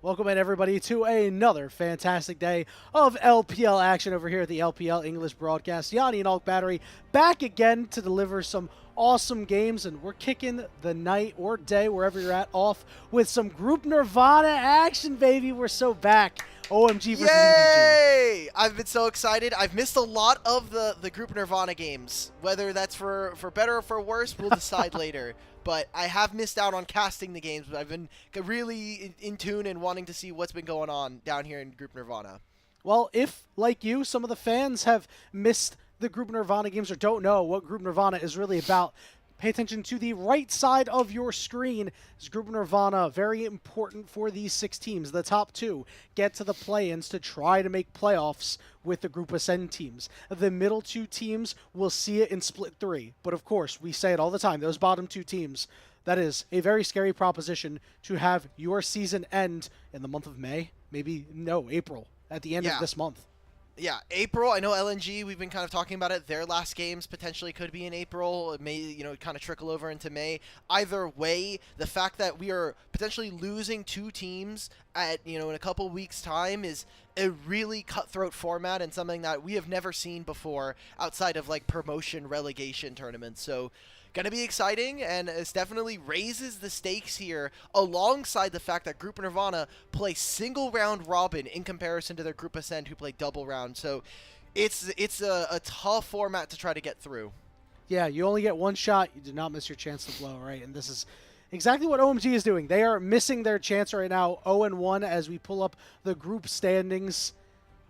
Welcome in, everybody, to another fantastic day of LPL action over here at the LPL English broadcast. Yanni and Alt Battery back again to deliver some awesome games, and we're kicking the night or day, wherever you're at, off with some Group Nirvana action, baby. We're so back. OMG versus EDG. Yay! I've been so excited. I've missed a lot of the Group Nirvana games. Whether that's for better or for worse, we'll decide later. But I have missed out on casting the games, but I've been really in tune and wanting to see what's been going on down here in Group Nirvana. Well, if, like you, some of the fans have missed the Group Nirvana games or don't know what Group Nirvana is really about, pay attention to the right side of your screen. This Group Nirvana, very important for these 6 teams. The top 2 get to the play-ins to try to make playoffs with the Group Ascend teams. The middle 2 teams will see it in Split 3. But of course, we say it all the time, those bottom 2 teams, that is a very scary proposition to have your season end in the month of May. Maybe, no, April, at the end of this month. Yeah, April. I know LNG, we've been kind of talking about it. Their last games potentially could be in April. It may, kind of trickle over into May. Either way, the fact that we are potentially losing 2 teams at, in a couple weeks' time is a really cutthroat format and something that we have never seen before outside of, like, promotion relegation tournaments. So, going to be exciting, and it definitely raises the stakes here alongside the fact that Group Nirvana play single round robin in comparison to their Group Ascend who play double round. So it's a tough format to try to get through. Yeah, you only get one shot. You do not miss your chance to blow, right? And this is exactly what OMG is doing. They are missing their chance right now, 0-1 as we pull up the group standings.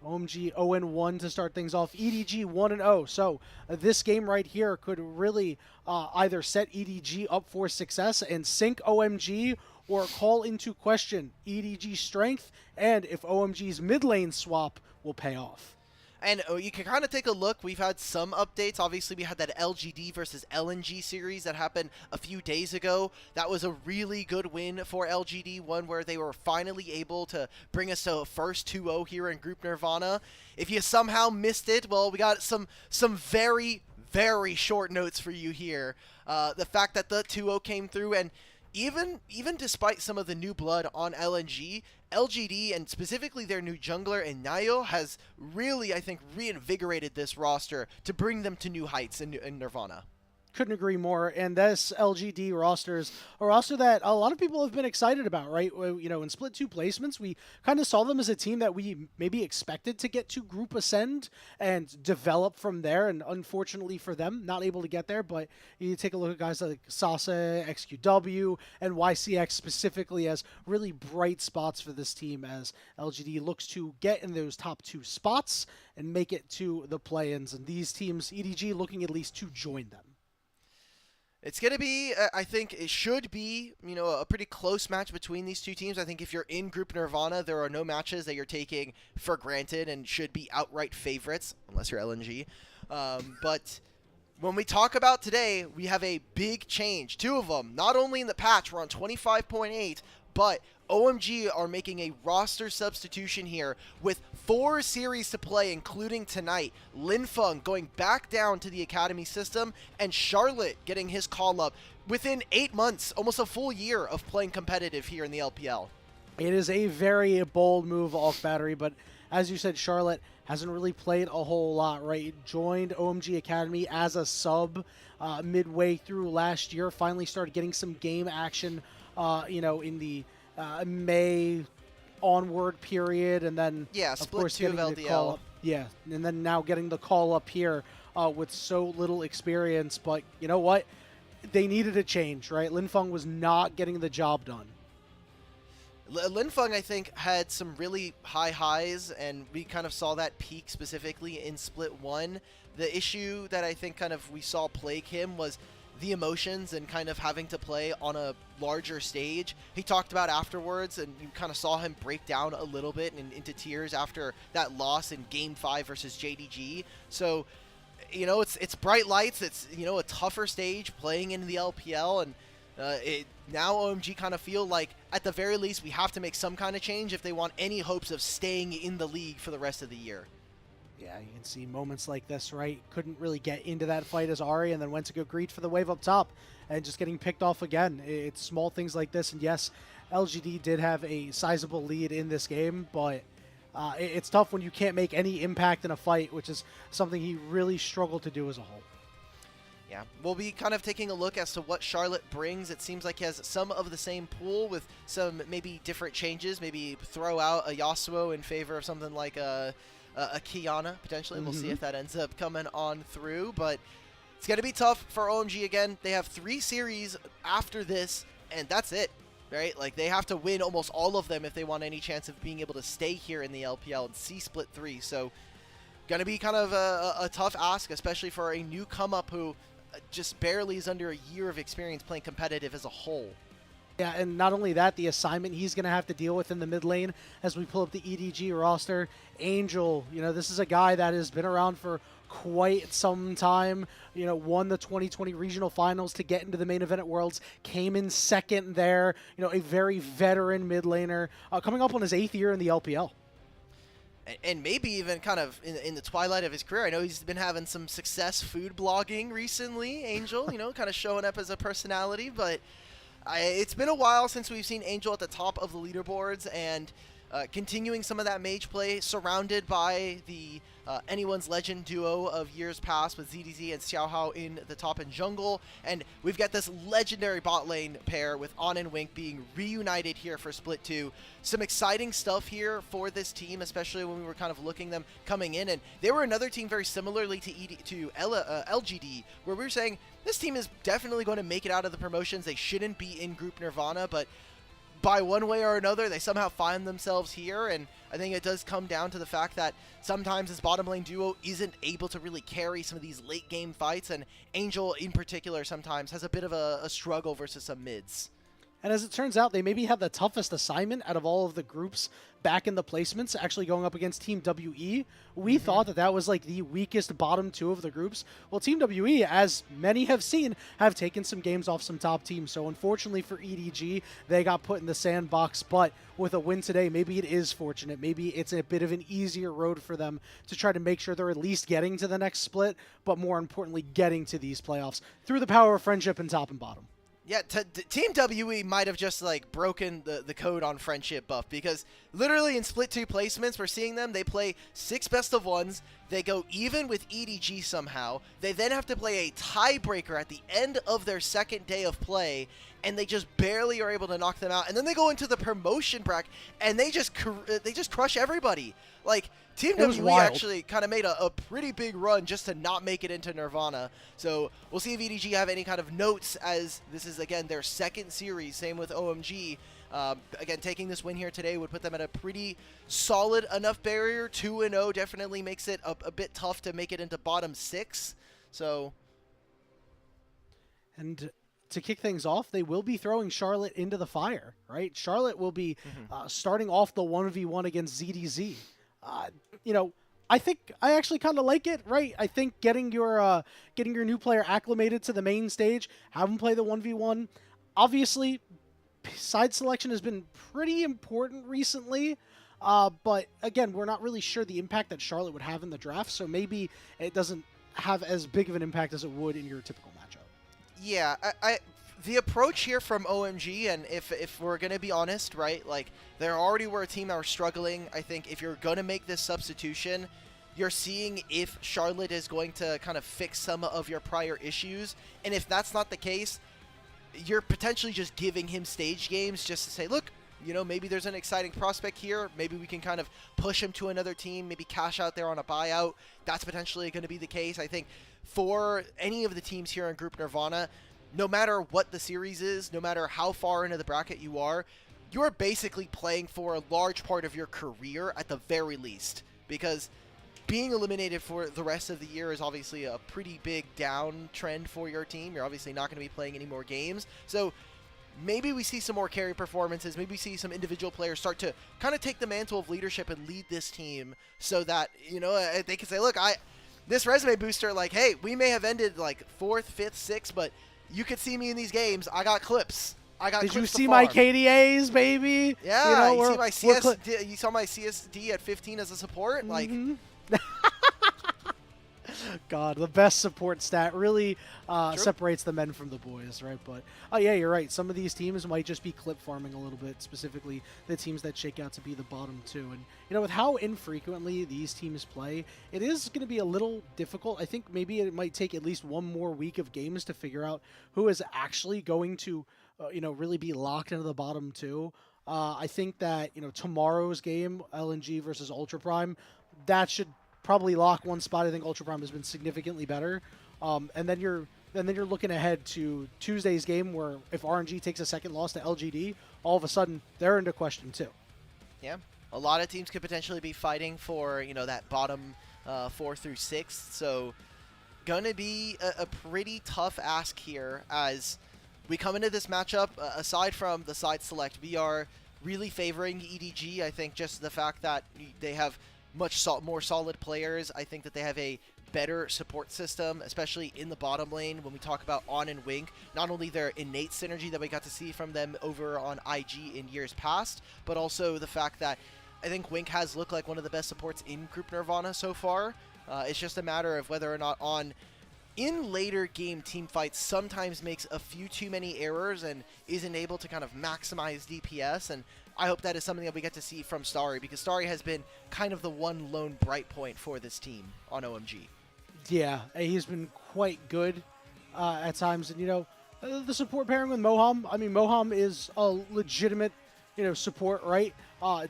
OMG 0-1 to start things off. EDG 1-0. So this game right here could really either set EDG up for success and sink OMG, or call into question EDG's strength and if OMG's mid lane swap will pay off. And you can kind of take a look. We've had some updates. Obviously, we had that LGD versus LNG series that happened a few days ago. That was a really good win for LGD, one where they were finally able to bring us to a first 2-0 here in Group Nirvana. If you somehow missed it, well, we got some very, very short notes for you here. The fact that the 2-0 came through, and even despite some of the new blood on LNG, LGD, and specifically their new jungler and Nayo, has really, I think, reinvigorated this roster to bring them to new heights in Nirvana. Couldn't agree more. And this LGD roster is a roster that a lot of people have been excited about, right? In Split 2 placements, we kind of saw them as a team that we maybe expected to get to Group Ascend and develop from there. And unfortunately for them, not able to get there. But you take a look at guys like Sasa, XQW, and YCX specifically as really bright spots for this team as LGD looks to get in those top 2 spots and make it to the play-ins. And these teams, EDG, looking at least to join them. It's going to be, I think it should be, a pretty close match between these 2 teams. I think if you're in Group Nirvana, there are no matches that you're taking for granted and should be outright favorites, unless you're LNG. But when we talk about today, we have a big change. 2 of them, not only in the patch, we're on 25.8, but OMG are making a roster substitution here with 4 series to play, including tonight. Linfeng going back down to the academy system, and Charlotte getting his call up within 8 months, almost a full year of playing competitive here in the LPL. It is a very bold move off Battery, but as you said, Charlotte hasn't really played a whole lot, right? Joined OMG Academy as a sub midway through last year, finally started getting some game action, in the May onward period, and then of course getting the call up. Yeah, and then now getting the call up here with so little experience. But you know what? They needed a change, right? Linfeng was not getting the job done. Linfeng, I think, had some really high highs, and we kind of saw that peak specifically in Split 1. The issue that I think kind of we saw plague him was the emotions and kind of having to play on a larger stage. He talked about afterwards, and you kind of saw him break down a little bit and into tears after that loss in Game 5 versus JDG. So, it's bright lights. It's, a tougher stage playing in the LPL, and now OMG kind of feel like, at the very least, we have to make some kind of change if they want any hopes of staying in the league for the rest of the year. Yeah, you can see moments like this, right? Couldn't really get into that fight as Ari, and then went to go greet for the wave up top and just getting picked off again. It's small things like this, and yes, LGD did have a sizable lead in this game, but it's tough when you can't make any impact in a fight, which is something he really struggled to do as a whole. Yeah, we'll be kind of taking a look as to what Charlotte brings. It seems like he has some of the same pool with some maybe different changes. Maybe throw out a Yasuo in favor of something like a Kiana, potentially. We'll see if that ends up coming on through. But it's going to be tough for OMG again. They have 3 series after this, and that's it, right? Like, they have to win almost all of them if they want any chance of being able to stay here in the LPL and see Split 3. So, going to be kind of a tough ask, especially for a new come-up who just barely is under a year of experience playing competitive as a whole. Yeah, and not only that, the assignment he's going to have to deal with in the mid lane as we pull up the EDG roster. Angel, this is a guy that has been around for quite some time, won the 2020 regional finals to get into the main event at Worlds, came in second there, a very veteran mid laner, coming up on his 8th year in the LPL. And maybe even kind of in the twilight of his career. I know he's been having some success food blogging recently, Angel, kind of showing up as a personality. But it's been a while since we've seen Angel at the top of the leaderboards and continuing some of that mage play surrounded by the Anyone's Legend duo of years past with ZDZ and Xiaohao in the top and jungle. And we've got this legendary bot lane pair with On and Wink being reunited here for Split 2. Some exciting stuff here for this team, especially when we were kind of looking them coming in. And they were another team very similarly to LGD, where we were saying this team is definitely going to make it out of the promotions. They shouldn't be in Group Nirvana, but by one way or another, they somehow find themselves here, and I think it does come down to the fact that sometimes this bottom lane duo isn't able to really carry some of these late game fights, and Angel in particular sometimes has a bit of a struggle versus some mids. And as it turns out, they maybe have the toughest assignment out of all of the groups back in the placements, actually going up against Team WE. We thought that was like the weakest bottom 2 of the groups. Well, Team WE, as many have seen, have taken some games off some top teams. So unfortunately for EDG, they got put in the sandbox. But with a win today, maybe it is fortunate. Maybe it's a bit of an easier road for them to try to make sure they're at least getting to the next split, but more importantly, getting to these playoffs through the power of friendship in top and bottom. Yeah, Team WE might have just like broken the code on friendship buff, because literally in Split 2 placements, we're seeing them. They play 6 best of 1s. They go even with EDG somehow. They then have to play a tiebreaker at the end of their second day of play, and they just barely are able to knock them out. And then they go into the promotion bracket, and they just crush everybody. Like, Team WE actually kind of made a pretty big run just to not make it into Nirvana. So we'll see if EDG have any kind of notes, as this is, again, their second series. Same with OMG. Again, taking this win here today would put them at a pretty solid enough barrier. 2-0 definitely makes it a bit tough to make it into bottom 6. So, and to kick things off, they will be throwing Charlotte into the fire, right? Charlotte will be starting off the 1v1 against ZDZ. I think I actually kind of like it, right? I think getting your new player acclimated to the main stage, have him play the 1v1. Obviously, side selection has been pretty important recently, but again, we're not really sure the impact that Charlotte would have in the draft, so maybe it doesn't have as big of an impact as it would in your typical matchup. Yeah, the approach here from OMG, and if we're going to be honest, right, like, they already were a team that were struggling. I think if you're going to make this substitution, you're seeing if Charlotte is going to kind of fix some of your prior issues, and if that's not the case, you're potentially just giving him stage games just to say, look, maybe there's an exciting prospect here. Maybe we can kind of push him to another team, maybe cash out there on a buyout. That's potentially going to be the case. I think for any of the teams here in Group Nirvana, no matter what the series is, no matter how far into the bracket you are basically playing for a large part of your career at the very least, because being eliminated for the rest of the year is obviously a pretty big downtrend for your team. You're obviously not going to be playing any more games. So maybe we see some more carry performances. Maybe we see some individual players start to kind of take the mantle of leadership and lead this team, so that, they can say, look, this resume booster, like, hey, we may have ended like 4th, 5th, 6th, but you could see me in these games. I got clips. Did you see my KDAs, baby? Yeah, you see my CSD. You saw my CSD at 15 as a support. Like, God, the best support stat really True. separates the men from the boys, right? But yeah, you're right. Some of these teams might just be clip farming a little bit, specifically the teams that shake out to be the bottom two. And with how infrequently these teams play, it is going to be a little difficult. I think maybe it might take at least one more week of games to figure out who is actually going to, really be locked into the bottom two. I think that tomorrow's game, LNG versus Ultra Prime, that should probably lock one spot. I think Ultra Prime has been significantly better, and then you're looking ahead to Tuesday's game, where if RNG takes a second loss to LGD, all of a sudden they're into question too. Yeah, a lot of teams could potentially be fighting for that bottom 4 through 6. So gonna be a pretty tough ask here as we come into this matchup. Aside from the side select, we are really favoring EDG. I think just the fact that they have much more solid players. I think that they have a better support system, especially in the bottom lane when we talk about On and Wink. Not only their innate synergy that we got to see from them over on IG in years past, but also the fact that I think Wink has looked like one of the best supports in Group Nirvana so far. It's just a matter of whether or not On in later game team fights sometimes makes a few too many errors and isn't able to kind of maximize DPS, and I hope that is something that we get to see from Starry, because Starry has been kind of the one lone bright point for this team on OMG. Yeah, he's been quite good at times, and the support pairing with Moham. I mean, Moham is a legitimate support, right?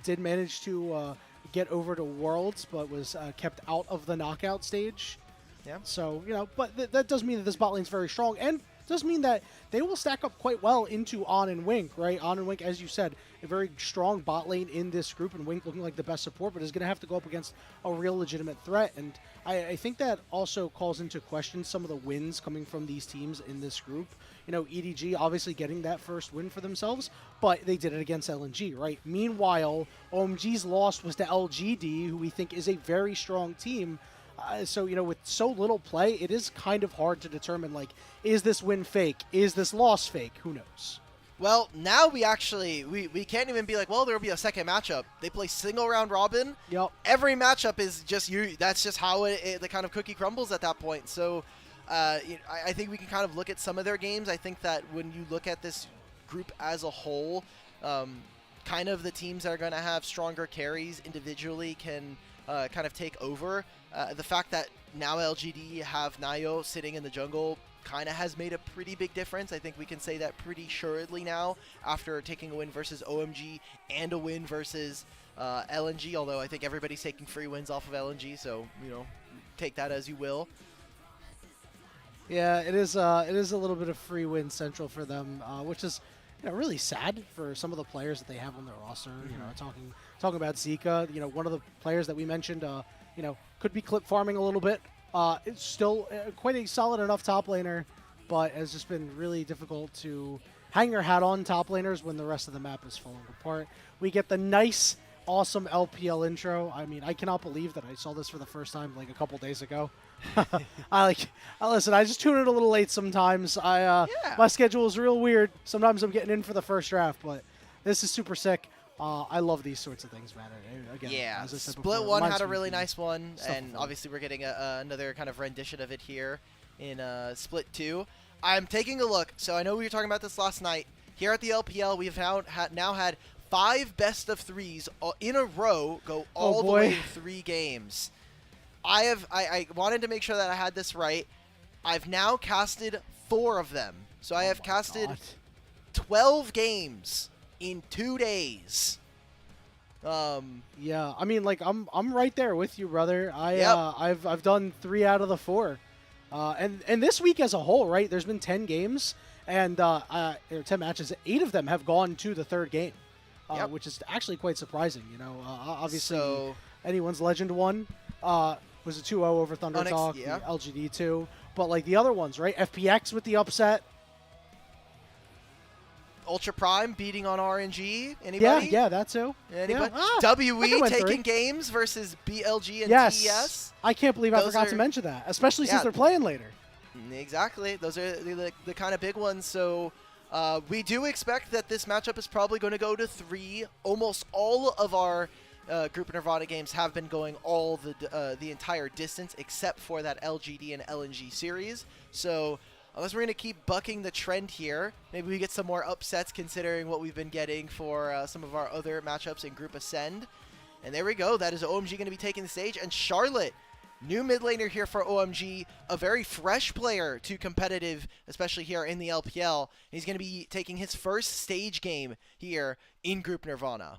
Did manage to get over to Worlds, but was kept out of the knockout stage. Yeah. So, but that does mean that this bot lane's very strong, and does mean that they will stack up quite well into On and Wink, right? On and Wink, as you said, a very strong bot lane in this group, and Wink looking like the best support, but is going to have to go up against a real legitimate threat. And I think that also calls into question some of the wins coming from these teams in this group. EDG obviously getting that first win for themselves, but they did it against LNG, right? Meanwhile, OMG's loss was to LGD, who we think is a very strong team. So, with so little play, it is kind of hard to determine, like, is this win fake? Is this loss fake? Who knows? Well, now we actually, we can't even be like, well, there will be a second matchup. They play single round robin. Yep. Every matchup is just that's just how the kind of cookie crumbles at that point. So I think we can kind of look at some of their games. I think that when you look at this group as a whole, kind of the teams that are going to have stronger carries individually can kind of take over. The fact that now LGD have Nayo sitting in the jungle kind of has made a pretty big difference. I think we can say that pretty assuredly now after taking a win versus OMG and a win versus LNG, although I think everybody's taking free wins off of LNG, so, take that as you will. Yeah, it is a little bit of free win central for them, which is really sad for some of the players that they have on their roster. Talking about Zika, one of the players that we mentioned, could be clip farming a little bit. It's still quite a solid enough top laner, but has just been really difficult to hang your hat on top laners when the rest of the map is falling apart. We get the nice, awesome LPL intro. I mean, I cannot believe that I saw this for the first time like a couple days ago. Listen, I just tune in a little late sometimes. My schedule is real weird. Sometimes I'm getting in for the first draft, but this is super sick. I love these sorts of things, man. Again, yeah, as I said Split before, 1 had reminds a me really of nice one, stuff and fun. obviously we're getting another kind of rendition of it here in Split 2. I'm taking a look, so I know we were talking about this last night. Here at the LPL, we've now had 5 best of 3s in a row go all the way to 3 games. I wanted to make sure that I had this right. I've now casted 4 of them. So I have casted 12 games in 2 days. Yeah, I mean, like I'm right there with you, brother. Yep. I've done 3 out of the 4, and this week as a whole, right? There's been 10 games and 10 matches. 8 of them have gone to the 3rd game, which is actually quite surprising. Obviously, So anyone's Legend one was a 2-0 over Thunder Talk, yeah. LGD 2, but like the other ones, right? FPX with the upset. Ultra Prime beating on RNG. Anybody? Yeah, that too. Anybody? Yeah. I WE can win taking 3. games versus BLG and Yes. TES. I can't believe I Those forgot are- to mention that, especially since Yeah. they're playing later. Exactly. Those are the kind of big ones. So we do expect that this matchup is probably going to go to 3. Almost all of our Group Nirvana games have been going all the entire distance except for that LGD and LNG series. So unless we're going to keep bucking the trend here, maybe we get some more upsets considering what we've been getting for some of our other matchups in Group Ascend. And there we go. That is OMG going to be taking the stage. And Charlotte, new mid laner here for OMG, a very fresh player to competitive, especially here in the LPL. He's going to be taking his first stage game here in Group Nirvana.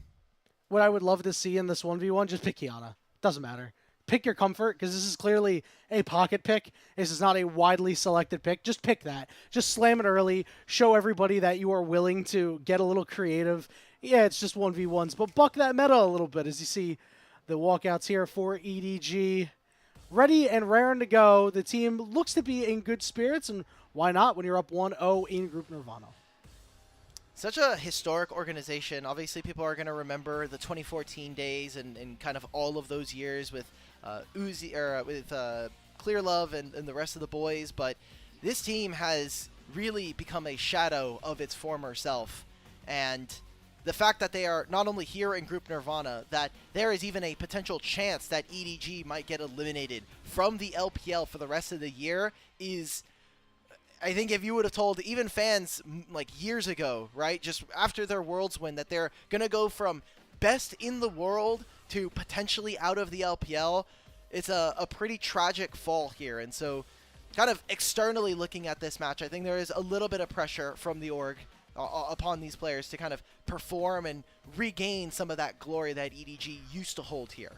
What I would love to see in this 1v1, just pick Kiana. Doesn't matter. Pick your comfort, because this is clearly a pocket pick. This is not a widely selected pick. Just pick that. Just slam it early. Show everybody that you are willing to get a little creative. Yeah, it's just 1v1s, but buck that meta a little bit as you see the walkouts here for EDG. Ready and raring to go. The team looks to be in good spirits, and why not when you're up 1-0 in Group Nirvana? Such a historic organization. Obviously, people are going to remember the 2014 days and kind of all of those years with Uzi or with Clear Love and the rest of the boys. But this team has really become a shadow of its former self, and the fact that they are not only here in Group Nirvana, that there is even a potential chance that EDG might get eliminated from the LPL for the rest of the year is, I think if you would have told even fans like years ago, right, just after their Worlds win, that they're going to go from best in the world to potentially out of the LPL, it's a pretty tragic fall here. And so kind of externally looking at this match, I think there is a little bit of pressure from the org upon these players to kind of perform and regain some of that glory that EDG used to hold here.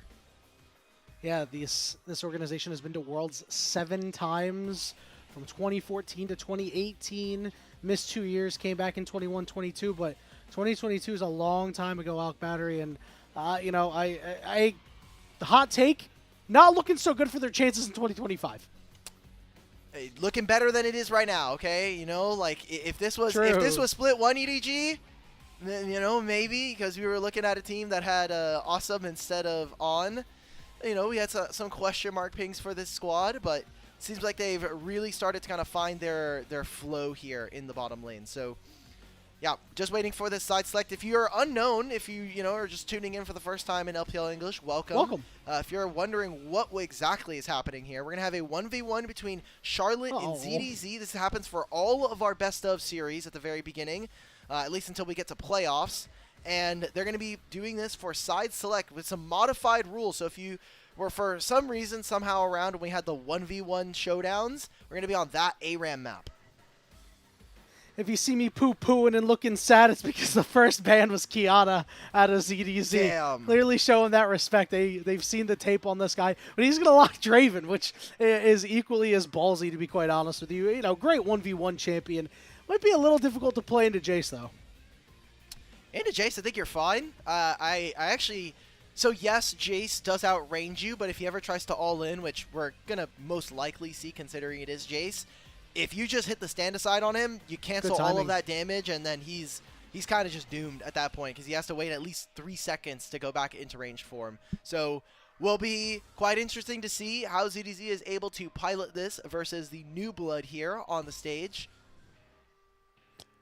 Yeah, this organization has been to Worlds 7 times from 2014 to 2018. Missed 2 years, came back in 21-22, but 2022 is a long time ago, Alk Battery, and you know, the hot take, not looking so good for their chances in 2025. Looking better than it is right now, okay? You know, like if this was split 1 EDG, then, you know, maybe because we were looking at a team that had Awesome instead of On. You know, we had some question mark pings for this squad, but it seems like they've really started to kind of find their flow here in the bottom lane. So yeah, just waiting for this side select. If you're unknown, if you know are just tuning in for the first time in LPL English, welcome. Welcome. If you're wondering what exactly is happening here, we're gonna have a 1v1 between Charlotte and ZDZ. This happens for all of our best of series at the very beginning, at least until we get to playoffs. And they're gonna be doing this for side select with some modified rules. So if you were for some reason somehow around when we had the 1v1 showdowns, we're gonna be on that ARAM map. If you see me poo-pooing and looking sad, it's because the first ban was Kiana out of ZDZ. Damn. Clearly showing that respect. They've seen the tape on this guy. But he's going to lock Draven, which is equally as ballsy, to be quite honest with you. You know, great 1v1 champion. Might be a little difficult to play into Jace, though. Into Jace, I think you're fine. I actually... So yes, Jace does outrange you, but if he ever tries to all-in, which we're going to most likely see considering it is Jace, if you just hit the stand aside on him, you cancel all of that damage, and then he's kind of just doomed at that point because he has to wait at least 3 seconds to go back into range for him. So will be quite interesting to see how ZDZ is able to pilot this versus the new blood here on the stage.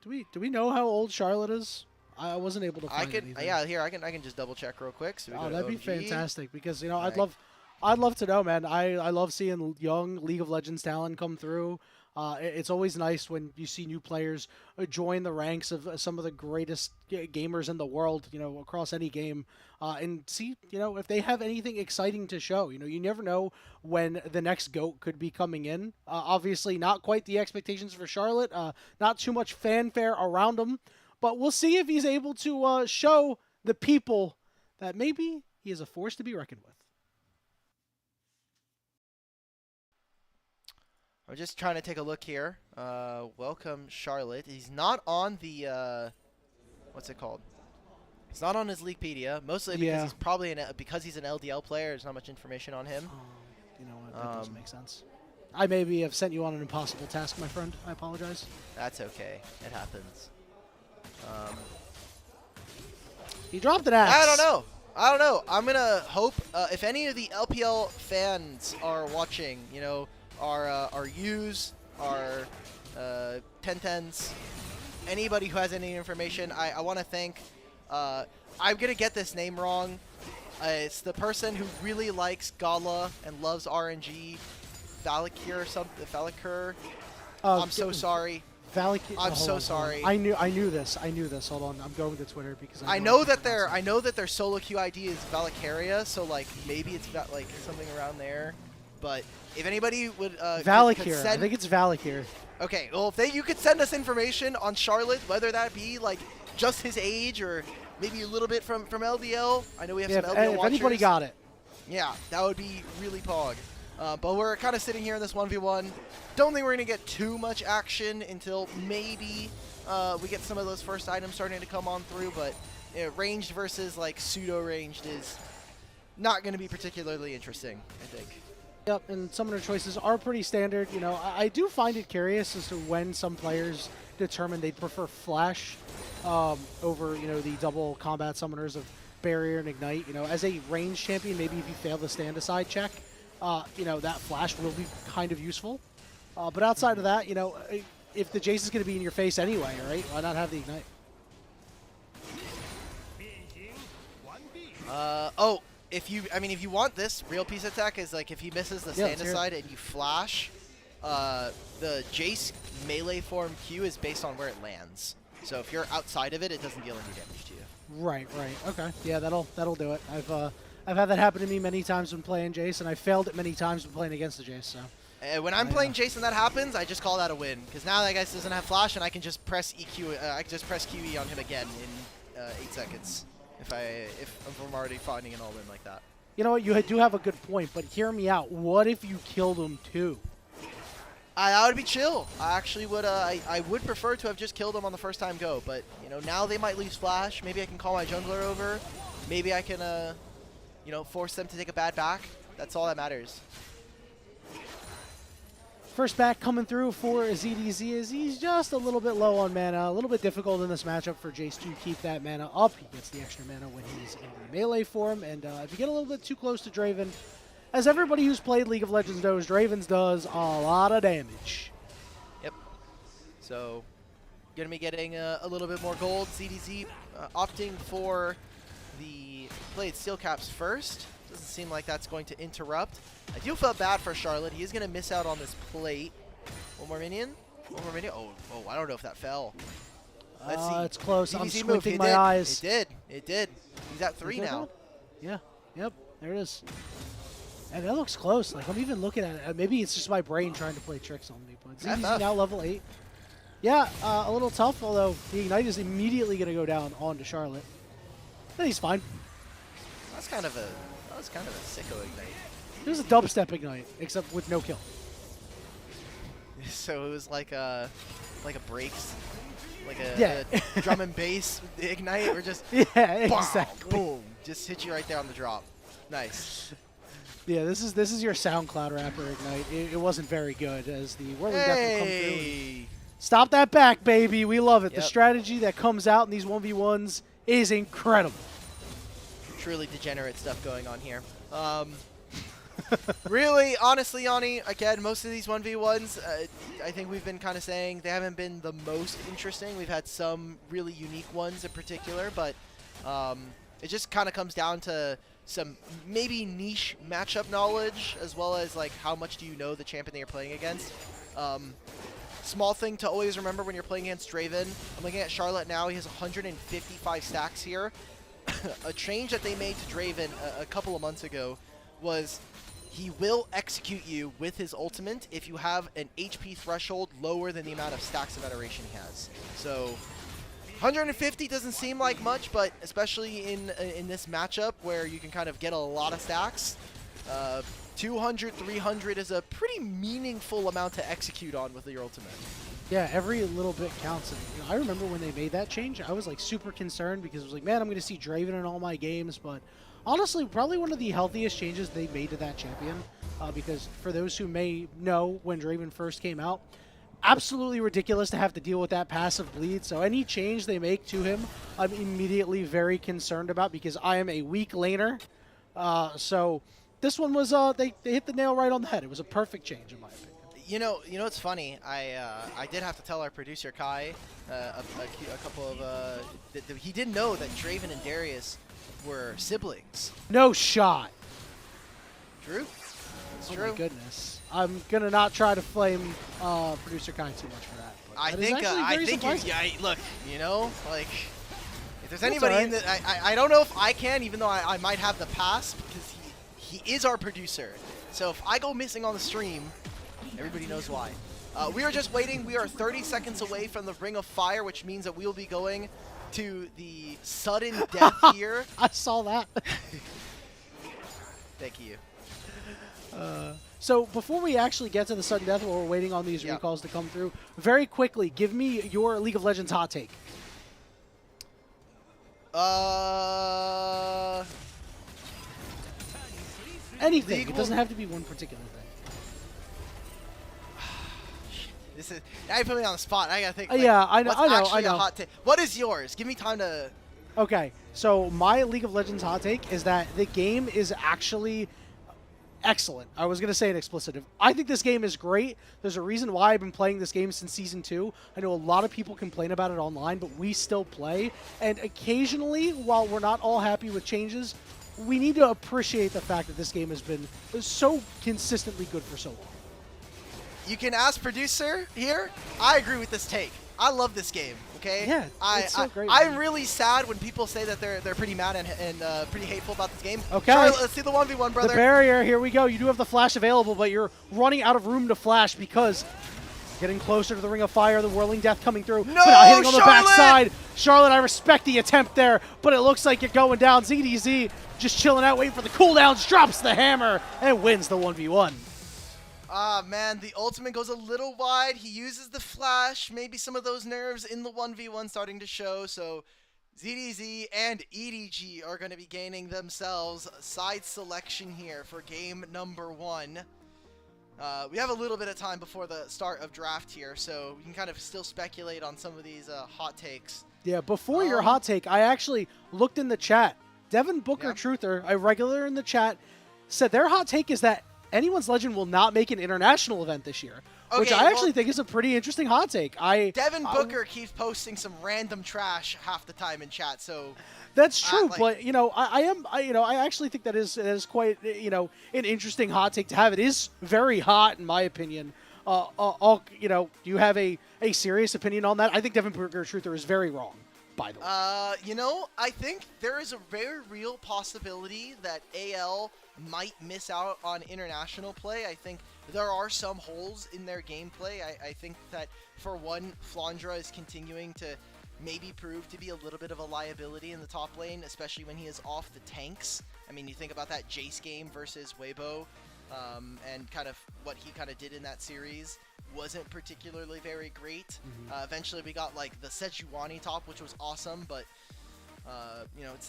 Do we know how old Charlotte is? I wasn't able to find anything. Yeah, here I can just double check real quick. So that'd be fantastic because, you know, right. I'd love to know, man. I love seeing young League of Legends talent come through. It's always nice when you see new players join the ranks of some of the greatest gamers in the world, you know, across any game, and see, you know, if they have anything exciting to show. You know, you never know when the next GOAT could be coming in. Obviously, not quite the expectations for Charlotte, not too much fanfare around him, but we'll see if he's able to show the people that maybe he is a force to be reckoned with. I'm just trying to take a look here. Welcome, Charlotte. He's not on the, what's it called? He's not on his Leaguepedia, mostly because he's probably because he's an LDL player. There's not much information on him. You know what? That doesn't make sense. I maybe have sent you on an impossible task, my friend. I apologize. That's okay. It happens. He dropped an axe. I don't know. I'm gonna hope if any of the LPL fans are watching, you know, our U's, our 1010s, anybody who has any information, I want to thank, I'm going to get this name wrong, It's the person who really likes Gala and loves RNG. Valakir or something. Valakir. I'm so sorry. I'm so sorry. I knew this. Hold on. I'm going to Twitter because I know that their solo queue ID is Valkyria, so like maybe it's like something around there. But if anybody would Valakir. I think it's Valakir. Okay, well if you could send us information on Charlotte, whether that be like just his age or maybe a little bit from LDL. I know we have some LDL if watchers. anybody got it. Yeah, that would be really pog. But we're kind of sitting here in this 1v1. Don't think we're going to get too much action until maybe we get some of those first items starting to come on through. But ranged versus like pseudo-ranged is not going to be particularly interesting, I think. Yep, and some of their choices are pretty standard. You know, I do find it curious as to when some players determine they'd prefer Flash over, you know, the double combat summoners of Barrier and Ignite. You know, as a range champion, maybe if you fail the stand-aside check, you know, that Flash will be kind of useful. But outside of that, you know, if the Jace is going to be in your face anyway, right, why not have the Ignite? If you want this, real piece attack is like if he misses the stand aside and you flash, the Jace melee form Q is based on where it lands. So if you're outside of it, it doesn't deal any damage to you. Right. Okay. Yeah, that'll do it. I've had that happen to me many times when playing Jace, and I failed it many times when playing against the Jace. So. When I'm playing Jace and that happens, I just call that a win because now that guy doesn't have flash, and I can just press EQ. I can just press QE on him again in 8 seconds. If I'm already finding an all-in like that. You know what? You do have a good point, but hear me out. What if you killed him too? That would be chill. I actually would. I would prefer to have just killed him on the first time go, but you know now they might lose flash. Maybe I can call my jungler over. Maybe I can you know, force them to take a bad back. That's all that matters. First back coming through for EDG is he's just a little bit low on mana, a little bit difficult in this matchup for Jace to keep that mana up. He gets the extra mana when he's in the melee form, and if you get a little bit too close to Draven, as everybody who's played League of Legends knows, Draven's does a lot of damage. Yep. So, gonna be getting a little bit more gold. EDG opting for the played steel caps first. Doesn't seem like that's going to interrupt. I do feel bad for Charlotte. He is going to miss out on this plate. One more minion. Oh, I don't know if that fell. Let's see. It's close. EDG I'm squinting my did. eyes. It did. He's at 3 now. Yeah. Yep. There it is. And that looks close. Like, I'm even looking at it. Maybe it's just my brain trying to play tricks on me. But EDG now level 8. Yeah, a little tough, although the Ignite is immediately going to go down onto Charlotte. But he's fine. That was kind of a sicko Ignite. It was a dubstep Ignite, except with no kill. So it was like a breaks, like a drum and bass Ignite, or just exactly. Boom, just hit you right there on the drop. Nice. Yeah, this is your SoundCloud rapper Ignite. It wasn't very good as the Whirling Death will come through. And stop that back, baby. We love it. Yep. The strategy that comes out in these 1v1s is incredible. Truly degenerate stuff going on here. Really, honestly, Yanni, again, most of these 1v1s, I think we've been kind of saying they haven't been the most interesting. We've had some really unique ones in particular, but it just kind of comes down to some maybe niche matchup knowledge, as well as like how much do you know the champion that you're playing against. Small thing to always remember when you're playing against Draven. I'm looking at Charlotte now. He has 155 stacks here. A change that they made to Draven a couple of months ago was he will execute you with his ultimate if you have an HP threshold lower than the amount of stacks of veneration he has. So 150 doesn't seem like much, but especially in this matchup where you can kind of get a lot of stacks, 200, 300 is a pretty meaningful amount to execute on with your ultimate. Yeah, every little bit counts. And, you know, I remember when they made that change, I was like super concerned because it was like, man, I'm going to see Draven in all my games. But honestly, probably one of the healthiest changes they made to that champion. Because for those who may know, when Draven first came out, absolutely ridiculous to have to deal with that passive bleed. So any change they make to him, I'm immediately very concerned about because I am a weak laner. So this one was, they hit the nail right on the head. It was a perfect change in my opinion. You know, it's funny. I did have to tell our producer Kai a couple of he didn't know that Draven and Darius were siblings. No shot. True. It's Oh true. my goodness. I'm gonna not try to flame producer Kai too much for that. But I that is think actually very surprising. look, you know, like if there's That's anybody all in the, I don't know if I can, even though I might have the pass because he is our producer. So if I go missing on the stream, everybody knows why. We are just waiting. We are 30 seconds away from the Ring of Fire, which means that we will be going to the sudden death here. I saw that. Thank you. So before we actually get to the sudden death, while we're waiting on these recalls to come through, very quickly, give me your League of Legends hot take. Anything. It doesn't have to be one particular thing. This is now you put me on the spot. I gotta think. Yeah, I know. What's actually a hot take? What is yours? Give me time to. Okay, so my League of Legends hot take is that the game is actually excellent. I was going to say an explicitive. I think this game is great. There's a reason why I've been playing this game since Season 2. I know a lot of people complain about it online, but we still play. And occasionally, while we're not all happy with changes, we need to appreciate the fact that this game has been so consistently good for so long. You can ask producer here. I agree with this take. I love this game. Okay. Yeah, it's so great. I'm really sad when people say that they're pretty mad and pretty hateful about this game. Okay. Charlotte, let's see the 1v1, brother. The barrier. Here we go. You do have the flash available, but you're running out of room to flash because getting closer to the Ring of Fire, the Whirling Death coming through. No, but not hitting on the Charlotte! backside. Charlotte, I respect the attempt there, but it looks like you're going down. ZDZ just chilling out, waiting for the cooldowns, drops the hammer, and wins the 1v1. Ah, man, the ultimate goes a little wide. He uses the flash. Maybe some of those nerves in the 1v1 starting to show. So ZDZ and EDG are going to be gaining themselves side selection here for game number 1. We have a little bit of time before the start of draft here, so we can kind of still speculate on some of these hot takes. Yeah, before your hot take, I actually looked in the chat. Devin Booker Truther, a regular in the chat, said their hot take is that Anyone's Legend will not make an international event this year, which I actually think is a pretty interesting hot take. Devin Booker keeps posting some random trash half the time in chat, so that's true. But you know, I actually think that is quite an interesting hot take to have. It is very hot in my opinion. Do you have a serious opinion on that? I think Devin Booker Truther is very wrong. By the way, I think there is a very real possibility that AL might miss out on international play. I think there are some holes in their gameplay. I think that, for one, Flandra is continuing to maybe prove to be a little bit of a liability in the top lane, especially when he is off the tanks. I mean, you think about that Jace game versus Weibo, and kind of what he kind of did in that series wasn't particularly very great. Eventually we got like the Sejuani top, which was awesome, but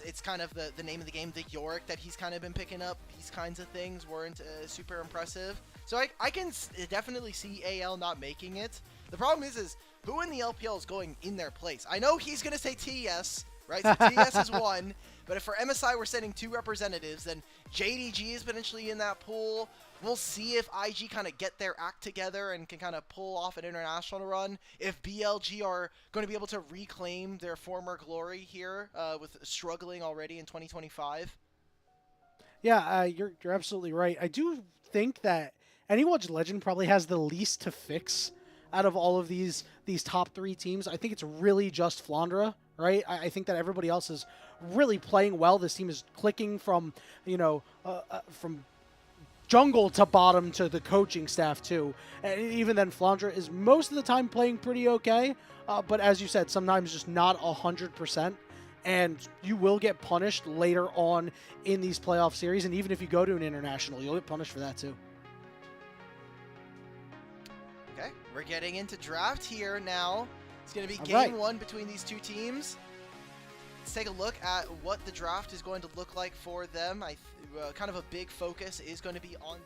it's kind of the name of the game. The Yorick that he's kind of been picking up, these kinds of things weren't super impressive. So I can definitely see AL not making it. The problem is who in the LPL is going in their place? I know he's going to say TES, right? So TES is one, but if for MSI we're sending 2 representatives, then JDG is potentially in that pool. We'll see if IG kind of get their act together and can kind of pull off an international run. If BLG are going to be able to reclaim their former glory here with struggling already in 2025. Yeah, you're absolutely right. I do think that Anyone's Legend probably has the least to fix out of all of these top 3 teams. I think it's really just Flandra, right? I think that everybody else is really playing well. This team is clicking from from jungle to bottom to the coaching staff too. And even then, Flandra is most of the time playing pretty okay. But as you said, sometimes just not 100%. And you will get punished later on in these playoff series. And even if you go to an international, you'll get punished for that too. Okay, we're getting into draft here now. It's going to be game 1 between these 2 teams. Let's take a look at what the draft is going to look like for them. Kind of a big focus is going to be on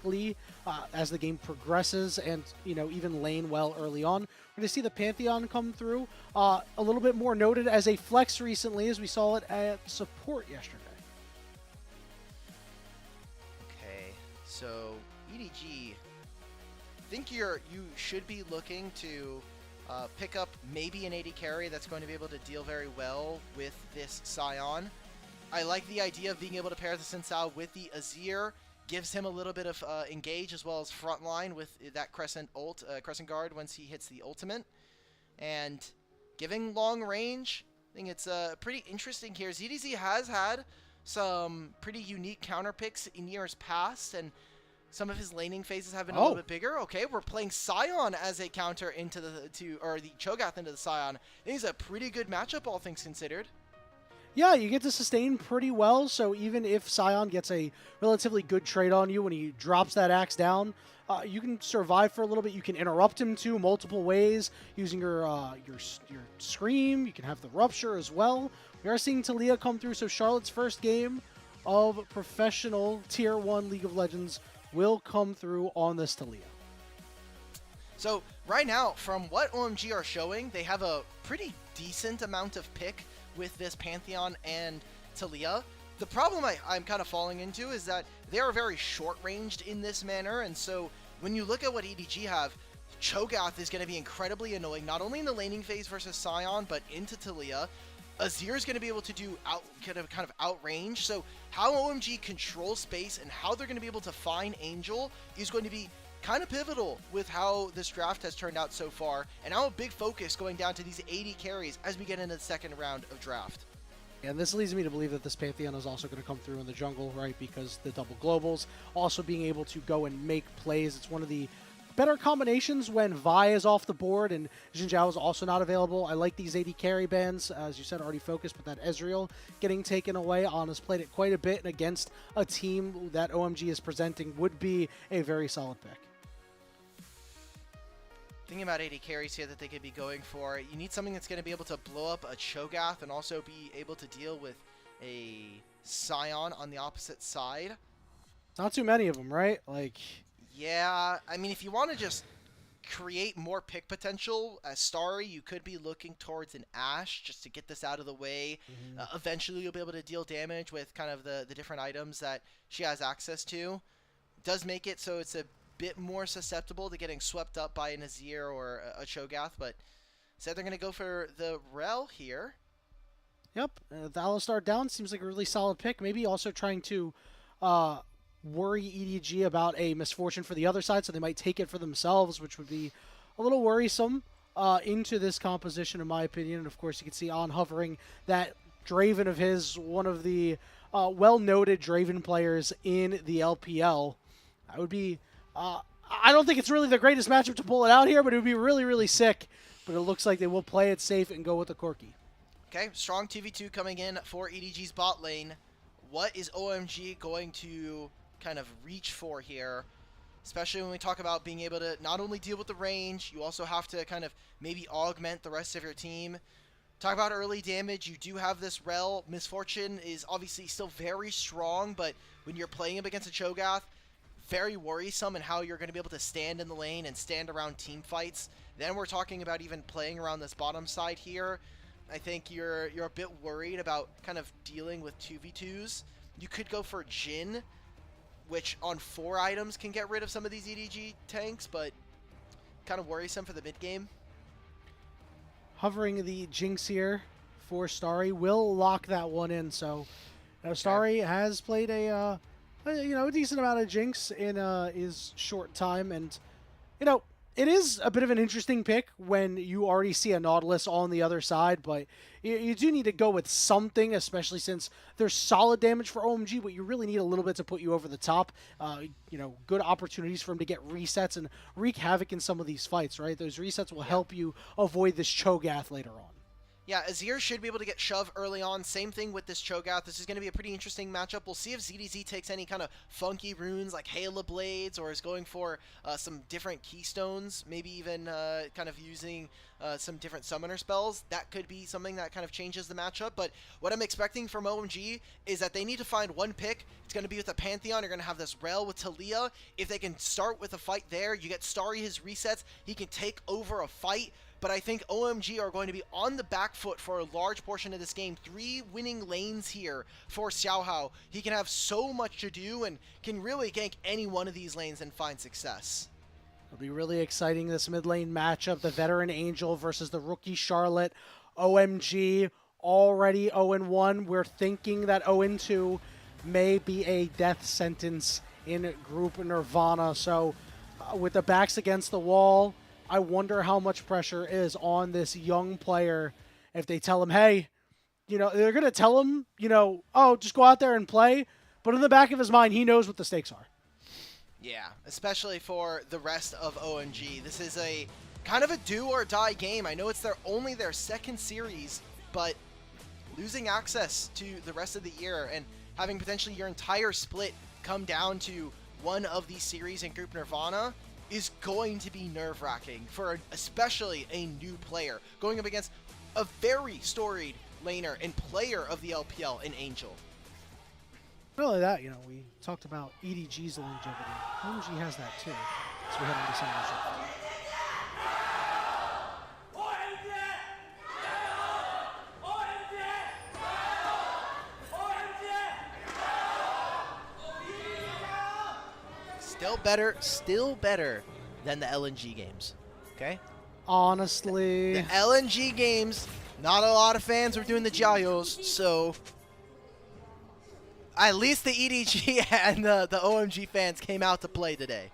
quickly as the game progresses, and even lane well early on. We're going to see the Pantheon come through a little bit more noted as a flex recently, as we saw it at support yesterday. Okay, so EDG, I think you should be looking to pick up maybe an AD carry that's going to be able to deal very well with this Scion. I like the idea of being able to pair the Sinsao with the Azir. Gives him a little bit of engage as well as frontline with that Crescent Guard once he hits the ultimate. And giving long range, I think it's pretty interesting here. ZDZ has had some pretty unique counter picks in years past, and some of his laning phases have been a little bit bigger. Okay, we're playing Scion as a counter into the Cho'Gath into the Scion. I think it's a pretty good matchup, all things considered. Yeah, you get to sustain pretty well, so even if Scion gets a relatively good trade on you when he drops that axe down, you can survive for a little bit. You can interrupt him too multiple ways using your Scream. You can have the Rupture as well. We are seeing Taliyah come through, so Charlotte's first game of professional Tier 1 League of Legends will come through on this Taliyah. So right now, from what OMG are showing, they have a pretty decent amount of pick with this Pantheon and Taliyah. The problem I'm kind of falling into is that they are very short-ranged in this manner, and so when you look at what EDG have, Cho'Gath is going to be incredibly annoying, not only in the laning phase versus Scion, but into Taliyah. Azir is going to be able to do kind of outrange, so how OMG controls space and how they're going to be able to find Angel is going to be kind of pivotal with how this draft has turned out so far, and now a big focus going down to these 80 carries as we get into the second round of draft. And this leads me to believe that this Pantheon is also going to come through in the jungle, right? Because the double globals, also being able to go and make plays. It's one of the better combinations when Vi is off the board and Xin Zhao is also not available. I like these 80 carry bands, as you said, already focused, but that Ezreal getting taken away. On has played it quite a bit, and against a team that OMG is presenting would be a very solid pick. Thinking about 80 carries here that they could be going for, you need something that's going to be able to blow up a Cho'Gath and also be able to deal with a Scion on the opposite side. Not too many of them, right? Yeah, I mean, if you want to just create more pick potential as Starry, you could be looking towards an Ashe just to get this out of the way. Eventually, you'll be able to deal damage with kind of the different items that she has access to. It does make it so it's a bit more susceptible to getting swept up by an Azir or a Cho'Gath, but said they're going to go for the Rel here. Yep, the Alistar down seems like a really solid pick. Maybe also trying to worry EDG about a misfortune for the other side, so they might take it for themselves, which would be a little worrisome into this composition, in my opinion. And of course, you can see on hovering that Draven of his, one of the well-noted Draven players in the LPL. That would be... I don't think it's really the greatest matchup to pull it out here, but it would be really, really sick. But it looks like they will play it safe and go with the Corki. Okay, strong 2v2 coming in for EDG's bot lane. What is OMG going to kind of reach for here? Especially when we talk about being able to not only deal with the range, you also have to kind of maybe augment the rest of your team. Talk about early damage, you do have this Rel. Misfortune is obviously still very strong, but when you're playing him against a Cho'Gath, very worrisome in how you're going to be able to stand in the lane and stand around team fights. Then we're talking about even playing around this bottom side here. I think you're a bit worried about kind of dealing with 2v2s. You could go for Jhin, which on 4 items can get rid of some of these EDG tanks, but kind of worrisome for the mid game. Hovering the Jinx here for Starry will lock that one in. So Starry has played a decent amount of Jinx in his short time, and it is a bit of an interesting pick when you already see a Nautilus on the other side, but you do need to go with something, especially since there's solid damage for OMG, but you really need a little bit to put you over the top. Good opportunities for him to get resets and wreak havoc in some of these fights, right? Those resets will help you avoid this Cho'Gath later on. Yeah, Azir should be able to get shoved early on. Same thing with this Cho'Gath. This is going to be a pretty interesting matchup. We'll see if ZDZ takes any kind of funky runes like Halo Blades or is going for some different keystones, maybe even kind of using some different summoner spells. That could be something that kind of changes the matchup. But what I'm expecting from OMG is that they need to find one pick. It's going to be with the Pantheon. You're going to have this Rel with Talia. If they can start with a fight there, you get Starry his resets. He can take over a fight. But I think OMG are going to be on the back foot for a large portion of this game. 3 winning lanes here for Xiaohao. He can have so much to do and can really gank any one of these lanes and find success. It'll be really exciting, this mid lane matchup. The veteran Angel versus the rookie Charlotte. OMG already 0-1. We're thinking that 0-2 may be a death sentence in Group Nirvana. So with the backs against the wall, I wonder how much pressure is on this young player if they tell him, hey, they're going to tell him, oh, just go out there and play. But in the back of his mind, he knows what the stakes are. Yeah, especially for the rest of OMG. This is a kind of a do or die game. I know it's only their second series, but losing access to the rest of the year and having potentially your entire split come down to one of these series in Group Nirvana is going to be nerve-wracking for especially a new player going up against a very storied laner and player of the LPL in Angel. Not only that, we talked about EDG's longevity. OMG has that too. So we head into summer shift. Still better than the LNG games, okay? Honestly. The LNG games, not a lot of fans were doing the Jiayos, so at least the EDG and the OMG fans came out to play today.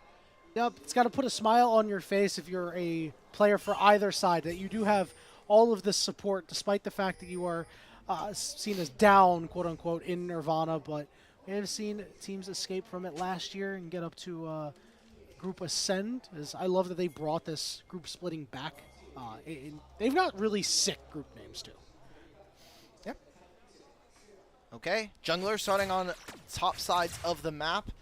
Yep, it's got to put a smile on your face if you're a player for either side, that you do have all of this support despite the fact that you are seen as down, quote-unquote, in Nirvana, but we have seen teams escape from it last year and get up to Group Ascend. I love that they brought this group splitting back. They've got really sick group names, too. Yep. Okay, jungler starting on top sides of the map.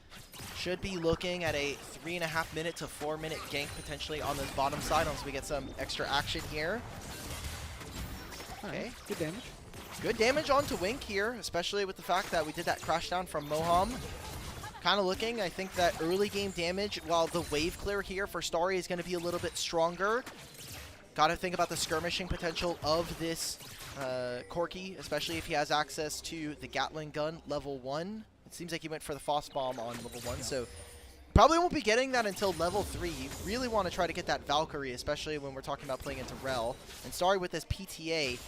Should be looking at a 3.5 minute to 4 minute gank potentially on this bottom side once we get some extra action here. Okay. Good damage. Good damage onto Wink here, especially with the fact that we did that crash down from Moham. Kind of looking, I think that early game damage, while the wave clear here for Starry is going to be a little bit stronger. Got to think about the skirmishing potential of this Corki, especially if he has access to the Gatling gun level 1. It seems like he went for the Foss Bomb on level 1, so probably won't be getting that until level 3. You really want to try to get that Valkyrie, especially when we're talking about playing into Rel. And Starry with this PTA,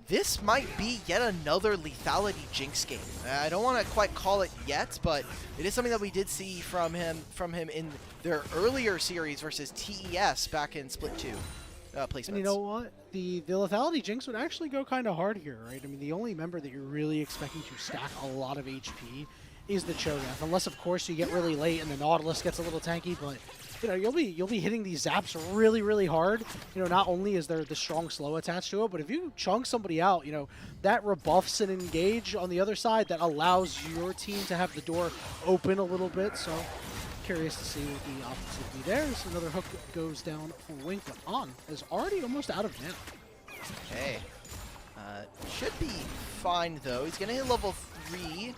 this might be yet another lethality Jinx game. I don't want to quite call it yet, but it is something that we did see from him in their earlier series versus TES back in Split 2 placements. And you know what? The lethality Jinx would actually go kind of hard here, right? I mean, the only member that you're really expecting to stack a lot of HP is the Cho'Gath, unless of course you get really late and the Nautilus gets a little tanky, but you'll be hitting these zaps really, really hard. Not only is there the strong slow attached to it, but if you chunk somebody out, that rebuffs an engage on the other side that allows your team to have the door open a little bit. So curious to see what the options would be there. So another hook goes down for Wink, but On is already almost out of mana. Okay. Should be fine though. He's gonna hit level 3.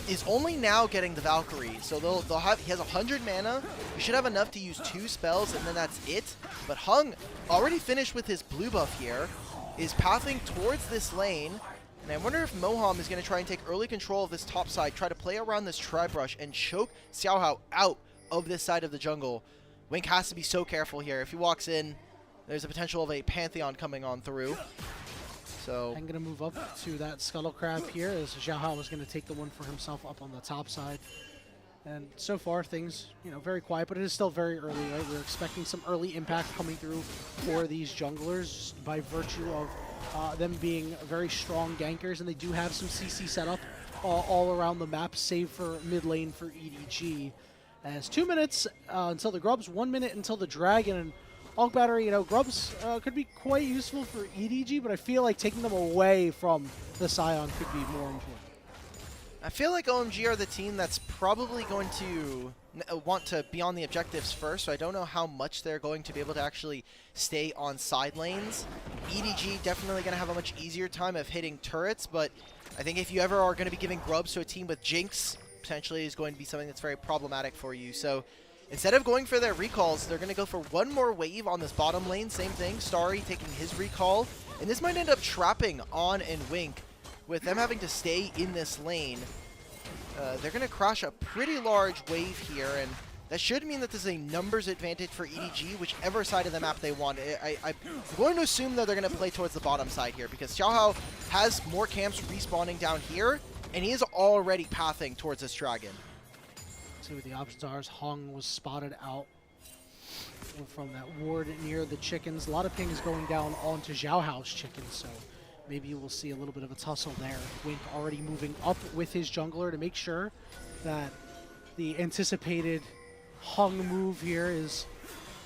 Is only now getting the Valkyrie, so they'll have, he has 100 mana. You should have enough to use 2 spells, and then that's it. But Hung, already finished with his blue buff here, is pathing towards this lane, and I wonder if Moham is going to try and take early control of this top side, try to play around this Tri-Brush, and choke Xiaohao out of this side of the jungle. Wink has to be so careful here. If he walks in, there's a potential of a Pantheon coming on through. So I'm going to move up to that Scuttle Crab here, as Xiaohao was going to take the one for himself up on the top side. And so far, things, very quiet, but it is still very early, right? We're expecting some early impact coming through for these junglers by virtue of them being very strong gankers, and they do have some CC set up all around the map, save for mid lane for EDG. As 2 minutes until the Grubs, 1 minute until the Dragon, and Aug Battery, Grubs could be quite useful for EDG, but I feel like taking them away from the Scion could be more important. I feel like OMG are the team that's probably going to want to be on the objectives first, so I don't know how much they're going to be able to actually stay on side lanes. EDG definitely going to have a much easier time of hitting turrets, but I think if you ever are going to be giving Grubs to a team with Jinx, potentially is going to be something that's very problematic for you. So instead of going for their recalls, they're going to go for one more wave on this bottom lane. Same thing, Starry taking his recall, and this might end up trapping On and Wink. With them having to stay in this lane, they're going to crash a pretty large wave here, and that should mean that there's a numbers advantage for EDG, whichever side of the map they want. I'm going to assume that they're going to play towards the bottom side here, because Xiaohao has more camps respawning down here, and he is already pathing towards this dragon. See what the options are. As Hung was spotted out from that ward near the chickens. A lot of ping is going down onto Xiaohao's chickens, so maybe we'll see a little bit of a tussle there. Wink already moving up with his jungler to make sure that the anticipated Hung move here is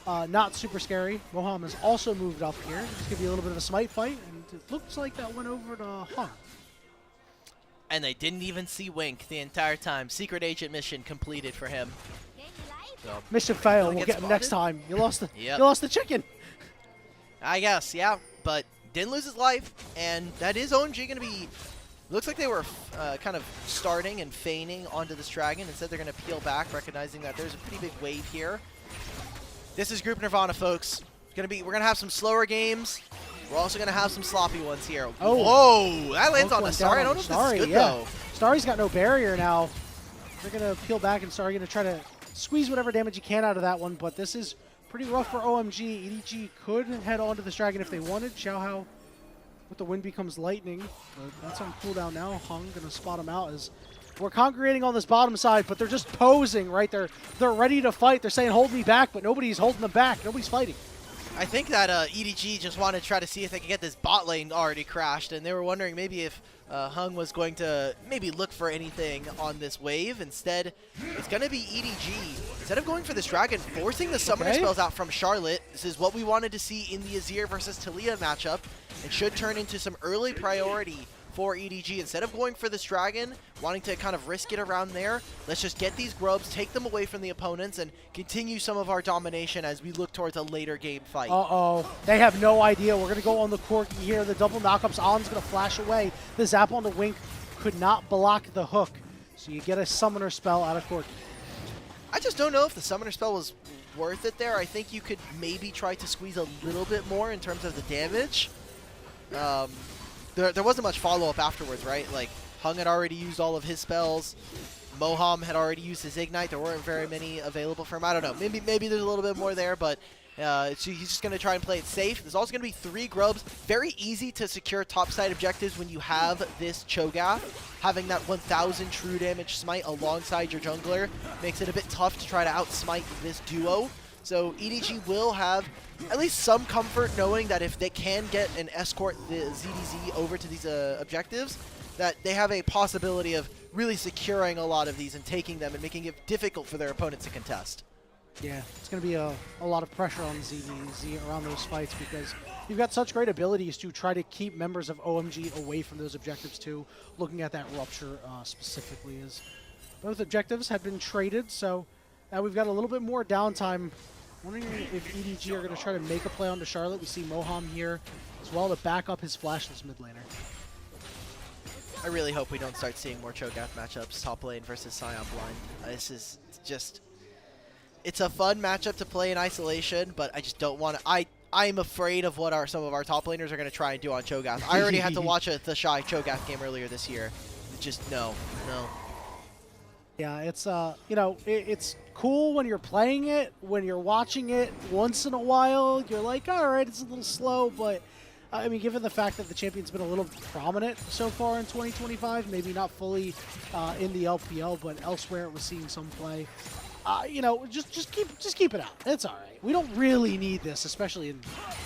not super scary. Moham has also moved up here. Just give you a little bit of a smite fight, and it looks like that went over to Hung. And they didn't even see Wink the entire time. Secret agent mission completed for him. So, mission fail. We'll get get him next spotted? time. You lost the Yep. you lost the chicken. I guess, yeah, but didn't lose his life, and that is OMG going to be... Looks like they were kind of starting and feigning onto this dragon. Instead, they're going to peel back, recognizing that there's a pretty big wave here. This is Group Nirvana, folks. We're going to have some slower games. We're also going to have some sloppy ones here. Oh. Whoa! That lands on the Went Starry. I down don't know on if the this is Starry, good, yeah. though. Starry's got no barrier now. They're going to peel back, and Starry going to try to squeeze whatever damage he can out of that one, but this is pretty rough for OMG. EDG could head on to this dragon if they wanted. Xiaohao with the wind becomes lightning, but that's on cooldown now. Hung going to spot him out as we're congregating on this bottom side, but they're just posing, right? They're ready to fight. They're saying, hold me back, but nobody's holding them back. Nobody's fighting. I think that EDG just wanted to try to see if they could get this bot lane already crashed, and they were wondering maybe if Hung was going to maybe look for anything on this wave. Instead, it's going to be EDG. Instead of going for this dragon, forcing the summoner spells out from Charlotte. This is what we wanted to see in the Azir versus Taliyah matchup. It should turn into some early priority for EDG. Instead of going for this dragon, wanting to kind of risk it around there, let's just get these grubs, take them away from the opponents, and continue some of our domination as we look towards a later game fight. Uh-oh. They have no idea. We're going to go on the Corki here. The double knockups. On's going to flash away. The zap on the Wink could not block the hook. So you get a summoner spell out of Corki. I just don't know if the summoner spell was worth it there. I think you could maybe try to squeeze a little bit more in terms of the damage. There wasn't much follow-up afterwards, right? Like, Hung had already used all of his spells. Moham had already used his Ignite. There weren't very many available for him. I don't know. Maybe there's a little bit more there, but so he's just going to try and play it safe. There's also going to be 3 grubs. Very easy to secure topside objectives when you have this Cho'Gath. Having that 1,000 true damage smite alongside your jungler makes it a bit tough to try to outsmite this duo. So EDG will have at least some comfort knowing that if they can get and escort the ZDZ over to these objectives, that they have a possibility of really securing a lot of these and taking them and making it difficult for their opponents to contest. Yeah, it's going to be a lot of pressure on ZDZ around those fights because you've got such great abilities to try to keep members of OMG away from those objectives too. Looking at that Rupture specifically, as both objectives have been traded, so now we've got a little bit more downtime. Wondering if EDG are going to try to make a play onto Charlotte. We see Moham here as well to back up his flashless mid laner. I really hope we don't start seeing more Cho'Gath matchups, top lane versus Scion blind. This is just... It's a fun matchup to play in isolation, but I just don't want to... I'm afraid of what some of our top laners are going to try and do on Cho'Gath. I already had to watch the Shy Cho'Gath game earlier this year. Just no. Yeah, it's it's cool when you're playing it. When you're watching it once in a while, you're like, all right, it's a little slow, but I mean, given the fact that the champion's been a little prominent so far in 2025, maybe not fully in the LPL, but elsewhere we're seeing some play. Just keep it out. It's all right. We don't really need this, especially in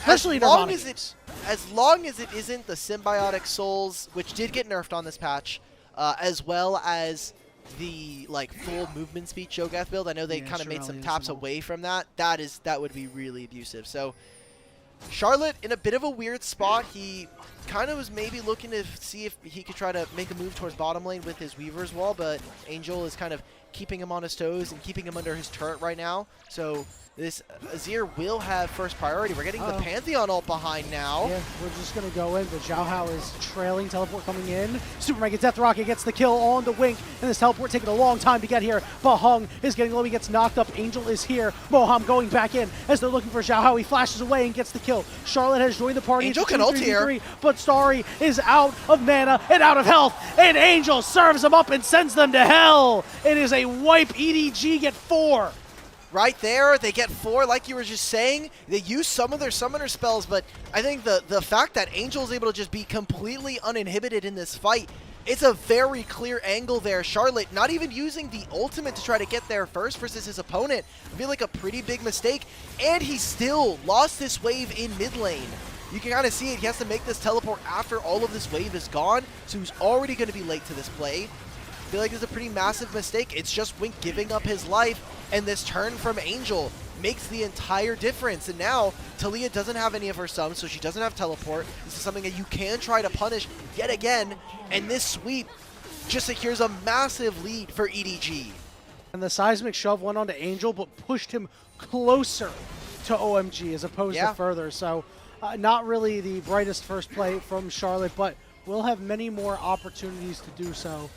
as long as it isn't the Symbiotic Souls, which did get nerfed on this patch, as well as the like full movement speed Cho'Gath build. I know they Yeah, kind of made Shirley some is taps small. away from that. That would be really abusive. So Charlotte in a bit of a weird spot. He kind of was maybe looking to see if he could try to make a move towards bottom lane with his Weaver's Wall, but Angel is kind of keeping him on his toes and keeping him under his turret right now. So this Azir will have first priority. We're getting the Pantheon ult behind now. Yeah, we're just going to go in, but Zhao Hao is trailing, teleport coming in. Super Mega Death Rocket gets the kill on the Wink, and this teleport taking a long time to get here. But Hung is getting low, he gets knocked up. Angel is here. Moham going back in as they're looking for Zhao Hao. He flashes away and gets the kill. Charlotte has joined the party. Angel It's can ult here. 2-3-3, but Starry is out of mana and out of health, and Angel serves them up and sends them to hell. It is a wipe. EDG get 4. Right there, they get 4, like you were just saying. They use some of their summoner spells, but I think the fact that Angel's able to just be completely uninhibited in this fight, it's a very clear angle there. Charlotte not even using the ultimate to try to get there first versus his opponent. I feel like a pretty big mistake, and he still lost this wave in mid lane. You can kind of see it. He has to make this teleport after all of this wave is gone, so he's already going to be late to this play. I feel like it's a pretty massive mistake. It's just Wink giving up his life, and this turn from Angel makes the entire difference. And now Talia doesn't have any of her sums, so she doesn't have teleport. This is something that you can try to punish yet again, and this sweep just secures a massive lead for EDG. And the seismic shove went onto Angel, but pushed him closer to OMG as opposed to further. So not really the brightest first play from Charlotte, but we'll have many more opportunities to do so.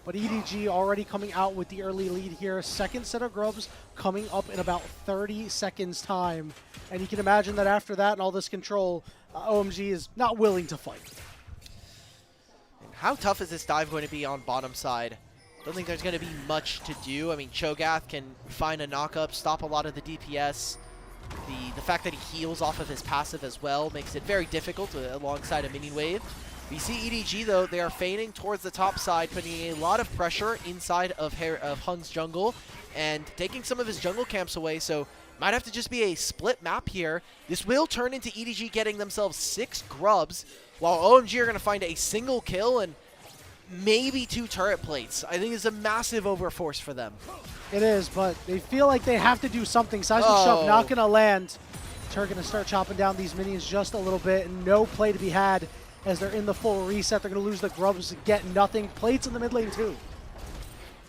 But EDG already coming out with the early lead here. Second set of grubs coming up in about 30 seconds time. And you can imagine that after that and all this control, OMG is not willing to fight. How tough is this dive going to be on bottom side? Don't think there's going to be much to do. I mean, Cho'Gath can find a knock-up, stop a lot of the DPS. The fact that he heals off of his passive as well makes it very difficult alongside a mini wave. We see EDG, though, they are feigning towards the top side, putting a lot of pressure inside of Hung's jungle and taking some of his jungle camps away, so might have to just be a split map here. This will turn into EDG getting themselves 6 grubs, while OMG are going to find a single kill and maybe 2 turret plates. I think it's a massive overforce for them. It is, but they feel like they have to do something. Seismic shove not going to land. They're going to start chopping down these minions just a little bit, and no play to be had. As they're in the full reset, they're going to lose the grubs, get nothing. Plates in the mid lane too.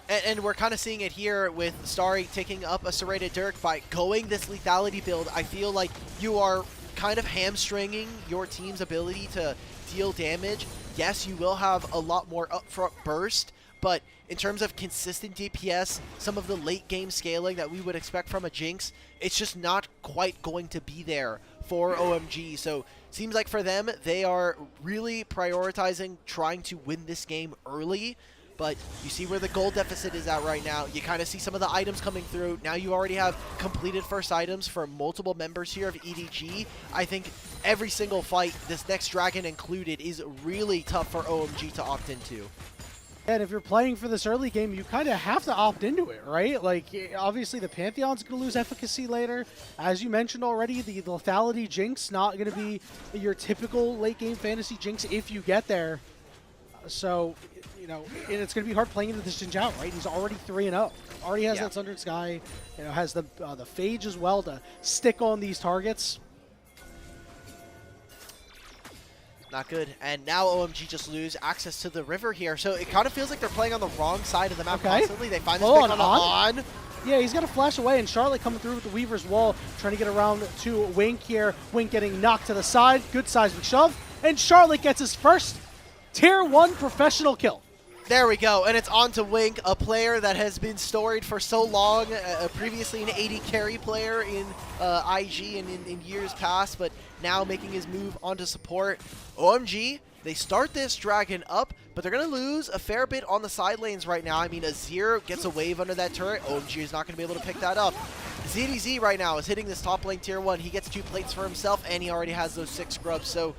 And we're kind of seeing it here with Starry taking up a serrated Dirk by going this lethality build. I feel like you are kind of hamstringing your team's ability to deal damage. Yes, you will have a lot more upfront burst, but in terms of consistent DPS, some of the late game scaling that we would expect from a Jinx, it's just not quite going to be there for OMG. So seems like for them, they are really prioritizing trying to win this game early. But you see where the gold deficit is at right now. You kind of see some of the items coming through. Now you already have completed first items for multiple members here of EDG. I think every single fight, this next dragon included, is really tough for OMG to opt into. And if you're playing for this early game, you kind of have to opt into it, right? Like, obviously the Pantheon's going to lose efficacy later. As you mentioned already, the lethality Jinx not going to be your typical late game fantasy Jinx if you get there. So, you know, and it's going to be hard playing into this Jin Zhao, right? He's already 3-0. Already has that Sundered Sky. You know, has the Phage as well to stick on these targets. Not good. And now OMG just lose access to the river here. So it kind of feels like they're playing on the wrong side of the map constantly. They find this pick on the on. Yeah, he's got to flash away, and Charlotte coming through with the Weaver's Wall, trying to get around to Wink here. Wink getting knocked to the side. Good seismic shove. And Charlotte gets his first Tier 1 professional kill. There we go, and it's on to Wink, a player that has been storied for so long, previously an AD carry player in IG and in years past, but now making his move onto support. OMG, they start this dragon up, but they're going to lose a fair bit on the side lanes right now. I mean, Azir gets a wave under that turret. OMG is not going to be able to pick that up. ZDZ right now is hitting this top lane Tier 1. He gets 2 plates for himself, and he already has those 6 grubs, so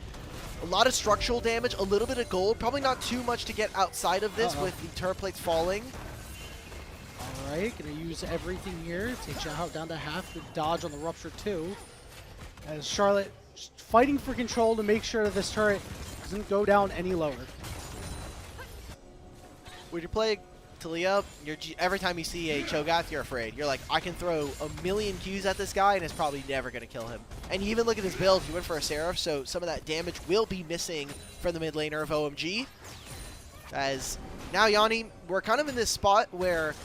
a lot of structural damage, a little bit of gold. Probably not too much to get outside of this with the turret plates falling. All right, going to use everything here. Take Zhao Hao down to half. Good dodge on the Rupture too. As Charlotte just fighting for control to make sure that this turret doesn't go down any lower. Would you play Talia, every time you see a Cho'Gath, you're afraid. You're like, I can throw a million Qs at this guy, and it's probably never going to kill him. And you even look at his build, he went for a Seraph, so some of that damage will be missing from the mid laner of OMG. As now, Yanni, we're kind of in this spot where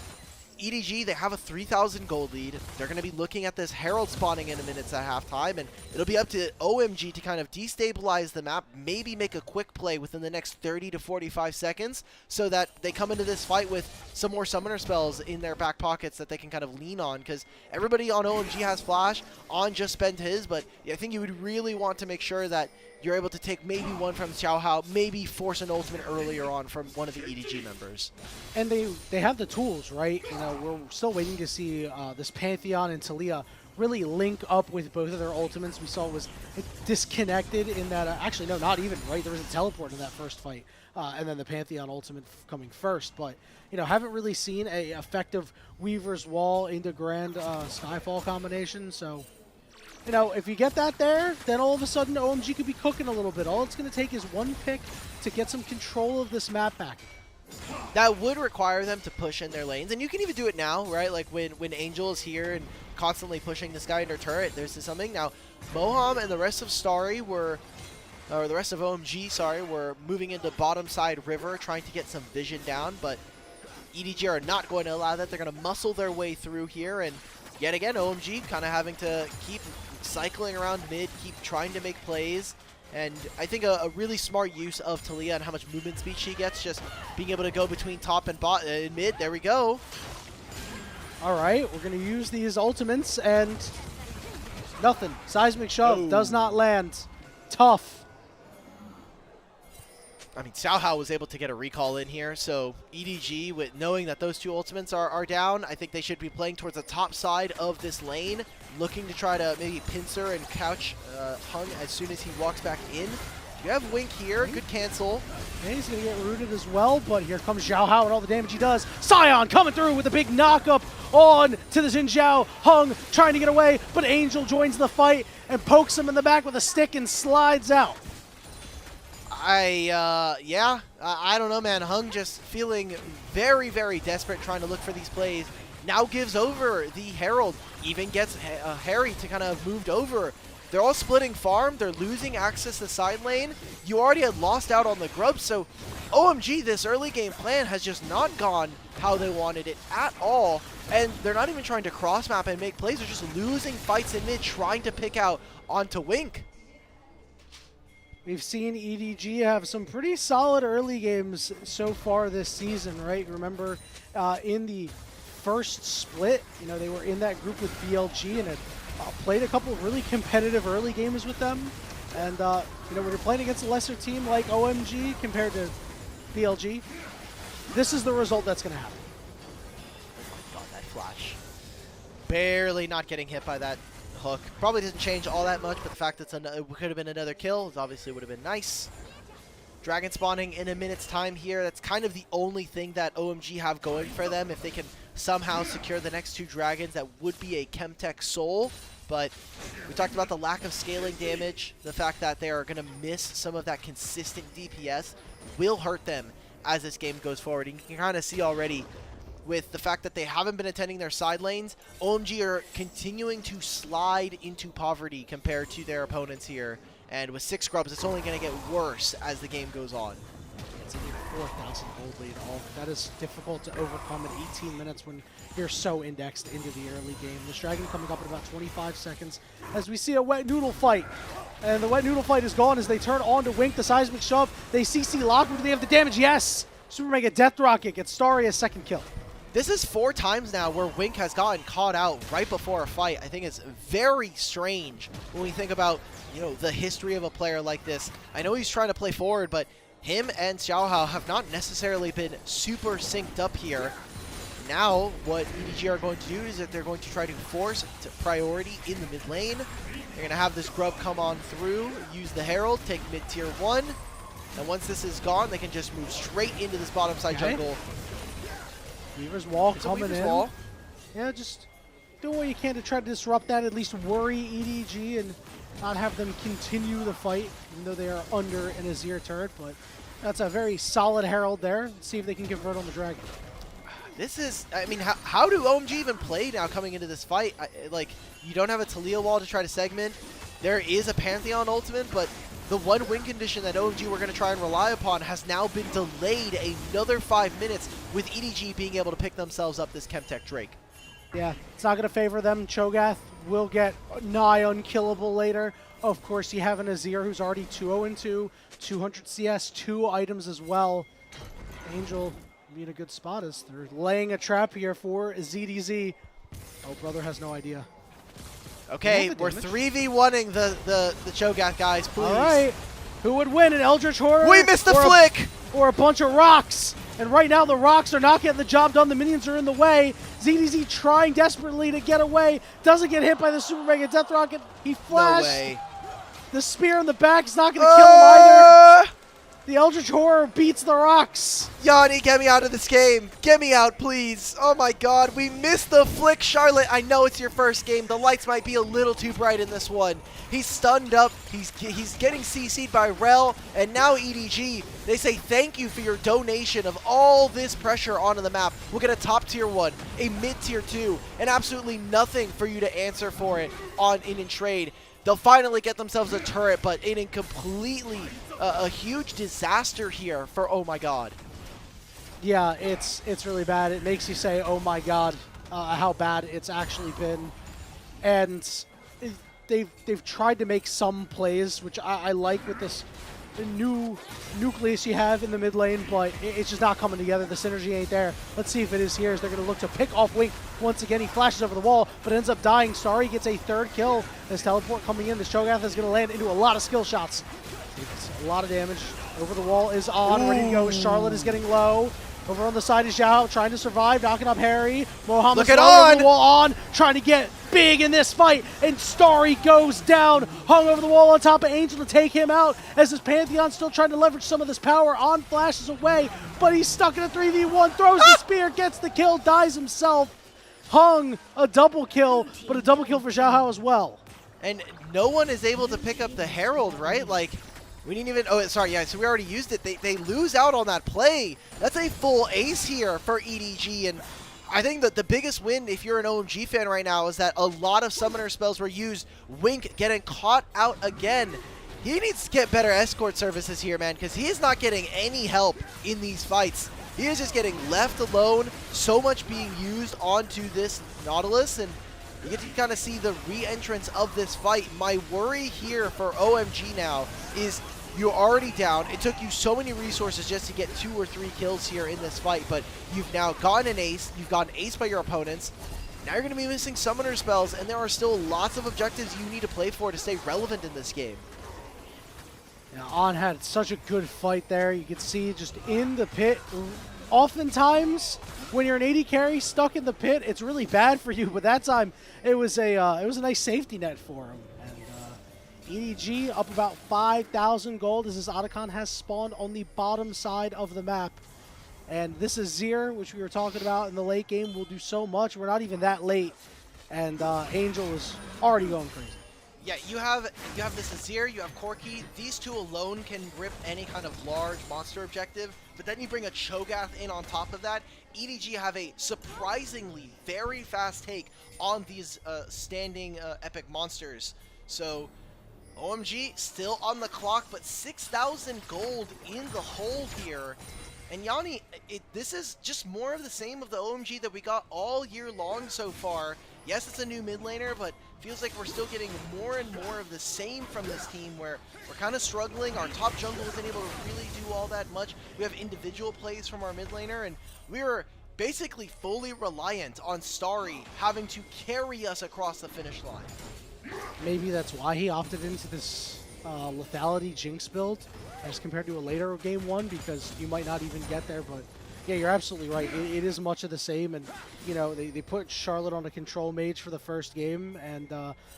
EDG, they have a 3,000 gold lead. They're going to be looking at this Herald spawning in a minute at halftime, and it'll be up to OMG to kind of destabilize the map, maybe make a quick play within the next 30 to 45 seconds so that they come into this fight with some more summoner spells in their back pockets that they can kind of lean on, because everybody on OMG has flash. On just spent his, but I think you would really want to make sure that you're able to take maybe one from Xiao Hao, maybe force an ultimate earlier on from one of the EDG members. And they have the tools, right? You know, we're still waiting to see this Pantheon and Talia really link up with both of their ultimates. We saw it was disconnected in that, actually, no, not even, right? There was a teleport in that first fight, and then the Pantheon ultimate coming first. But, you know, haven't really seen a effective Weaver's Wall into Grand Skyfall combination, so... You know, if you get that there, then all of a sudden OMG could be cooking a little bit. All it's going to take is one pick to get some control of this map back. That would require them to push in their lanes, and you can even do it now, right? Like when Angel is here and constantly pushing this guy into turret, there's something. Now, Moham and the rest of Starry were, or the rest of OMG, sorry, were moving into bottom side river, trying to get some vision down, but EDG are not going to allow that. They're going to muscle their way through here, and yet again, OMG kind of having to keep cycling around mid, keep trying to make plays. And I think a really smart use of Talia and how much movement speed she gets, just being able to go between top and mid. There we go. All right, we're going to use these ultimates, and nothing. Seismic Shove does not land. Tough. I mean, Xiao Hao was able to get a recall in here, so EDG, with knowing that those two ultimates are down, I think they should be playing towards the top side of this lane, looking to try to maybe pincer and couch Hung as soon as he walks back in. You have Wink here, good cancel. Yeah, he's going to get rooted as well, but here comes Xiao Hao and all the damage he does. Sion coming through with a big knock-up on to the Xin Zhao. Hung trying to get away, but Angel joins the fight and pokes him in the back with a stick and slides out. I don't know, man. Hung just feeling very, very desperate, trying to look for these plays. Now gives over the Herald, even gets Harry to kind of moved over. They're all splitting farm. They're losing access to the side lane. You already had lost out on the grub, so OMG, this early game plan has just not gone how they wanted it at all. And they're not even trying to cross map and make plays. They're just losing fights in mid, trying to pick out onto Wink. We've seen EDG have some pretty solid early games so far this season, right? Remember in the first split, you know, they were in that group with BLG and had played a couple of really competitive early games with them. And, you know, when you're playing against a lesser team like OMG compared to BLG, this is the result that's going to happen. Oh my god, that flash. Barely not getting hit by that hook. Probably doesn't change all that much, but the fact that it could have been another kill obviously would have been nice. Dragon spawning in a minute's time here. That's kind of the only thing that OMG have going for them. If they can somehow secure the next two dragons, that would be a Chemtech Soul. But we talked about the lack of scaling damage. The fact that they are going to miss some of that consistent DPS will hurt them as this game goes forward. And you can kind of see already with the fact that they haven't been attending their side lanes, OMG are continuing to slide into poverty compared to their opponents here. And with 6 scrubs, it's only going to get worse as the game goes on. It's a near 4,000 gold lead. That is difficult to overcome in 18 minutes when you're so indexed into the early game. This dragon coming up in about 25 seconds as we see a wet noodle fight. And the wet noodle fight is gone as they turn on to Wink, the seismic shove. They CC lock, but do they have the damage? Yes! Super Mega Death Rocket gets Starry a second kill. This is 4 times now where Wink has gotten caught out right before a fight. I think it's very strange when we think about, you know, the history of a player like this. I know he's trying to play forward, but him and Xiao Hao have not necessarily been super synced up here. Now, what EDG are going to do is that they're going to try to force priority in the mid lane. They're going to have this grub come on through, use the Herald, take mid tier 1. And once this is gone, they can just move straight into this bottom side jungle. Weaver's Wall coming in. Wall. Yeah, just do what you can to try to disrupt that, at least worry EDG and not have them continue the fight, even though they are under an Azir turret. But that's a very solid Herald there. Let's see if they can convert on the Dragon. This is, I mean, how do OMG even play now coming into this fight? Like, you don't have a Talia wall to try to segment. There is a Pantheon ultimate, but the one win condition that OMG were going to try and rely upon has now been delayed another 5 minutes, with EDG being able to pick themselves up this Chemtech Drake. Yeah, it's not going to favor them. Cho'Gath will get nigh unkillable later. Of course, you have an Azir who's already 2-0-2, 200 CS, 2 items as well. Angel be in a good spot as they're laying a trap here for ZDZ. Oh, brother has no idea. Okay, we're 3v1ing the Cho'Gath guys, please. All right, who would win, an Eldritch Horror? We missed the flick! Or a bunch of rocks. And right now the rocks are not getting the job done. The minions are in the way. ZDZ trying desperately to get away. Doesn't get hit by the Super Mega Death Rocket. He flashed. No way. The spear in the back is not going to kill him either. The Eldritch Horror beats the rocks. Yanni, get me out of this game. Get me out, please. Oh my god, we missed the flick, Charlotte. I know it's your first game. The lights might be a little too bright in this one. He's stunned up. He's getting CC'd by Rel, and now EDG. They say thank you for your donation of all this pressure onto the map. We'll get a top tier 1, a mid tier 2, and absolutely nothing for you to answer for it in trade. They'll finally get themselves a turret, but in a completely a huge disaster here for oh my god. Yeah, it's really bad. It makes you say, oh my god, how bad it's actually been. And they've tried to make some plays, which I like with this new nucleus you have in the mid lane, but it's just not coming together. The synergy ain't there. Let's see if it is here, as they're going to look to pick off Wink once again. He flashes over the wall, but ends up dying. Starry gets a 3rd kill. This teleport coming in. This Cho'Gath is going to land into a lot of skill shots. It's a lot of damage. Over the wall is on, ready to go. Charlotte is getting low. Over on the side is Zhao, trying to survive, knocking up Harry. Mohammed's look at over the wall on, trying to get big in this fight, and Starry goes down, hung over the wall on top of Angel to take him out, as his Pantheon still trying to leverage some of this power on, flashes away, but he's stuck in a 3v1, throws the spear, gets the kill, dies himself. Hung, a double kill, but a double kill for Zhao as well. And no one is able to pick up the Herald, right? Like, we didn't even, oh, sorry, yeah, so we already used it. They lose out on that play. That's a full ace here for EDG, and I think that the biggest win, if you're an OMG fan right now, is that a lot of summoner spells were used. Wink getting caught out again. He needs to get better escort services here, man, because he is not getting any help in these fights. He is just getting left alone, so much being used onto this Nautilus, and you get to kind of see the re-entrance of this fight. My worry here for OMG now is you're already down. It took you so many resources just to get 2 or 3 kills here in this fight, but you've now gotten an ace. You've gotten aced by your opponents. Now you're going to be missing summoner spells, and there are still lots of objectives you need to play for to stay relevant in this game. Yeah, On had such a good fight there. You could see just in the pit. Oftentimes, when you're an AD carry stuck in the pit, it's really bad for you. But that time, it was a nice safety net for him. And EDG up about 5,000 gold as this Otacon has spawned on the bottom side of the map. And this is Azir, which we were talking about in the late game, will do so much. We're not even that late, and Angel is already going crazy. Yeah, you have this Azir, you have Corki. These two alone can rip any kind of large monster objective, but then you bring a Cho'Gath in on top of that. EDG have a surprisingly very fast take on these standing epic monsters. So OMG still on the clock, but 6,000 gold in the hole here. And Yanni, this is just more of the same of the OMG that we got all year long so far. Yes, it's a new mid laner, but feels like we're still getting more and more of the same from this team, where we're kind of struggling. Our top jungle isn't able to really do all that much. We have individual plays from our mid laner, and we're basically fully reliant on Starry having to carry us across the finish line. Maybe that's why he opted into this lethality Jinx build as compared to a later game one, because you might not even get there. But yeah, you're absolutely right. It is much of the same, and you know, they put Charlotte on a control mage for the first game, and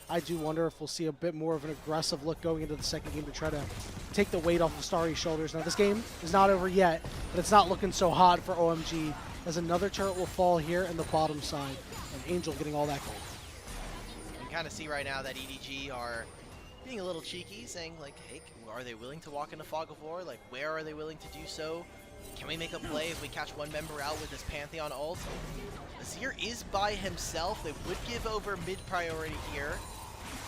I do wonder if we'll see a bit more of an aggressive look going into the second game to try to take the weight off of Starry's shoulders. Now this game is not over yet, but it's not looking so hot for OMG, as another turret will fall here in the bottom side, and Angel getting all that gold. You can kind of see right now that EDG are being a little cheeky, saying like, hey, are they willing to walk into Fog of War? Like, where are they willing to do so? Can we make a play if we catch one member out with this Pantheon ult? Azir is by himself. They would give over mid priority here.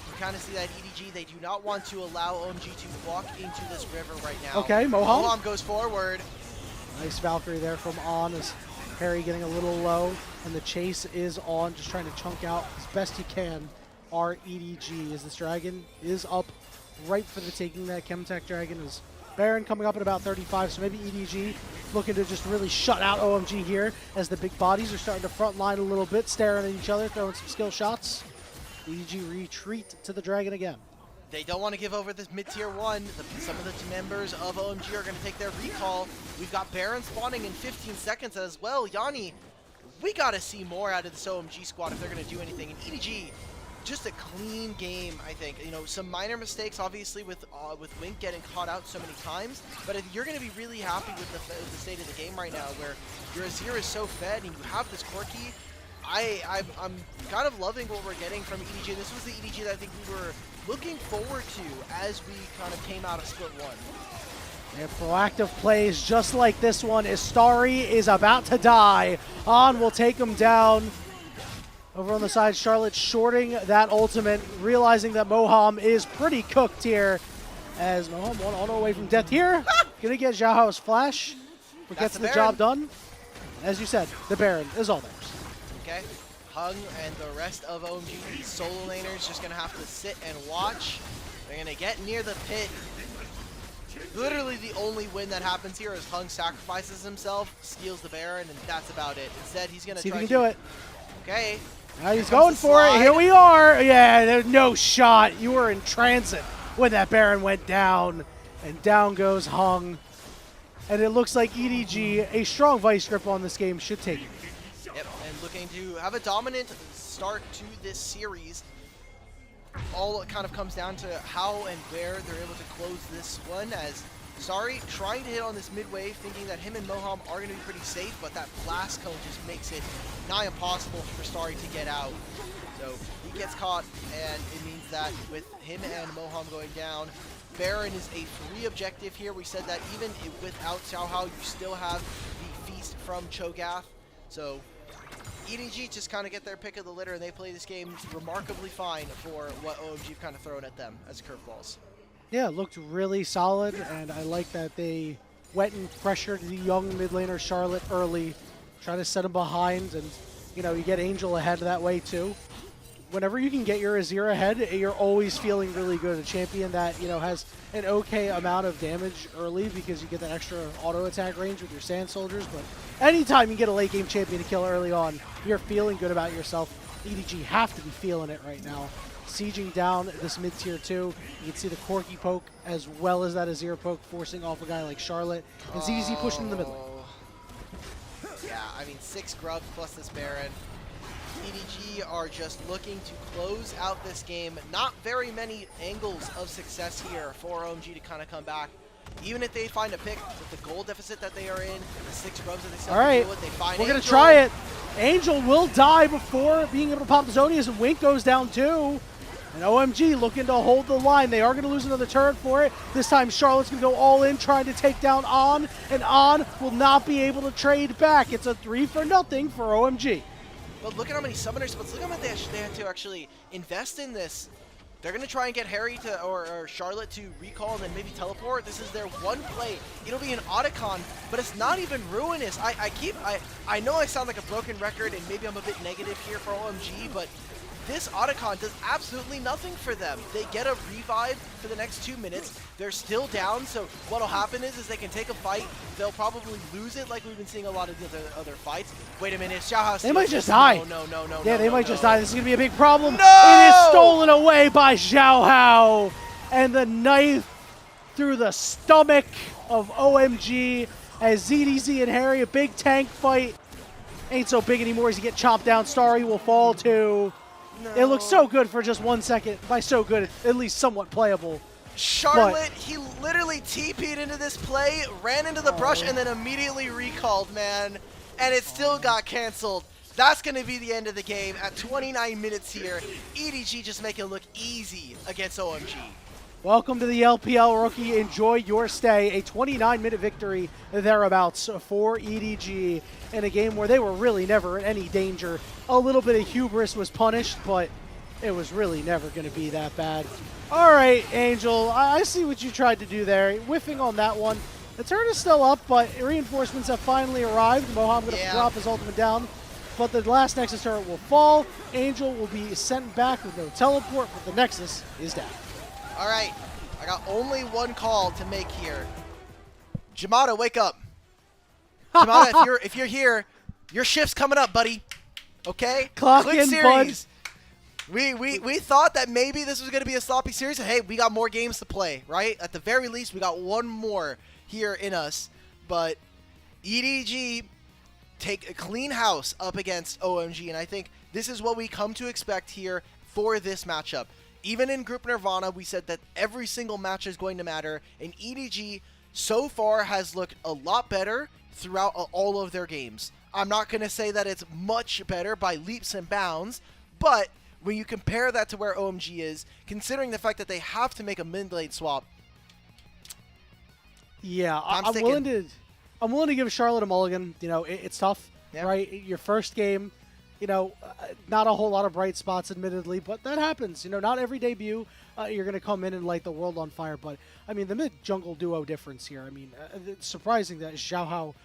You kind of see that EDG, they do not want to allow OMG to walk into this river right now. Okay, Moham. Moham goes forward. Nice Valkyrie there from On as Harry getting a little low, and the chase is on, just trying to chunk out as best he can our EDG as this dragon is up right for the taking. That Chemtech dragon is Baron coming up at about 35, so maybe EDG looking to just really shut out OMG here as the big bodies are starting to front line a little bit, staring at each other, throwing some skill shots. EDG retreat to the dragon again. They don't want to give over this mid-tier one. Some of the members of OMG are going to take their recall. We've got Baron spawning in 15 seconds as well. Yanni, we got to see more out of this OMG squad if they're going to do anything. And EDG, just a clean game, I think. You know, some minor mistakes, obviously, with Wink getting caught out so many times. But you're going to be really happy with the state of the game right now, where your Azir is so fed and you have this Corki. I'm kind of loving what we're getting from EDG. This was the EDG that I think we were looking forward to as we kind of came out of split one. And proactive plays just like this one. Istari is about to die. On will take him down. Over on the side, Charlotte shorting that ultimate, realizing that Moham is pretty cooked here. As Moham one auto away from death here. Gonna get Xiaohao's flash, but gets the job done. As you said, the Baron is all theirs. Okay, Hung and the rest of OMG, these solo laners, just gonna have to sit and watch. They're gonna get near the pit. Literally the only win that happens here is Hung sacrifices himself, steals the Baron, and that's about it. Instead, he's gonna see if try he can do it. Okay. Now he's going for it. Here we are. Yeah, there's no shot. You were in transit when that Baron went down, and down goes Hung. And it looks like EDG, a strong vice grip on this game, should take it. Yep, and looking to have a dominant start to this series. All it kind of comes down to how and where they're able to close this one, as Sari trying to hit on this mid wave, thinking that him and Moham are going to be pretty safe, but that blast cone just makes it nigh impossible for Sari to get out. So he gets caught, and it means that with him and Moham going down, Baron is a free objective here. We said that even without Xiaohao, you still have the feast from Cho'Gath. So EDG just kind of get their pick of the litter, and they play this game remarkably fine for what OMG have kind of thrown at them as curveballs. Yeah, it looked really solid, and I like that they went and pressured the young mid laner Charlotte early, try to set him behind, and you know, you get Angel ahead that way too. Whenever you can get your Azir ahead, you're always feeling really good. A champion that, you know, has an okay amount of damage early because you get that extra auto attack range with your Sand Soldiers, but anytime you get a late game champion to kill early on, you're feeling good about yourself. EDG have to be feeling it right now. Sieging down this mid-tier 2. You can see the Corki poke as well as that Azir poke forcing off a guy like Charlotte. And ZDZ pushing in the middle. Yeah, I mean, 6 grubs plus this Baron. EDG are just looking to close out this game. Not very many angles of success here for OMG to kind of come back. Even if they find a pick with the goal deficit that they are in, the 6 grubs that they still have to deal with, they find we're Angel. Gonna try it. Angel will die before being able to pop the Zonius, and Wink goes down too. And OMG looking to hold the line. They are going to lose another turret for it. This time Charlotte's going to go all in, trying to take down On, and On will not be able to trade back. It's a 3-0 for OMG. But look at how many summoners, but look how much they had to actually invest in this. They're going to try and get Harry to, or Charlotte to recall and then maybe teleport. This is their one play. It'll be an Otacon, but it's not even ruinous. I know I sound like a broken record and maybe I'm a bit negative here for OMG, but this Otacon does absolutely nothing for them. They get a revive for the next 2 minutes. They're still down, so what'll happen is they can take a fight. They'll probably lose it like we've been seeing a lot of the other fights. Wait a minute, Xiaohao. They might just die. No. Yeah, they might just die. This is going to be a big problem. No! It is stolen away by Xiaohao. And the knife through the stomach of OMG as ZDZ and Harry, a big tank fight. Ain't so big anymore as you get chopped down. Starry will fall too. No. It looks so good for just 1 second. By so good, at least somewhat playable. Charlotte, he literally TP'd into this play, ran into the brush, and then immediately recalled, man. And it still got canceled. That's going to be the end of the game at 29 minutes here. EDG just make it look easy against OMG. Welcome to the LPL, rookie. Enjoy your stay. A 29-minute victory thereabouts for EDG in a game where they were really never in any danger. A little bit of hubris was punished, but it was really never going to be that bad. All right, Angel, I see what you tried to do there. Whiffing on that one. The turret is still up, but reinforcements have finally arrived. Moham going to drop his ultimate down, but the last Nexus turret will fall. Angel will be sent back with no teleport, but the Nexus is down. All right, I got only one call to make here. Jamada, wake up. Jamada, if you're here, your shift's coming up, buddy. Okay? Clock Quick in, series. We thought that maybe this was going to be a sloppy series. Hey, we got more games to play, right? At the very least, we got one more here in us. But EDG take a clean house up against OMG, and I think this is what we come to expect here for this matchup. Even in Group Nirvana, we said that every single match is going to matter, and EDG so far has looked a lot better throughout all of their games. I'm not going to say that it's much better by leaps and bounds, but when you compare that to where OMG is, considering the fact that they have to make a mid-lane swap. Yeah, I'm willing to give Charlotte a mulligan. You know, it's tough, right? Your first game. You know, not a whole lot of bright spots, admittedly, but that happens. You know, not every debut you're going to come in and light the world on fire. But, I mean, the mid-jungle duo difference here. I mean, it's surprising that Xiao Hao,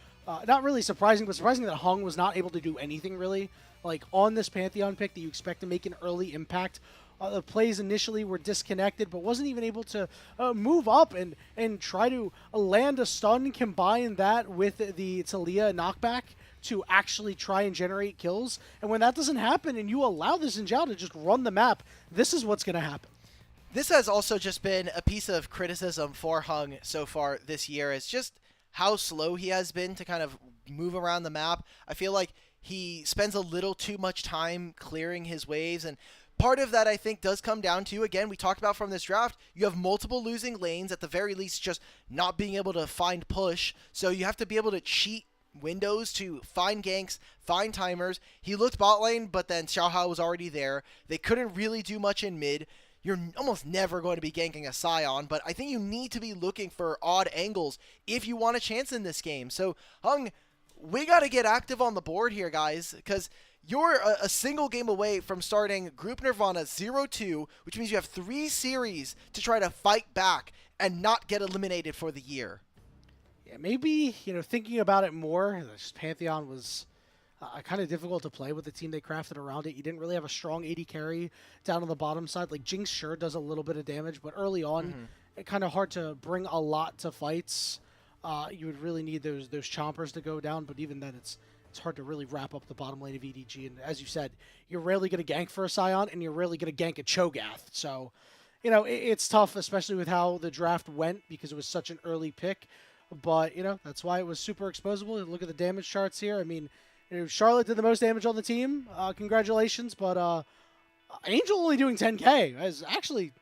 not really surprising, but surprising that Hung was not able to do anything, really. Like, on this Pantheon pick that you expect to make an early impact. The plays initially were disconnected, but wasn't even able to move up and try to land a stun, combine that with the Talia knockback to actually try and generate kills. And when that doesn't happen and you allow the Xin Zhao to just run the map, this is what's going to happen. This has also just been a piece of criticism for Hung so far this year. It's just how slow he has been to kind of move around the map. I feel like he spends a little too much time clearing his waves, and part of that, I think, does come down to, again, we talked about from this draft, you have multiple losing lanes, at the very least just not being able to find push, so you have to be able to cheat windows to find ganks, find timers. He looked bot lane, but then Xiao Hao was already there. They couldn't really do much in mid. You're almost never going to be ganking a Scion, but I think you need to be looking for odd angles if you want a chance in this game. So, Hung, we got to get active on the board here, guys, because you're a single game away from starting Group Nirvana 0-2, which means you have 3 series to try to fight back and not get eliminated for the year. Yeah, maybe, you know, thinking about it more, Pantheon was kind of difficult to play with the team they crafted around it. You didn't really have a strong AD carry down on the bottom side. Like, Jinx sure does a little bit of damage, but early on, it kind of hard to bring a lot to fights. You would really need those chompers to go down, but even then, it's hard to really wrap up the bottom lane of EDG. And as you said, you're rarely going to gank for a Scion, and you're rarely going to gank a Cho'Gath. So, you know, it's tough, especially with how the draft went, because it was such an early pick. But, you know, that's why it was super exposable. Look at the damage charts here. I mean, you know, Charlotte did the most damage on the team. Congratulations. But Angel only doing 10K. Is actually...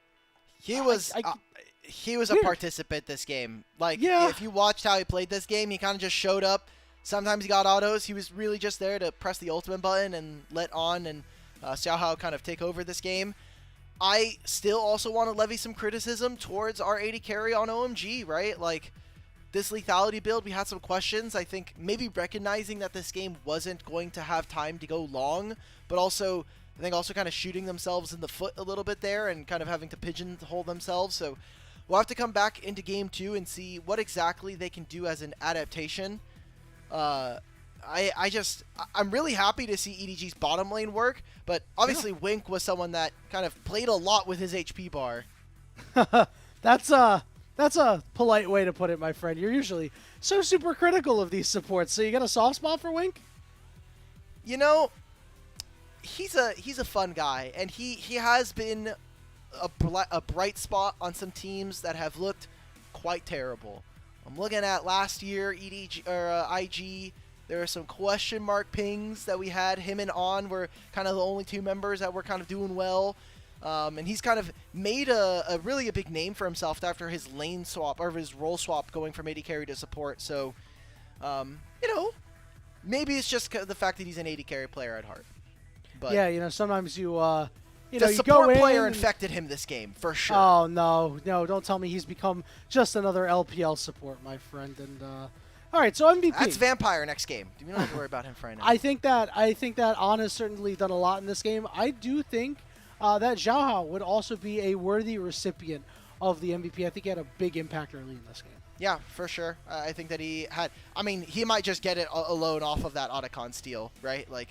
He was a participant this game. Like, if you watched how he played this game, he kind of just showed up. Sometimes he got autos. He was really just there to press the ultimate button and let on and Xiao Hao kind of take over this game. I still also want to levy some criticism towards our AD carry on OMG, right? Like, this lethality build, we had some questions. I think maybe recognizing that this game wasn't going to have time to go long, but also, I think also kind of shooting themselves in the foot a little bit there and kind of having to pigeonhole themselves. So we'll have to come back into game 2 and see what exactly they can do as an adaptation. I'm really happy to see EDG's bottom lane work, but obviously Wink was someone that kind of played a lot with his HP bar. That's a polite way to put it, my friend. You're usually so super critical of these supports. So you got a soft spot for Wink? You know, he's a fun guy, and he has been a bright spot on some teams that have looked quite terrible. I'm looking at last year, EDG or IG. There are some question mark pings that we had. Him and On were kind of the only 2 members that were kind of doing well. And he's kind of made a really big name for himself after his lane swap, or his role swap, going from AD carry to support. So, you know, maybe it's just the fact that he's an AD carry player at heart. But yeah, you know, sometimes you You The know, you go support in player and- infected him this game, for sure. Oh, no, don't tell me he's become just another LPL support, my friend. And all right, so MVP. That's Vampire next game. You don't have to worry about him for right now. I think that An has certainly done a lot in this game. I do think that Xiaohao would also be a worthy recipient of the MVP. I think he had a big impact early in this game. Yeah, for sure. I think that he had... I mean, he might just get it alone off of that Otacon steal, right? Like,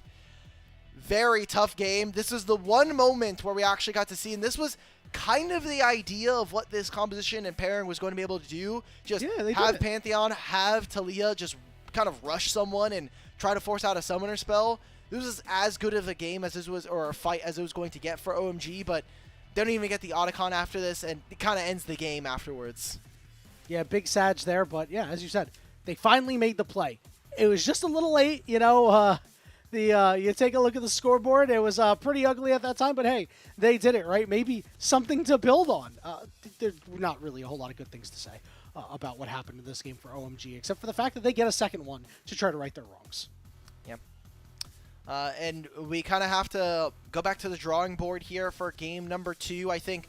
very tough game. This is the one moment where we actually got to see, and this was kind of the idea of what this composition and pairing was going to be able to do. Just have Pantheon, have Talia just kind of rush someone and try to force out a summoner spell. This was as good of a game as this was, or a fight as it was going to get for OMG, but they don't even get the Otacon after this, and it kind of ends the game afterwards. Yeah, big Sag there, but yeah, as you said, they finally made the play. It was just a little late, you know. You take a look at the scoreboard, it was pretty ugly at that time, but hey, they did it, right? Maybe something to build on. There's not really a whole lot of good things to say about what happened in this game for OMG, except for the fact that they get a second one to try to right their wrongs. Yep. And we kind of have to go back to the drawing board here for game number 2. I think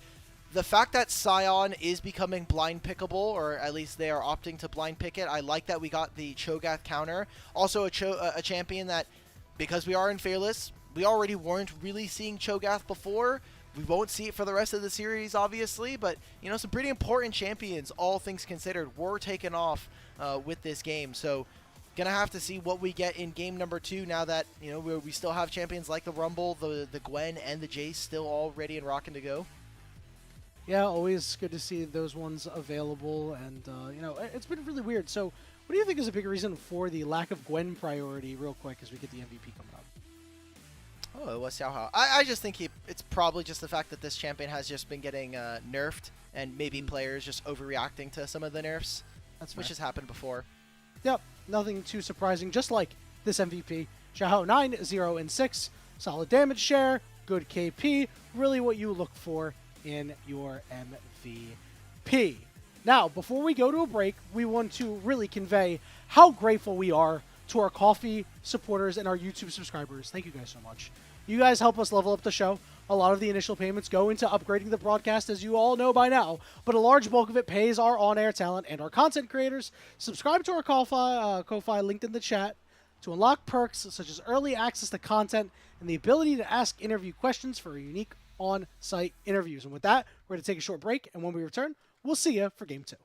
the fact that Sion is becoming blind pickable, or at least they are opting to blind pick it, I like that we got the Cho'Gath counter. Also a champion that, because we are in Fearless, we already weren't really seeing Cho'Gath before. We won't see it for the rest of the series, obviously, but, you know, some pretty important champions, all things considered, were taken off with this game. So, gonna have to see what we get in game number 2 now that, you know, we still have champions like the Rumble, the Gwen, and the Jace still all ready and rocking to go. Yeah, always good to see those ones available, and, you know, it's been really weird. So, what do you think is a big reason for the lack of Gwen priority, real quick, as we get the MVP coming up? Oh, it was Xiaohao. I just think it's probably just the fact that this champion has just been getting nerfed, and maybe players just overreacting to some of the nerfs, which has happened before. Yep, nothing too surprising, just like this MVP. Xiaohao 9, 0, and 6. Solid damage share, good KP, really what you look for in your MVP. Now, before we go to a break, we want to really convey how grateful we are to our Coffee supporters and our YouTube subscribers. Thank you guys so much. You guys help us level up the show. A lot of the initial payments go into upgrading the broadcast, as you all know by now, but a large bulk of it pays our on-air talent and our content creators. Subscribe to our Ko-Fi linked in the chat to unlock perks such as early access to content and the ability to ask interview questions for unique on-site interviews. And with that, we're going to take a short break, and when we return, we'll see you for Game 2.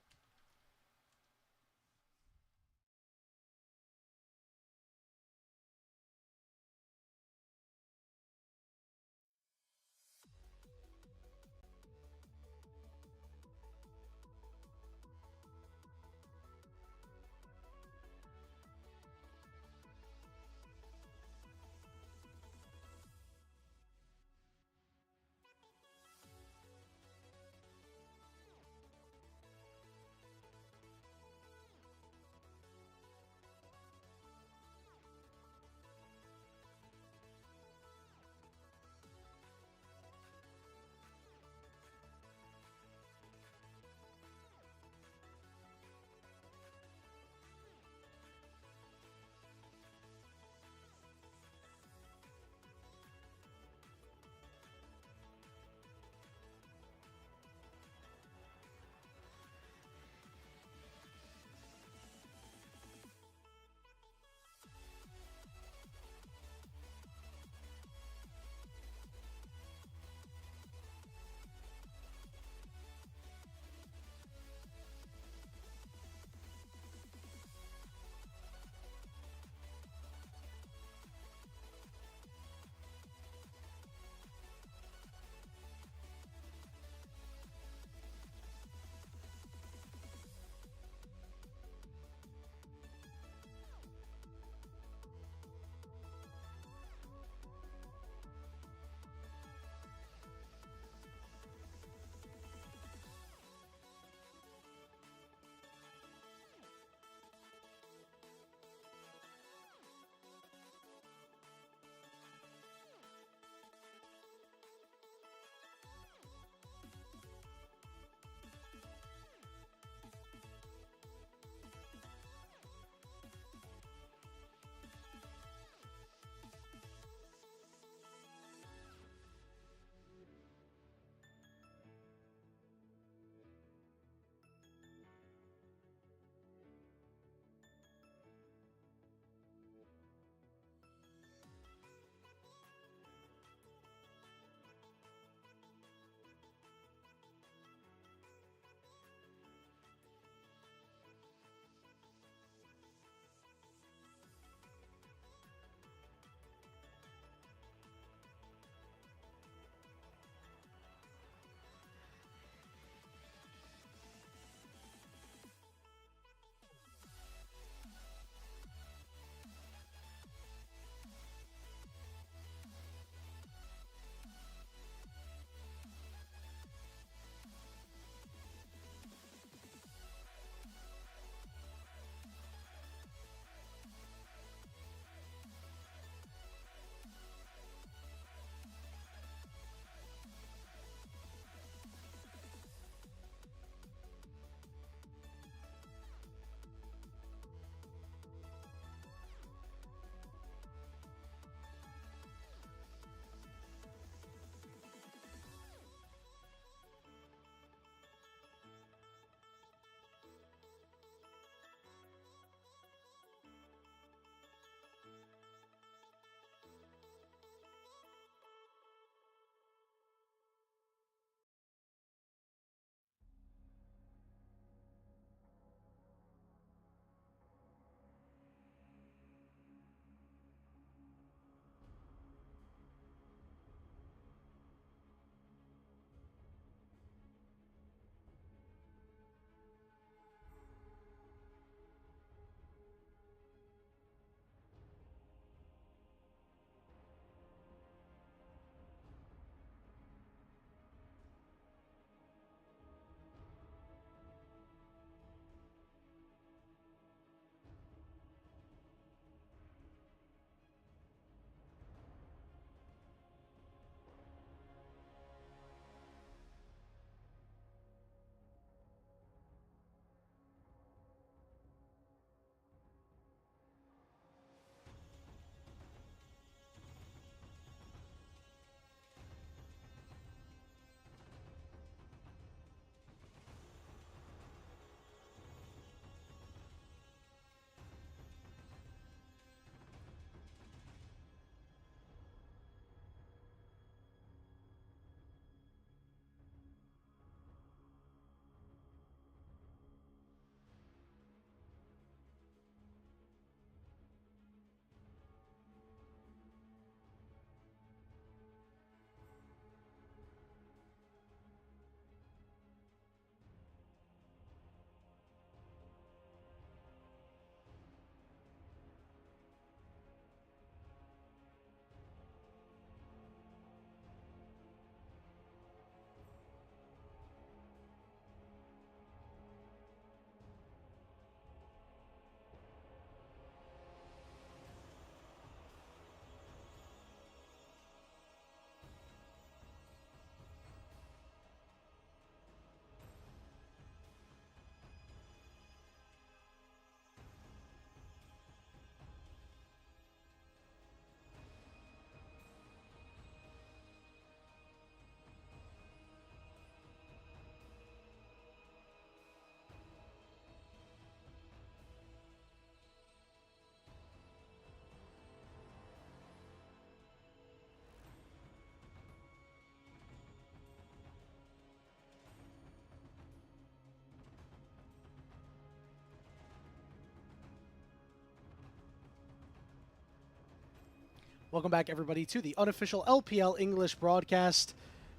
Welcome back, everybody, to the unofficial LPL English broadcast.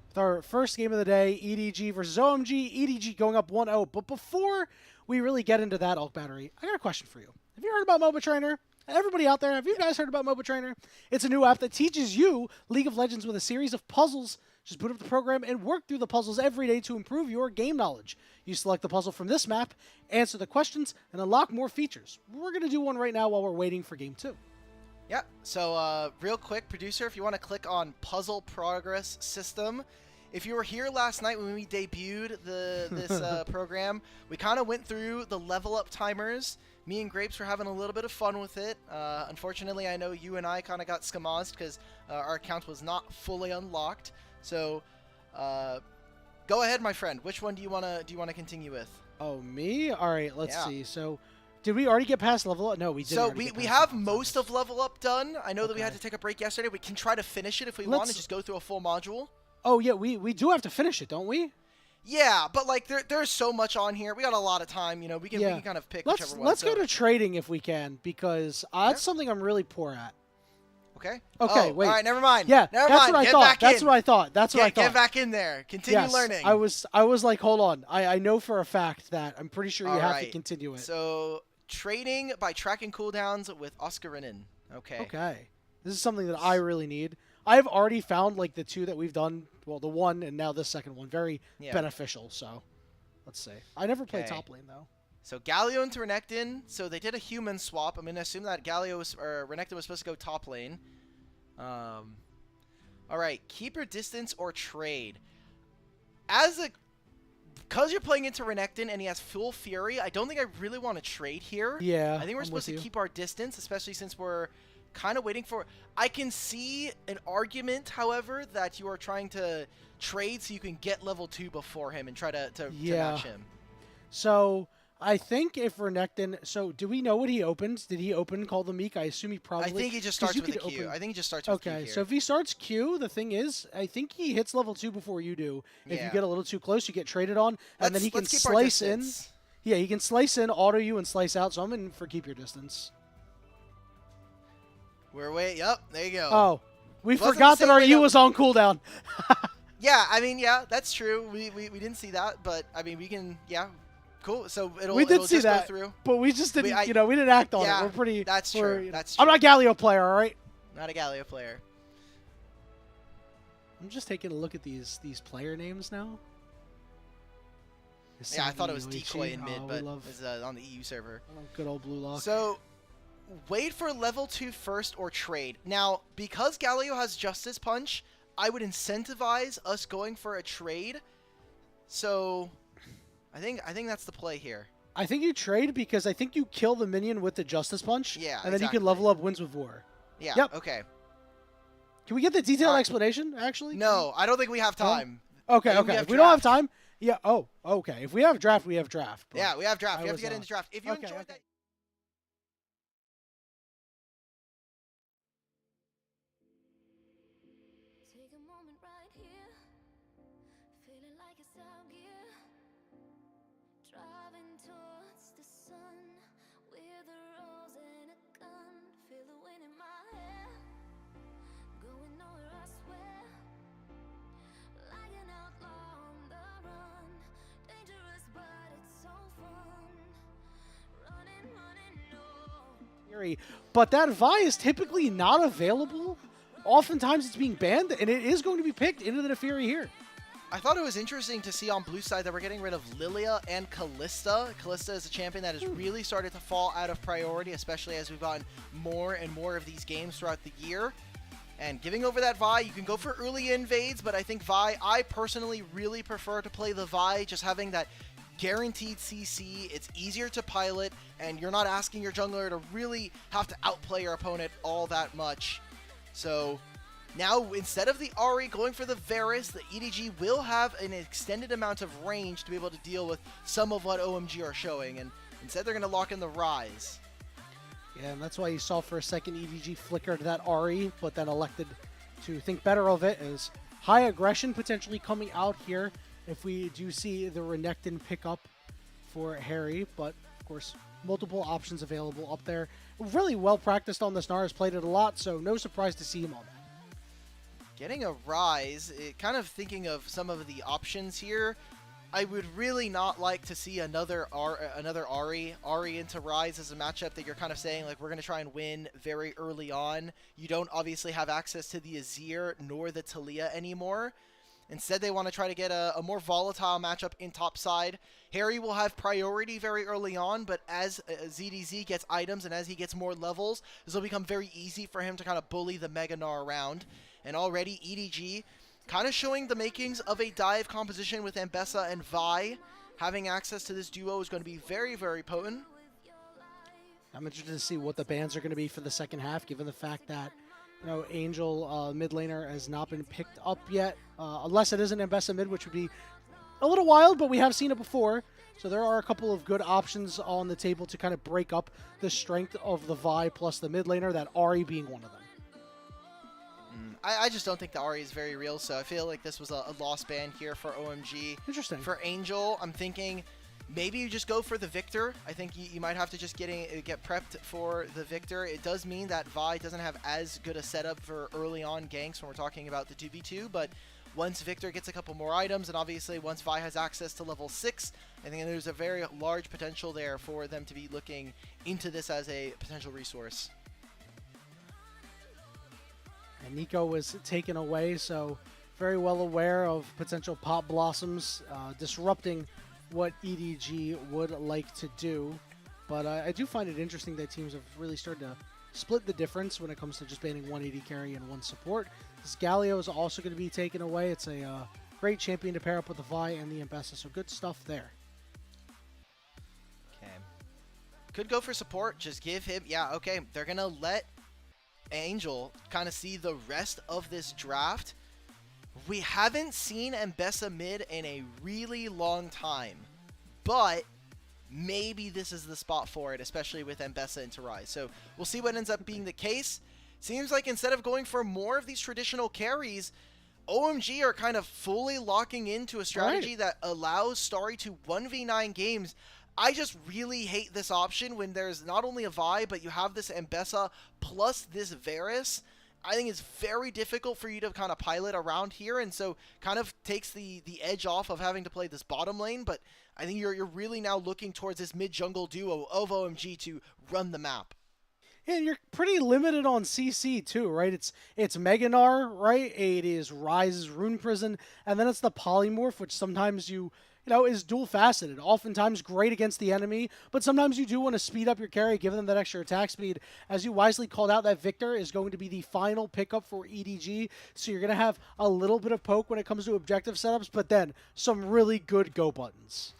With our first game of the day, EDG versus OMG. EDG going up 1-0. But before we really get into that, Elk Battery, I got a question for you. Have you heard about MOBA Trainer? Everybody out there, have you guys heard about MOBA Trainer? It's a new app that teaches you League of Legends with a series of puzzles. Just boot up the program and work through the puzzles every day to improve your game knowledge. You select the puzzle from this map, answer the questions, and unlock more features. We're going to do one right now while we're waiting for Game 2. Yeah, so real quick, producer, if you want to click on Puzzle Progress System. If you were here last night when we debuted this program, we kind of went through the level up timers. Me and Grapes were having a little bit of fun with it. Unfortunately, I know you and I kind of got skamazed because our account was not fully unlocked. So go ahead, my friend. Which one do you want to continue with? Oh, me? All right, let's see. So did we already get past level up? No, we didn't. So we have most of level up done. I know that we had to take a break yesterday. We can try to finish it if we want and just go through a full module. Oh, yeah, we do have to finish it, don't we? Yeah, but like there's so much on here. We got a lot of time, you know. We can kind of pick whichever one. Let's go to trading if we can, because that's something I'm really poor at. Okay. Okay, wait. All right, never mind. Yeah, never that's mind. what I Get thought. back That's in. what I thought. That's what I thought. Get back in there. Continue learning. I was like, hold on. I know for a fact that I'm pretty sure you have to continue it. So trading by tracking cooldowns with Oscarinen. Okay. Okay. This is something that I really need. I've already found like the two that we've done, well, the one and now this second one, very beneficial. So let's see. I never played top lane though. So Galio into Renekton. So they did a human swap. I'm gonna assume that Renekton was supposed to go top lane. All right, keep your distance or trade. Because you're playing into Renekton and he has full Fury, I don't think I really want to trade here. Yeah, I think we're supposed to keep our distance, especially since we're kind of waiting for... I can see an argument, however, that you are trying to trade so you can get level 2 before him and try to match him. So I think if Renekton... So do we know what he opens? Did he open Call the Meek? I assume he probably... I think he just starts with a Q. I think he just starts with Q here. Okay, so if he starts Q, the thing is, I think he hits level 2 before you do. If you get a little too close, you get traded on, and then he can slice in. Yeah, he can slice in, auto you, and slice out, so I'm in for keep your distance. Yep, there you go. Oh, we forgot that our U was on cooldown. Yeah, I mean, yeah, that's true. We didn't see that, but I mean, we can, cool. So it'll just go through. But we just didn't, we didn't act on it. We're pretty. That's true. That's true. I'm not a Galio player, all right? Not a Galio player. I'm just taking a look at these player names now. Yeah, I thought it was Decoy in mid, but it's on the EU server. Oh, good old Blue Lock. So wait for level 2 first or trade. Now, because Galio has Justice Punch, I would incentivize us going for a trade. So I think that's the play here. I think you trade because I think you kill the minion with the Justice Punch. Yeah, and then you can level up Winds with War. Yeah. Yep. Okay. Can we get the detailed explanation, actually? No, I don't think we have time. Okay. If we don't have time, yeah. Oh, okay. If we have draft, we have draft. Yeah, we have draft. We have to get into draft. If you enjoyed that. But that Vi is typically not available. Oftentimes it's being banned, and it is going to be picked into the Fury here. I thought it was interesting to see on blue side that we're getting rid of Lilia and Kalista. Kalista is a champion that has really started to fall out of priority, especially as we've gotten more and more of these games throughout the year. And giving over that Vi, you can go for early invades, but I think Vi, I personally really prefer to play the Vi, just having that guaranteed CC. It's easier to pilot, and you're not asking your jungler to really have to outplay your opponent all that much. So now, instead of the Ahri going for the Varus, the EDG will have an extended amount of range to be able to deal with some of what OMG are showing, and instead they're going to lock in the Ryze. Yeah, and that's why you saw for a second EDG flickered that Ahri, but then elected to think better of it as high aggression potentially coming out here if we do see the Renekton pick up for Harry, but of course multiple options available up there. Really well practiced on this Gnar, has played it a lot, so no surprise to see him on that. Getting a Rise, kind of thinking of some of the options here, I would really not like to see another Ahri. Ahri into Rise is a matchup that you're kind of saying, like, we're going to try and win very early on. You don't obviously have access to the Azir nor the Talia anymore. Instead, they want to try to get a more volatile matchup in topside. Harry will have priority very early on, but as ZDZ gets items and as he gets more levels, this will become very easy for him to kind of bully the Mega Gnar around. And already EDG kind of showing the makings of a dive composition with Ambessa and Vi. Having access to this duo is going to be very, very potent. I'm interested to see what the bans are going to be for the second half, given the fact that Angel mid laner has not been picked up yet, unless it is an Ambessa mid, which would be a little wild, but we have seen it before. So there are a couple of good options on the table to kind of break up the strength of the Vi plus the mid laner, that Ahri being one of them. I just don't think the Ahri is very real, so I feel like this was a lost ban here for OMG. Interesting. For Angel, I'm thinking maybe you just go for the Victor. I think you might have to just get prepped for the Victor. It does mean that Vi doesn't have as good a setup for early on ganks when we're talking about the 2v2, but once Victor gets a couple more items, and obviously once Vi has access to level 6, I think there's a very large potential there for them to be looking into this as a potential resource. And Nico was taken away, so very well aware of potential pop blossoms disrupting what EDG would like to do. But I do find it interesting that teams have really started to split the difference when it comes to just banning one AD carry and one support. This Galio is also going to be taken away. It's a great champion to pair up with the Vi and the Ambessa, so good stuff there. Okay. Could go for support. Just give him... Yeah, okay. They're going to let Angel kind of see the rest of this draft. We haven't seen Ambessa mid in a really long time, but maybe this is the spot for it, especially with Ambessa into Rise. So we'll see what ends up being the case. Seems like instead of going for more of these traditional carries, OMG are kind of fully locking into a strategy that allows Starry to 1v9 games. I just really hate this option when there's not only a Vi, but you have this Ambessa plus this Varus. I think it's very difficult for you to kind of pilot around here, and so kind of takes the edge off of having to play this bottom lane, but I think you're really now looking towards this mid-jungle duo of OMG to run the map. Yeah, you're pretty limited on CC too, right? It's Mega Gnar, right? It is Rise's Rune Prison, and then it's the Polymorph, which sometimes is dual-faceted. Oftentimes great against the enemy, but sometimes you do want to speed up your carry, give them that extra attack speed. As you wisely called out, that Victor is going to be the final pickup for EDG, so you're going to have a little bit of poke when it comes to objective setups, but then some really good go buttons.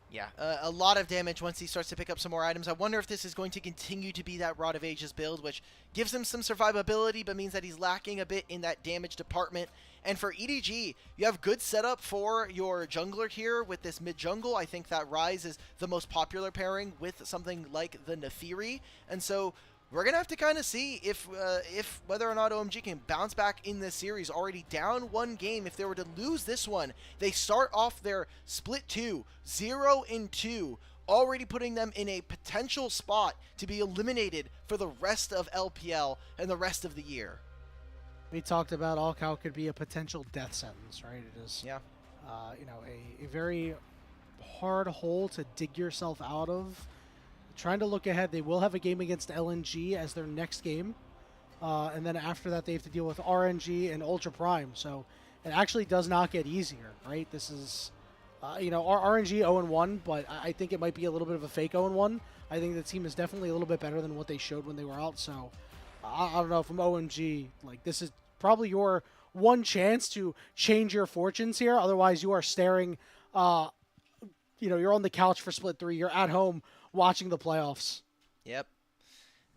Yeah, a lot of damage once he starts to pick up some more items. I wonder if this is going to continue to be that Rod of Ages build, which gives him some survivability, but means that he's lacking a bit in that damage department. And for EDG, you have good setup for your jungler here with this mid-jungle. I think that Rise is the most popular pairing with something like the Nefiri. And so we're going to have to kind of see if whether or not OMG can bounce back in this series. Already down one game. If they were to lose this one, they start off their split 2, 0-2, already putting them in a potential spot to be eliminated for the rest of LPL and the rest of the year. We talked about Alcal could be a potential death sentence, right? It is, yeah, a very hard hole to dig yourself out of. Trying to look ahead, they will have a game against LNG as their next game. And then after that, they have to deal with RNG and Ultra Prime. So it actually does not get easier, right? This is, RNG 0-1, but I think it might be a little bit of a fake 0-1. I think the team is definitely a little bit better than what they showed when they were out. So I don't know, from OMG, this is probably your one chance to change your fortunes here. Otherwise, you are staring, you're on the couch for Split 3. You're at home watching the playoffs. Yep.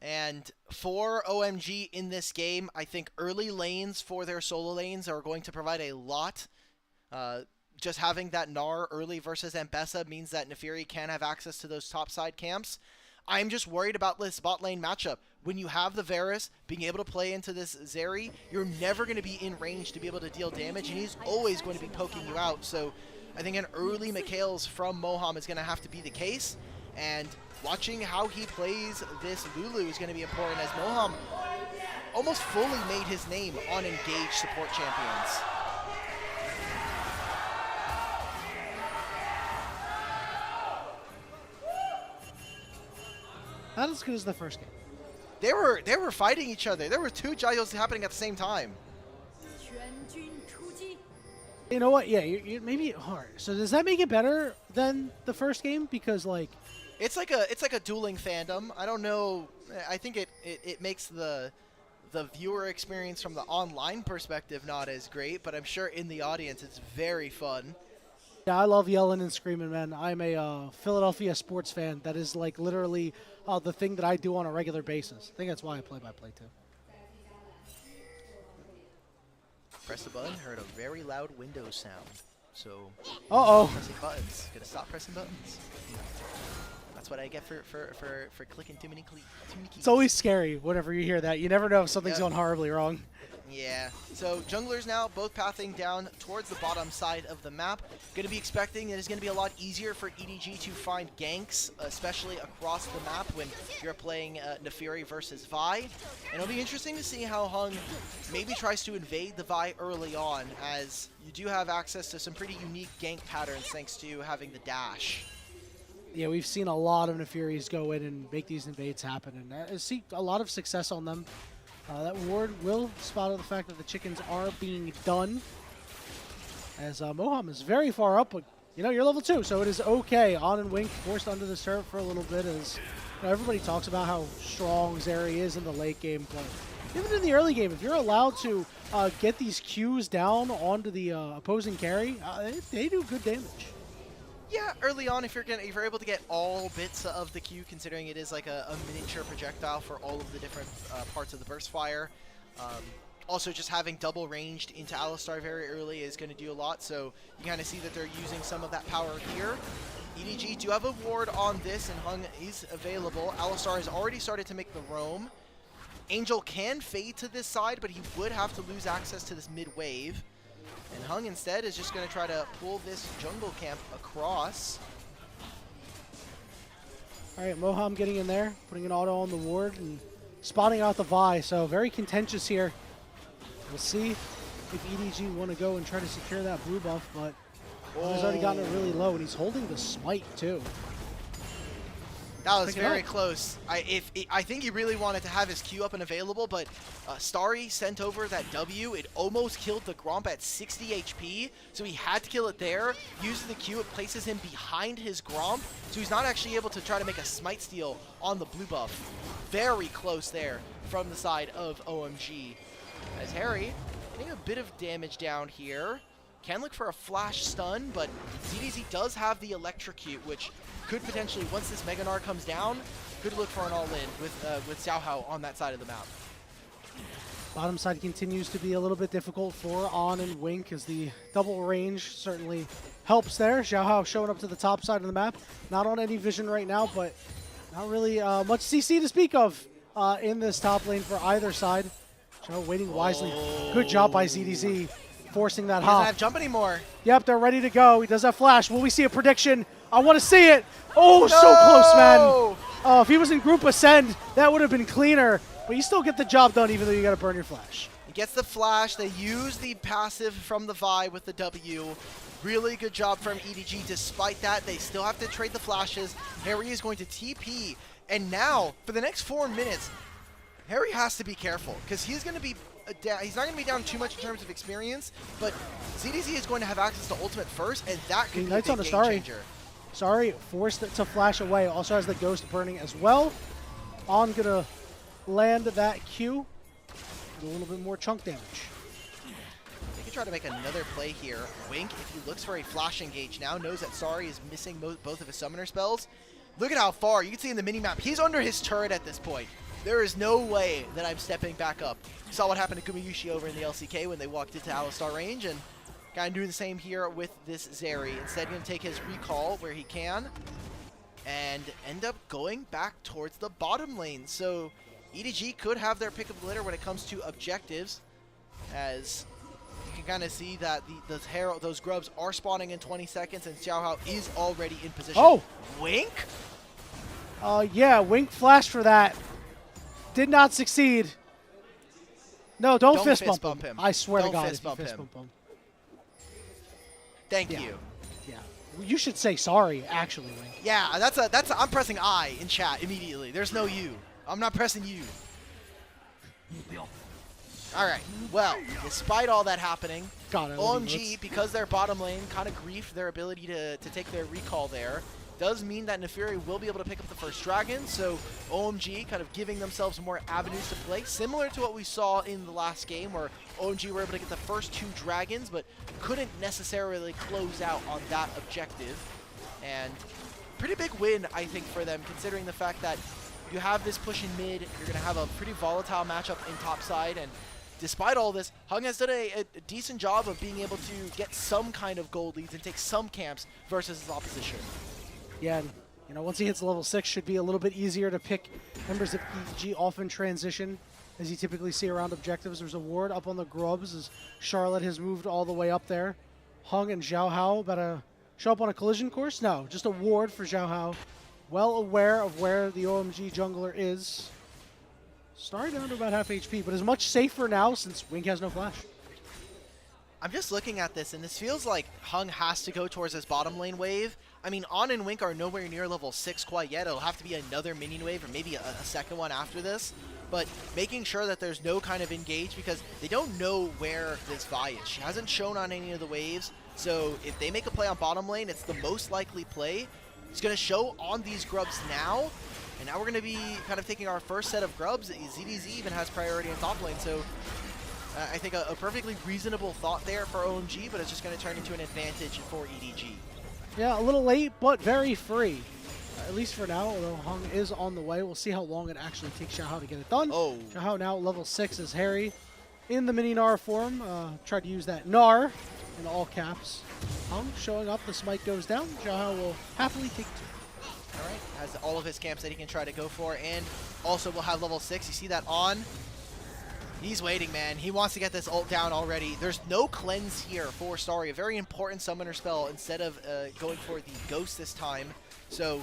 And for OMG in this game, I think early lanes for their solo lanes are going to provide a lot. Just having that Gnar early versus Ambessa means that Nefiri can have access to those topside camps. I'm just worried about this bot lane matchup. When you have the Varus being able to play into this Zeri, you're never going to be in range to be able to deal damage, and he's always going to be poking you out. So I think an early Mikhails from Moham is going to have to be the case. And watching how he plays this Lulu is going to be important, as Moham almost fully made his name on engaged support champions. Not as good as the first game. They were fighting each other. There were two Jaios happening at the same time. You know what? Yeah, you maybe hard. So does that make it better than the first game? Because like, it's like a dueling fandom. I don't know. I think it makes the viewer experience from the online perspective not as great, but I'm sure in the audience it's very fun. yeah, I love yelling and screaming, man. I'm a Philadelphia sports fan. That is like literally the thing that I do on a regular basis. I think that's why I play-by-play too. Press the button, heard a very loud Windows sound. So pressing buttons. Gonna stop pressing buttons. That's what I get for clicking too many keys. It's always scary whenever you hear that. You never know if something's going horribly wrong. Yeah. So junglers now both pathing down towards the bottom side of the map. Going to be expecting that it's going to be a lot easier for EDG to find ganks, especially across the map when you're playing Nefiri versus Vi. And it'll be interesting to see how Hung maybe tries to invade the Vi early on, as you do have access to some pretty unique gank patterns thanks to having the dash. Yeah, we've seen a lot of Nefiris go in and make these invades happen, and I see a lot of success on them. That ward will spot out the fact that the chickens are being done, as Moham is very far up, but you know, you're level 2, so it is okay. On and Wink forced under the turret for a little bit, as you know, everybody talks about how strong Zeri is in the late game, but even in the early game, if you're allowed to get these Qs down onto the opposing carry, they do good damage. Yeah, early on, if you're able to get all bits of the Q, considering it is like a miniature projectile for all of the different parts of the burst fire. Also, just having double ranged into Alistar very early is going to do a lot, so you kind of see that they're using some of that power here. EDG do have a ward on this, and Hung is available. Alistar has already started to make the roam. Angel can fade to this side, but he would have to lose access to this mid wave. And Hung instead is just going to try to pull this jungle camp across. All right, Moham getting in there, putting an auto on the ward and spotting out the Vi. So very contentious here. We'll see if EDG want to go and try to secure that blue buff, but he's already gotten it really low, and he's holding the smite too. That was very close. I think he really wanted to have his Q up and available, but Starry sent over that W. It almost killed the Gromp at 60 HP, so he had to kill it there. Uses the Q, it places him behind his Gromp, so he's not actually able to try to make a smite steal on the blue buff. Very close there from the side of OMG. As Harry getting a bit of damage down here. Can look for a flash stun, but ZDZ does have the electrocute, which could potentially, once this Mega Gnar comes down, could look for an all-in with Xiao Hao on that side of the map. Bottom side continues to be a little bit difficult for On and Wink, as the double range certainly helps there. Xiao Hao showing up to the top side of the map. Not on any vision right now, but not really much CC to speak of in this top lane for either side. Xiao waiting wisely. Good job by ZDZ. Forcing that hop. He doesn't have jump anymore. Yep, they're ready to go. He does have flash. Will we see a prediction? I want to see it. Oh, no! So close, man. Oh, if he was in group ascend, that would have been cleaner. But you still get the job done, even though you got to burn your flash. He gets the flash. They use the passive from the Vi with the W. Really good job from EDG. Despite that, they still have to trade the flashes. Harry is going to TP. And now, for the next 4 minutes, Harry has to be careful, because he's going to be he's not going to be down too much in terms of experience, but ZDZ is going to have access to ultimate first, and that could be a big game changer. Sorry, forced to flash away. Also has the ghost burning as well. On gonna land that Q. And a little bit more chunk damage. They can try to make another play here. Wink, if he looks for a flash engage now, knows that Sari is missing both of his summoner spells. Look at how far. You can see in the mini-map, he's under his turret at this point. There is no way that I'm stepping back up. You saw what happened to Gumayushi over in the LCK when they walked into Alistar range, and kind of doing the same here with this Zeri. Instead, going to take his recall where he can and end up going back towards the bottom lane. So EDG could have their pick of the litter when it comes to objectives, as you can kind of see that those grubs are spawning in 20 seconds, and Xiao Hao is already in position. Oh! Wink? Yeah, Wink flashed for that. Did not succeed. No, don't fist bump him. I swear to God, if you fist bump him. Thank you. Yeah, you should say sorry, actually, Wink. Yeah, I'm pressing I in chat immediately. There's no you. I'm not pressing you. All right. Well, despite all that happening, OMG, because their bottom lane kind of griefed their ability to take their recall there, does mean that Neferi will be able to pick up the first dragon. So OMG kind of giving themselves more avenues to play, similar to what we saw in the last game where OMG were able to get the first 2 dragons, but couldn't necessarily close out on that objective. And pretty big win, I think, for them, considering the fact that you have this push in mid, you're going to have a pretty volatile matchup in top side, and despite all this, Hung has done a decent job of being able to get some kind of gold leads and take some camps versus his opposition. Yeah, and, you know, once he hits level 6, should be a little bit easier to pick members of EDG off in transition, as you typically see around objectives. There's a ward up on the grubs as Charlotte has moved all the way up there. Hung and Xiao Hao about to show up on a collision course? No, just a ward for Xiao Hao. Well aware of where the OMG jungler is. Starting down to about half HP, but is much safer now since Wink has no flash. I'm just looking at this, and this feels like Hung has to go towards his bottom lane wave. I mean, On and Wink are nowhere near level 6 quite yet. It'll have to be another minion wave or maybe a second one after this. But making sure that there's no kind of engage because they don't know where this Vi is. She hasn't shown on any of the waves. So if they make a play on bottom lane, it's the most likely play. It's going to show on these grubs now. And now we're going to be kind of taking our first set of grubs. ZDZ even has priority in top lane. So I think a perfectly reasonable thought there for OMG, but it's just going to turn into an advantage for EDG. Yeah, a little late, but very free. At least for now, although Hung is on the way. We'll see how long it actually takes Xiao Hao to get it done. Oh. Xiao Hao now level 6 is Harry in the mini Gnar form. Tried to use that Gnar in all caps. Hung showing up, the smite goes down. Xiao Hao will happily take 2. All right, has all of his camps that he can try to go for, and also will have level 6. You see that On? He's waiting, man. He wants to get this ult down already. There's no cleanse here for Starry, a very important summoner spell instead of going for the Ghost this time. So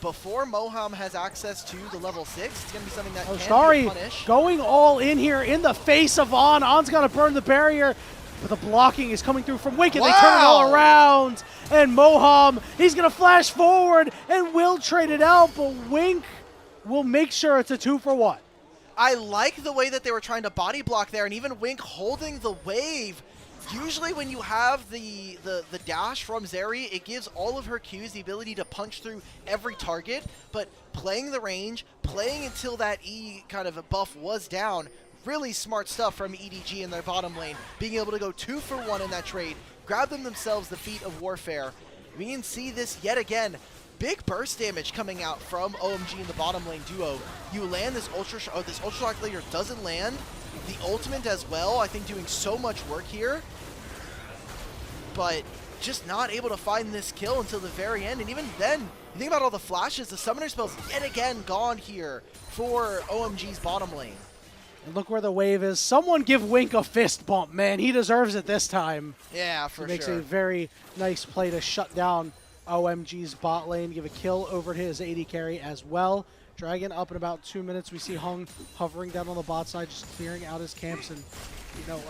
before Moham has access to the level 6, it's going to be something that can Starry be a punish. Going all in here in the face of On. On's got to burn the barrier. But the blocking is coming through from Wink, and they turn it all around. And Moham, he's going to flash forward and will trade it out, but Wink will make sure it's a 2-for-1. I like the way that they were trying to body block there, and even Wink holding the wave. Usually when you have the dash from Zeri, it gives all of her Qs the ability to punch through every target, but playing the range, playing until that E kind of a buff was down, really smart stuff from EDG in their bottom lane, being able to go 2-for-1 in that trade, grab themselves the feat of warfare. We can see this yet again. Big burst damage coming out from OMG in the bottom lane duo. You land this this Ultra Shock later doesn't land. The ultimate as well, I think doing so much work here. But just not able to find this kill until the very end. And even then, you think about all the flashes, the summoner spells yet again gone here for OMG's bottom lane. And look where the wave is. Someone give Wink a fist bump, man. He deserves it this time. Yeah, for sure. He makes a very nice play to shut down OMG's bot lane, give a kill over to his AD carry as well. Dragon up in about 2 minutes. We see Hung hovering down on the bot side, just clearing out his camps. And, you know,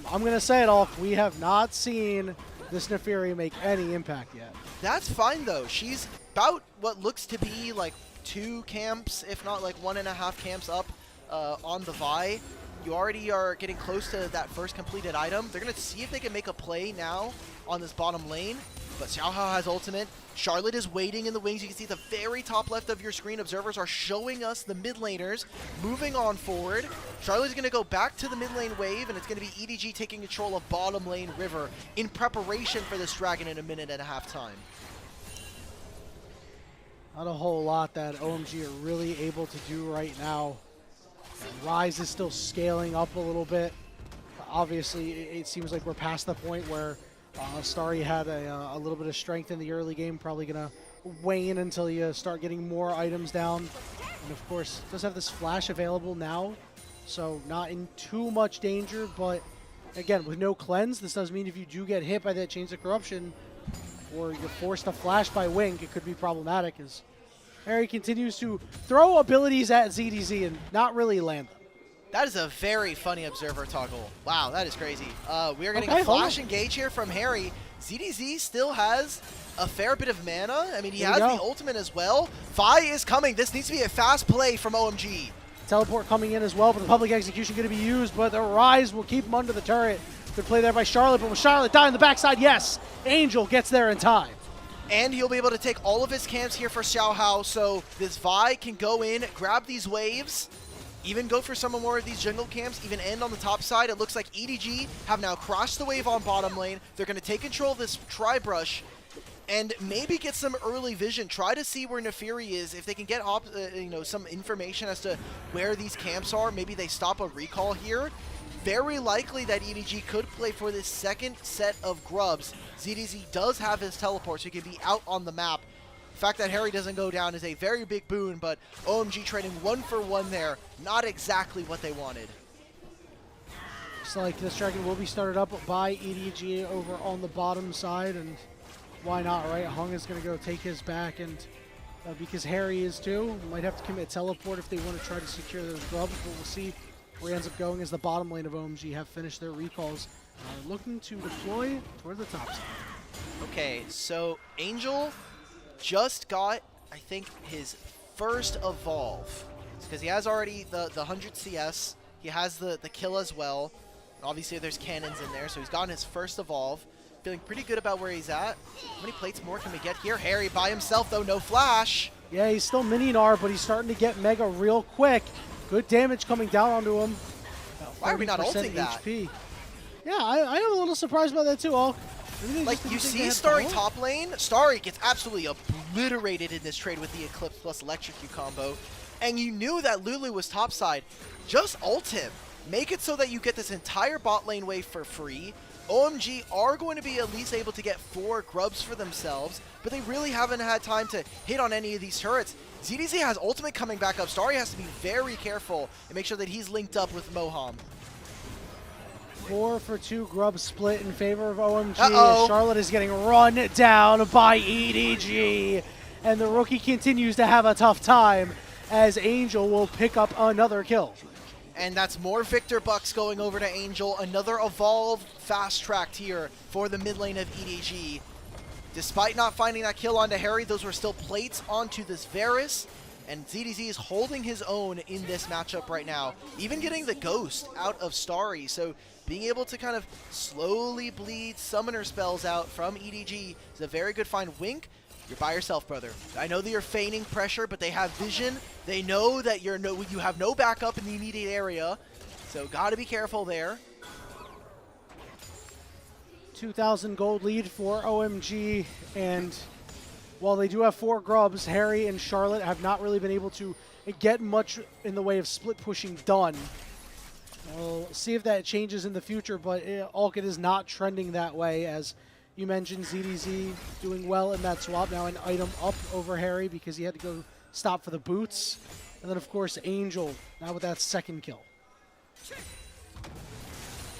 I'm going to say it all. We have not seen this Neferi make any impact yet. That's fine, though. She's about what looks to be like 2 camps, if not like 1.5 camps up on the Vi. You already are getting close to that first completed item. They're going to see if they can make a play now on this bottom lane. But Xiao Hao has ultimate. Charlotte is waiting in the wings. You can see the very top left of your screen. Observers are showing us the mid laners moving on forward. Charlotte's going to go back to the mid lane wave, and it's going to be EDG taking control of bottom lane River in preparation for this dragon in 1.5 minutes time. Not a whole lot that OMG are really able to do right now. Rise is still scaling up a little bit. Obviously, it seems like we're past the point where Starry had a little bit of strength in the early game, probably going to wane until you start getting more items down. And of course, does have this flash available now, so not in too much danger, but again, with no cleanse, this does mean if you do get hit by that Chains of Corruption, or you're forced to flash by Wink, it could be problematic, as Harry continues to throw abilities at ZDZ and not really land them. That is a very funny observer toggle. Wow, that is crazy. We are getting Okay, a flash engage here from Harry. ZDZ still has a fair bit of mana. I mean, he has the ultimate as well. Vi is coming. This needs to be a fast play from OMG. Teleport coming in as well, but the public execution going to be used, but the Rise will keep him under the turret. Good play there by Charlotte, but will Charlotte die on the backside? Yes! Angel gets there in time. And he'll be able to take all of his camps here for Xiao Hao, so this Vi can go in, grab these waves, even go for some more of these jungle camps, even end on the top side. It looks like EDG have now crossed the wave on bottom lane. They're going to take control of this tri-brush and maybe get some early vision. Try to see where Nefiri is. If they can get some information as to where these camps are, maybe they stop a recall here. Very likely that EDG could play for this second set of grubs. ZDZ does have his teleport, so he can be out on the map. The fact that Harry doesn't go down is a very big boon, but OMG trading 1-for-1 there. Not exactly what they wanted. Looks like this dragon will be started up by EDG over on the bottom side, and why not, right? Hung is going to go take his back, and because Harry is too, might have to commit teleport if they want to try to secure those grubs, but we'll see where he ends up going as the bottom lane of OMG have finished their recalls, looking to deploy toward the top side. Okay, so Angel just got, I think, his first evolve, because he has already the 100 CS, he has the kill as well, and obviously there's cannons in there, so he's gotten his first evolve. Feeling pretty good about where he's at. How many plates more can we get here? Harry by himself, though, no flash. Yeah, he's still mini-nar, but he's starting to get mega real quick. Good damage coming down onto him. Why are we not ulting that? HP. Yeah, I am a little surprised by that too, Hulk. Like, you see Starry top lane, Starry gets absolutely obliterated in this trade with the Eclipse plus Electrocute combo, and you knew that Lulu was topside. Just ult him. Make it so that you get this entire bot lane wave for free. OMG are going to be at least able to get 4 grubs for themselves, but they really haven't had time to hit on any of these turrets. ZDZ has ultimate coming back up. Starry has to be very careful and make sure that he's linked up with Moham. 4 for 2 grub split in favor of OMG. Uh-oh. Charlotte is getting run down by EDG, and the rookie continues to have a tough time as Angel will pick up another kill. And that's more Victor Bucks going over to Angel. Another evolve fast-tracked here for the mid lane of EDG. Despite not finding that kill onto Harry, those were still plates onto this Varus. And ZDZ is holding his own in this matchup right now. Even getting the Ghost out of Starry. So being able to kind of slowly bleed summoner spells out from EDG is a very good find. Wink, you're by yourself, brother. I know that you're feigning pressure, but they have vision. They know that you have no backup in the immediate area, so gotta be careful there. 2,000 gold lead for OMG, and while they do have 4 grubs, Harry and Charlotte have not really been able to get much in the way of split pushing done. We'll see if that changes in the future, but Alkid is not trending that way, as you mentioned ZDZ doing well in that swap. Now an item up over Harry because he had to go stop for the boots. And then, of course, Angel now with that second kill.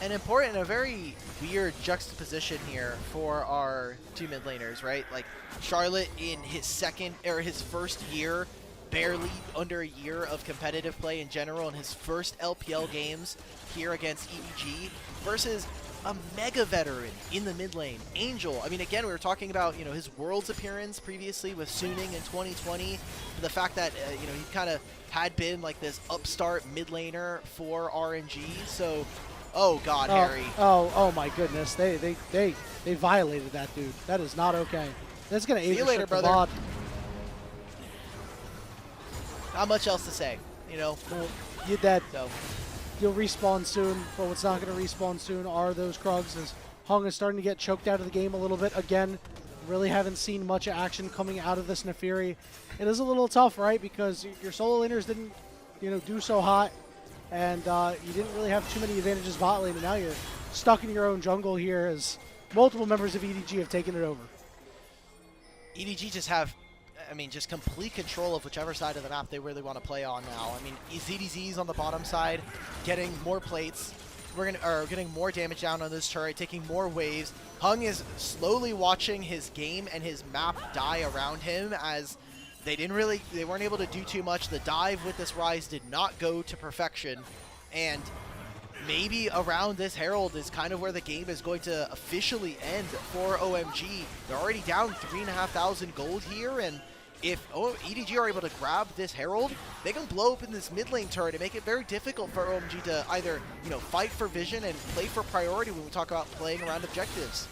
And important, a very weird juxtaposition here for our 2 mid laners, right? Like, Charlotte in his first year, barely under a year of competitive play in general, in his first LPL games here against EDG, versus a mega veteran in the mid lane, Angel. I mean, again, we were talking about, his Worlds appearance previously with Suning in 2020, the fact that, he kind of had been like this upstart mid laner for RNG. So, oh God, Harry. Oh my goodness, they violated that dude. That is not okay. That's gonna age you later, brother. VOD. Not much else to say, No, you're dead. So. You'll respawn soon, but what's not going to respawn soon are those Krugs, as Hung is starting to get choked out of the game a little bit. Again, really haven't seen much action coming out of this Nefiri. It is a little tough, right, because your solo laners didn't, do so hot, and you didn't really have too many advantages bot lane, and now you're stuck in your own jungle here as multiple members of EDG have taken it over. EDG just have, just complete control of whichever side of the map they really want to play on now. ZDZ's on the bottom side, getting more plates. Getting more damage down on this turret, taking more waves. Hung is slowly watching his game and his map die around him as they weren't able to do too much. The dive with this Rise did not go to perfection, and maybe around this Herald is kind of where the game is going to officially end for OMG. They're already down 3,500 gold here, and if EDG are able to grab this Herald, they can blow open this mid lane turret and make it very difficult for OMG to either, fight for vision and play for priority when we talk about playing around objectives.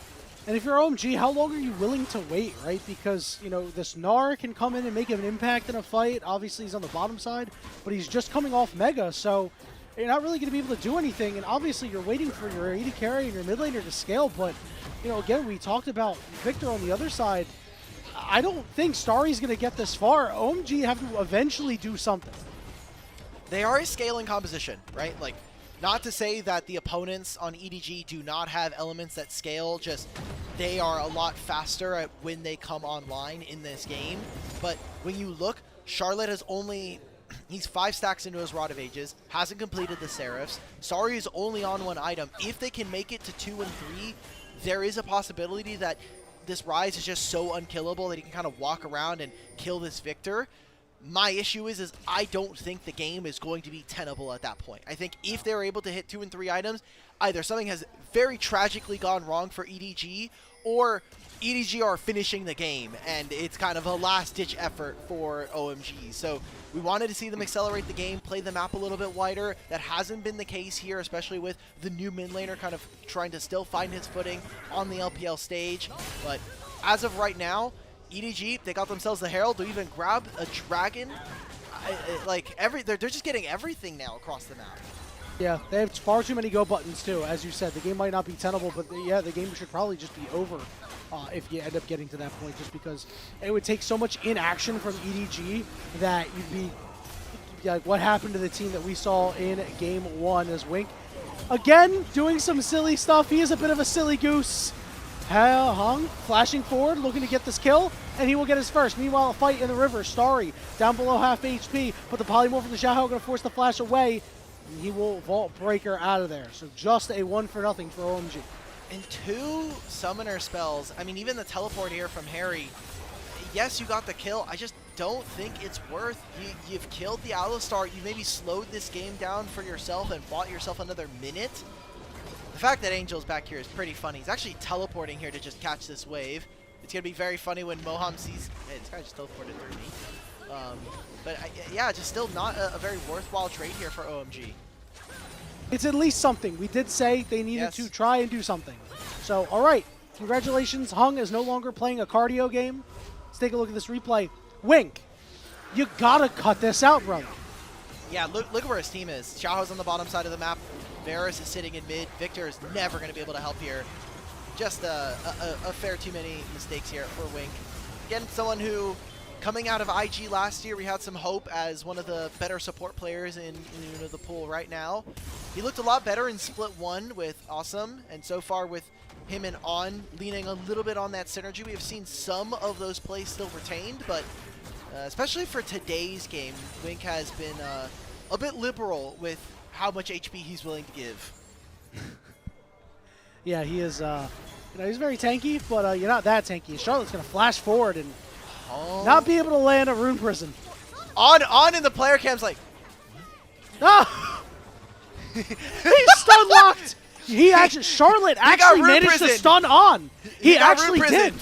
And if you're OMG, how long are you willing to wait, right? Because, this Gnar can come in and make an impact in a fight. Obviously, he's on the bottom side, but he's just coming off Mega, so you're not really going to be able to do anything. And obviously, you're waiting for your AD carry and your mid laner to scale, but, again, we talked about Victor on the other side. I don't think Starry's going to get this far. OMG have to eventually do something. They are a scaling composition, right? Like, not to say that the opponents on EDG do not have elements that scale, just they are a lot faster at when they come online in this game. But when you look, Charlotte has he's 5 stacks into his Rod of Ages, hasn't completed the Seraphs. Starry is only on 1 item. If they can make it to 2 and 3, there is a possibility that this Rise is just so unkillable that he can kind of walk around and kill this Victor. My issue is I don't think the game is going to be tenable at that point. I think if they're able to hit 2 and 3 items, either something has very tragically gone wrong for EDG, or EDG are finishing the game, and it's kind of a last-ditch effort for OMG. So we wanted to see them accelerate the game, play the map a little bit wider. That hasn't been the case here, especially with the new mid laner kind of trying to still find his footing on the LPL stage. But as of right now, EDG, they got themselves the Herald to even grab a Dragon. They're just getting everything now across the map. Yeah, they have far too many go buttons too. As you said, the game might not be tenable, but yeah, the game should probably just be over if you end up getting to that point, just because it would take so much inaction from EDG that you'd be like, what happened to the team that we saw in game 1 as Wink, again, doing some silly stuff. He is a bit of a silly goose. Hung flashing forward, looking to get this kill, and he will get his first. Meanwhile, a fight in the river. Starry down below half HP, but the polymorph from the Xiaohou going to force the flash away. And he will Vault Breaker out of there. So just a 1-0 for OMG. And 2 summoner spells. I mean, even the teleport here from Harry. Yes, you got the kill. I just don't think it's worth. You've killed the Alistar. You maybe slowed this game down for yourself and bought yourself another minute. The fact that Angel's back here is pretty funny. He's actually teleporting here to just catch this wave. It's going to be very funny when Moham sees... Hey, this guy just teleported through me. Yeah, just still not a very worthwhile trade here for OMG. It's at least something. We did say they needed to try and do something. So, all right. Congratulations. Hung is no longer playing a cardio game. Let's take a look at this replay. Wink, you got to cut this out, brother. Yeah, look at where his team is. Xiaohu's on the bottom side of the map. Varus is sitting in mid. Victor is never going to be able to help here. Just a fair too many mistakes here for Wink. Again, someone who, coming out of IG last year, we had some hope as one of the better support players in the pool right now. He looked a lot better in Split 1 with Awesome, and so far with him and On leaning a little bit on that synergy, we have seen some of those plays still retained, but especially for today's game, Wink has been a bit liberal with how much HP he's willing to give. Yeah, he is, he's very tanky, but you're not that tanky. Charlotte's going to flash forward and not be able to land a Rune Prison. On in the player cam's like... Ah! He's stun locked! Charlotte actually managed to stun On. He actually did.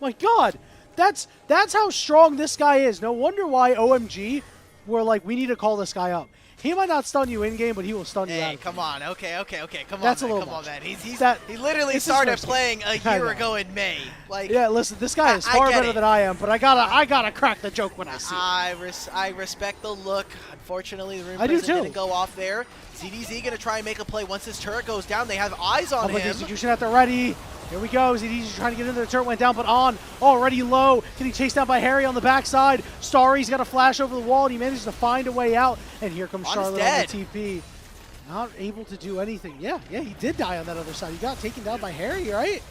My God, that's how strong this guy is. No wonder why OMG were like, we need to call this guy up. He might not stun you in game, but he will stun you out. Hey, come on. Okay. Come that's on, man. Come on, man. He literally it's started playing a year ago in May. Like, yeah, listen, this guy is far better than I am, but I gotta crack the joke when I see it. I respect the look. Unfortunately, the Rune I do Prison too. didn't go off there. ZDZ gonna try and make a play once his turret goes down. They have eyes on Public him. execution at the ready. Here we go. ZD's trying to get into the turret, went down, but On already low. Getting chased down by Harry on the backside. Starry's got a flash over the wall, and he managed to find a way out. And here comes Charlotte on the TP. Not able to do anything. Yeah, he did die on that other side. He got taken down by Harry, right?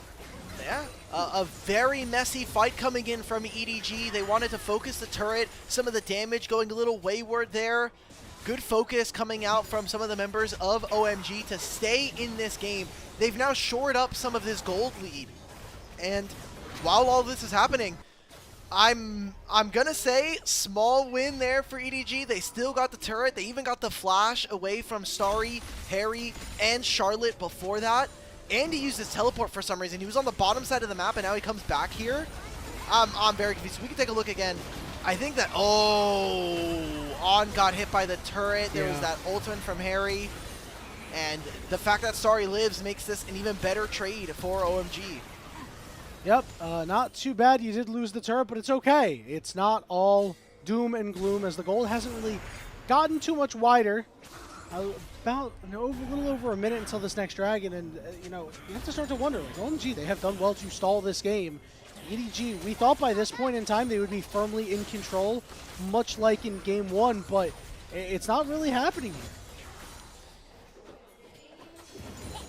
Yeah, a very messy fight coming in from EDG. They wanted to focus the turret. Some of the damage going a little wayward there. Good focus coming out from some of the members of OMG to stay in this game. They've now shored up some of this gold lead. And while all this is happening, I'm gonna say small win there for EDG. They still got the turret. They even got the flash away from Starry, Harry, and Charlotte before that. And he used his teleport for some reason. He was on the bottom side of the map, and now he comes back here. I'm very confused. We can take a look again. I think that, On got hit by the turret. There was that ultimate from Harry. And the fact that Starry lives makes this an even better trade for OMG. Yep, not too bad. You did lose the turret, but it's okay. It's not all doom and gloom, as the gold hasn't really gotten too much wider. About a little over a minute until this next dragon, and you have to start to wonder, like, OMG, they have done well to stall this game. EDG, we thought by this point in time they would be firmly in control, much like in game 1, but it's not really happening here.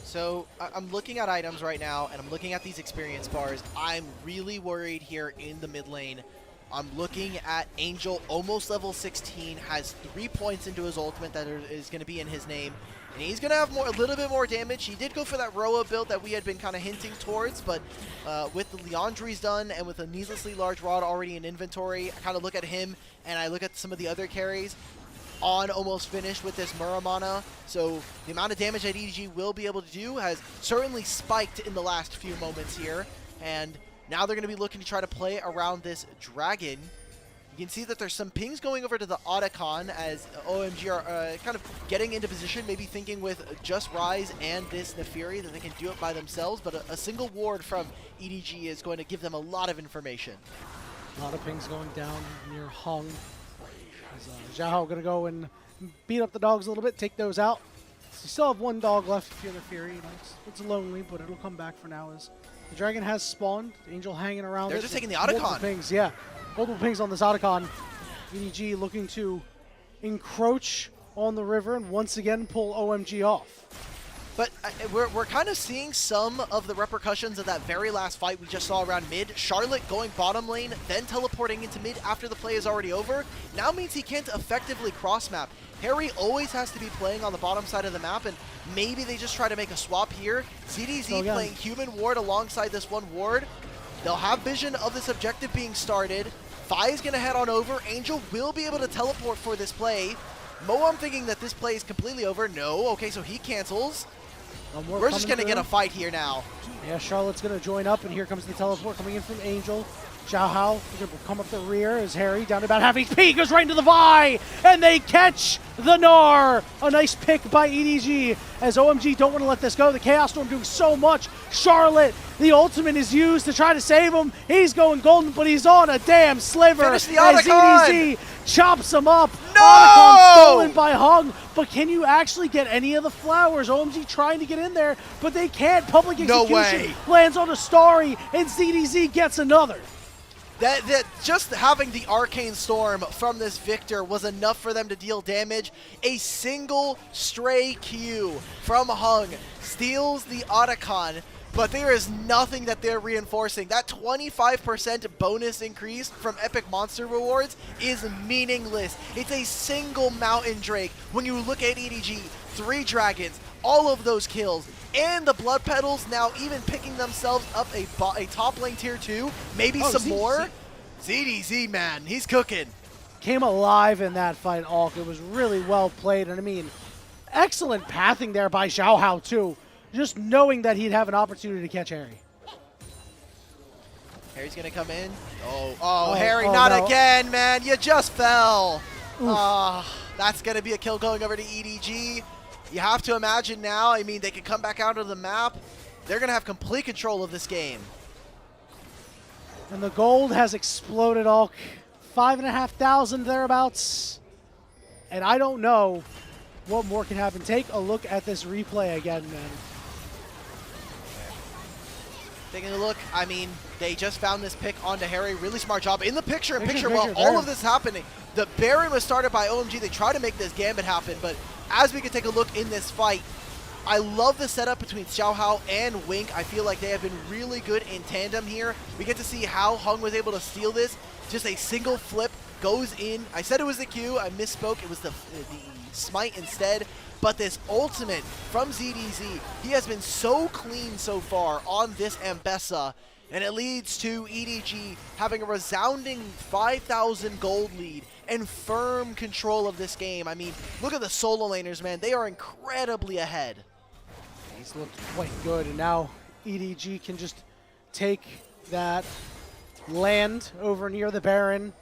So I'm looking at items right now, and I'm looking at these experience bars. I'm really worried here in the mid lane. I'm looking at Angel, almost level 16, has 3 points into his ultimate that is going to be in his name. And he's going to have a little bit more damage. He did go for that Roa build that we had been kind of hinting towards, but with the Leandry's done and with a needlessly large rod already in inventory, I kind of look at him and I look at some of the other carries. On almost finished with this Muramana, so the amount of damage that EDG will be able to do has certainly spiked in the last few moments here, and now they're going to be looking to try to play around this dragon. You can see that there's some pings going over to the Otacon as OMG are kind of getting into position, maybe thinking with just Rise and this Neferi that they can do it by themselves, but a single ward from EDG is going to give them a lot of information. A lot of pings going down near Hung. Xiao going to go and beat up the dogs a little bit, take those out. So you still have one dog left if you're the Fury. It's lonely, but it'll come back for now as the dragon has spawned. Angel hanging around. They're just taking the Otacon. Pings, yeah. Multiple pings on this Otacon. EDG looking to encroach on the river and once again pull OMG off. But we're kind of seeing some of the repercussions of that very last fight we just saw around mid. Charlotte going bottom lane, then teleporting into mid after the play is already over. Now means he can't effectively cross-map. Harry always has to be playing on the bottom side of the map, and maybe they just try to make a swap here. ZDZ playing Human Ward alongside this one ward. They'll have vision of this objective being started. Fi is going to head on over. Angel will be able to teleport for this play. Mo, I'm thinking that this play is completely over. No, okay, so he cancels. We're just going to get a fight here now. Yeah, Charlotte's going to join up, and here comes the teleport coming in from Angel. Xiao Hao going to come up the rear as Harry, down to about half HP, goes right into the Vi, and they catch the Gnar. A nice pick by EDG as OMG don't want to let this go. The Chaos Storm doing so much. Charlotte, the ultimate is used to try to save him. He's going golden, but he's on a damn sliver. Finish the as Otacon! EDG chops him up. No! Otacon stolen by Hung, but can you actually get any of the flowers? OMG trying to get in there, but they can't. Public execution lands on a Starry, and ZDZ gets another. That just having the Arcane Storm from this Victor was enough for them to deal damage. A single stray Q from Hung steals the Otacon, but there is nothing that they're reinforcing. That 25% bonus increase from Epic Monster Rewards is meaningless. It's a single Mountain Drake. When you look at EDG, 3 dragons, all of those kills, and the Blood Petals now even picking themselves up a top lane tier 2, maybe some more. ZDZ, man, he's cooking. Came alive in that fight, Alk. It was really well played, and I mean, excellent pathing there by Xiao Hao too. Just knowing that he'd have an opportunity to catch Harry. Harry's gonna come in. Oh, Harry, not again, man. You just fell. That's gonna be a kill going over to EDG. You have to imagine now, I mean, they can come back out of the map. They're going to have complete control of this game. And the gold has exploded, Alk. 5,500 thereabouts. And I don't know what more can happen. Take a look at this replay again, man. Taking a look, I mean, they just found this pick onto Harry. Really smart job in the picture while all of this happening. The Baron was started by OMG. They tried to make this Gambit happen, but as we can take a look in this fight, I love the setup between Xiao Hao and Wink. I feel like they have been really good in tandem here. We get to see how Hung was able to steal this. Just a single flip goes in. I said it was the Q. I misspoke. It was the smite instead. But this ultimate from ZDZ, he has been so clean so far on this Ambessa. And it leads to EDG having a resounding 5,000 gold lead and firm control of this game. I mean, look at the solo laners, man. They are incredibly ahead. He's looked quite good, and now EDG can just take that land over near the Baron.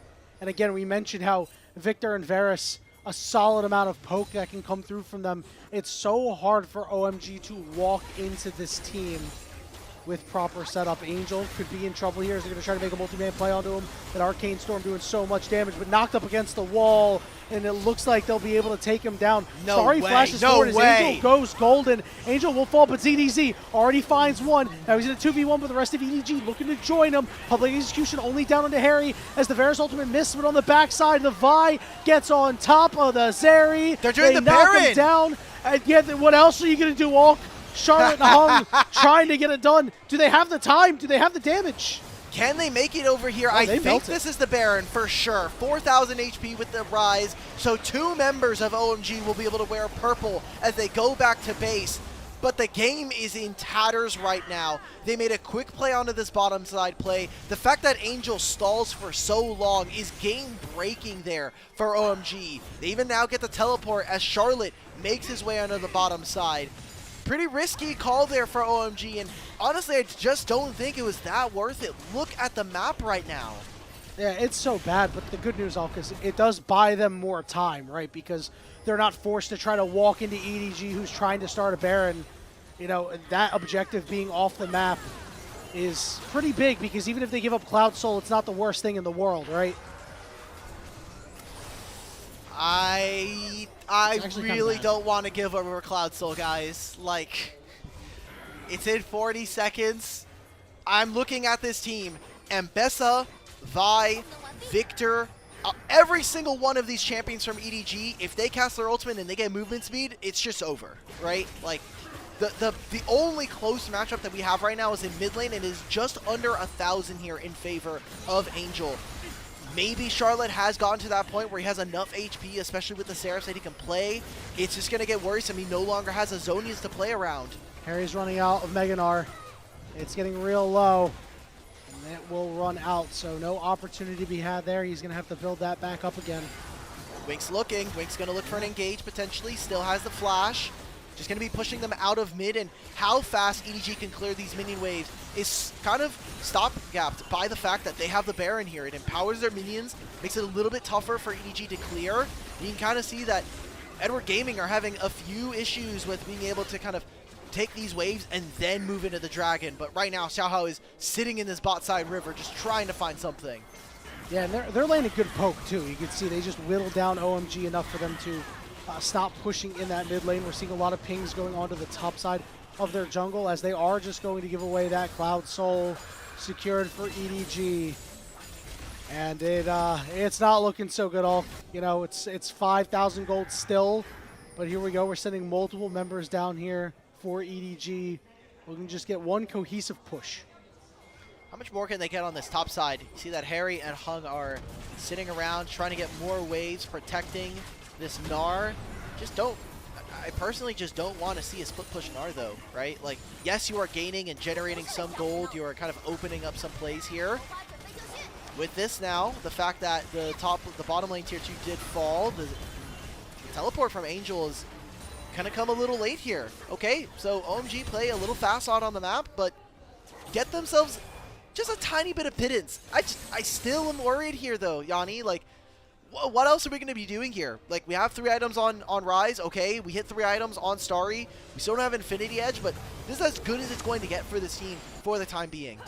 And again, we mentioned how Victor and Varus, a solid amount of poke that can come through from them. It's so hard for OMG to walk into this team with proper setup. Angel could be in trouble here as they're going to try to make a multi-man play onto him. That Arcane Storm doing so much damage, but knocked up against the wall, and it looks like they'll be able to take him down. No Starry way. flashes No forward as way. Angel goes golden. Angel will fall, but ZDZ already finds one. Now he's in a 2v1, but the rest of EDG looking to join him. Public execution only down onto Harry as the Varus ultimate missed, but on the backside, the Vi gets on top of the Zeri. They're doing the knock Baron. him down. And yet, what else are you going to do, Walk? Charlotte and Hung trying to get it done. Do they have the time? Do they have the damage? Can they make it over here? Oh, I they think melt it. this is the Baron for sure. 4,000 HP with the Rise. So 2 members of OMG will be able to wear purple as they go back to base. But the game is in tatters right now. They made a quick play onto this bottom side play. The fact that Angel stalls for so long is game breaking there for OMG. They even now get the teleport as Charlotte makes his way onto the bottom side. Pretty risky call there for OMG, and honestly, I just don't think it was that worth it. Look at the map right now. Yeah, it's so bad, but the good news, Alcus, it does buy them more time, right? Because they're not forced to try to walk into EDG, who's trying to start a Baron. You know, that objective being off the map is pretty big, because even if they give up Cloud Soul, it's not the worst thing in the world, right? I really don't want to give over Cloud Soul, guys. Like, it's in 40 seconds. I'm looking at this team. Ambessa, Vi, Victor, every single one of these champions from EDG, if they cast their ultimate and they get movement speed, it's just over, right? Like, the only close matchup that we have right now is in mid lane, and is just under 1,000 here in favor of Angel. Maybe Charlotte has gotten to that point where he has enough HP, especially with the Seraphs, that he can play. It's just going to get worrisome. He no longer has a Zonias to play around. Harry's running out of Meganar. It's getting real low, and it will run out, so no opportunity to be had there. He's going to have to build that back up again. Wink's looking. Wink's going to look for an engage, potentially. Still has the flash. Just going to be pushing them out of mid, and how fast EDG can clear these minion waves is kind of stopgapped by the fact that they have the Baron here. It empowers their minions, makes it a little bit tougher for EDG to clear. You can kind of see that Edward Gaming are having a few issues with being able to kind of take these waves and then move into the Dragon. But right now, Xiaohao is sitting in this bot side river just trying to find something. Yeah, and they're laying a good poke, too. You can see they just whittled down OMG enough for them to stop pushing in that mid lane. We're seeing a lot of pings going onto the top side of their jungle, as they are just going to give away that Cloud Soul secured for EDG. And it's not looking so good. All, you know, it's 5,000 gold still, but here we go. We're sending multiple members down here for EDG. We can just get one cohesive push. How much more can they get on this top side? You see that Harry and Hung are sitting around trying to get more waves, protecting this Gnar. I personally just don't want to see a split push Gnar though, right? Like, yes, you are gaining and generating some gold. You are kind of opening up some plays here. With this now, the fact that the bottom lane tier 2 did fall, the teleport from Angel is kind of come a little late here. Okay, so OMG play a little fast out on the map, but get themselves just a tiny bit of pittance. I still am worried here though, Yanni. Like, what else are we going to be doing here? Like, we have 3 items on Rise. Okay, we hit 3 items on Starry. We still don't have Infinity Edge, but this is as good as it's going to get for this team for the time being.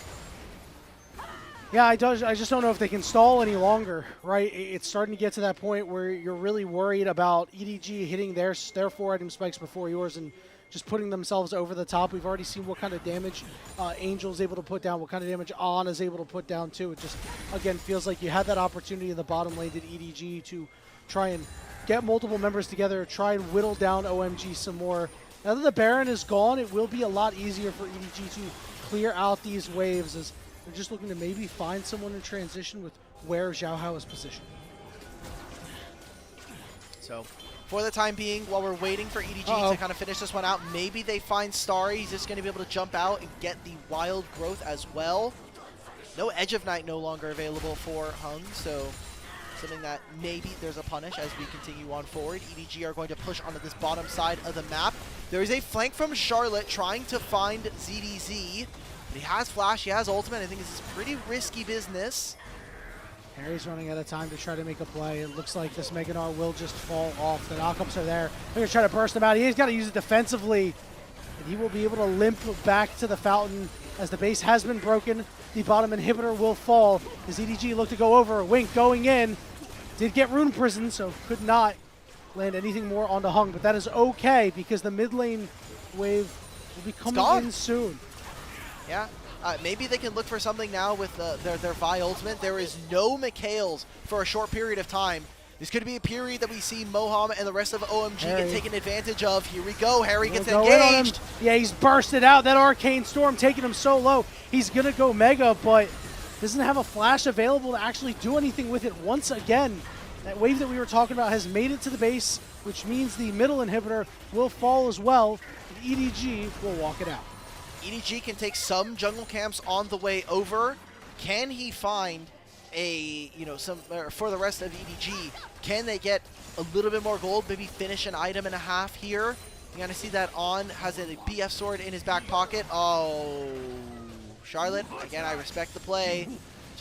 Yeah, I just don't know if they can stall any longer, right? It's starting to get to that point where you're really worried about EDG hitting their 4 item spikes before yours and just putting themselves over the top. We've already seen what kind of damage Angel's able to put down, what kind of damage On is able to put down too. It just, again, feels like you had that opportunity in the bottom lane at EDG to try and get multiple members together, try and whittle down OMG some more. Now that the Baron is gone, it will be a lot easier for EDG to clear out these waves, as they're just looking to maybe find someone in transition with where Xiaohao is positioned. So, for the time being, while we're waiting for EDG to kind of finish this one out, maybe they find Starry. He's just going to be able to jump out and get the wild growth as well. No Edge of Night no longer available for Hung, so something that maybe there's a punish as we continue on forward. EDG are going to push onto this bottom side of the map. There is a flank from Charlotte trying to find ZDZ. But he has flash, he has ultimate. I think this is pretty risky business. Harry's running out of time to try to make a play. It looks like this Meganar will just fall off. The knockups are there. They're going to try to burst him out. He's got to use it defensively. And he will be able to limp back to the fountain as the base has been broken. The bottom inhibitor will fall. As EDG look to go over. Wink going in. Did get Rune Prison, so could not land anything more onto Hung. But that is okay because the mid lane wave will be coming in soon. Yeah. Maybe they can look for something now with their Vi ultimate. There is no Mikhails for a short period of time. This could be a period that we see Moham and the rest of OMG get taken advantage of. Here we go. Harry gets engaged. Yeah, he's bursted out. That Arcane Storm taking him so low. He's going to go Mega, but doesn't have a flash available to actually do anything with it once again. That wave that we were talking about has made it to the base, which means the middle inhibitor will fall as well. And EDG will walk it out. EDG can take some jungle camps on the way over. Can he find for the rest of EDG, can they get a little bit more gold, maybe finish an item and a half here? You're going to see that On has a BF sword in his back pocket. Oh, Charlotte, again, I respect the play.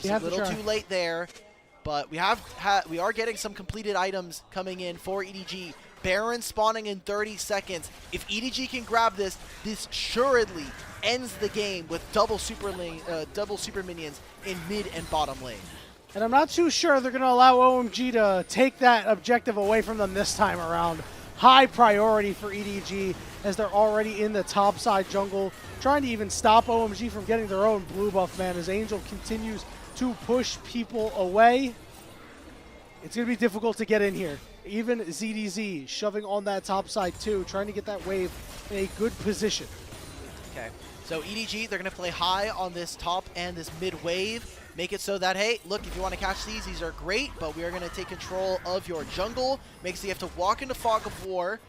Just a little too late there. But we are getting some completed items coming in for EDG. Baron spawning in 30 seconds. If EDG can grab this, this assuredly ends the game with double super minions in mid and bottom lane. And I'm not too sure they're going to allow OMG to take that objective away from them this time around. High priority for EDG as they're already in the top side jungle, trying to even stop OMG from getting their own blue buff, man, as Angel continues to push people away. It's going to be difficult to get in here. Even ZDZ shoving on that top side too, trying to get that wave in a good position. Okay, so EDG, they're going to play high on this top and this mid wave. Make it so that, hey, look, if you want to catch these are great, but we are going to take control of your jungle. Makes so you have to walk into Fog of War.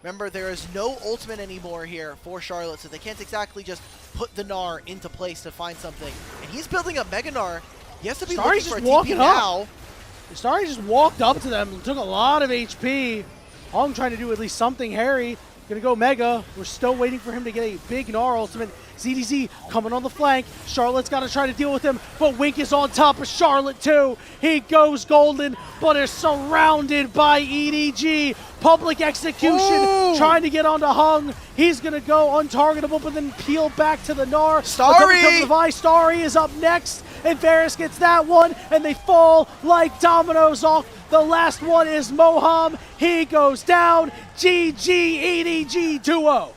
Remember, there is no ultimate anymore here for Charlotte, so they can't exactly just put the Gnar into place to find something. And he's building up Mega Gnar. He has to be looking for a TP now. Starry just walked up to them and took a lot of HP. Hong trying to do at least something. Harry gonna go Mega. We're still waiting for him to get a big Gnar ultimate. ZDZ coming on the flank. Charlotte's got to try to deal with him, but Wink is on top of Charlotte too. He goes golden, but is surrounded by EDG. Public execution, trying to get onto Hung. He's going to go untargetable, but then peel back to the Gnar. Starry is up next, and Varus gets that one, and they fall like dominoes off. The last one is Moham. He goes down. GG EDG 2-0.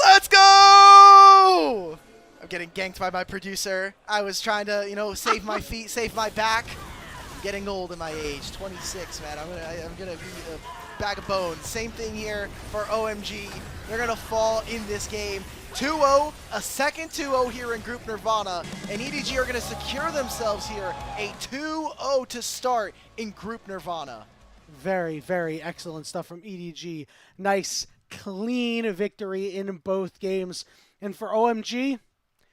Let's go! I'm getting ganked by my producer. I was trying to, save my feet, save my back. I'm getting old in my age, 26, man. I'm gonna be a bag of bones. Same thing here for OMG. They're gonna fall in this game. 2-0, a second 2-0 here in Group Nirvana, and EDG are gonna secure themselves here a 2-0 to start in Group Nirvana. Very, very excellent stuff from EDG. Nice, clean victory in both games. And for OMG,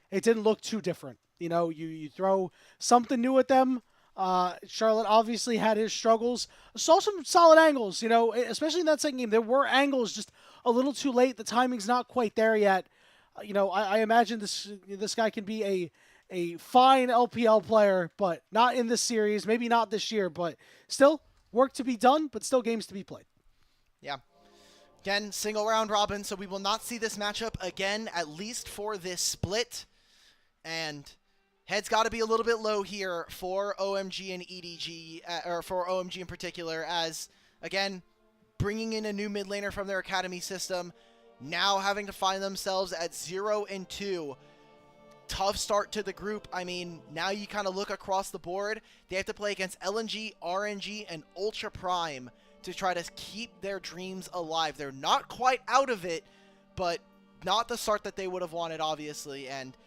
it didn't look too different. You throw something new at them. Charlotte obviously had his struggles. Saw some solid angles, especially in that second game. There were angles just a little too late. The timing's not quite there yet. I imagine this guy can be a fine LPL player, but not in this series. Maybe not this year, but still work to be done, but still games to be played. Yeah. Again, single round robin, so we will not see this matchup again, at least for this split. And head's got to be a little bit low here for OMG and EDG, or for OMG in particular, as, again, bringing in a new mid laner from their academy system, now having to find themselves at 0-2. Tough start to the group. I mean, now you kind of look across the board. They have to play against LNG, RNG, and Ultra Prime to try to keep their dreams alive. They're not quite out of it, but not the start that they would have wanted, obviously. And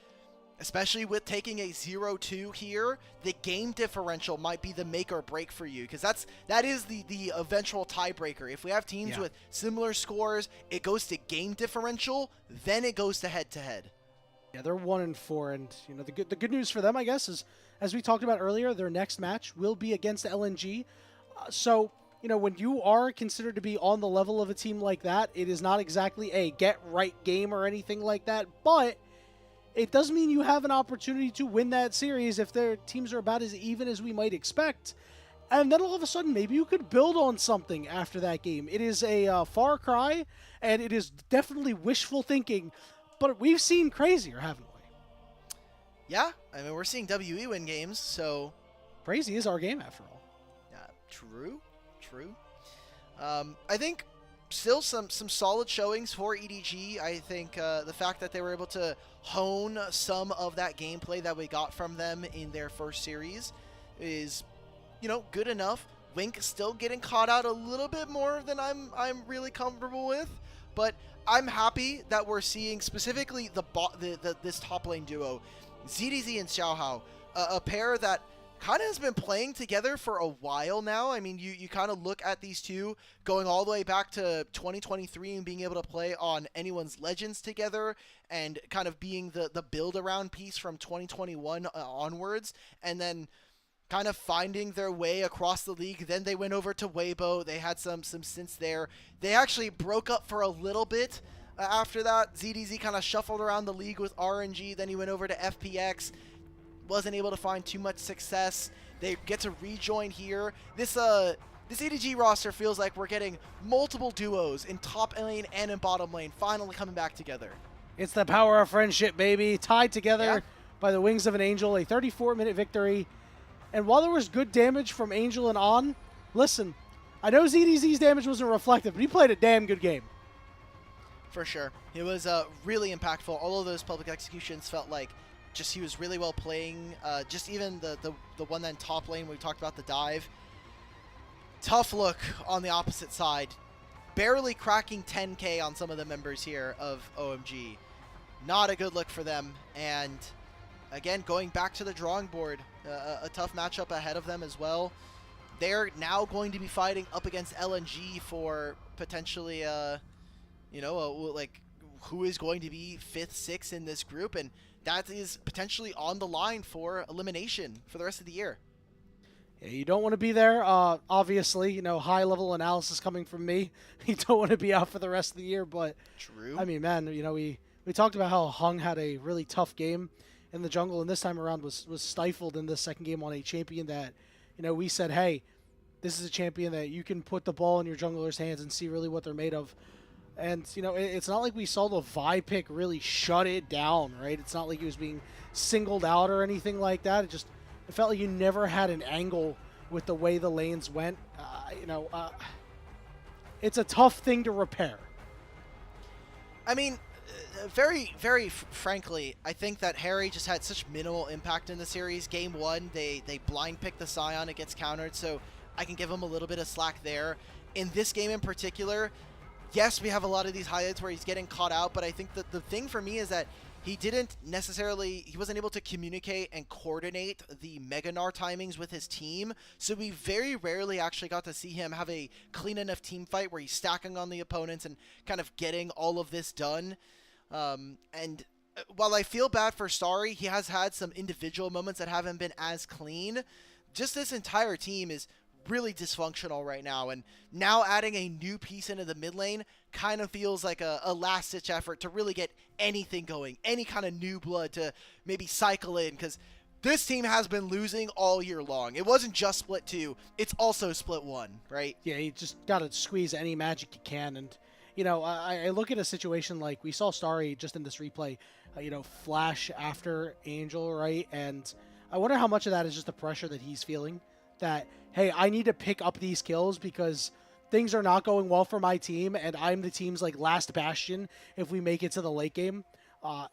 especially with taking a 0-2 here, the game differential might be the make or break for you, because that is the eventual tiebreaker. If we have teams with similar scores, it goes to game differential, then it goes to head-to-head. Yeah, they're 1-4, and the good news for them, I guess, is as we talked about earlier, their next match will be against LNG. So when you are considered to be on the level of a team like that, it is not exactly a get right game or anything like that, but it does mean you have an opportunity to win that series if their teams are about as even as we might expect. And then all of a sudden, maybe you could build on something after that game. It is a far cry, and it is definitely wishful thinking, but we've seen crazier, haven't we? Yeah, I mean, we're seeing WE win games, so... Crazy is our game, after all. Yeah, true. I think still some solid showings for EDG. I think the fact that they were able to hone some of that gameplay that we got from them in their first series is, good enough. Wink still getting caught out a little bit more than I'm really comfortable with, but I'm happy that we're seeing specifically this top lane duo, ZDZ and Xiaohao, a pair that kind of has been playing together for a while now. I mean, you kind of look at these two going all the way back to 2023 and being able to play on Anyone's Legends together and kind of being the build-around piece from 2021 onwards, and then kind of finding their way across the league. Then they went over to Weibo. They had some stints there. They actually broke up for a little bit after that. ZDZ kind of shuffled around the league with RNG. Then he went over to FPX. Wasn't able to find too much success. They get to rejoin here. This EDG roster feels like we're getting multiple duos in top lane and in bottom lane finally coming back together. It's the power of friendship, baby. Tied together by the wings of an angel. A 34-minute victory. And while there was good damage from Angel and On, listen, I know ZDZ's damage wasn't reflective, but he played a damn good game. For sure. It was really impactful. All of those public executions felt like he was really well playing. Just even the one then top lane we talked about, the dive. Tough look on the opposite side. Barely cracking 10K on some of the members here of OMG. Not a good look for them. And again, going back to the drawing board, a tough matchup ahead of them as well. They're now going to be fighting up against LNG for potentially, like who is going to be 5th, 6th in this group, and that is potentially on the line for elimination for the rest of the year. Yeah, you don't want to be there. Obviously, high-level analysis coming from me. You don't want to be out for the rest of the year, but true. I mean, man, we talked about how Hung had a really tough game in the jungle, and this time around was stifled in the second game on a champion that, we said, hey, this is a champion that you can put the ball in your jungler's hands and see really what they're made of. And, it's not like we saw the Vi pick really shut it down, right? It's not like he was being singled out or anything like that. It felt like you never had an angle with the way the lanes went. It's a tough thing to repair. I mean, very, very frankly, I think that Harry just had such minimal impact in the series. Game 1, they blind picked the Scion, it gets countered, so I can give him a little bit of slack there. In this game in particular, yes, we have a lot of these highlights where he's getting caught out, but I think that the thing for me is that he wasn't able to communicate and coordinate the Mega Gnar timings with his team, so we very rarely actually got to see him have a clean enough team fight where he's stacking on the opponents and kind of getting all of this done. And while I feel bad for Starry, he has had some individual moments that haven't been as clean. Just this entire team is really dysfunctional right now, and now adding a new piece into the mid lane kind of feels like a last-ditch effort to really get anything going, any kind of new blood to maybe cycle in, because this team has been losing all year long. It wasn't just Split 2, it's also Split 1, right? Yeah, you just got to squeeze any magic you can, and I look at a situation like we saw Starry just in this replay, flash after Angel, right? And I wonder how much of that is just the pressure that he's feeling, that, hey, I need to pick up these kills because things are not going well for my team, and I'm the team's last bastion if we make it to the late game.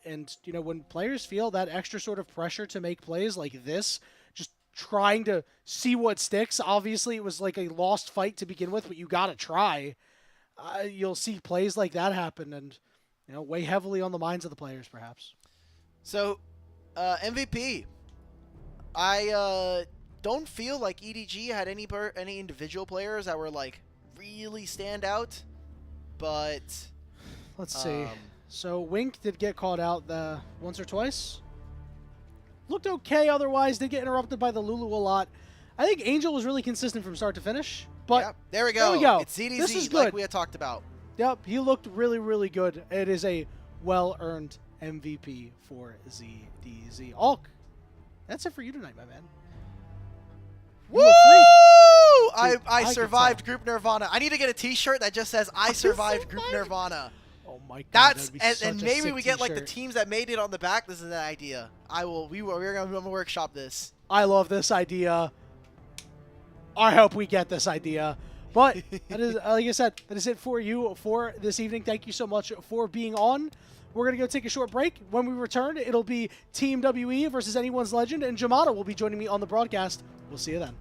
And when players feel that extra sort of pressure to make plays like this, just trying to see what sticks. Obviously, it was like a lost fight to begin with, but you got to try. You'll see plays like that happen, and weigh heavily on the minds of the players, perhaps. So, MVP. I don't feel like EDG had any individual players that were really stand out, but let's see. So Wink did get called out once or twice. Looked okay otherwise. Did get interrupted by the Lulu a lot. I think Angel was really consistent from start to finish. But yep, there we go. It's ZDZ, this is good. like we had talked about. Yep, he looked really, really good. It is a well-earned MVP for ZDZ. Alk, that's it for you tonight, my man. Woo! Dude, I survived Group Nirvana. I need to get a T-shirt that just says "I survived Group Nirvana." Oh my god, That's that'd be and such a maybe sick we get like the t-shirt. teams that made it on the back. This is an idea. We're gonna workshop this. I love this idea. I hope we get this idea. But that is, like I said, that is it for you for this evening. Thank you so much for being on. We're going to go take a short break. When we return, it'll be Team WE versus Anyone's Legend, and Jamada will be joining me on the broadcast. We'll see you then.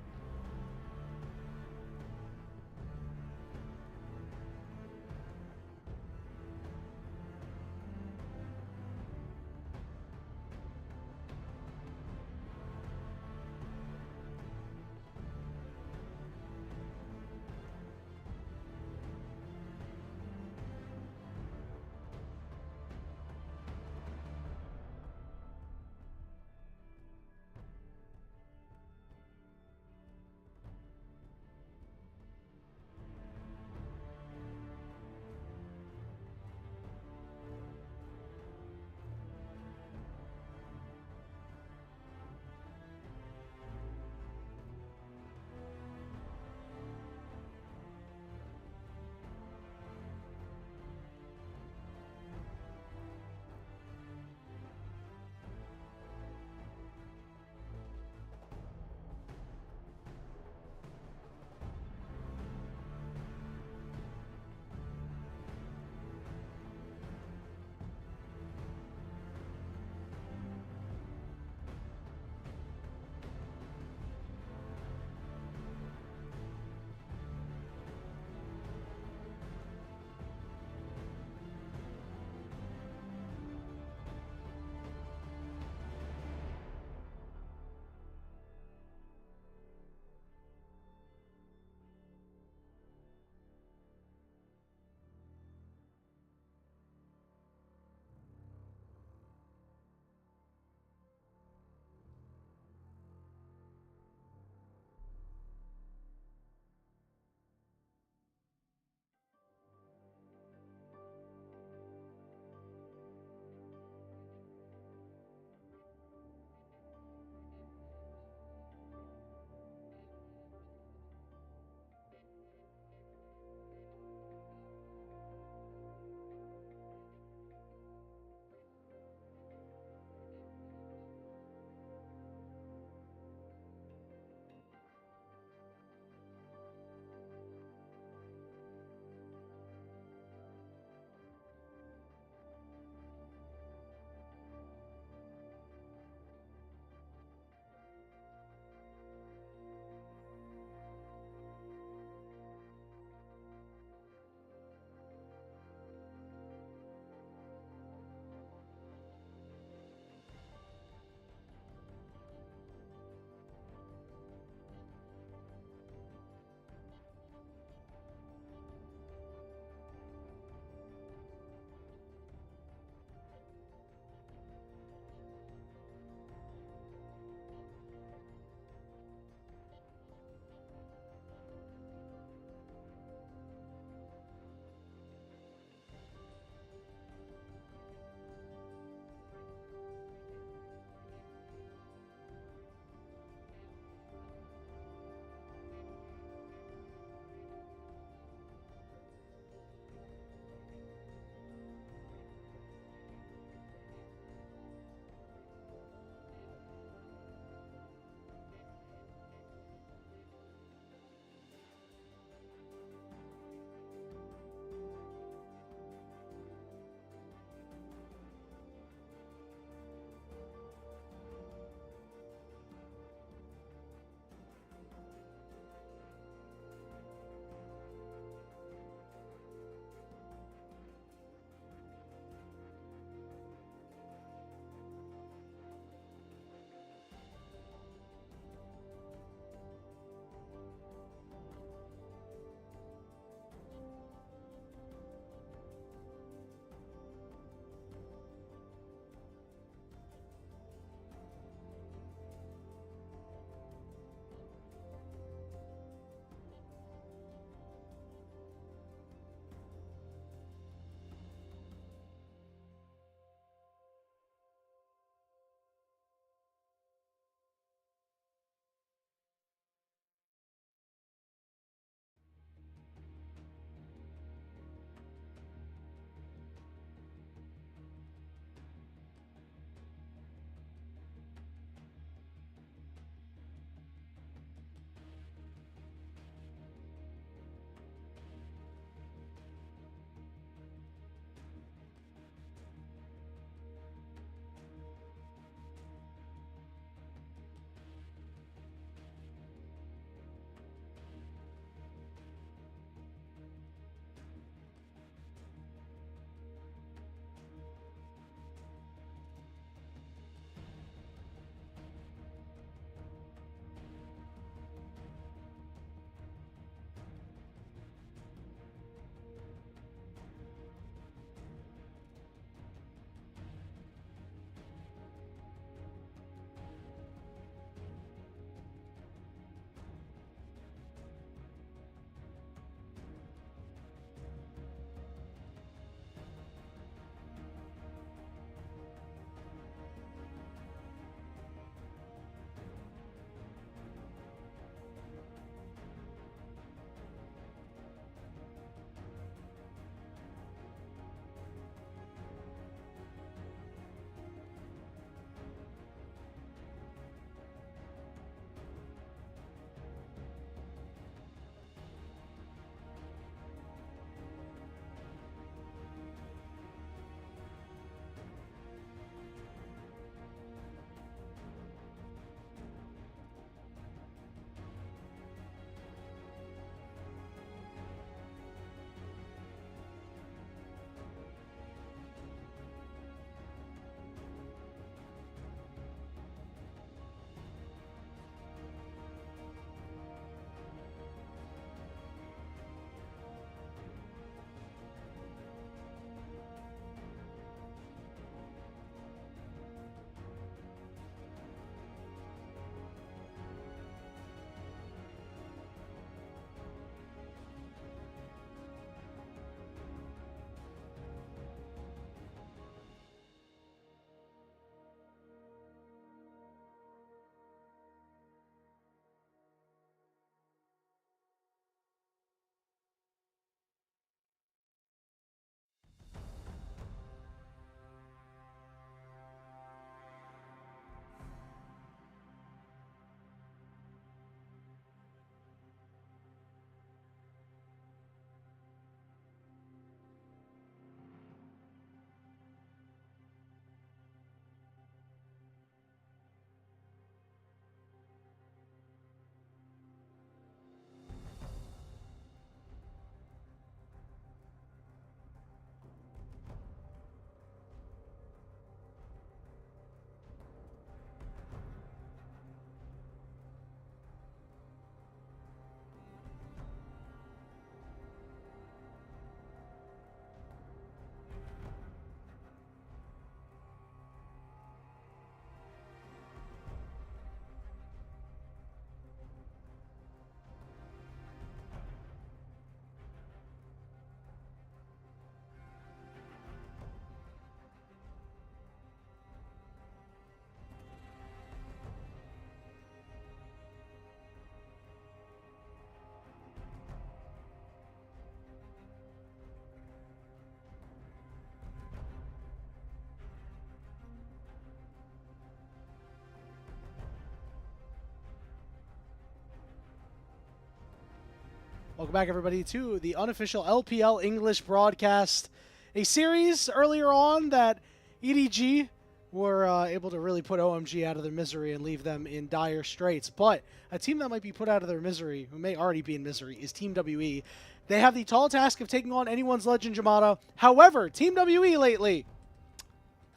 Welcome back, everybody, to the unofficial LPL English broadcast. A series earlier on that EDG were able to really put OMG out of their misery and leave them in dire straits. But a team that might be put out of their misery, who may already be in misery, is Team WE. They have the tall task of taking on anyone's legend, Jamada. However, Team WE lately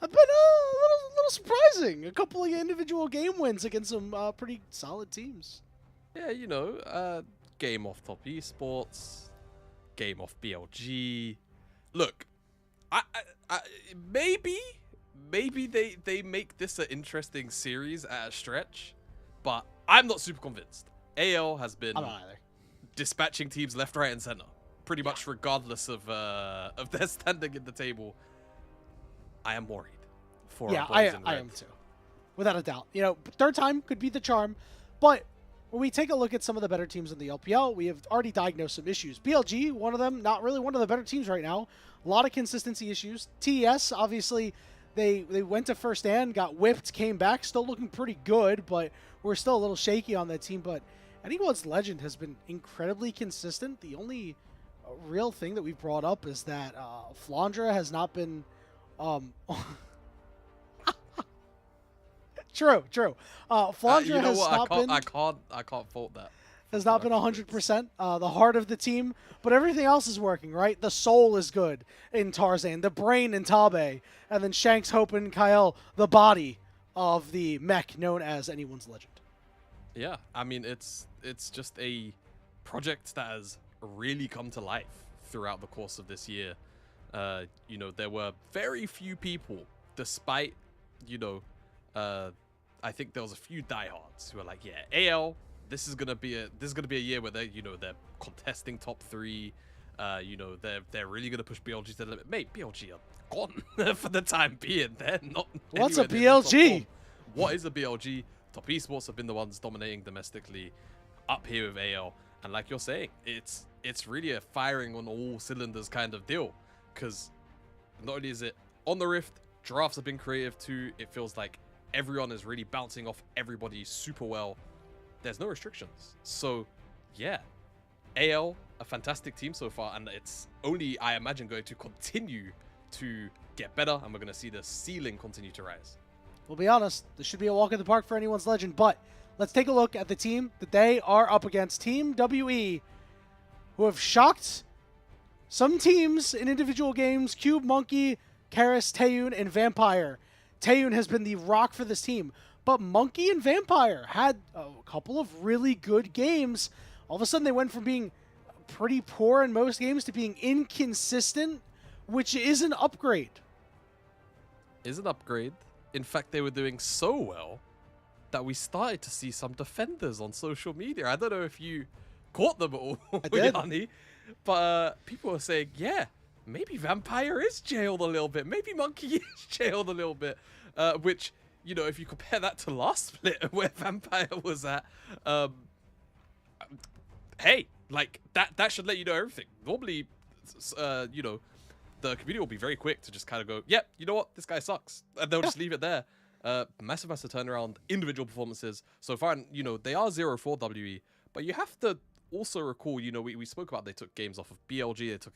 have been a little surprising. A couple of individual game wins against some pretty solid teams. Yeah, you know, game off top esports, game off BLG. Look, I maybe they make this an interesting series at a stretch, but I'm not super convinced. AL has been dispatching teams left, right, and center, pretty much regardless of their standing in the table. I am worried for our boys in red. I am too, without a doubt. You know, third time could be the charm, but when we take a look at some of the better teams in the LPL, we have already diagnosed some issues. BLG, one of them, not really one of the better teams right now. A lot of consistency issues. TES, obviously, they went to first and got whipped, came back, still looking pretty good, but we're still a little shaky on that team. But anyone's legend has been incredibly consistent. The only real thing that we've brought up is that Flandra has not been... True. Flandra you know has what? not been... I can't fault that. Has not been 100%, the heart of the team, but everything else is working, right? The soul is good in Tarzan, the brain in Tabe, and then Shanks, Hope, and Kyle, the body of the mech known as anyone's legend. Yeah, I mean, it's just a project that has really come to life throughout the course of this year. You know, there were very few people, despite, you know, I think there was a few diehards who were like, yeah, AL, this is gonna be a year where they're contesting top 3. You know, they're really gonna push BLG to the limit. Mate, BLG are gone for the time being. They're not. What's a anywhere near the top BLG? form. What is a BLG? Top esports have been the ones dominating domestically up here with AL, and like you're saying, it's really a firing on all cylinders kind of deal. Because not only is it on the Rift, drafts have been creative too. It feels like everyone is really bouncing off everybody super well. There's no restrictions. So, yeah, AL, a fantastic team so far, and it's only, I imagine, going to continue to get better, and we're going to see the ceiling continue to rise. We'll be honest, this should be a walk in the park for anyone's legend, but let's take a look at the team that they are up against. Team WE, who have shocked some teams in individual games. Cube, Monkey, Karis, Taeyun, and Vampire. Taeyun has been the rock for this team, but Monkey and Vampire had a couple of really good games. All of a sudden, they went from being pretty poor in most games to being inconsistent, which is an upgrade. Is an upgrade. In fact, they were doing so well that we started to see some defenders on social media. I don't know if you caught them at all, I did. Yanni, but people were saying, yeah, maybe Vampire is jailed a little bit. Maybe Monkey is jailed a little bit. Which, you know, if you compare that to last split where Vampire was at, hey, like, that should let you know everything. Normally, you know, the community will be very quick to just kind of go, yep, you know what, this guy sucks. And they'll just leave it there. Massive turnaround, individual performances. So far, you know, they are 0-4 WE, but you have to also recall, you know, we spoke about they took games off of BLG, they took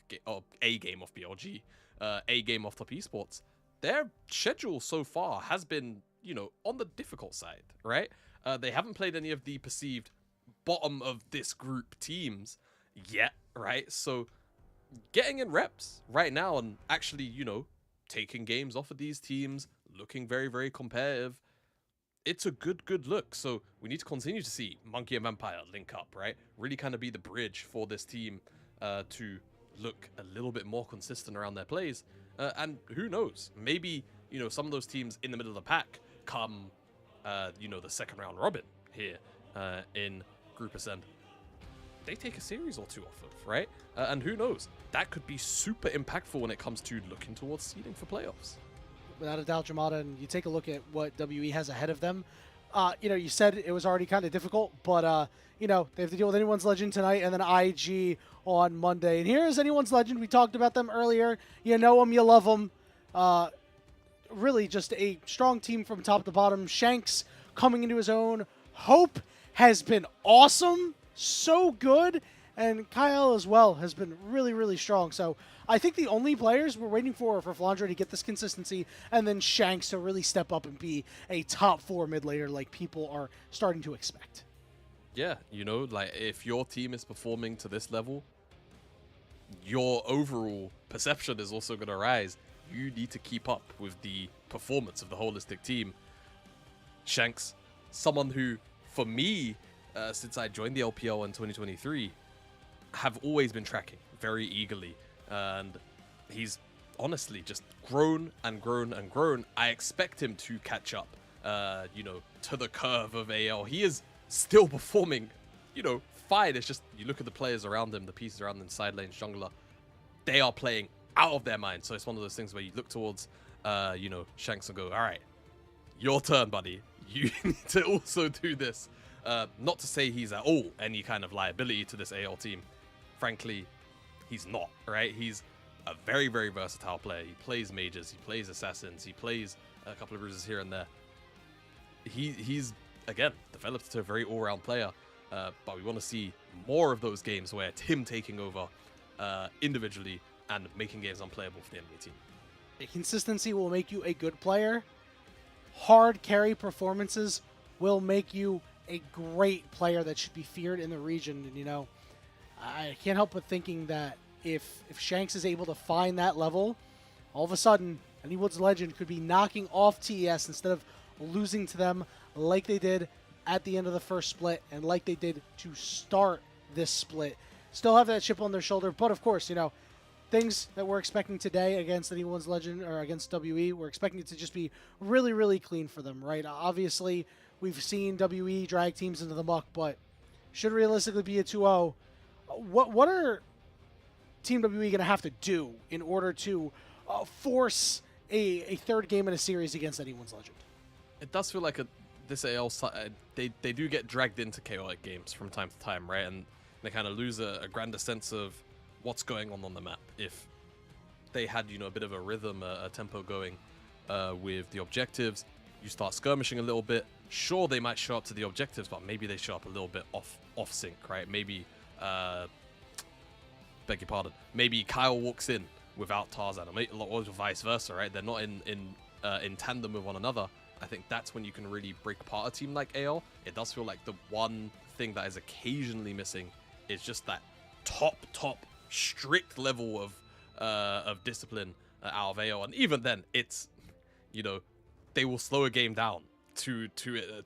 a game off BLG, a game off top esports. Their schedule so far has been, you know, on the difficult side, right? They haven't played any of the perceived bottom of this group teams yet, right? So getting in reps right now and actually, you know, taking games off of these teams, looking very, very competitive, it's a good look. So we need to continue to see Monkey and Vampire link up, right? Really kind of be the bridge for this team to look a little bit more consistent around their plays. And who knows, maybe, you know, some of those teams in the middle of the pack come, you know, the second round robin here in Group Ascend. They take a series or two off of, right? And who knows, that could be super impactful when it comes to looking towards seeding for playoffs. Without a doubt, Jamada, and you take a look at what WE has ahead of them. You know, you said it was already kind of difficult, but, you know, they have to deal with anyone's legend tonight and then IG on Monday. And here's anyone's legend. We talked about them earlier. You know them, you love them. Really just a strong team from top to bottom. Shanks coming into his own. Hope has been awesome. So good. And Kyle as well has been really, really strong. So I think the only players we're waiting for Flandre to get this consistency, and then Shanks to really step up and be a top 4 mid laner like people are starting to expect. Yeah, you know, like if your team is performing to this level, your overall perception is also going to rise. You need to keep up with the performance of the holistic team. Shanks, someone who, for me, since I joined the LPL in 2023, have always been tracking very eagerly. And he's honestly just grown and grown and grown. I expect him to catch up, you know, to the curve of AL. He is still performing, you know, fine. It's just you look at the players around him, the pieces around him, side lane, jungler, they are playing out of their mind. So it's one of those things where you look towards, you know, Shanks and go, all right, your turn, buddy. You need to also do this. Not to say he's at all any kind of liability to this AL team. Frankly, he's not, right? He's a very, very versatile player. He plays mages, he plays assassins, he plays a couple of bruises here and there. He's, again, developed to a very all-round player, but we want to see more of those games where it's him taking over individually and making games unplayable for the enemy team. Consistency will make you a good player. Hard carry performances will make you a great player that should be feared in the region. And, you know, I can't help but thinking that if Shanks is able to find that level, all of a sudden, Anyone's Legend could be knocking off TES instead of losing to them like they did at the end of the first split and like they did to start this split. Still have that chip on their shoulder, but of course, you know, things that we're expecting today against Anyone's Legend or against WE, we're expecting it to just be really, really clean for them, right? Obviously, we've seen WE drag teams into the muck, but should realistically be a 2-0. What are Team WE going to have to do in order to force a third game in a series against Anyone's Legend? It does feel like this AL side, they do get dragged into chaotic games from time to time, right? And they kind of lose a grander sense of what's going on the map. If they had, you know, a bit of a rhythm, a tempo going with the objectives, you start skirmishing a little bit. Sure, they might show up to the objectives, but maybe they show up a little bit off sync, right? Maybe, beg your pardon, maybe Kyle walks in without Tarzan, or vice versa, right? They're not in tandem with one another. I think that's when you can really break apart a team like AL. It does feel like the one thing that is occasionally missing is just that top strict level of discipline out of AL. And even then, it's, you know, they will slow a game down to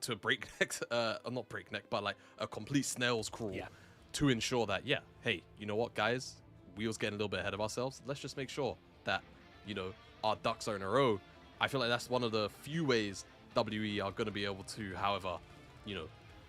a breakneck, not breakneck, but like a complete snail's crawl, yeah, to ensure that, yeah, hey, you know what, guys, we was getting a little bit ahead of ourselves. Let's just make sure that, you know, our ducks are in a row. I feel like that's one of the few ways WE are going to be able to, however, you know,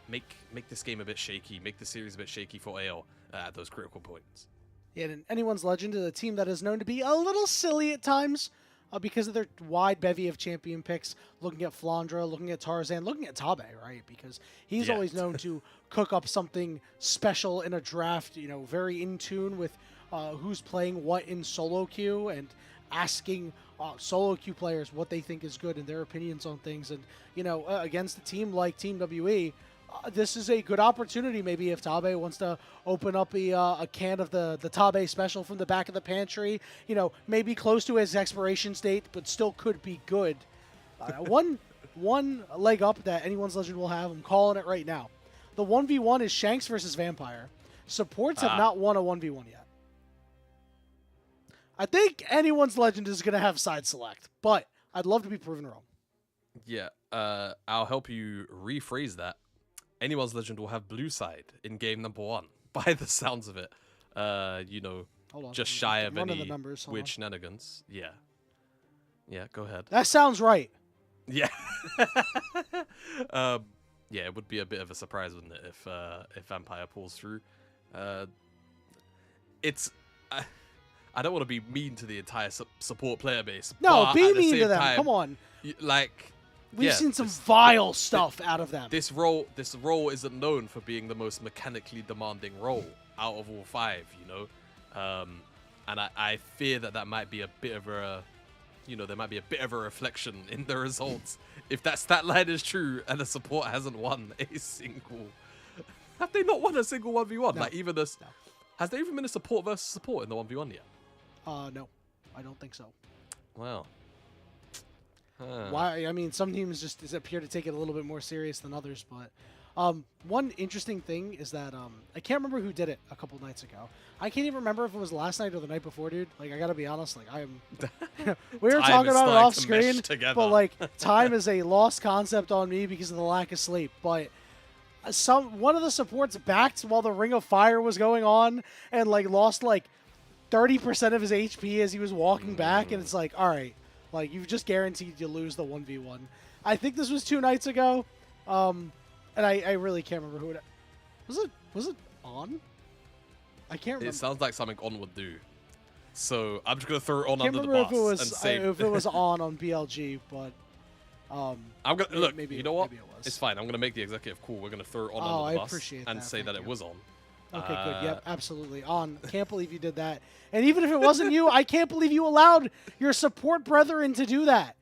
make this game a bit shaky, make the series a bit shaky for AL at those critical points. Yeah, and Anyone's Legend is a team that is known to be a little silly at times because of their wide bevy of champion picks, looking at Flandre, looking at Tarzan, looking at Tabe, right? Because he's always known to cook up something special in a draft, you know, very in tune with who's playing what in solo queue and asking solo queue players what they think is good and their opinions on things. And, you know, against a team like Team WE, this is a good opportunity maybe if Tabe wants to open up a can of the Tabe special from the back of the pantry, you know, maybe close to his expiration date, but still could be good. One leg up that Anyone's Legend will have, I'm calling it right now. The 1v1 is Shanks versus Vampire. Supports have not won a 1v1 yet. I think Anyone's Legend is going to have side select, but I'd love to be proven wrong. Yeah, I'll help you rephrase that. Anyone's Legend will have blue side in game number 1, by the sounds of it. You know, just shy of any weird shenanigans. Yeah. Yeah, go ahead. That sounds right. Yeah. Yeah, it would be a bit of a surprise, wouldn't it, if Vampire pulls through. I don't want to be mean to the entire support player base. No, but be mean to them. Come on. Like, we've seen some vile stuff out of them. This role isn't known for being the most mechanically demanding role out of all 5, you know. And I fear that might be a bit of a, you know, there might be a bit of a reflection in the results if that stat line is true and the support hasn't won a single. Have they not won a single 1v1? No. Like even this. No. Has there even been a support versus support in the 1v1 yet? No, I don't think so. Wow. Why? I mean, some teams just appear to take it a little bit more serious than others. But one interesting thing is that I can't remember who did it a couple nights ago. I can't even remember if it was last night or the night before, dude. Like, I gotta be honest. Like, I am. We were Time talking is about it starting off to screen, mesh together. but like, time is a lost concept on me because of the lack of sleep. But one of the supports backed while the Ring of Fire was going on and like lost like 30% of his HP as he was walking back, and it's like, all right. Like, you've just guaranteed you lose the 1v1. I think this was 2 nights ago, and I really can't remember who it was. It on? I can't remember. It sounds like something On would do. So I'm just gonna throw it on I can't under the remember bus if it was and say if it was on BLG, but I'm gonna look. maybe You know what? maybe it was. It's fine. I'm gonna make the executive call. We're gonna throw it on Oh, under the I bus appreciate and that. say that Thank it you. was on. Okay, good. Yep, absolutely. On. Can't believe you did that. And even if it wasn't you, I can't believe you allowed your support brethren to do that.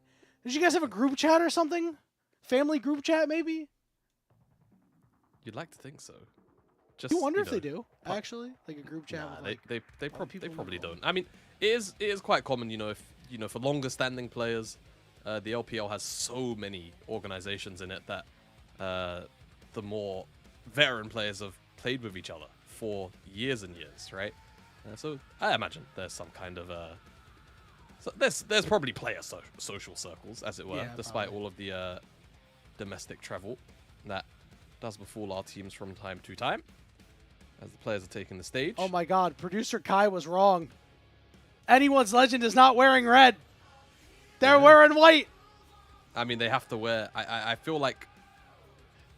Did you guys have a group chat or something? Family group chat, maybe? You'd like to think so. Just, You wonder if know, they do, actually? Like a group chat Nah, with, like, they people probably involved. don't. I mean, it is quite common, if for longer standing players, the LPL has so many organizations in it that the more veteran players have played with each other for years and years, right? So I imagine there's some kind of so there's probably player social circles, as it were, Yeah, despite probably. all of the domestic travel that does befall our teams from time to time as the players are taking the stage. Oh my god, producer Kai was wrong. Anyone's Legend is not wearing red. They're wearing white. I mean, they have to wear. I feel like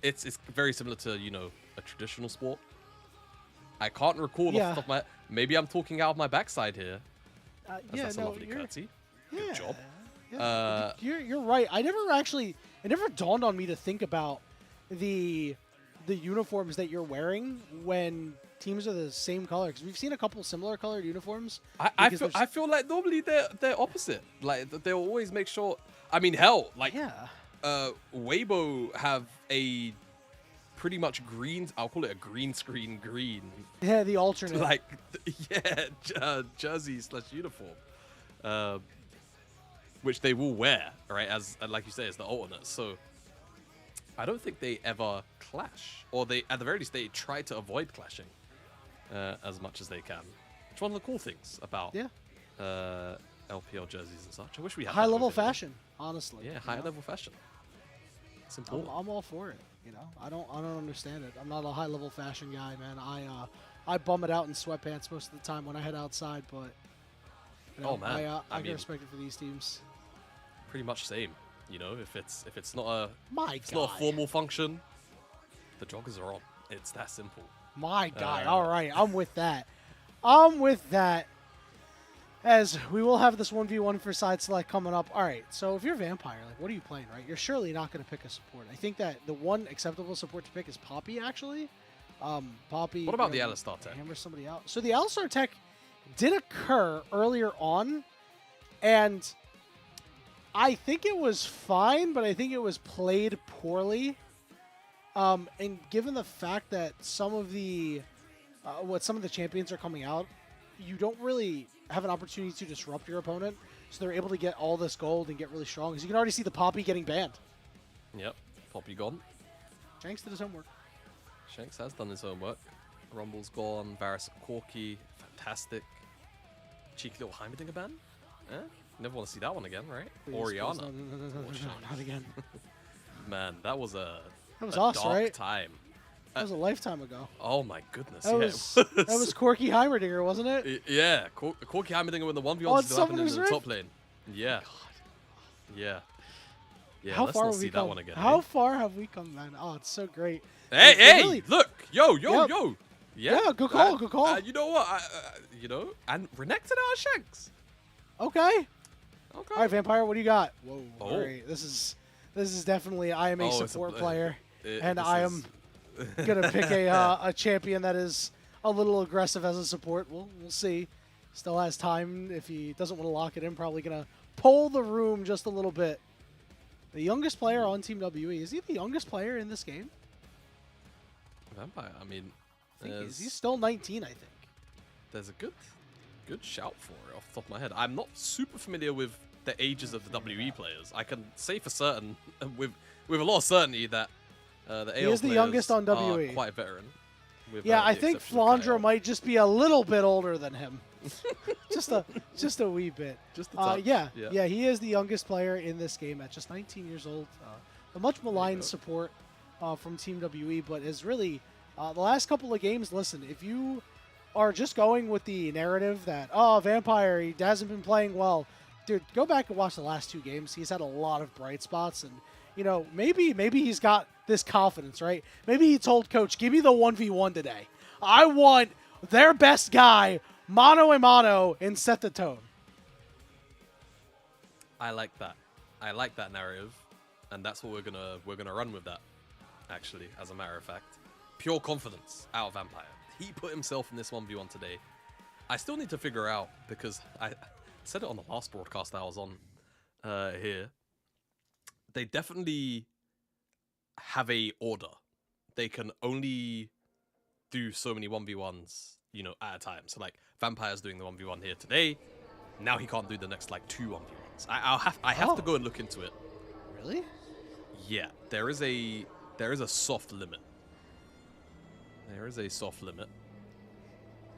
it's very similar to a traditional sport. I can't recall off the top of my. Maybe I'm talking out of my backside here. That's a lovely curtsy. Good job. Yeah, you're right. It never dawned on me to think about the uniforms that you're wearing when teams are the same color, because we've seen a couple similar colored uniforms. I feel like normally they're opposite. Like they'll always make sure. I mean, hell, like Weibo have a pretty much green. I'll call it a green screen green. Yeah, the alternate. Like jersey/uniform, which they will wear, right? As like you say, as the alternate. So I don't think they ever clash, or they at the very least they try to avoid clashing as much as they can. It's one of the cool things about LPL jerseys and such. I wish we had high that level over here. fashion, honestly. Yeah, high level fashion. It's important. I'm all for it. I don't understand it. I'm not a high level fashion guy, man. I bum it out in sweatpants most of the time when I head outside, but Oh, man. I I get mean- respect for these teams. Pretty much same. If it's not a My it's guy. not a formal function, the joggers are on. It's that simple. My guy. Uh, All right, I'm with that. I'm with that. As we will have this 1v1 for side select coming up. All right, so if you're Vampire, like, what are you playing, right? You're surely not going to pick a support. I think that the one acceptable support to pick is Poppy, actually. Poppy. What about the Alistar tech? Hammer somebody out. So the Alistar tech did occur earlier on, and I think it was fine, but I think it was played poorly. And given the fact that some of the champions are coming out, you don't really have an opportunity to disrupt your opponent, so they're able to get all this gold and get really strong. Because you can already see the Poppy getting banned. Yep. Poppy gone. Shanks did his homework. Shanks has done his homework. Rumble's gone. Varus Corky. Fantastic. Cheeky little Heimerdinger ban. Never want to see that one again, right? Please, Oriana. please, no, not again. Man, that was a That was a us, dark right? time. That was a lifetime ago. Oh my goodness. That yeah, was it that was Corky Heimerdinger, wasn't it? Yeah, Corky Heimerdinger when the 1v1 Oh, still happening in Summoner's the Rift? top lane. Yeah. Yeah. Yeah, How let's far not have see we that come? one again. How eh? far have we come, man? Oh, it's so great. Hey, It hey, really- look, yo. Yep. Yeah, good call, good call. You know what? And Renekton out Shanks. Okay. Okay. All right, Vampire, what do you got? Whoa. Oh. All right, this is definitely I am a Oh, it's support a- player, and this I is- am gonna pick a champion that is a little aggressive as a support. We'll see. Still has time. If he doesn't want to lock it in, probably gonna pull the room just a little bit. The youngest player on Team WE, is he the youngest player in this game? Vampire. I mean, I think there's- he's still 19, I think. there's a good shout for it off the top of my head. I'm not super familiar with the ages of the WE players. I can say for certain, with a lot of certainty, that the AL He is the players youngest on are WE. quite veteran. With, Yeah, I the think exception of Kyle. Flandra might just be a little bit older than him. just a wee bit. Just a touch. Yeah, he is the youngest player in this game at just 19 years old. A much maligned support from Team WE, but is really the last couple of games. Listen, if you are just going with the narrative that Vampire, he hasn't been playing well, dude, go back and watch the last 2 games. He's had a lot of bright spots, and maybe he's got this confidence, right? Maybe he told coach, give me the 1v1 today. I want their best guy, mano a mano, and set the tone. I like that. I like that narrative, and that's what we're gonna run with that. Actually, as a matter of fact, pure confidence out of Vampire. He put himself in this 1v1 today. I still need to figure out, because I said it on the last broadcast I was on here. They definitely have a order. They can only do so many 1v1s, at a time. So like Vampire's doing the 1v1 here today. Now he can't do the next like 2 1v1s. I have to go and look into it. Really? Yeah, there is a soft limit. There is a soft limit.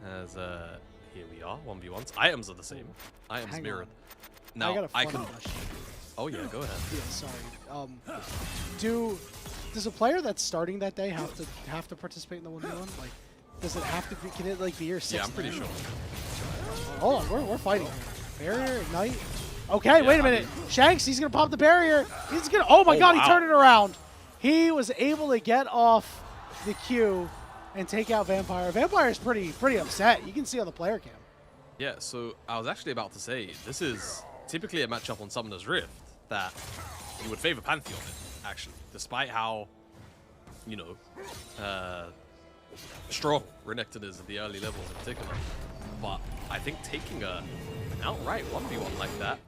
As here we are, 1v1s. Items are the same. Items Hang mirrored. on. Now I got a I fun can. question. Oh yeah, go ahead. Yeah, sorry. Does a player that's starting that day have to participate in the 1v1? Like, does it have to be? Can it like be your 6th? Yeah, I'm pretty sure. Hold on, we're fighting here. Barrier, ignite. Okay, wait a minute. Shanks, he's gonna pop the barrier. He's gonna. Oh my God, wow. he turned it around. He was able to get off the Q and take out Vampire. Vampire is pretty upset. You can see on the player cam. Yeah, so I was actually about to say, this is typically a matchup on Summoner's Rift that you would favor Pantheon in, actually, despite how, strong Renekton is at the early levels in particular. But I think taking an outright 1v1 like that,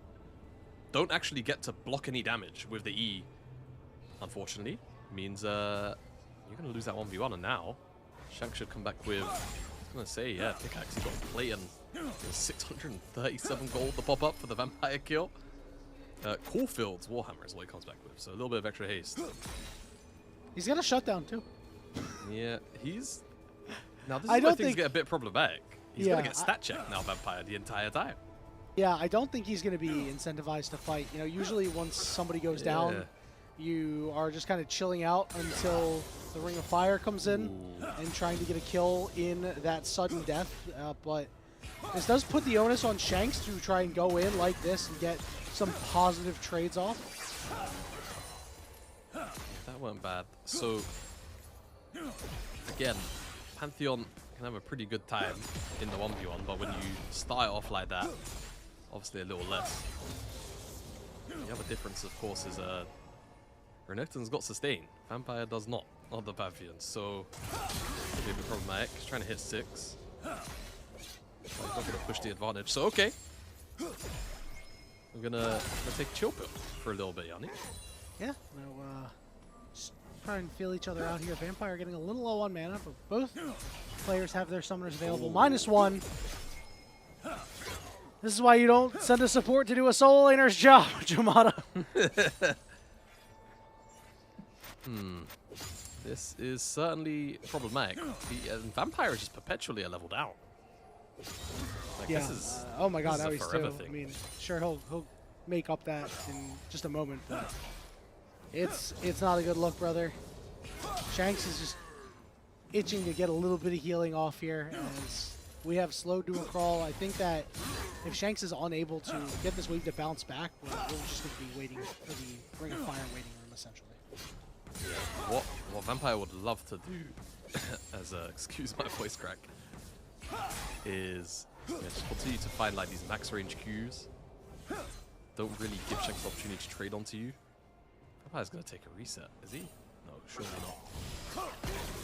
don't actually get to block any damage with the E, unfortunately, means you're going to lose that 1v1, and now Shank should come back with, I was going to say, yeah, pickaxe. He's got a plate and 637 gold to pop up for the Vampire kill. Caulfield's Warhammer is what he comes back with, so a little bit of extra haste. He's got a shutdown too. Yeah, he's... Now this I is where don't things think- get a bit problematic. He's Yeah, going to get stat checked now, Vampire, the entire time. Yeah, I don't think he's going to be incentivized to fight. Usually once somebody goes down, you are just kind of chilling out until the Ring of Fire comes in and trying to get a kill in that sudden death. But this does put the onus on Shanks to try and go in like this and get some positive trades off. That weren't bad. So, again, Pantheon can have a pretty good time in the 1v1, but when you start off like that, obviously a little less. The other difference, of course, is Renekton's got sustain. Vampire does not on the Pantheon, so it'll be a bit problematic. He's trying to hit 6. He's not going to push the advantage, so okay. We're gonna take chill pill for a little bit, Yanni. Yeah, just try and feel each other out here. Vampire getting a little low on mana, but both players have their summoners available. -1. This is why you don't send a support to do a solo laner's job, Jamada. This is certainly problematic. Vampire is just perpetually a level down. Like, Yeah. this is, Oh my God, this is now a he's forever 2. thing. I mean, sure he'll make up that in just a moment, but it's not a good look, brother. Shanks is just itching to get a little bit of healing off here as we have slow dual crawl. I think that if Shanks is unable to get this wave to bounce back, we're just going to be waiting for the Ring of Fire waiting room, essentially. What Vampire would love to do, as excuse my voice crack, is just continue to find like these max range Qs. Don't really give Shanks the opportunity to trade onto you. Vampire's gonna take a reset, is he? No, surely not.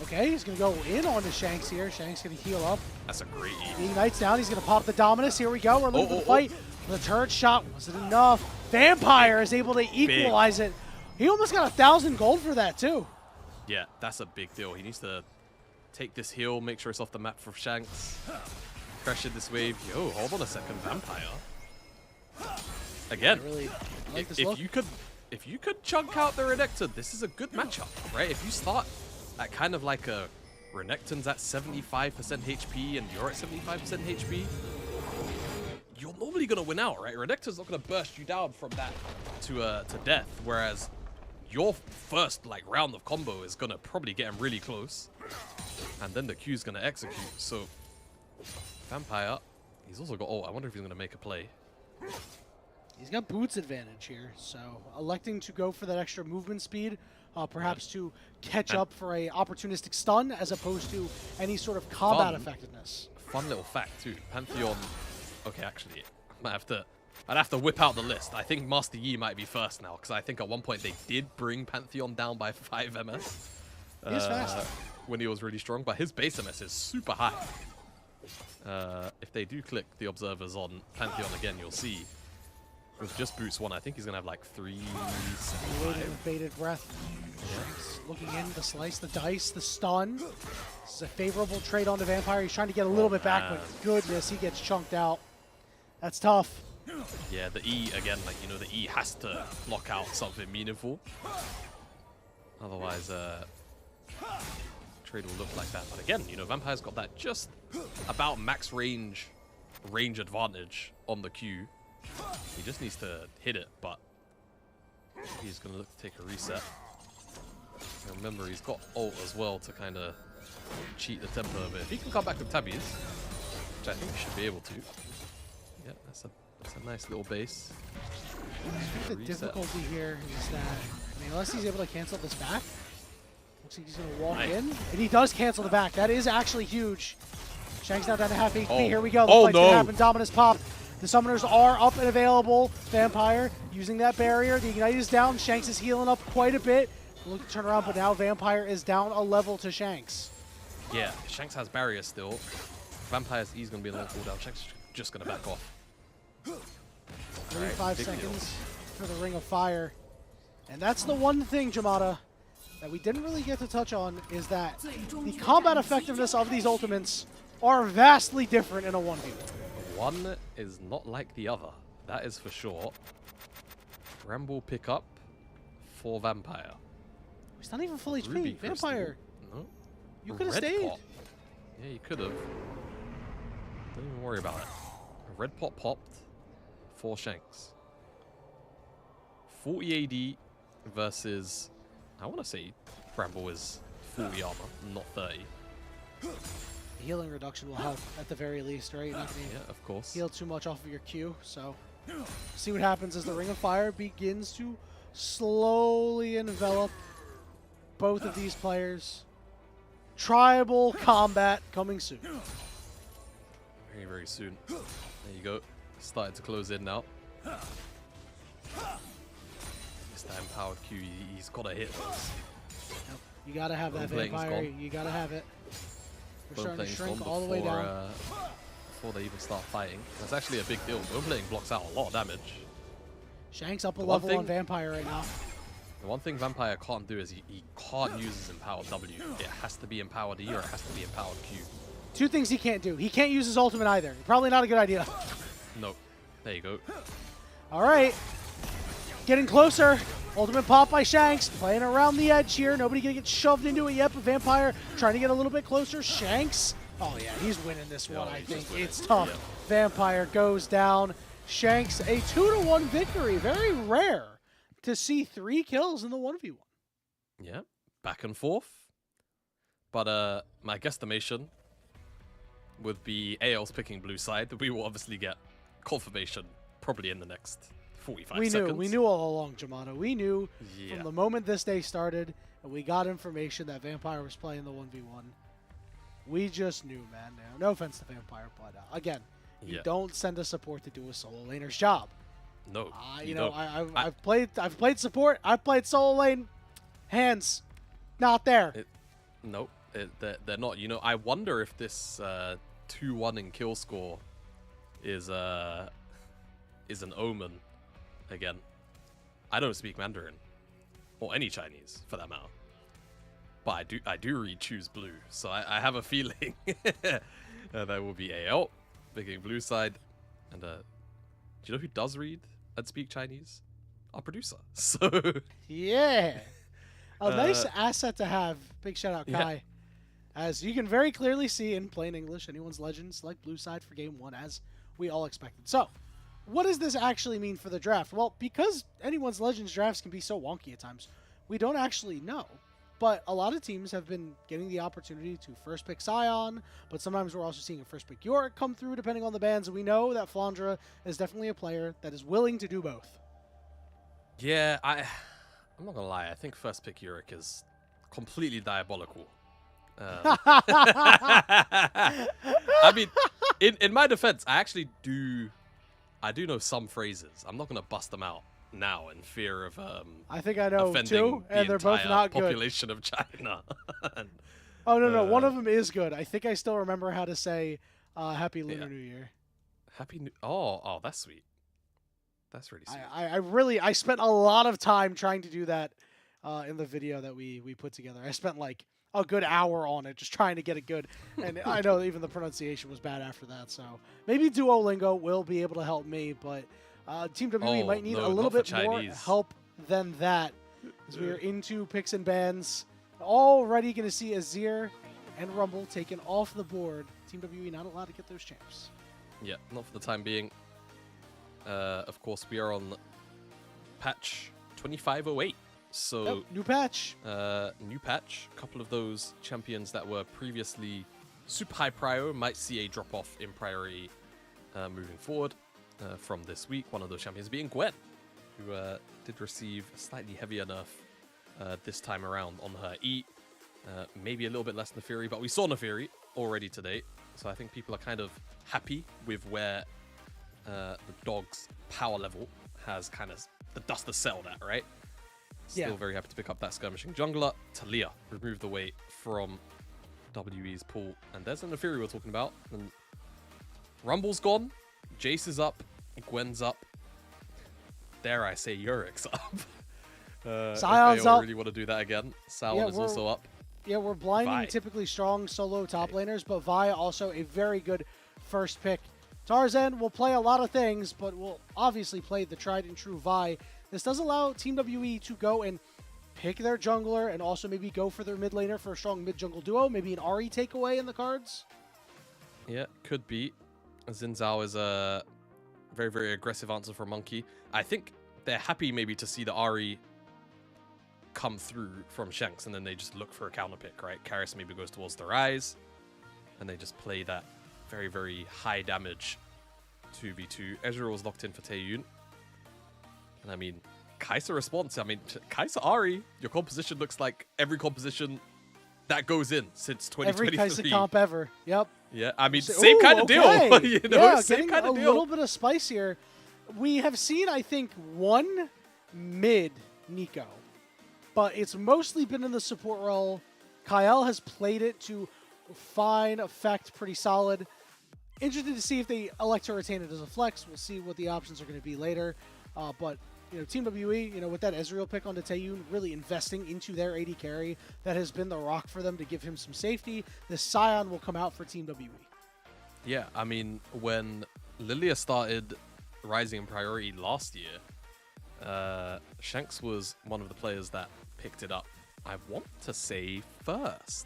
Okay, he's going to go in on the Shanks here. Shanks going to heal up. That's a great E. He ignites down. He's going to pop the Dominus. Here we go. We're looking for the fight. The turret shot wasn't enough. Vampire is able to equalize it. He almost got 1,000 gold for that, too. Yeah, that's a big deal. He needs to take this heal, make sure it's off the map for Shanks. Pressured this wave. Yo, hold on a second, Vampire. Again, I really like this if look. you could chunk out the Renekton, this is a good matchup, right? If you start at kind of like a Renekton's at 75% HP and you're at 75% HP, you're normally gonna win out, right? Renekton's not gonna burst you down from that to death, whereas your first like round of combo is gonna probably get him really close, and then the Q's gonna execute. So Vampire, he's also got ult. I wonder if he's gonna make a play. He's got boots advantage here, so electing to go for that extra movement speed, perhaps to catch up for a opportunistic stun as opposed to any sort of combat effectiveness. Fun little fact too. Pantheon. Okay, actually, I'd have to whip out the list. I think Master Yi might be first now, because I think at one point they did bring Pantheon down by 5 MS. He is fast. When he was really strong, but his base MS is super high. If they do click the observers on Pantheon again, you'll see with just boost 1, I think he's going to have like 3, Waiting with bated breath. Shanks looking in, the slice, the dice, the stun. This is a favorable trade on the Vampire. He's trying to get a little bit back, but goodness, he gets chunked out. That's tough. Yeah, the E, again, like, you know, the E has to block out something meaningful. Otherwise, trade will look like that. But again, you know, Vampire's got that just about max range advantage on the Q. He just needs to hit it, but he's going to look to take a reset. And remember, he's got ult as well to kind of cheat the tempo a bit. If he can come back with tabbies, which I think he should be able to. Yeah, that's a nice little base. I think the difficulty here is that, I mean, unless he's able to cancel this back, looks like he's going to walk in, and he does cancel the back. That is actually huge. Shanks now down to half HP. Oh. Here we go. The Oh, fight's going no. to happen. Dominus pop. The summoners are up and available. Vampire using that barrier. The Ignite is down. Shanks is healing up quite a bit. Look to turn around, but now Vampire is down a level to Shanks. Yeah, Shanks has barrier still. Vampire's E's going to be a long cooldown. Shanks is just going to back off. 35 big seconds for the Ring of Fire. And that's the one thing, Jamada, that we didn't really get to touch on, is that the combat effectiveness of these ultimates are vastly different in a 1v1. One is not like the other. That is for sure. Ramble pick up for Vampire. He's not even full HP. Ruby crystal. Vampire, No. you could have Red stayed. pot. Yeah, you could have. Don't even worry about it. Red pot popped for Shanks. 40 AD versus, I want to say Bramble is 40 armor, not 30. Healing reduction will help at the very least, right? You're not going Yeah, of course. to heal too much off of your Q, so see what happens as the Ring of Fire begins to slowly envelop both of these players. Tribal combat coming soon. Very, very soon. There you go. Starting to close in now. It's that empowered Q. He's got to hit those. Yep. You gotta have that Bone plating's Vampire. gone. You gotta have it. We're Bone starting to plating's shrink gone all the way down. before they even start fighting. That's actually a big deal. Bone plating blocks out a lot of damage. Shanks up a The one level thing- on Vampire right now. The one thing Vampire can't do is he can't use his empowered W. It has to be empowered E or it has to be empowered Q. Two things he can't do. He can't use his ultimate either. Probably not a good idea. No. There you go. All right. Getting closer. Ultimate pop by Shanks. Playing around the edge here. Nobody gonna get shoved into it yet, but Vampire trying to get a little bit closer. Shanks. Oh, yeah, he's winning this one, I he's think. just winning. It's tough. Yeah. Vampire goes down. Shanks, a 2-1 victory. Very rare to see 3 kills in the 1v1. Yeah. Back and forth. But my guesstimation would be AL's picking blue side. We will obviously get confirmation probably in the next 45 seconds. We knew all along, Jamato. We knew Yeah. from the moment this day started, and we got information that Vampire was playing the 1v1. We just knew, man. No offense to Vampire, but again, you Yeah. don't send a support to do a solo laner's job. No. You know, don't. I've played support. I've played solo lane. Hands, not there. Nope. They're not. You know, I wonder if this 2-1 in kill score is an omen again. I don't speak Mandarin or any Chinese for that matter, but I do read choose blue, so I have a feeling that will be AL. picking blue side. And do you know who does read and speak Chinese? Our producer. So Yeah. A nice asset to have. Big shout out, Kai. Yeah. As you can very clearly see in plain English, anyone's legend select blue side for game 1, as we all expected. So, what does this actually mean for the draft? Well, because anyone's legends drafts can be so wonky at times, we don't actually know. But a lot of teams have been getting the opportunity to first pick Scion, but sometimes we're also seeing a first pick Yorick come through depending on the bans. And we know that Flandra is definitely a player that is willing to do both. yeah, I'm not gonna lie. I think first pick Yorick is completely diabolical. I mean, in my defense, I do know some phrases. I'm not gonna bust them out now in fear of I think I know offending two, the and they're both entire not good. population of China. And, Oh, no, one of them is good. I think I still remember how to say Happy Lunar Yeah. New Year. Oh, that's sweet. That's really sweet. I spent a lot of time trying to do that in the video that we put together. I spent like a good hour on it just trying to get it good. And I know even the pronunciation was bad after that. So maybe Duolingo will be able to help me, but Team WE might need a little not for bit more Chinese. help than that as we are into picks and bans. Already going to see Azir and Rumble taken off the board. Team WE not allowed to get those champs. Yeah, not for the time being. Of course, we are on patch 2508. So, Yep, new patch. new patch. A couple of those champions that were previously super high prio might see a drop off in priority moving forward from this week. One of those champions being Gwen, who did receive a slightly heavier nerf this time around on her E. Maybe a little bit less Neferi, but we saw Neferi already today. So I think people are kind of happy with where the dog's power level has kind of the dust has settled at, right? Still very happy to pick up that skirmishing jungler. Talia removed the weight from WE's pool. And there's the Neferi we're talking about. And Rumble's gone. Jace is up. Gwen's up. Dare I say Yorick's up. Sion's if they all up. really want to do that again. Sion is also up. Yeah, we're blinding Vi. typically strong solo top laners, but Vi also a very good first pick. Tarzan will play a lot of things, but will obviously play the tried and true Vi. This does allow Team WE to go and pick their jungler and also maybe go for their mid laner for a strong mid-jungle duo. Maybe an Ahri takeaway in the cards. Yeah, could be. Xin Zhao is a very, very aggressive answer for Monkey. I think they're happy maybe to see the Ahri come through from Shanks, and then they just look for a counter pick, right? Karis maybe goes towards their eyes, and they just play that very, very high damage 2v2. Ezreal was locked in for Taeyun. And I mean, Kai'Sa response. I mean, Kai'Sa Ahri, your composition looks like every composition that goes in since 2023. Every Kai'Sa comp ever. Yep. Yeah, I mean, So- same ooh, kind of okay. deal. You know, yeah, same getting kind of a deal. little bit of spice here. We have seen, I think, one mid Nico, but it's mostly been in the support role. Kyle has played it to fine effect, pretty solid. Interested to see if they elect to retain it as a flex. We'll see what the options are going to be later. But Team WE, with that Ezreal pick onto Taeyun, really investing into their AD carry. That has been the rock for them to give him some safety. This Scion will come out for Team WE. Yeah, I mean, when Lilia started rising in priority last year, Shanks was one of the players that picked it up. I want to say first.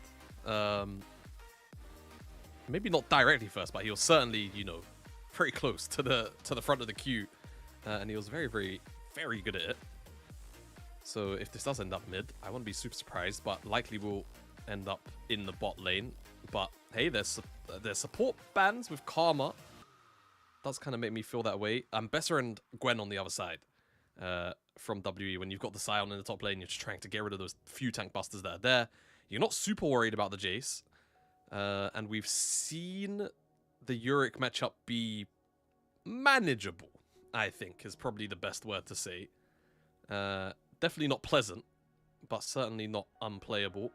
Maybe not directly first, but he was certainly, very close to the front of the queue. And he was very, very, very good at it. So if this does end up mid, I won't be super surprised, but likely will end up in the bot lane. But hey, there's support bans with Karma. Does kind of make me feel that way. Besser and Gwen on the other side from WE. When you've got the Sion in the top lane, you're just trying to get rid of those few tank busters that are there. You're not super worried about the Jace. And we've seen the Yorick matchup be manageable, I think, is probably the best word to say. Definitely not pleasant, but certainly not unplayable.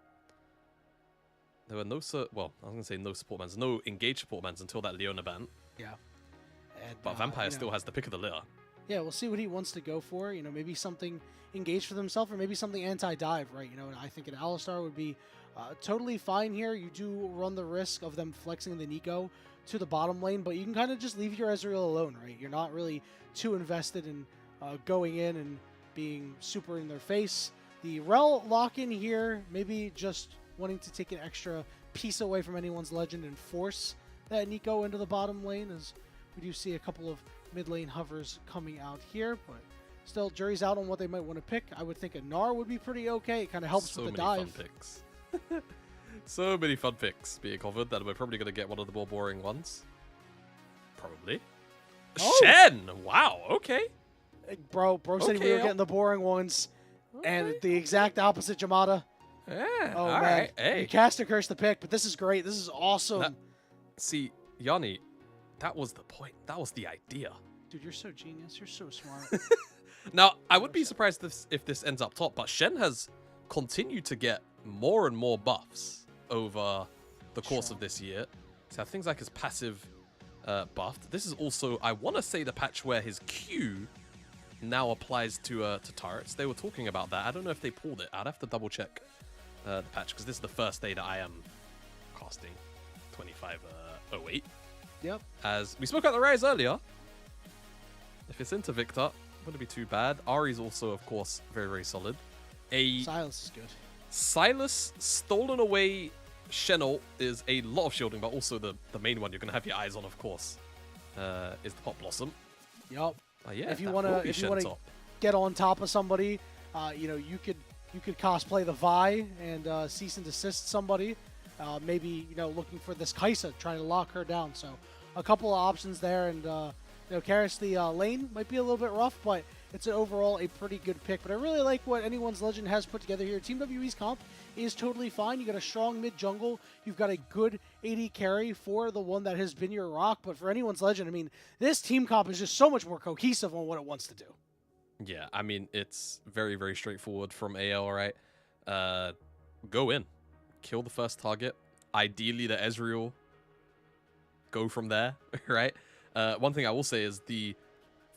There were no I was going to say no support bans, no engaged support bans until that Leona ban. Yeah. And, But Vampire still has the pick of the litter. Yeah, we'll see what he wants to go for. Maybe something engaged for himself or maybe something anti-dive, right? And I think an Alistar would be Totally fine here. You do run the risk of them flexing the Nico to the bottom lane, but you can kind of just leave your Ezreal alone, right? You're not really too invested in going in and being super in their face. The Rel lock-in here, maybe just wanting to take an extra piece away from anyone's legend and force that Nico into the bottom lane, as we do see a couple of mid lane hovers coming out here, but still, jury's out on what they might want to pick. I would think a Gnar would be pretty okay. It kind of helps So with the many dive. fun picks. So many fun picks being covered that we're probably going to get one of the more boring ones. Probably. Oh. Shen! Wow, okay. Bro said we Okay, were getting the boring ones, and the exact opposite, Jamada. Yeah, Oh, all man. right. Hey. You cast a curse to pick, but this is great. This is awesome. That- See, Yanni, that was the point. That was the idea. Dude, you're so genius. You're so smart. Now, I would be surprised if this ends up top, but Shen has continued to get more and more buffs over the course of this year. So things like his passive buffed. This is also, I want to say, the patch where his Q now applies to turrets. They were talking about that. I don't know if they pulled it. I'd have to double check the patch, because this is the first day that I am casting 2508. Yep. As we spoke about the Rise earlier, if it's into Victor, wouldn't be too bad. Ari's also, of course, very, very solid. A Silence is good. Silas stolen away Shenol is a lot of shielding, but also the main one you're going to have your eyes on, of course, is the Pop Blossom. Yep. Yeah, If you that want will to, be Shen top. get on top of somebody, you know, you could cosplay the Vi and cease and desist somebody. Maybe, you know, looking for this Kaisa, trying to lock her down. So a couple of options there, and you know, Karis, the lane might be a little bit rough, but it's overall a pretty good pick. But I really like what anyone's legend has put together here. Team WE's comp is totally fine. You got a strong mid jungle. You've got a good AD carry for the one that has been your rock. But for anyone's legend, I mean, this team comp is just so much more cohesive on what it wants to do. Yeah, I mean, it's very, very straightforward from AL, right? Go in. Kill the first target. Ideally, the Ezreal. Go from there, right? One thing I will say is the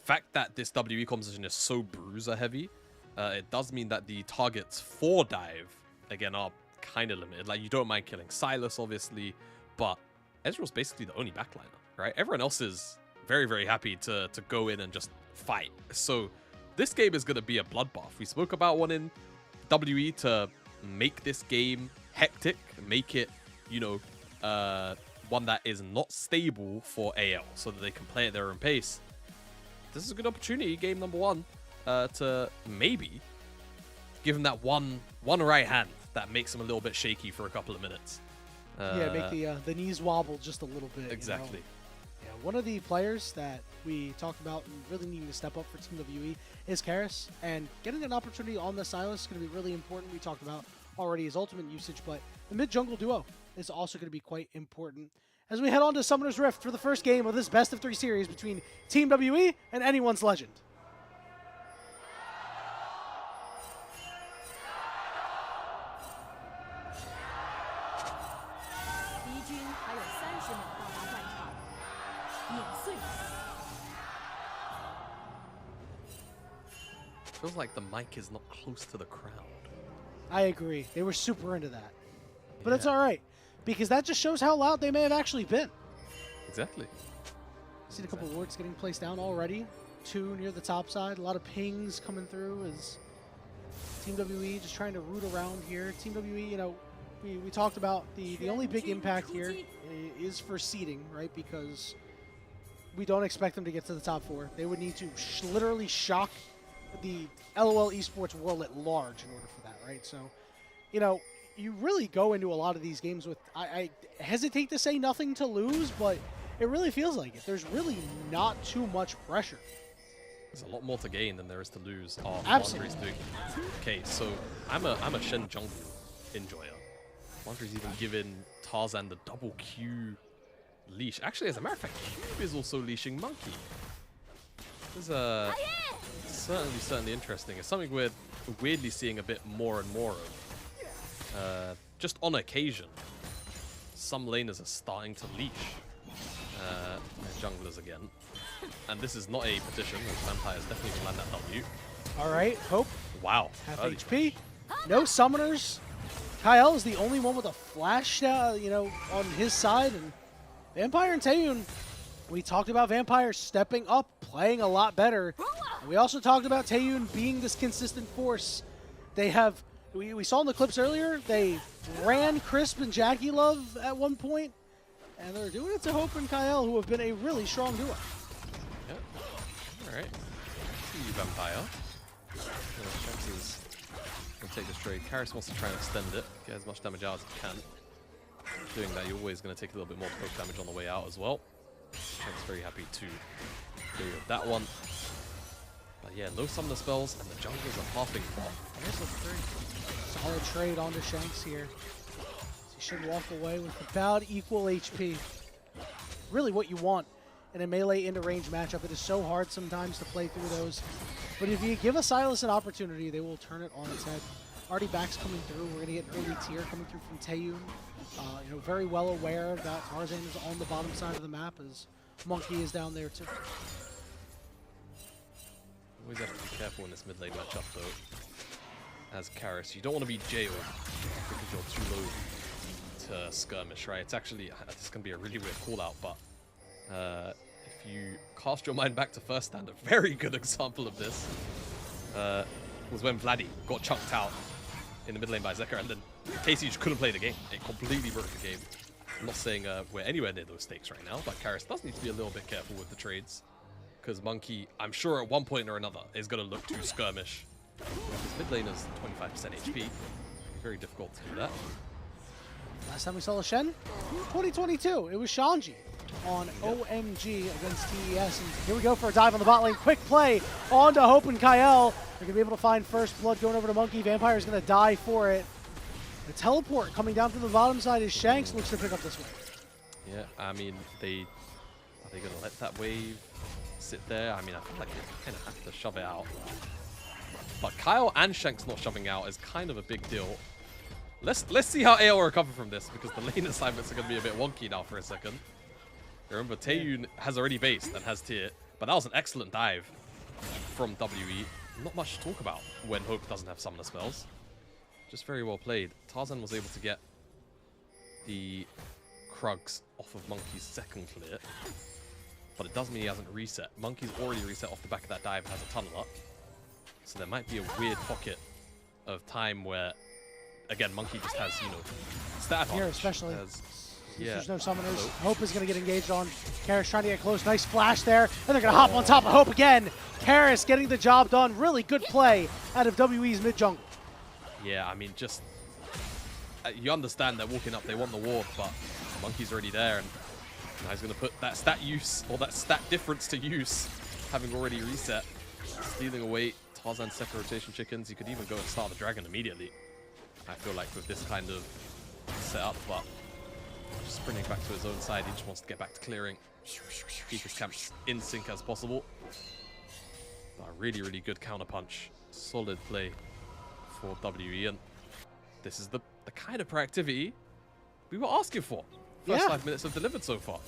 fact that this WE composition is so bruiser heavy, it does mean that the targets for dive, again, are kind of limited. Like, you don't mind killing Silas, obviously, but Ezreal's basically the only backliner, right? Everyone else is very, very happy to go in and just fight. So this game is going to be a bloodbath. We spoke about wanting WE to make this game hectic, make it, you know, one that is not stable for AL, so that they can play at their own pace. This is a good opportunity, game number one, to maybe give him that one right hand that makes him a little bit shaky for a couple of minutes. Yeah, make the knees wobble just a little bit. Exactly. You know? Yeah, one of the players that we talked about really needing to step up for Team WE is Karis, and getting an opportunity on the Silas is going to be really important. We talked about already his ultimate usage, but the mid-jungle duo is also going to be quite important as we head on to Summoner's Rift for the first game of this best-of-3 series between Team WE and anyone's legend. Feels like the mic is not close to the crowd. I agree. They were super into that. But it's Yeah. all right, because that just shows how loud they may have actually been. Exactly. Seen a couple of wards getting placed down already. 2 near the top side. A lot of pings coming through as Team WE just trying to root around here. Team WE, you know, we talked about the only big impact here is for seeding, right? Because we don't expect them to get to the top 4. They would need to literally shock the LOL esports world at large in order for that, right? So, you know, you really go into a lot of these games with, I hesitate to say nothing to lose, but it really feels like it. There's really not too much pressure. There's a lot more to gain than there is to lose. Oh, Absolutely. Laundry's doing. Okay, so I'm a Shen jungle enjoyer. Laundry's even given Tarzan the double Q leash. Actually, as a matter of fact, Cube is also leashing Monkey. This is certainly interesting. It's something we're weirdly seeing a bit more and more of. Just on occasion, some laners are starting to leash junglers again. And this is not a petition, as Vampire's definitely going to land that W. All right, Hope, Wow. half early. HP. No summoners. Kyle is the only one with a flash, you know, on his side, and Vampire and Taeyun. We talked about Vampire stepping up, playing a lot better. And we also talked about Taeyun being this consistent force. They have, we saw in the clips earlier, they ran Crisp and Jackie Love at one point, and they're doing it to Hope and Kyle, who have been a really strong duo. Yep. All right. See you, Vampire. Shanks is going to take this trade. Karis wants to try and extend it, get as much damage out as he can. Doing that, you're always going to take a little bit more poke damage on the way out as well. Shanks very happy to deal with that one. But yeah, low summoner spells, and the junglers are halving bot. There's a trade. Solid trade onto Shanks here. He should walk away with about equal HP. Really what you want in a melee into range matchup. It is so hard sometimes to play through those. But if you give a Silas an opportunity, they will turn it on its head. Already backs coming through. We're going to get an early tier coming through from Taeyun. You know, very well aware that Tarzan is on the bottom side of the map as Monkey is down there too. Always have to be careful in this mid lane matchup though. As Karis, you don't want to be jailed because you're too low to skirmish, right? It's actually, this can be a really weird call out, but if you cast your mind back to first stand, a very good example of this was when Vladdy got chunked out in the mid lane by Zeka, and then Casey just couldn't play the game. It completely broke the game. I'm not saying we're anywhere near those stakes right now, but Karis does need to be a little bit careful with the trades. Because Monkey, I'm sure at one point or another, is going to look to skirmish. His mid lane is 25% HP. Very difficult to do that. Last time we saw Shen, 2022. It was Shanji on OMG against TES. And here we go for a dive on the bot lane. Quick play onto Hope and Kyle. They're going to be able to find first blood going over to Monkey. Vampire is going to die for it. The teleport coming down from the bottom side is Shanks. Looks to pick up this wave. Yeah, I mean, are they going to let that wave sit there? I mean, I feel like they kind of have to shove it out. But Kyle and Shanks not shoving out is kind of a big deal. Let's see how AL recover from this, because the lane assignments are going to be a bit wonky now for a second. Remember, Taeyun has already based and has tier, but that was an excellent dive from WE. Not much to talk about when Hope doesn't have summoner spells. Just very well played. Tarzan was able to get the Krugs off of Monkey's second clear, but it does mean he hasn't reset. Monkey's already reset off the back of that dive, has a ton of luck. So there might be a weird pocket of time where, again, Monkey just has, you know, stat advantage. Here especially. Yeah. There's no summoners. Hope is going to get engaged on. Karis trying to get close. Nice flash there. And they're going to hop on top of Hope again. Karis getting the job done. Really good play out of WE's mid jungle. Yeah, I mean, just you understand they're walking up, they want the walk, but Monkey's already there, and now he's going to put that stat use, or that stat difference to use, having already reset. Stealing away Tarzan's second rotation chickens. You could even go and start the dragon immediately, I feel like, with this kind of setup, but just sprinting back to his own side. He just wants to get back to clearing, keep his camps in sync as possible. But a really, really good counterpunch. Solid play for WE, and this is the kind of proactivity we were asking for. First 5 minutes have delivered so far.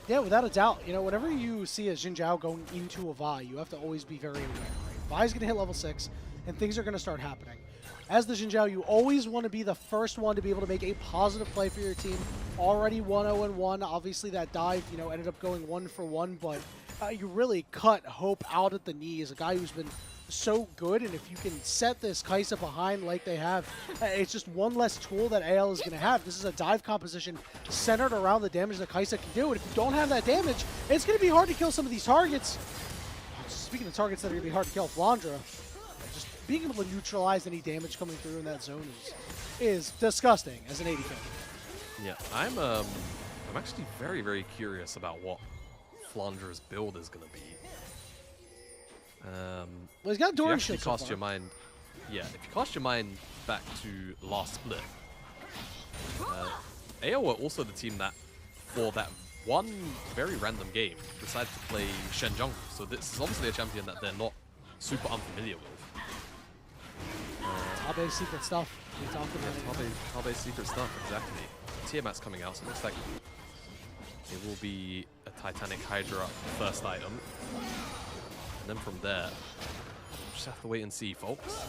Yeah, without a doubt. You know, whenever you see a Xin Zhao going into a Vi, you have to always be very aware, right? Vi's going to hit level 6, and things are going to start happening. As the Xin Zhao, you always want to be the first one to be able to make a positive play for your team. Already 1-0-1. Obviously, that dive, you know, ended up going 1 for 1, but you really cut Hope out at the knees. A guy who's been so good, and if you can set this Kai'Sa behind like they have, it's just one less tool that AL is going to have. This is a dive composition centered around the damage that Kai'Sa can do, and if you don't have that damage, it's going to be hard to kill some of these targets. Speaking of targets that are going to be hard to kill, Flandra, just being able to neutralize any damage coming through in that zone is disgusting as an AD carry. Yeah, I'm actually very, very curious about what Flandra's build is going to be. Well, he's got Doran shield so far. If you cast your mind back to last split, AO were also the team that, for that one very random game, decided to play Shen jungle. So this is obviously a champion that they're not super unfamiliar with. Top-A secret stuff. We talked about it. Top-A secret stuff, exactly. Tiamat's coming out, so it looks like it will be a Titanic Hydra first item. And then from there, we'll just have to wait and see, folks.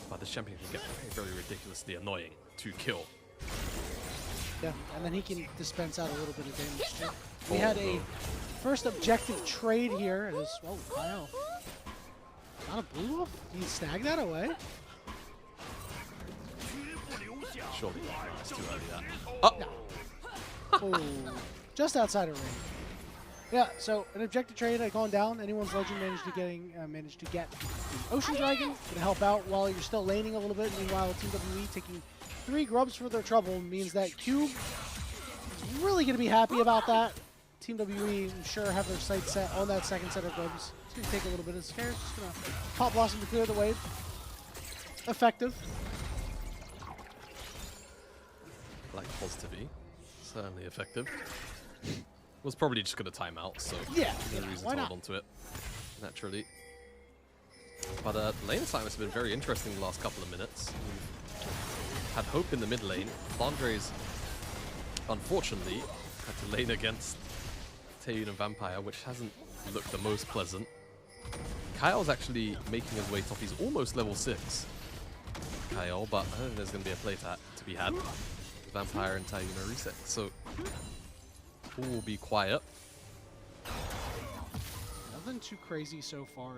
But this champion can get very, very ridiculously annoying to kill. Yeah, and then he can dispense out a little bit of damage too. We had a first objective trade here. It is, oh, Kyle. Not a blue wolf? Did he snag that away? Surely it's too early that. Oh! No. Oh, just outside of range. Yeah, so an objective trade had gone down. Anyone's legend managed to get the Ocean Dragon. Gonna help out while you're still laning a little bit. Meanwhile, Team WE taking 3 grubs for their trouble means that Cube is really gonna be happy about that. Team WE, I'm sure, have their sights set on that second set of grubs. It's gonna take a little bit of scare. Just gonna pop Blossom to clear the wave. Effective. Like positivity. Certainly effective. Was probably just going to time out, so Yeah, no reason why to not? hold on to it, naturally. But lane assignments have been very interesting the last couple of minutes. We've had hope in the mid lane. Landre's, unfortunately, had to lane against Taeyun and Vampire, which hasn't looked the most pleasant. Kyle's actually making his way top. He's almost level 6, Kyle, but I don't think there's going to be a play to be had. Vampire and Taeyun are reset, so all will be quiet. Nothing too crazy so far.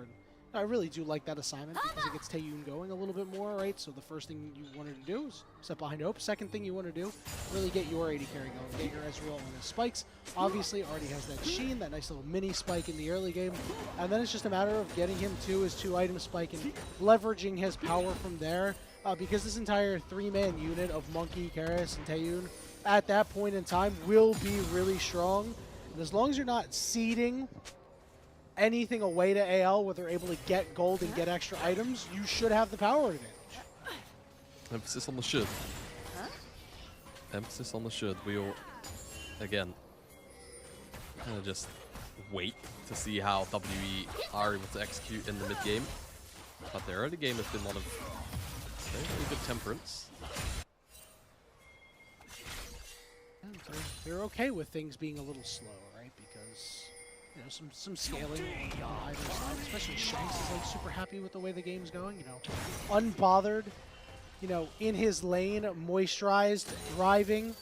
I really do like that assignment because it gets Taeyun going a little bit more, right? So the first thing you wanted to do is set behind Hope. Second thing you want to do, really get your AD carry going. Get your Ezreal on his spikes. Obviously, already has that Sheen, that nice little mini spike in the early game. And then it's just a matter of getting him to his 2-item spike and leveraging his power from there. Because this entire 3-man unit of Monkey, Karis, and Taeyun at that point in time will be really strong. And as long as you're not seeding anything away to AL where they're able to get gold and get extra items, you should have the power advantage. Emphasis on the should. Emphasis on the should. We'll, again, kind of just wait to see how WE are able to execute in the mid game. But their early game has been one of very good temperance. And they're okay with things being a little slow, right? Because, you know, some scaling on either side, especially Shanks is like super happy with the way the game's going, you know. Unbothered, you know, in his lane, moisturized, driving.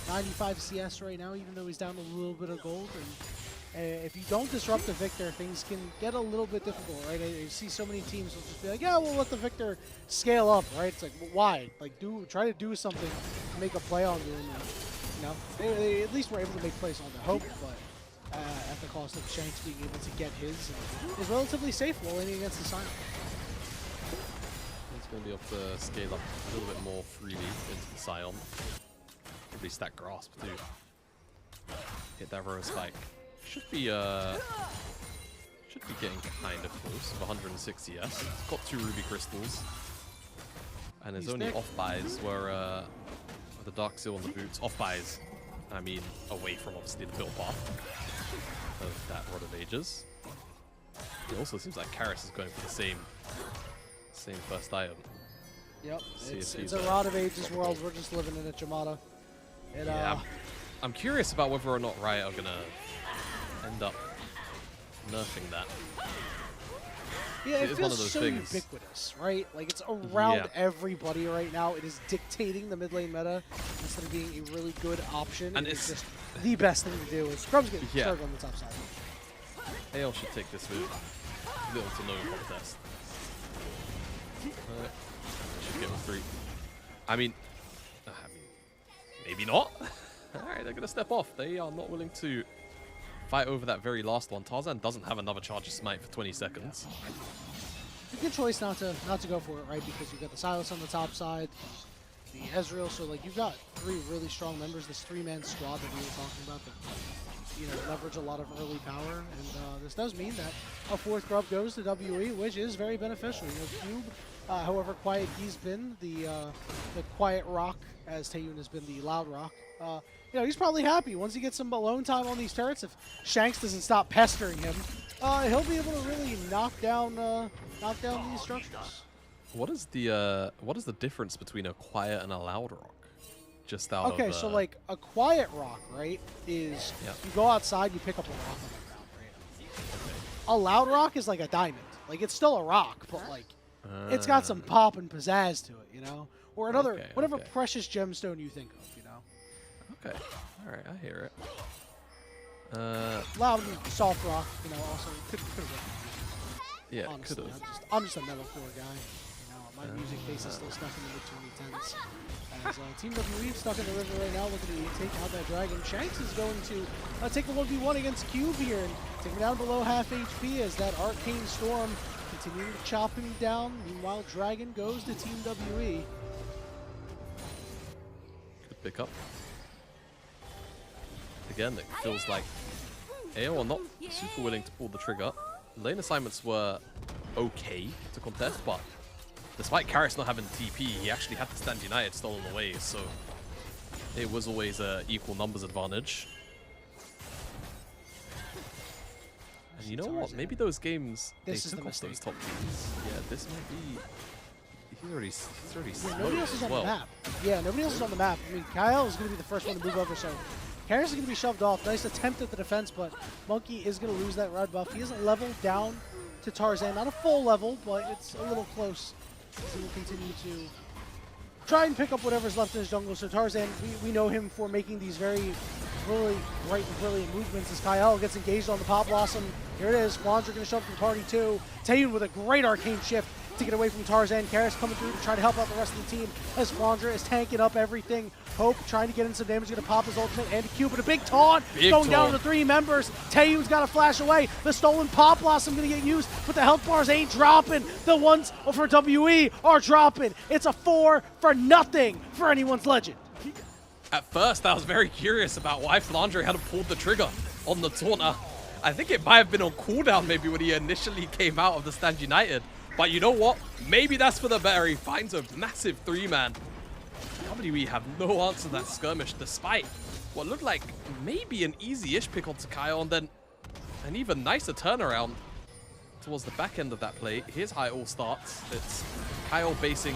95 CS right now, even though he's down a little bit of gold. And if you don't disrupt the Victor, things can get a little bit difficult, right? I see so many teams will just be like, yeah, we'll let the Victor scale up, right? It's like, well, why? Like, try to do something to make a play on you. And, you know, they at least were able to make plays on the Hope, but at the cost of Shanks being able to get his. And is relatively safe while laning against the Silent. He's going to be able to scale up a little bit more freely into the Scion. Probably stack Grasp too. Hit that row spike. Should be getting kind of close of 106 CS. It's got 2 Ruby Crystals. And his only off-buys were the Dark Seal and the boots. Off-buys, I mean, away from obviously the build path of that Rod of Ages. It also seems like Karis is going for the same first item. Yep, See if it's he's, a Rod of Ages world. We're just living in a Jamada. Yeah, I'm curious about whether or not Riot are going to end up nerfing that. Yeah, it is feels one of those so things. ubiquitous, right? Like, it's around Yeah. everybody right now. It is dictating the mid lane meta instead of being a really good option. And it's it's- just the best thing to do. Is Scrub's getting Yeah. started on the top side. AL should take this with little to no contest. Should get with 3. I mean, maybe not. Alright, they're going to step off. They are not willing to fight over that very last one. Tarzan doesn't have another charge of smite for 20 seconds. It's a good choice not to go for it, right? Because you've got the Silas on the top side, the Ezreal. So like you've got 3 really strong members. This 3-man squad that we were talking about that, you know, leverage a lot of early power. And this does mean that a 4th grub goes to WE, which is very beneficial. You know, Cube, however quiet he's been, the quiet rock, as Taeyun has been the loud rock. You know, he's probably happy once he gets some alone time on these turrets. If Shanks doesn't stop pestering him, he'll be able to really knock down these structures. What is the difference between a quiet and a loud rock? Just out Okay, of, so like a quiet rock, right, is you go outside, you pick up a rock on the ground, right? A loud rock is like a diamond. Like, it's still a rock, but like it's got some pop and pizzazz to it, you know? Or another, Okay, whatever okay. precious gemstone you think of, you know? Okay. All right, I hear it. Loud and soft rock, you know, also could have Yeah, honestly, could have. I'm just a metalcore guy. You know, my music base is still stuck in the mid-2010s. As Team WE stuck in the river right now, looking to take out that dragon. Shanks is going to take the 1v1 against Cube here and take him down below half HP as that Arcane Storm continuing to chop him down. Meanwhile, Dragon goes to Team WE. Good pick up. Again, it feels like AO are not super willing to pull the trigger. Lane assignments were okay to contest, but despite Karras not having TP, he actually had the Stand United stolen away, so it was always a equal numbers advantage. And you know what? Maybe those games they took off those top teams. Yeah, this might be. He's already Yeah, nobody else is as on well. the map. Yeah, nobody else is on the map. I mean, Kyle is going to be the first one to move over, so Karras is going to be shoved off. Nice attempt at the defense, but Monkey is going to lose that red buff. He isn't leveled down to Tarzan. Not a full level, but it's a little close. He will continue to try and pick up whatever's left in his jungle. So Tarzan, we know him for making these very really bright and brilliant movements as Kyle gets engaged on the Pop Blossom. Here it is. Flandre going to show up to the party too. Taeyun with a great arcane shift to get away from Tarzan. Karras coming through to try to help out the rest of the team as Flandre is tanking up everything. Hope trying to get in some damage, going to pop his ultimate and a Q, but a big taunt going down to the 3 members. Taeyun's got to flash away. The stolen Pop Blossom going to get used, but the health bars ain't dropping. The ones for WE are dropping. It's a 4 for nothing for anyone's legend. At first, I was very curious about why Flandre hadn't pulled the trigger on the taunter. I think it might have been on cooldown maybe when he initially came out of the Stand United. But you know what? Maybe that's for the better. He finds a massive 3-man. WWE have no answer to that skirmish, despite what looked like maybe an easy-ish pick onto Kyle, and then an even nicer turnaround towards the back end of that play. Here's how it all starts. It's Kyle basing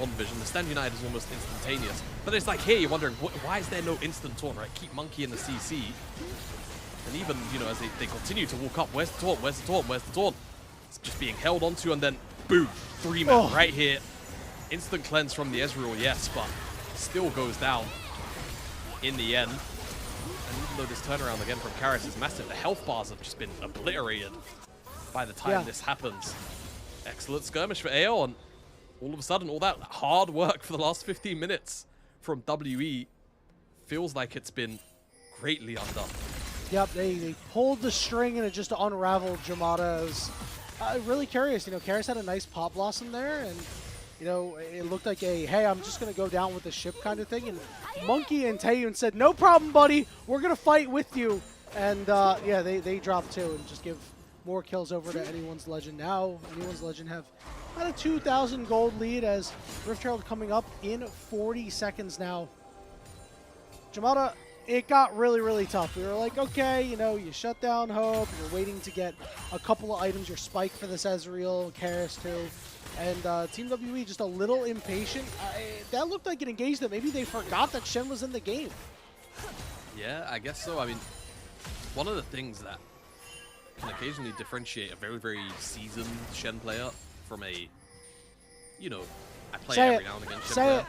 on vision. The Stand United is almost instantaneous. But it's like here, you're wondering, why is there no instant taunt, right? Keep Monkey in the CC. And even, you know, as they continue to walk up, where's the taunt, where's the taunt, where's the taunt? It's just being held onto, and then boom, 3-man right here. Instant cleanse from the Ezreal, yes, but still goes down in the end. And even though this turnaround again from Karras is massive, the health bars have just been obliterated by the time this happens. Excellent skirmish for AO, and all of a sudden, all that hard work for the last 15 minutes from WE feels like it's been greatly undone. Yep, they pulled the string and it just unraveled Jamada's. Really curious, you know, Karras had a nice Pop Blossom there, and you know, it looked like a, hey, I'm just going to go down with the ship kind of thing. And Monkey and Taeyun said, no problem, buddy. We're going to fight with you. And, yeah, they dropped too and just give more kills over to Anyone's Legend. Now, Anyone's Legend have about a 2,000 gold lead as Rift Herald coming up in 40 seconds now. Jamada, it got really, really tough. We were like, okay, you know, you shut down Hope. You're waiting to get a couple of items. Your Spike for this Ezreal, Karras too. And Team WE just a little impatient. That looked like it engaged them. Maybe they forgot that Shen was in the game. Yeah, I guess so. I mean, one of the things that can occasionally differentiate a very, very seasoned Shen player from a, you know, I play every now and again Shen player.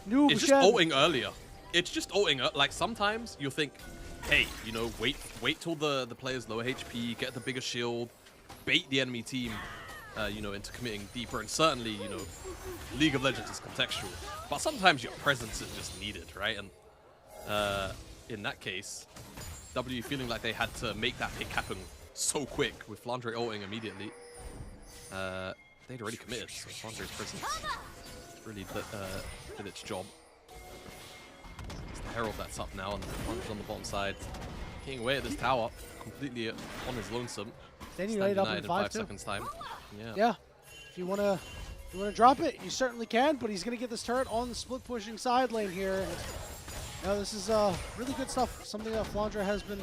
Noob It's just Shen. ulting earlier. It's just ulting. Like, sometimes you'll think, hey, you know, wait till the player's lower HP, get the bigger shield, bait the enemy team, you know, into committing deeper. And certainly, you know, League of Legends is contextual. But sometimes your presence is just needed, right? And in that case, W feeling like they had to make that pick happen so quick with Flandre ulting immediately. They'd already committed, so Flandre's presence really did its job. It's the Herald that's up now, and Flandre's on the bottom side, king away at this tower, completely on his lonesome. Then you laid up in 5 too. seconds time. Yeah. Yeah. If you wanna drop it, you certainly can, but he's gonna get this turret on the split pushing side lane here. And, you know, this is really good stuff. Something that Flandre has been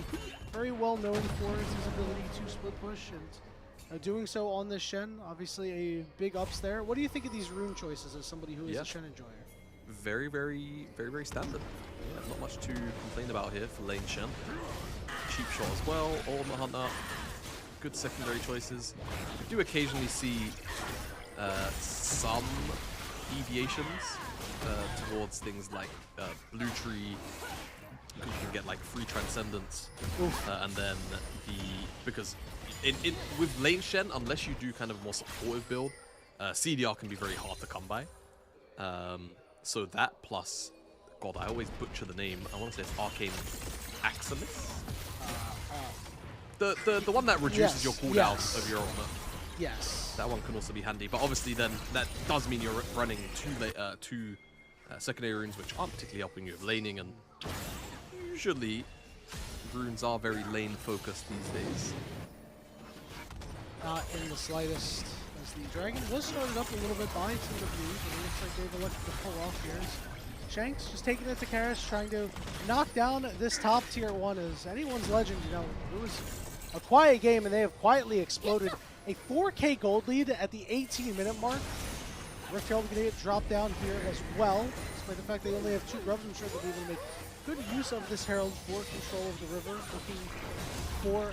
very well known for is his ability to split push, and doing so on this Shen, obviously a big ups there. What do you think of these rune choices as somebody who is a Shen enjoyer? Very, very, very, very standard. Yeah, not much to complain about here for lane Shen. Cheap shot as well, Ultimate Hunter. Good secondary choices. We do occasionally see some deviations towards things like blue tree. You can get like free transcendence, and then because with lane Shen, unless you do kind of more supportive build, CDR can be very hard to come by. So that plus, God, I always butcher the name. I want to say it's Arcane Aximus. The one that reduces your cooldown of your ultimate. Yes. That one can also be handy, but obviously then that does mean you're running two secondary runes, which aren't particularly helping you with laning, and usually runes are very lane focused these days. Not in the slightest, as the Dragon was started up a little bit by Team W, but it looks like they've elected to pull off here. Shanks just taking it to Karis, trying to knock down this top tier 1 as anyone's legend. You know, it was a quiet game and they have quietly exploded a 4K gold lead at the 18-minute mark. Rift Herald going to get dropped down here as well, despite the fact they only have 2 grubs. I'm sure they'll be able to make good use of this Herald for control of the river, looking for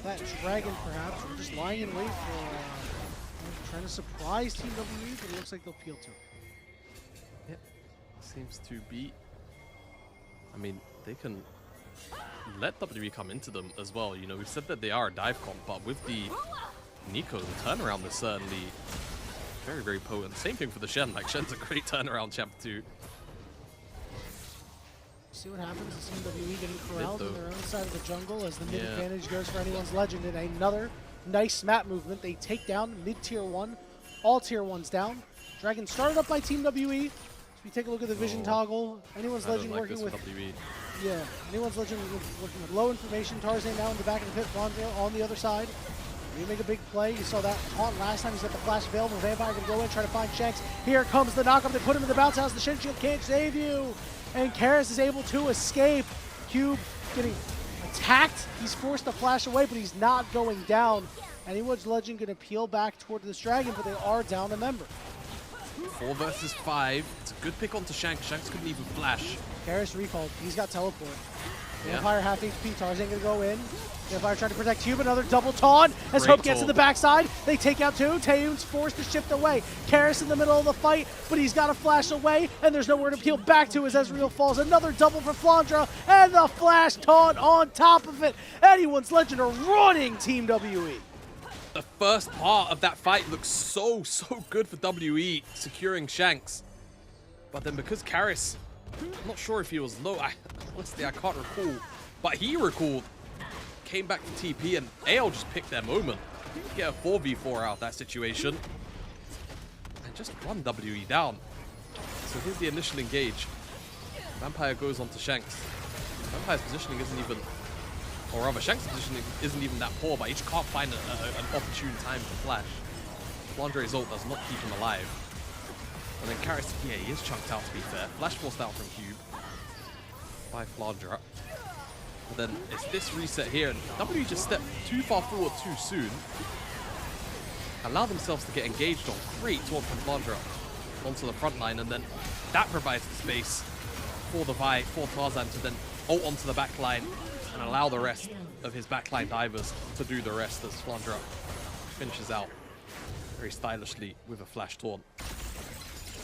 that dragon perhaps, or just lying in wait for trying to surprise Team W, but it looks like they'll peel to it. Yep, seems to be. I mean, they can let WWE come into them as well. You know, we've said that they are a dive comp, but with the Nico, the turnaround is certainly very, very potent. Same thing for the Shen. Like, Shen's a great turnaround champ too. See what happens. Team WWE getting corralled on their own side of the jungle as the mid advantage goes for anyone's legend. And another nice map movement. They take down mid tier 1. All tier 1s down. Dragon started up by Team WE. If you take a look at the vision toggle, anyone's legend working with anyone's legend working with low information. Tarzan now in the back of the pit. Flandre on the other side. You make a big play. You saw that taunt last time. He's got the flash available. Vampire can go in, try to find Shanks. Here comes the knockup. They put him in the bounce house. The Shen Shield can't save you. And Karis is able to escape. Cube getting attacked. He's forced to flash away, but he's not going down. Anyone's legend going to peel back toward this dragon, but they are down a member. 4 versus 5. It's a good pick onto Shanks. Shanks couldn't even flash. Karis recalled. He's got teleport. Vampire half HP. Tarzan going to go in. Vampire trying to protect Cube. Another double taunt as Hope gets to the backside. They take out 2. Taeyoon's forced to shift away. Karis in the middle of the fight, but he's got to flash away, and there's nowhere to peel back to as Ezreal falls. Another double for Flandre, and the flash taunt on top of it. Anyone's legend are running Team WE. The first part of that fight looks so good for WE, securing Shanks. But then because Karis, I'm not sure if he was low. Honestly, I can't recall. But he recalled, came back to TP, and AL just picked their moment. Get a 4v4 out of that situation. And just run WE down. So here's the initial engage. Vampire goes on to Shanks. Vampire's positioning isn't even, or rather Shanks' positioning isn't even that poor, but he just can't find an opportune time to flash. Flandre's ult does not keep him alive. And then Karis, yeah, he is chunked out to be fair. Flash forced out from Cube by Flandre. But then it's this reset here, and W just stepped too far forward too soon. Allow themselves to get engaged on. Great taunt from Flandre onto the front line, and then that provides the space for the Vi, for Tarzan to then ult onto the back line and allow the rest of his backline divers to do the rest as Flandre finishes out very stylishly with a flash taunt.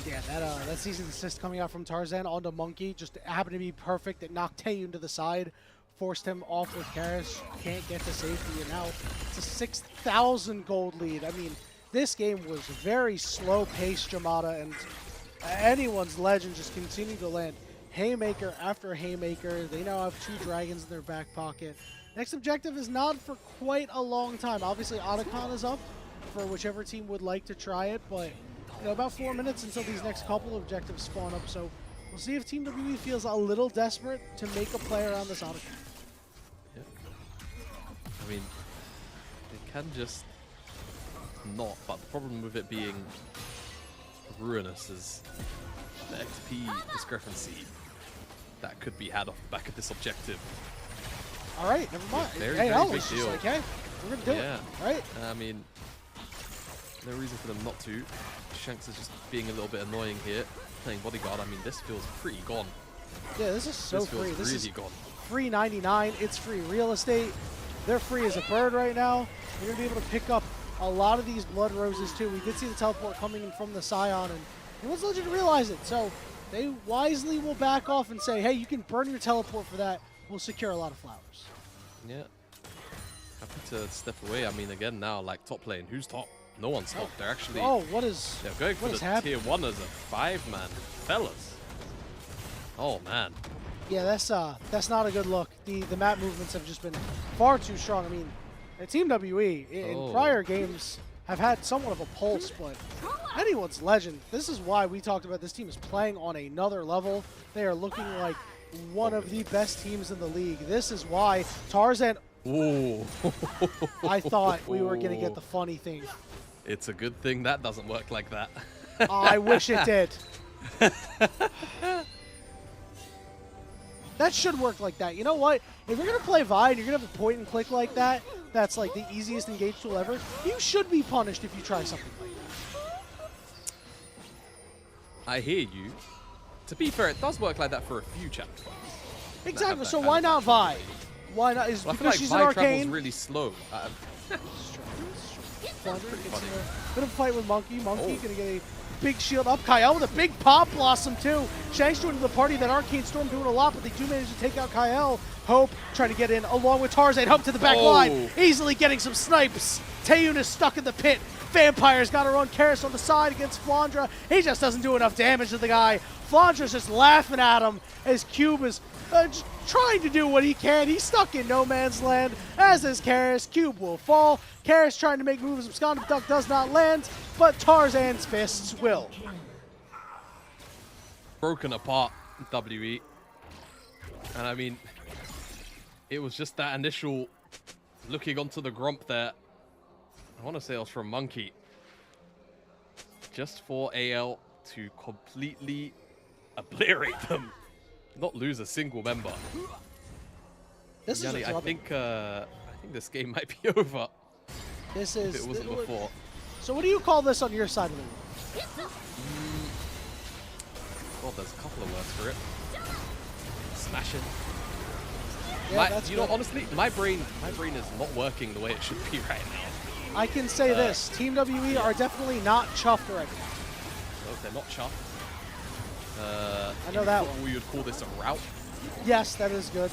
Yeah, that season's assist coming out from Tarzan onto Monkey just happened to be perfect. It knocked Taeyoon to the side, forced him off with Karis. Can't get to safety, and now it's a 6,000 gold lead. I mean, this game was very slow-paced, Jamada, and anyone's legend just continued to land haymaker after haymaker. They now have 2 dragons in their back pocket. Next objective is not for quite a long time. Obviously, Otacon is up for whichever team would like to try it, but you know, about 4 minutes until these next couple of objectives spawn up, so we'll see if Team WE feels a little desperate to make a play around this Otacon. Yeah. I mean, it can just not, but the problem with it being ruinous is the XP discrepancy that could be had off the back of this objective. All right, never mind. Very, hey, very big big just deal. like, hey, we're gonna do it, right? I mean, no reason for them not to. Shanks is just being a little bit annoying here, playing bodyguard. I mean, this feels pretty gone. Yeah, this is so this free. Feels This really is gone. free 99. It's free real estate. They're free as a bird right now. You're gonna be able to pick up a lot of these Blood Roses too. We did see the teleport coming in from the Scion, and Anyone's Legend realize it. So they wisely will back off and say, hey, you can burn your teleport for that. We'll secure a lot of flowers. Yeah. Happy to step away. I mean, again, now, like, top lane. Who's top? No one's top. They're actually... Oh, what is... They're going for what is the happening? tier 1 as a 5-man. Fellas. Oh, man. Yeah, that's not a good look. The map movements have just been far too strong. I mean, Team WE in prior games have had somewhat of a pulse, but Anyone's Legend, this is why we talked about this team is playing on another level. They are looking like one of the best teams in the league. This is why Tarzan... Ooh. I thought we were going to get the funny thing. It's a good thing that doesn't work like that. I wish it did. That should work like that. You know what? If you're going to play Vi and you're going to have a point and click like that, that's like the easiest engage tool ever, you should be punished if you try something like that. I hear you. To be fair, it does work like that for a few chapters. Exactly. So why not Vi? Why not? Is Well, I because feel she's like an Vi travels arcane. really slow. Flunder pretty gets funny. in a bit of a fight with Monkey. Monkey Oh. gonna get a big shield up. Kael with a big pop blossom too. Shanks joining the party. That Arcane Storm doing a lot, but they do manage to take out Kael. Hope trying to get in along with Tarzan. Hope to the back line, easily getting some snipes. Taeyun is stuck in the pit. Vampire's got her own Karis on the side against Flandra. He just doesn't do enough damage to the guy. Flandra's just laughing at him as Cube is just trying to do what he can. He's stuck in no man's land, as is Karis. Cube will fall. Karis trying to make moves. Abscond Duck does not land, but Tarzan's fists will. Broken apart, WE. And I mean, it was just that initial looking onto the Grump there. I want to say it was from Monkey. Just for AL to completely obliterate them. Not lose a single member. This Yanni, is I think this game might be over. This If is it wasn't before. So what do you call this on your side of the world? Well, there's a couple of words for it. Smashing. Yeah, that's you know, good. honestly, my brain is not working the way it should be right now. I can say this: Team WE are definitely not chuffed right now. No, they're not chuffed. I know that one. We would call this a route. Yes, that is good.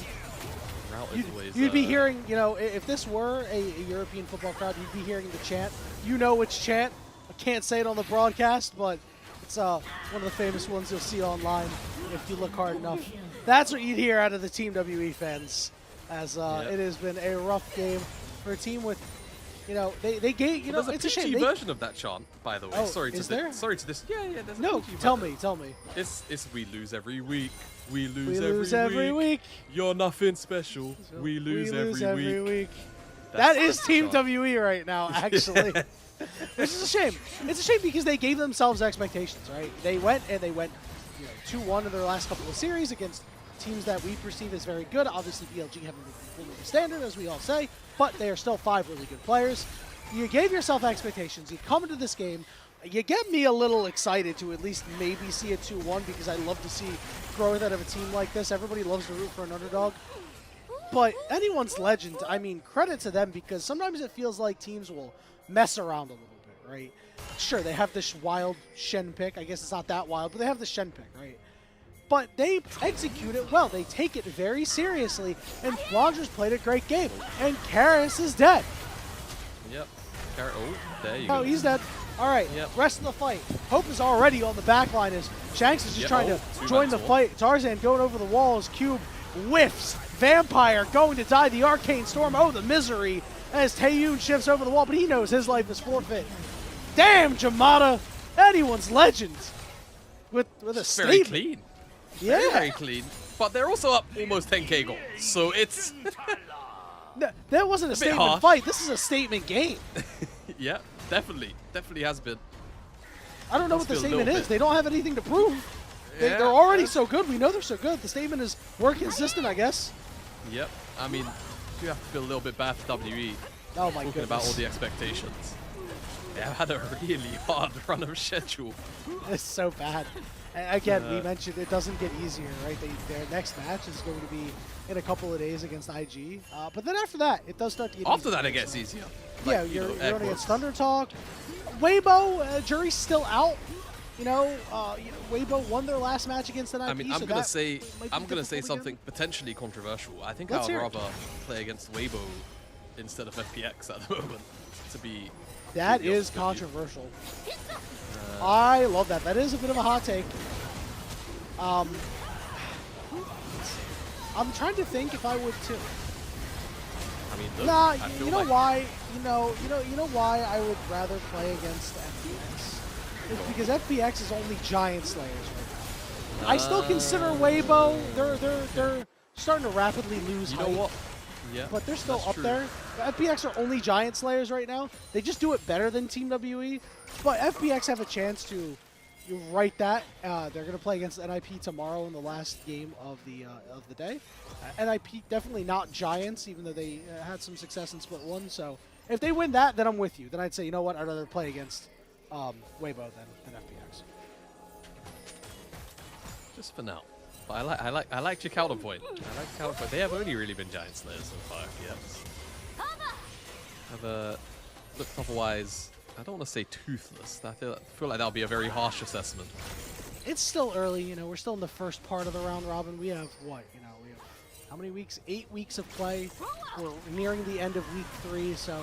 Route is always. You'd be hearing, you know, if this were a European football crowd, you'd be hearing the chant. You know which chant. I can't say it on the broadcast, but it's one of the famous ones you'll see online if you look hard enough. That's what you'd hear out of the Team WE fans, as it has been a rough game for a team with, you know, they gave, you know, there's it's a a shame. PG version of that chant, by the way. Oh, sorry to is there? sorry to this. Yeah, there's a No, PG tell version. me. It's we lose every week. We We lose, lose every week. You're nothing special. We lose every week. That That's is the Team chant. WE right now, actually. Which is a shame. It's a shame because they gave themselves expectations, right? They went, you know, 2-1 in their last couple of series against teams that we perceive as very good. Obviously, BLG haven't been completely the standard, as we all say, but they are still 5 really good players. You gave yourself expectations. You come into this game. You get me a little excited to at least maybe see a 2-1 because I love to see growth out of a team like this. Everybody loves to root for an underdog. But Anyone's Legend, I mean, credit to them because sometimes it feels like teams will mess around a little bit, right? Sure, they have this wild Shen pick. I guess it's not that wild, but they have the Shen pick, right? But they execute it well. They take it very seriously, and Flandra's played a great game. And Karis is dead. Yep. Oh, there you Oh, go. he's dead. All right, Yep. rest of the fight. Hope is already on the back line as Shanks is just trying to two join the man fight. Tarzan going over the walls. Cube whiffs. Vampire going to die. The Arcane Storm. Oh, the misery as Taeyun shifts over the wall, but he knows his life is forfeit. Damn, Jamada. Anyone's Legend. With a Very statement. clean. Yeah. Very clean. But they're also up almost 10k gold. So it's... No, that wasn't a bit statement harsh. fight. This is a statement game. yeah, definitely. Definitely has been. I don't know Must what the feel a little statement is. bit- They don't have anything to prove. Yeah, They're already yeah. so good. We know they're so good. The statement is we're consistent, I guess. Yep. I mean, you have to feel a little bit bad for WE. Oh my Talking about all goodness. the expectations. They have had a really hard run of schedule. It's so bad. Again, we mentioned it doesn't get easier, right? Their next match is going to be in a couple of days against IG. But then after that, it does start to get After easier. that, it gets easier. Yeah, Like, you're air going quotes. against Thunder Talk. Weibo, jury's still out. Weibo won their last match against NIP. I mean, so I'm gonna that say might be difficult something again. potentially controversial. I think Let's I'd hear it. rather play against Weibo instead of FPX at the moment. To be That completely is honest with you. controversial. I love that. That is a bit of a hot take. I'm trying to think if I would too. I mean, look, Nah, I feel you know like why? You know why I would rather play against FPX? It's because FPX is only Giant Slayers right now. I still consider Weibo. They're starting to rapidly lose You know height, what? Yeah, but they're still that's up true. there. FPX are only Giant Slayers right now. They just do it better than Team WE, but FPX have a chance to right that. They're going to play against NIP tomorrow in the last game of the day. NIP definitely not Giants, even though they had some success in Split 1. So if they win that, then I'm with you. Then I'd say, you know what, I'd rather play against Weibo than FPX. Just for now. But I like your counterpoint. I like your counterpoint. They have only really been Giant Slayers so far. Yes. Have looked otherwise. I don't want to say toothless. I feel like that would be a very harsh assessment. It's still early, we're still in the first part of the round robin. We have what, we have how many weeks? 8 weeks of play. We're nearing the end of week 3, so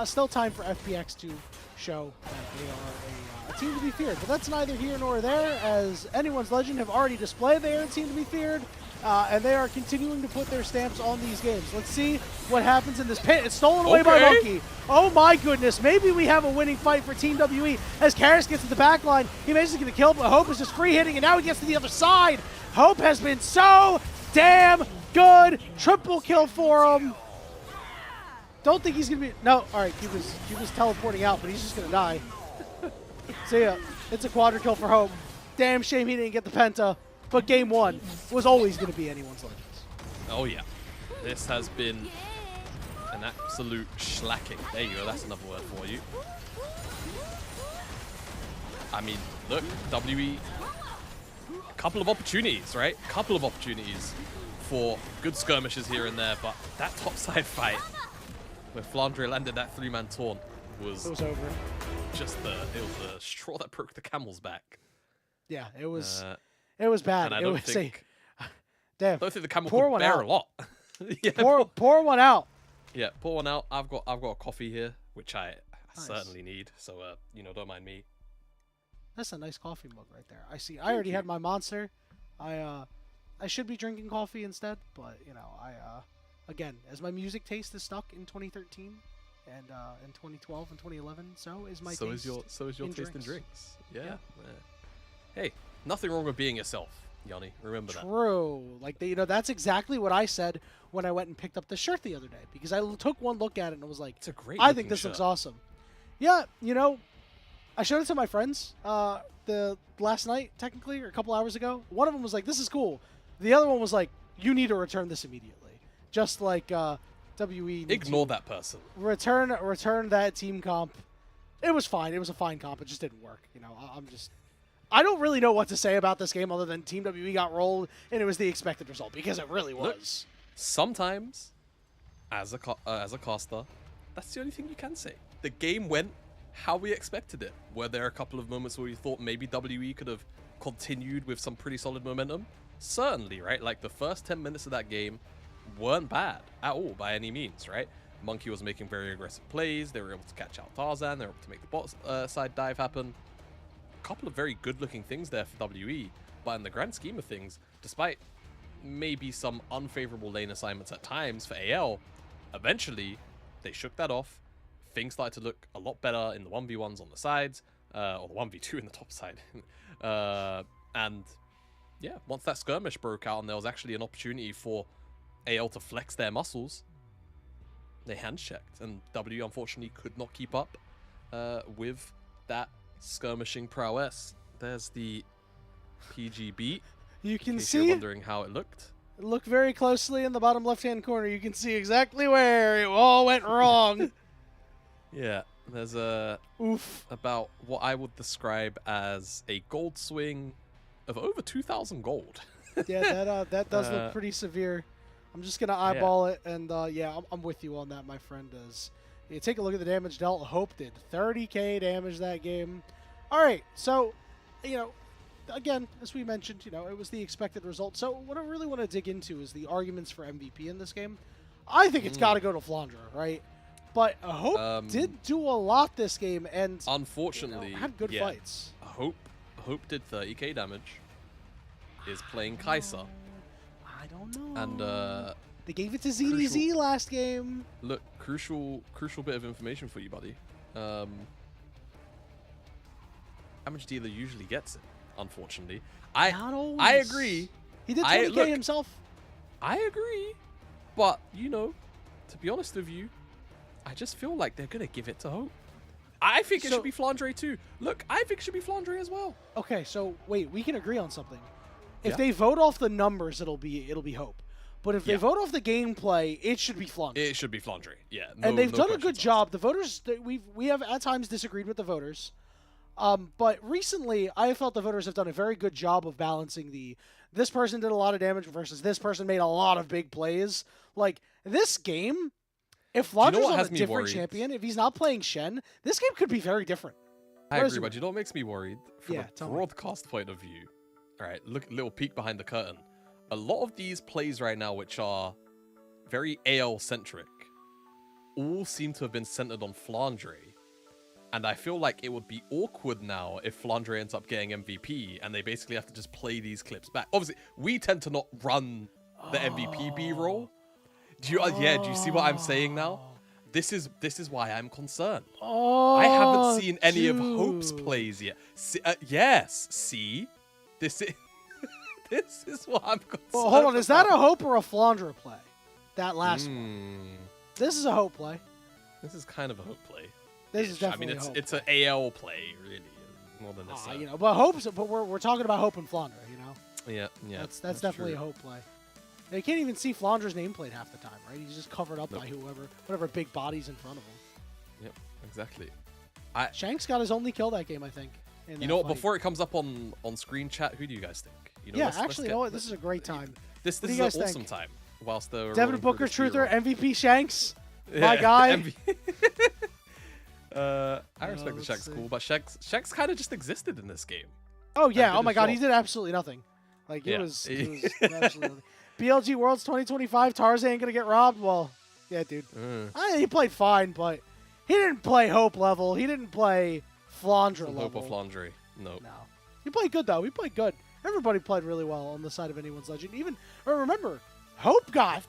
still time for FPX to show that they are a team to be feared. But that's neither here nor there, as Anyone's Legend have already displayed they are a team to be feared, and they are continuing to put their stamps on these games. Let's see what happens in this pit. It's stolen away by Okay. Monkey. Oh my goodness, maybe we have a winning fight for Team WE as Karras gets to the back line. He manages to get the kill, but Hope is just free hitting, and now he gets to the other side. Hope has been so damn good. Triple kill for him. Don't think he's gonna be. No, all right. He was teleporting out, but he's just gonna die. See ya. It's a quadra kill for Hope. Damn shame he didn't get the penta. But game 1 was always gonna be Anyone's Legends. Oh yeah, this has been an absolute schlacking. There you go. That's another word for you. I mean, look, WE. A couple of opportunities, right? Couple of opportunities for good skirmishes here and there, but that topside fight where Flandre landed that 3-man taunt was It was over. just the straw that broke the camel's back. Yeah, it was. It was bad. And I It don't was think damn. the camel Pour could one bear out. a lot. Yeah, Pour one out. yeah, pour one out. I've got a coffee here, which I Nice. certainly need. So don't mind me. That's a nice coffee mug right there. I see. I already had my monster. I should be drinking coffee instead, but again, as my music taste is stuck in 2013 and in 2012 and 2011, so is my so taste. is your in taste in drinks. drinks. Yeah. Yeah. Hey, nothing wrong with being yourself, Yanni. Remember that. True. Like that's exactly what I said when I went and picked up the shirt the other day, because I took one look at it and was like, It's a great. I looking think this looks shirt. awesome. Yeah, I showed it to my friends the last night, technically, or a couple hours ago. One of them was like, this is cool. The other one was like, you need to return this immediately. Just like WE needs Ignore to that person. return that team comp. It was fine. It was a fine comp. It just didn't work. I don't really know what to say about this game other than Team WE got rolled, and it was the expected result, because it really Look, was. Sometimes, as a caster, that's the only thing you can say. The game went how we expected it. Were there a couple of moments where we thought maybe WE could have continued with some pretty solid momentum? Certainly, right? Like the first 10 minutes of that game weren't bad at all by any means, right? Monkey was making very aggressive plays. They were able to catch out Tarzan. They were able to make the bot side dive happen. A couple of very good-looking things there for WE, but in the grand scheme of things, despite maybe some unfavorable lane assignments at times for AL, eventually they shook that off. Things started to look a lot better in the 1v1s on the sides, or the 1v2 in the top side. And yeah, once that skirmish broke out and there was actually an opportunity for AL to flex their muscles, they hand-checked, and W unfortunately could not keep up with that skirmishing prowess. There's the PG beat. You can In case you're see, wondering how it looked. look very closely in the bottom left-hand corner. You can see exactly where it all went wrong. Yeah, there's Oof. about what I would describe as a gold swing of over 2,000 gold. Yeah, that does look pretty severe. I'm just gonna eyeball it, and yeah, I'm with you on that, my friend. As you take a look at the damage dealt, Hope did 30k damage that game. All right, so you know, again, as we mentioned, you know, it was the expected result. So what I really want to dig into is the arguments for MVP in this game. I think it's got to go to Flandre, right? But Hope did do a lot this game, and unfortunately, had good fights. Hope did 30k damage. Is playing Kai'Sa. I don't know. And they gave it to ZDZ last game. Look, crucial bit of information for you, buddy. Damage dealer usually gets it. Unfortunately, Not always. I agree. He did 20k himself. I agree, but you know, to be honest with you, I just feel like they're gonna give it to Hope. I think it should be Flandre too. Look, I think it should be Flandre as well. Okay, so wait, we can agree on something. If they vote off the numbers, it'll be Hope. But if they vote off the gameplay, it should be Flandre. It should be Flandre. Yeah. And they've done a good job. The voters, we have at times disagreed with the voters. But recently, I felt the voters have done a very good job of balancing this person did a lot of damage versus this person made a lot of big plays. Like, this game, if Flandre's on a different champion, if he's not playing Shen, this game could be very different. I agree, but you know what makes me worried? From a tell me. broadcast point of view. All right, look, little peek behind the curtain. A lot of these plays right now, which are very AL-centric, all seem to have been centered on Flandre. And I feel like it would be awkward now if Flandre ends up getting MVP and they basically have to just play these clips back. Obviously, we tend to not run the MVP B-roll. Do you see what I'm saying now? This is why I'm concerned. I haven't seen any of Hope's plays yet. Yes, see? This is what I'm concerned Well, hold on. Is that a Hope or a Flandre play? That last one. This is a Hope play. This is kind of a Hope play. This is definitely a Hope it's an AL play, really, more than this. You know, but we're talking about Hope and Flandre, you know? Yeah. That's definitely a Hope play. You can't even see Flandre's nameplate half the time, right? He's just covered up by whatever big body's in front of him. Yep, exactly. Shanks got his only kill that game, I think. You know what? Before it comes up on screen chat, who do you guys think? You know, you know what? This is a great time. This is an awesome time. Whilst the Devin Booker, Truther, MVP Shanks, my guy. I respect the Shanks cool, but Shanks kind of just existed in this game. Oh yeah! Oh my God, he did absolutely nothing. Like it was absolutely nothing. BLG Worlds 2025, Tarzan gonna get robbed? Well, yeah, dude. He played fine, but he didn't play Hope level. He didn't play Flandre level. Hope or Flandre. No. He played good, though. He played good. Everybody played really well on the side of anyone's legend. Remember, Hope got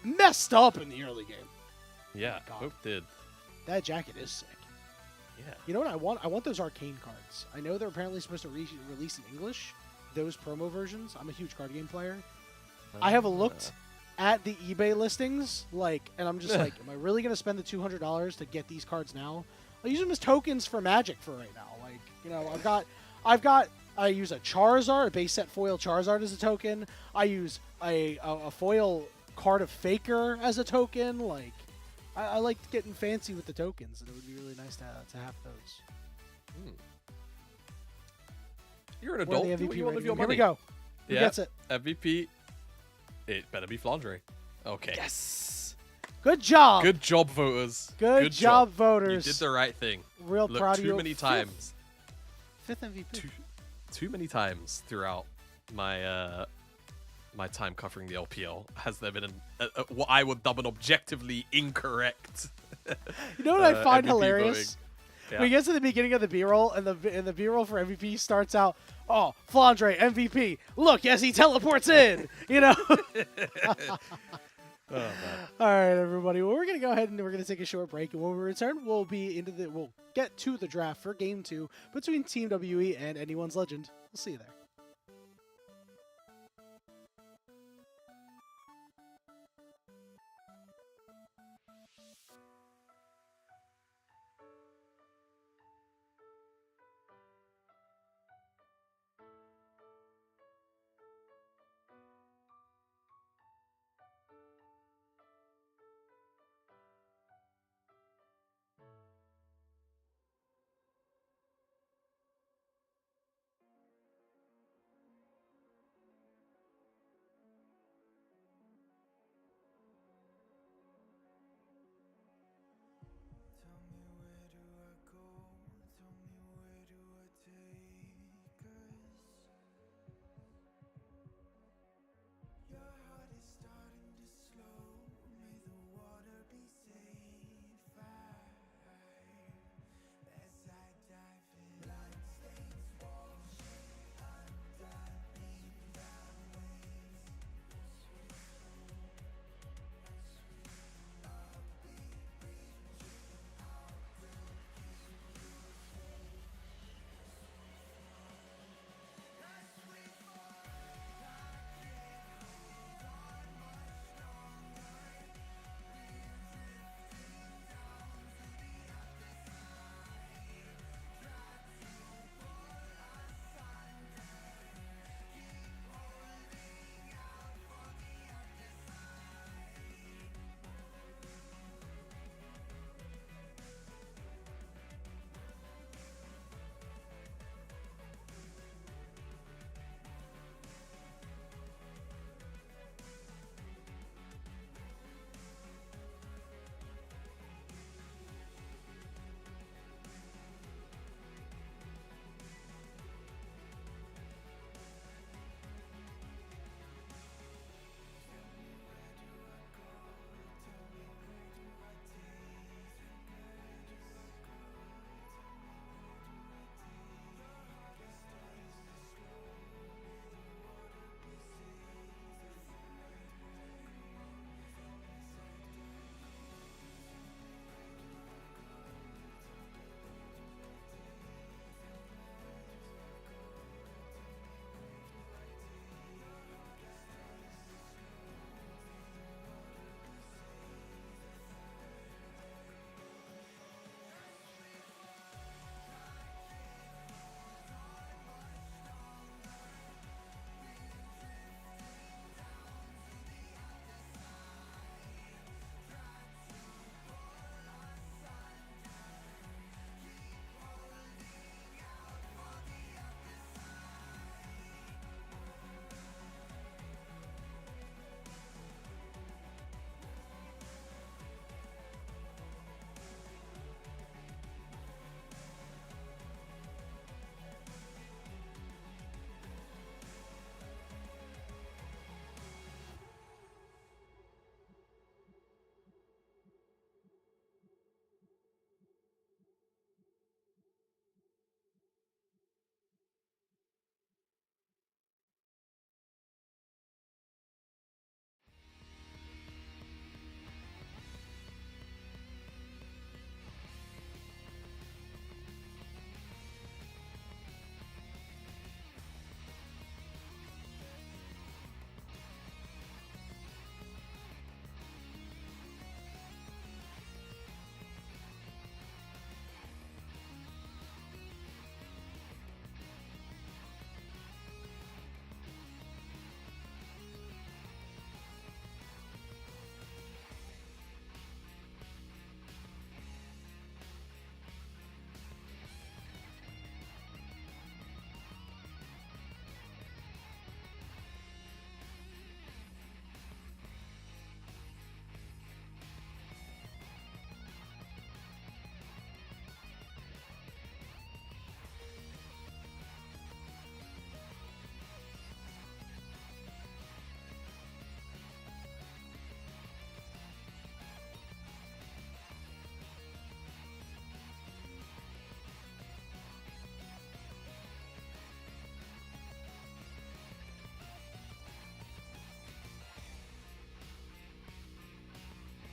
messed up in the early game. Yeah, Hope did. That jacket is sick. Yeah. You know what I want? I want those arcane cards. I know they're apparently supposed to release in English, those promo versions. I'm a huge card game player. I have looked at the eBay listings, and I'm just like, am I really going to spend the $200 to get these cards now? I use them as tokens for Magic for right now. Like, you know, I use a Charizard, a base set foil Charizard as a token. I use a foil card of Faker as a token. Like, I like getting fancy with the tokens, and it would be really nice to have those. You're an adult. Do what you want with your money. Here we go. Who gets it? MVP. It better be Flandre. Okay. Yes. Good job. Good job, voters. Good job, voters. You did the right thing. Real proud of you. Too many times. Fifth MVP. Too many times throughout my my time covering the LPL has there been what I would dub an objectively incorrect. You know what I find MVP hilarious? Yeah. When he gets to the beginning of the B-roll, and the B-roll for MVP starts out, oh, Flandre, MVP. Look, as he teleports in, you know? Oh, man. All right, everybody. Well, we're going to go ahead and we're going to take a short break. And when we return, we'll get to the draft for Game 2 between Team WE and Anyone's Legend. We'll see you there.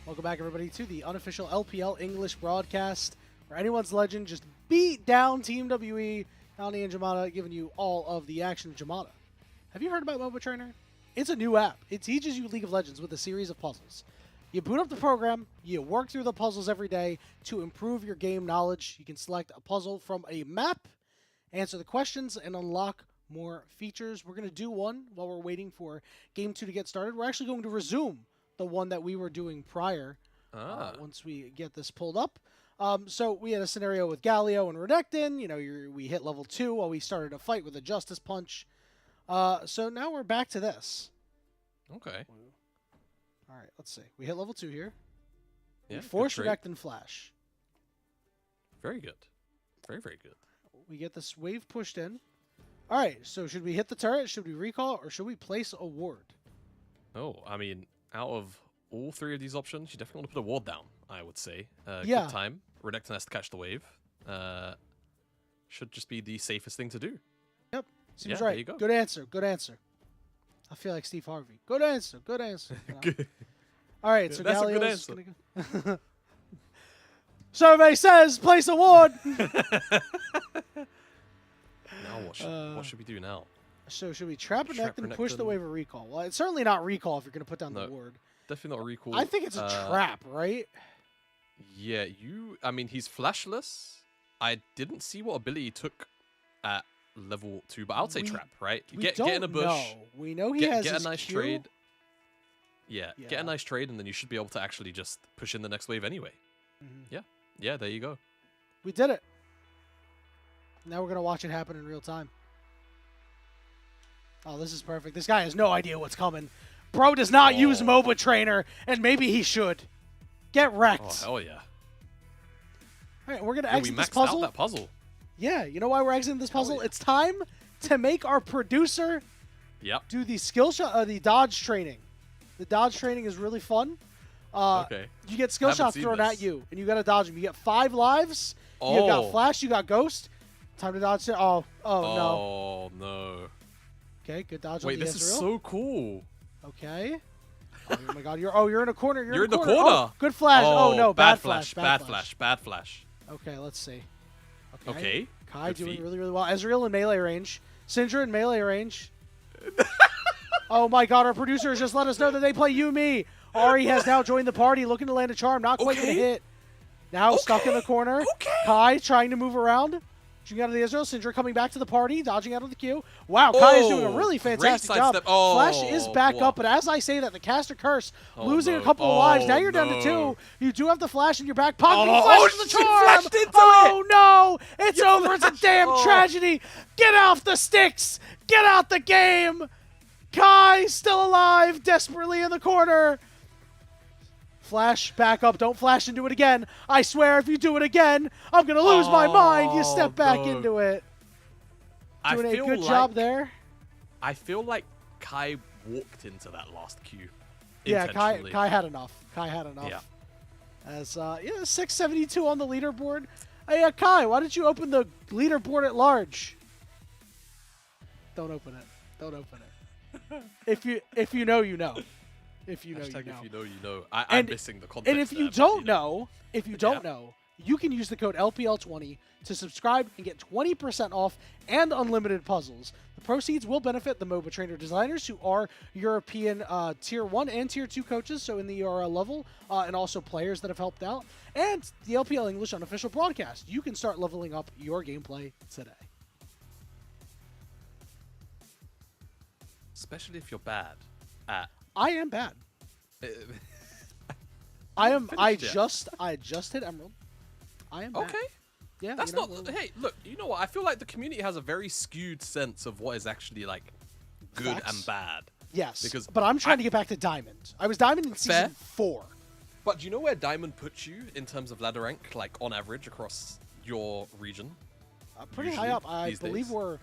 Welcome back, everybody, to the unofficial LPL English broadcast, where anyone's legend just beat down Team WE. Nani and Jamada giving you all of the action. Jamada, have you heard about MOBA Trainer? It's a new app. It teaches you League of Legends with a series of puzzles. You boot up the program, you work through the puzzles every day to improve your game knowledge. You can select a puzzle from a map, answer the questions, and unlock more features. We're going to do one while we're waiting for Game 2 to get started. We're actually going to resume the one that we were doing prior once we get this pulled up. So we had a scenario with Galio and Redectin. You know, we hit level 2 while we started a fight with a Justice Punch. So now we're back to this. Okay. All right, let's see. We hit level 2 here. Yeah, We force good trade. Redectin Flash. Very good. Very, very good. We get this wave pushed in. All right, so should we hit the turret, should we recall, or should we place a ward? Oh, I mean, out of all three of these options, you definitely want to put a ward down, I would say. Yeah. Good time. Redectin has to catch the wave. Should just be the safest thing to do. Yep, seems Yeah, there right. you go. Good answer, good answer. I feel like Steve Harvey. Good answer, good answer. You know? Good. All right, so That's a good Galio's answer. gonna go. Survey says place a ward. Now what should we do now? So should we trap Trap Redectin and push the Renekton. wave of recall? Well, it's certainly not recall if you're going to put down the No. ward. Definitely not a recall. I think it's a trap, right? Yeah, I mean, he's flashless. I didn't see what ability he took at level 2, but I would say We- trap, right? We Get don't in a bush. know. We know he Get has a his nice Q. trade. Yeah, get Yeah. a nice trade, and then you should be able to actually just push in the next wave anyway. Mhm. Yeah, there you go. We did it. Now we're going to watch it happen in real time. Oh, this is perfect. This guy has no idea what's coming. Bro does not use Oh. MOBA Trainer, and maybe he should. Get wrecked. Oh, hell yeah. All right, we're going to Yeah, we exit this maxed puzzle. out that puzzle. Yeah, you know why we're exiting this Hell puzzle? yeah. It's time to make our producer Yep. do the skill shot, the dodge training. The dodge training is really fun. Okay. You get skill Haven't shots seen thrown this. at you, and you got to dodge them. You get 5 lives. You got Oh. flash. You got ghost. Time to dodge. Oh no. Oh, no. Okay, good dodge Wait, on the this is Ezreal. so cool. Okay. Oh my God! You're in a corner. You're in the corner. Oh, good flash. Oh, no, bad flash. Bad flash. Okay, let's see. Okay. Kai Good doing feat. really, really well. Ezreal in melee range. Syndra in melee range. Oh my God! Our producer has just let us know that they play Yumi. Ari has now joined the party, looking to land a charm. Not quite gonna Okay. hit. Now stuck in the corner. Okay. Kai trying to move around. Shooting out of the Ezreal. Syndra coming back to the party, dodging out of the queue. Wow, Kai is doing a really great fantastic side job. step. Oh, Flash is back whoa. up, but as I say that, the caster curse, Oh, losing a no. couple of lives. Now Oh, you're down to no. 2. You do have the flash in your back pocket. Oh, Flash to the she charm. flashed into Oh no, it's over. It's a damn Oh. tragedy. Get off the sticks. Get out the game. Kai still alive, desperately in the corner. Flash back up. Don't flash into it again. I swear, if you do it again, I'm gonna lose my mind. You step back no. into it. I Doing a feel good like, job there. I feel like Kai walked into that last queue. Yeah, Kai intentionally. had enough. Kai had enough. Yeah. As 672 on the leaderboard. Hey, Kai, why don't you open the leaderboard at large? Don't open it. Don't open it. if you know, you know. If you know, Hashtag you know. if you know, you know. I'm And- missing the context. And if you there, but, don't know, Yeah. you can use the code LPL20 to subscribe and get 20% off and unlimited puzzles. The proceeds will benefit the MOBA Trainer designers, who are European Tier 1 and Tier 2 coaches, so in the URL level, and also players that have helped out, and the LPL English unofficial broadcast. You can start leveling up your gameplay today. Especially if you're bad at. I am bad. I am. I Finished it. just hit Emerald. I am bad. Okay. Yeah. That's you know, not. Hey, look. You know what? I feel like the community has a very skewed sense of what is actually like good Facts. and bad. Yes. because but I'm trying I- to get back to Diamond. I was Diamond in season Fair. 4. But do you know where Diamond puts you in terms of ladder rank, like on average across your region? Pretty high Usually up. I these believe days. we're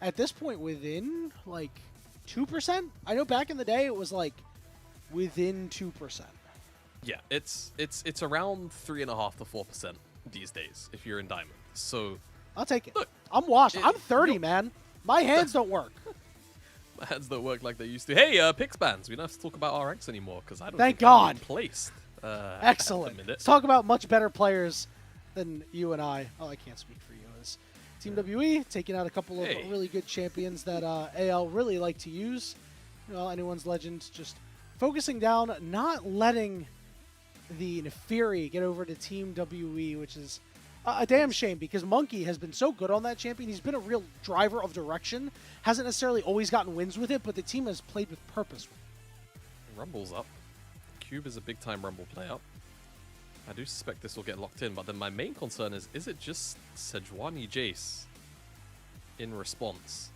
at this point within like 2%. I know back in the day it was like within 2%. Yeah, it's around 3.5 to 4% these days if you're in Diamond. So I'll take it. Look, I'm washed. I'm 30, you're- man. My hands don't work. my hands don't work like they used to. Hey, Pixbans, we don't have to talk about our ranks anymore because I don't Thank think I'm God. being placed. At the Excellent. minute. Let's talk about much better players than you and I. Oh, I can't speak for you. As Team WE taking out a couple of Hey. really good champions that AL really like to use. You know, anyone's legend just focusing down, not letting the Neferi get over to Team WE, which is a damn shame because Monkey has been so good on that champion. He's been a real driver of direction. Hasn't necessarily always gotten wins with it, but the team has played with purpose. Rumble's up. Cube is a big-time Rumble player. I do suspect this will get locked in, but then my main concern is it just Sejuani Jace in response?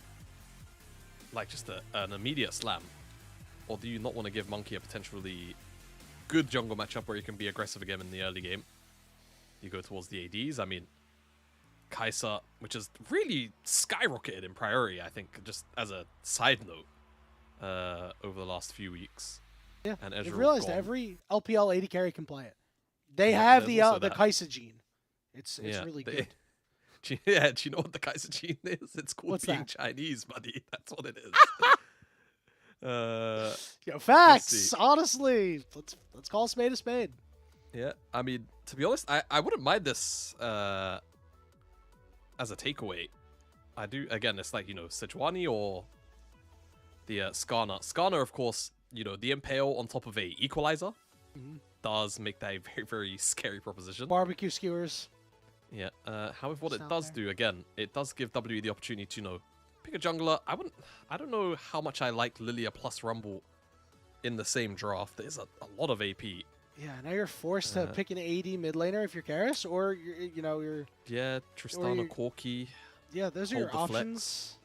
Like just an immediate slam? Or do you not want to give Monkey a potentially good jungle matchup where you can be aggressive again in the early game? You go towards the ADs. I mean, Kai'Sa, which has really skyrocketed in priority, I think, just as a side note, over the last few weeks. Yeah, and they've Ezreal realized gone. every LPL AD carry can play it. They Yeah, have there's the also the that. Kai'Sa gene. It's Yeah, really they- good. Yeah, do you know what the Kai'Sa gene is? It's called What's being that? Chinese, buddy. That's what it is. Yo, facts. see. Honestly, let's call a spade a spade. Yeah, I mean, to be honest, I wouldn't mind this as a takeaway. I do, again, it's like, you know, Sejuani or the Skarner. Skarner, of course, you know, the Impale on top of a Equalizer does make that a very, very scary proposition. Barbecue skewers. Yeah, however, what It's it out does there. do, again, it does give W the opportunity to, you know, pick a jungler. I don't know how much I like Lilia plus Rumble in the same draft. There's a lot of AP. Yeah, now you're forced to pick an AD mid laner if you're Karis, or you're Yeah, Tristana you- Corki. yeah, those are your Hold the flex. options.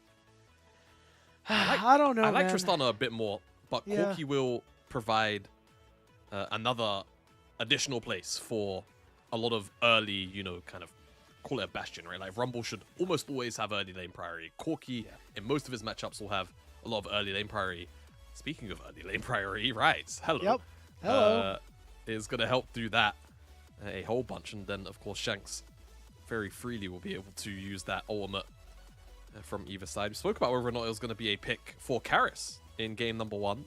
like- I don't know, I like man. Tristana a bit more, but Yeah. Corki will provide another additional place for a lot of early, you know, kind of call it a bastion, right? Like Rumble should almost always have early lane priority. Corki, in most of his matchups, will have a lot of early lane priority. Speaking of early lane priority, right? Hello. Yep. Hello. Is going to help do that a whole bunch, and then of course Shanks very freely will be able to use that ultimate from either side. We spoke about whether or not it was going to be a pick for Karis in game number 1.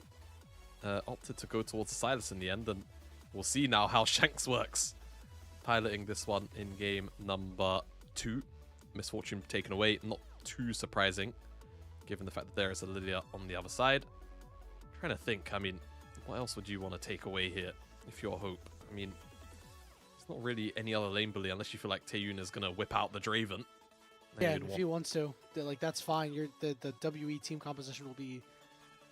Opted to go towards the Silas in the end, and we'll see now how Shanks works piloting this one in game number 2. Misfortune taken away, not too surprising given the fact that there is a Lilia on the other side. Trying to think, I mean, what else would you want to take away here if you're Hope? I mean, it's not really any other lane bully unless you feel like Taeyun is going to whip out the Draven. Then Yeah, you'd if want- he wants to, like that's fine. The WE team composition will be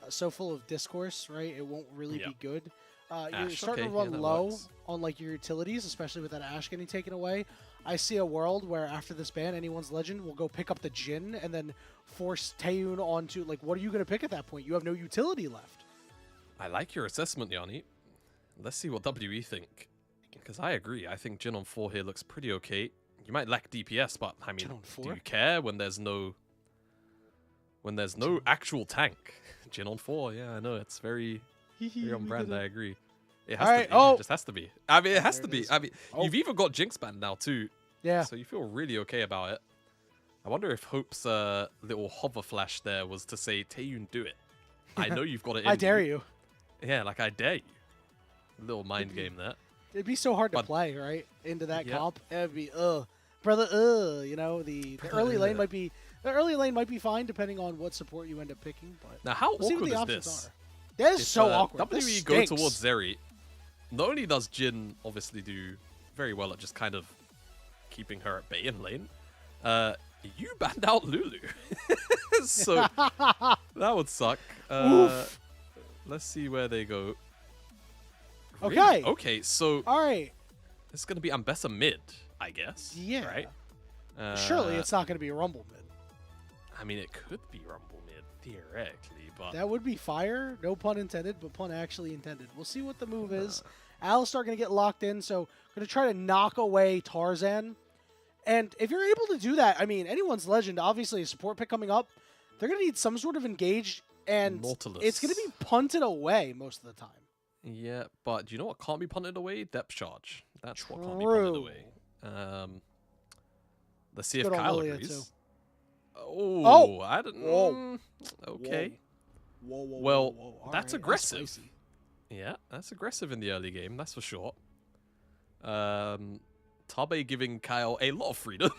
so full of discourse, right? It won't really Yeah. be good. You're Ashe, starting okay, to run yeah, that low works. on like your utilities, especially with that Ashe getting taken away. I see a world where after this ban, anyone's legend will go pick up the Jhin and then force Taeyun onto like, what are you going to pick at that point? You have no utility left. I like your assessment, Yanni. Let's see what WE think. Because I agree. I think Jhin on 4 here looks pretty okay. You might lack DPS, but I mean, Jhin on do 4? you care when there's no actual tank? Jhin on 4, yeah, I know. It's very on brand, I agree. It has Alright, to be. oh! It just has to be. I mean, it has there to it be. is. I mean, Oh. you've even got Jinx banned now, too. Yeah. So you feel really okay about it. I wonder if Hope's little hover flash there was to say, Taeyun, do it. I know you've got it in I dare you. Yeah, like I dare you. Little mind game there. It'd be so hard to But- play, right? Into that Yeah. comp. It'd be brother, you know, the early lane might be fine depending on what support you end up picking, but Now, how we'll see what awkward the is options this? are. That is If, so awkward. WE This go stinks. towards Zeri. Not only does Jhin obviously do very well at just kind of keeping her at bay in lane, you banned out Lulu. So that would suck. Oof. Let's see where they go. Okay. Really? Okay, so All right. it's going to be Ambessa mid, I guess. Yeah. Right? Surely it's not going to be a Rumble mid. I mean, it could be Rumble mid, theoretically, but... That would be fire. No pun intended, but pun actually intended. We'll see what the move is. Alistar going to get locked in, so going to try to knock away Tarzan. And if you're able to do that, I mean, anyone's legend, obviously a support pick coming up, they're going to need some sort of engage, and Nautilus. it's going to be punted away most of the time. Yeah, but do you know what can't be punted away? Depth charge. That's what can't be punted True. away. Let's see if Good on Kyle Lilia, agrees. too. Oh, I don't Whoa. know. Okay. Whoa, whoa, Well, whoa. All that's right, aggressive. spicy. Yeah, that's aggressive in the early game, that's for sure. Tabe giving Kyle a lot of freedom,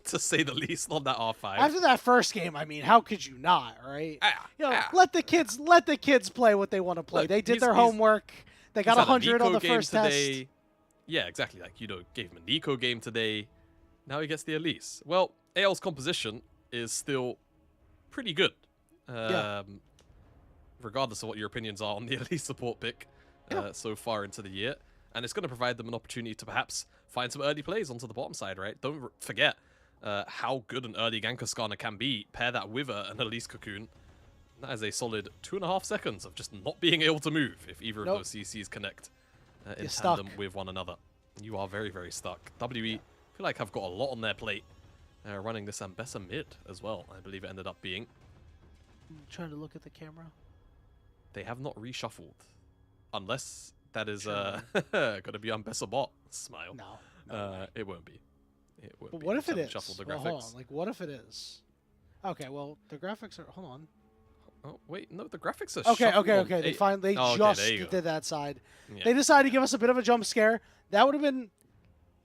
to say the least, on that R5. After that first game, I mean, how could you not, right? Ah, You know, ah. let the kids play what they want to play. Look, they did their he's- homework. They got He's had a 100 on Nico the game first today. test. Yeah, exactly. Like, you know, gave him a Nico game today. Now he gets the Elise. Well, AL's composition is still pretty good. Yeah. Regardless of what your opinions are on the Elise support pick so far into the year. And it's going to provide them an opportunity to perhaps find some early plays onto the bottom side, right? Don't forget how good an early Gankaskana can be. Pair that with an Elise Cocoon. That is a solid 2.5 seconds of just not being able to move if either of those CCs connect in tandem with one another. You are very, very stuck. WE feel like have got a lot on their plate. Running this Ambessa mid as well, I believe it ended up being. I'm trying to look at the camera. They have not reshuffled. Unless that is going to be Ambessa bot. Smile. No. It won't be. It won't But be. what if it is? Shuffle the Well, graphics. hold on. Like, what if it is? Okay, well, the graphics are... Hold on. Oh, wait. No, the graphics are Okay, shuffled okay, on okay. They eight. finally Oh, okay, just there you go. did that side. Yeah. They decided to give us a bit of a jump scare. That would have been...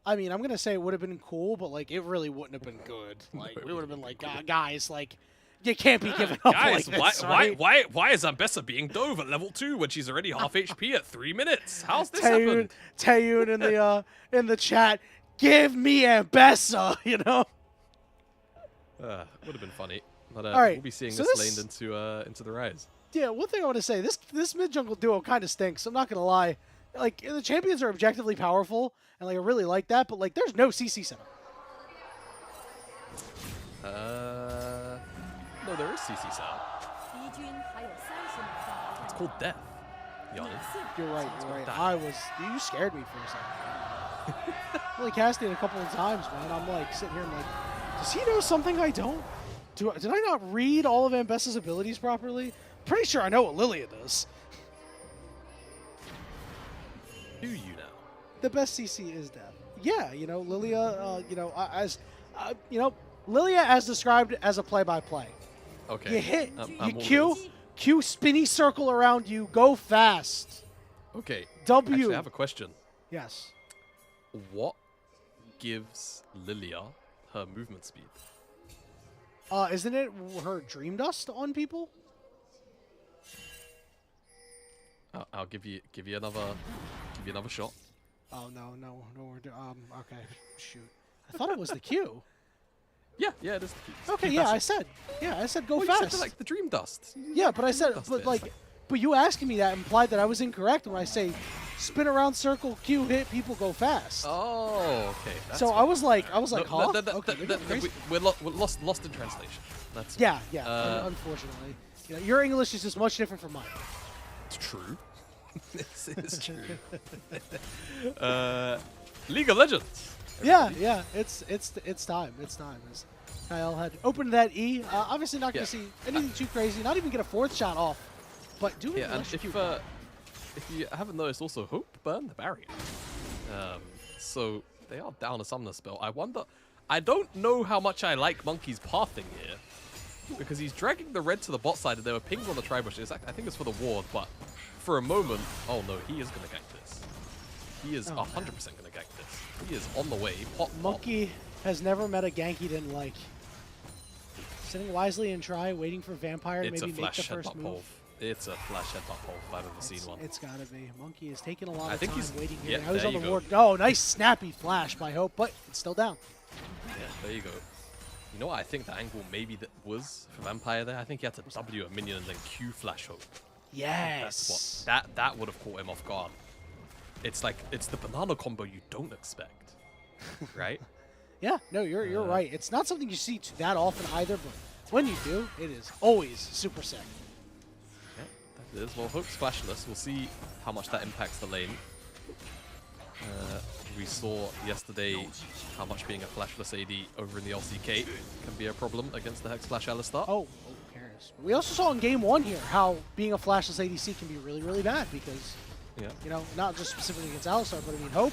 I mean, I'm going to say it would have been cool, but, like, it really wouldn't have been good. Like, it we would have been wouldn't like, guys, like, you can't be giving up Guys, like this, right? why is Ambessa being dove at level 2 when she's already half HP at 3 minhave How's this happened? Taeyun in the chat, give me Ambessa, you know? Would have been funny. But All right, we'll be seeing so this this- laned into the Rise. Yeah, one thing I want to say, this mid jungle duo kind of stinks. I'm not gonna lie. Like, the champions are objectively powerful, and like I really like that, but like there's no CC setup. No, there is CC sound. It's called Death, Yanni. You're right. You scared me for a second. Really casting a couple of times, man. I'm like sitting here and like, does he know something I don't? Did I not read all of Ambessa's abilities properly? Pretty sure I know what Lilia does. Do you now? The best CC is death. Yeah, you know, Lilia, Lilia as described as a play-by-play. Okay. You hit, I'm you all Q spinny circle around you, go fast. Okay. W. Actually, I have a question. Yes. What gives Lilia her movement speed? Isn't it her dream dust on people? I'll give you another shot. Oh no, we're okay, shoot. I thought it was the Q. Yeah, it is. Okay, yeah, I said go You fast. said like the dream dust. Yeah, but I said, Dust but it. like, but you asking me that implied that I was incorrect when I say spin around circle Q hit people go fast. Oh, okay. That's So I was like, huh? No, Okay, you're getting crazy. we're lost in translation. That's Yeah, unfortunately, you know, your English is just much different from mine. It's true. This is true. League of Legends. Yeah, it's time. It's time. As Kyle had opened that E, obviously not going to see anything too crazy. Not even get a fourth shot off, but do it. Yeah, and if you haven't noticed, also Hope burned the barrier. So they are down a summoner spell. I don't know how much I like Monkey's pathing here, because he's dragging the red to the bot side, and there were pings on the tri-bush. I think it's for the ward, but for a moment, oh no, he is going to gank this. He is 100% going to gank this. He is on the way. Pop, Monkey has never met a gank he didn't like. Sitting wisely and try, waiting for Vampire to It's maybe a make the flash first headbutt move. pole. It's a flash headbutt pole if I've ever seen one. It's gotta be. Monkey is taking a lot I of think time he's- waiting here. yeah, Now he's there on the you go. ward. Oh, nice snappy flash by Hope, but it's still down. Yeah, there you go. You know what I think the angle maybe that was for Vampire there? I think he had to W a minion and then Q flash Hope. Yes. That's what that would have caught him off guard. It's like it's the banana combo you don't expect, right? Yeah, no, you're right. It's not something you see that often either, but when you do, it is always super sick. Yeah, that is. Well, Hope's flashless. We'll see how much that impacts the lane. We saw yesterday how much being a flashless AD over in the LCK can be a problem against the Hex Flash Alistar. Oh, who cares? We also saw in game one here how being a flashless ADC can be really, really bad because, Yeah. you know, not just specifically against Alistar, but I mean, Hope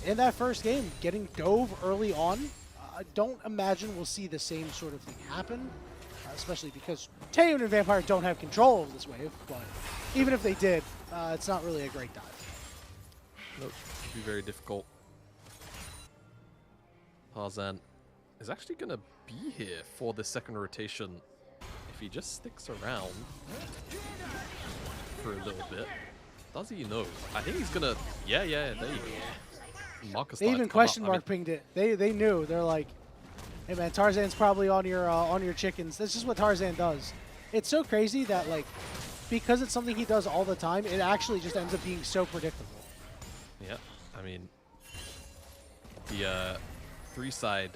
in that first game getting dove early on. I don't imagine we'll see the same sort of thing happen, especially because Taeyun and Vampire don't have control of this wave, but even if they did, it's not really a great dive. Nope, it'd be very difficult. Tarzan is actually going to be here for the second rotation if he just sticks around for a little bit. Does he know? I think he's going to... Yeah, there you go. Marcus They even question mark pinged it. They knew. They're like, hey man, Tarzan's probably on your chickens. That's just what Tarzan does. It's so crazy that like, because it's something he does all the time, it actually just ends up being so predictable. Yeah, I mean, the 3-side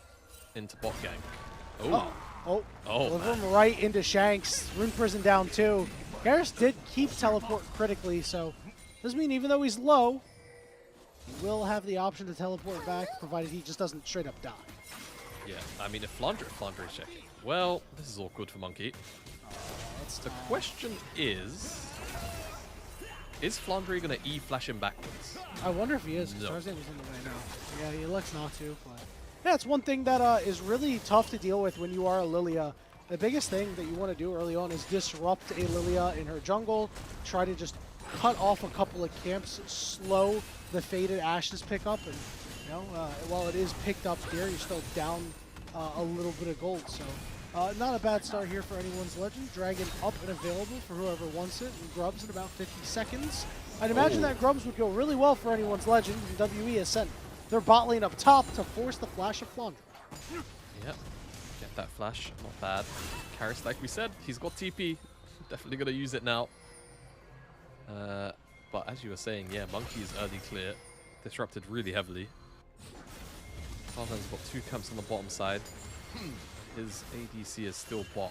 into bot gank. Oh, Deliver him right into Shanks. Rune Prison down too. Garrus did keep teleport critically, so doesn't mean even though he's low, he will have the option to teleport back, provided he just doesn't straight up die. Yeah, I mean, if Flandre is checking, well, this is awkward for Monkey. The question is Flandre going to E-flash him backwards? I wonder if he is, because No. Tarzan was in the way now. Yeah, he elects not to, but... Yeah, it's one thing that is really tough to deal with when you are a Lilia. The biggest thing that you want to do early on is disrupt a Lilia in her jungle, try to just cut off a couple of camps, slow the faded Ashes pickup, and you know, while it is picked up here, you're still down a little bit of gold, so... not a bad start here for anyone's Legend. Dragon up and available for whoever wants it, and Grubs in about 50 seconds. I'd imagine that Grubs would go really well for anyone's Legend, and WE has sent their bot lane up top to force the flash of Flandre. Yep, get that flash, not bad. Karras, like we said, he's got TP. Definitely going to use it now. But as you were saying, yeah, Monkey's early clear. Disrupted really heavily. Tarzan's got 2 camps on the bottom side. His ADC is still bot,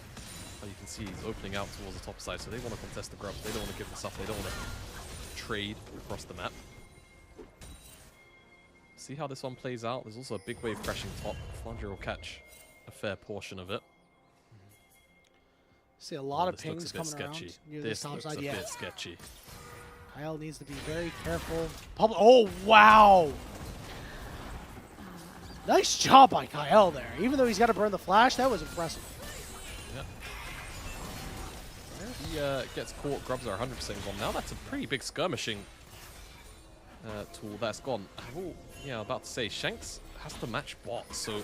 but you can see he's opening out towards the top side, so they want to contest the Grubs. They don't want to give this up. They don't want to trade across the map. See how this one plays out. There's also a big wave crashing top. Flandre will catch a fair portion of it. See a lot of This looks pings a bit coming sketchy. around near this top looks side. a Yeah, bit sketchy. Kyle needs to be very careful. Oh, wow! Nice job by Kyle there. Even though he's got to burn the flash, that was impressive. Yeah. He gets caught. Grubs are 100% gone. Now that's a pretty big skirmishing tool that's gone. Yeah, I'm about to say, Shanks has to match bot, so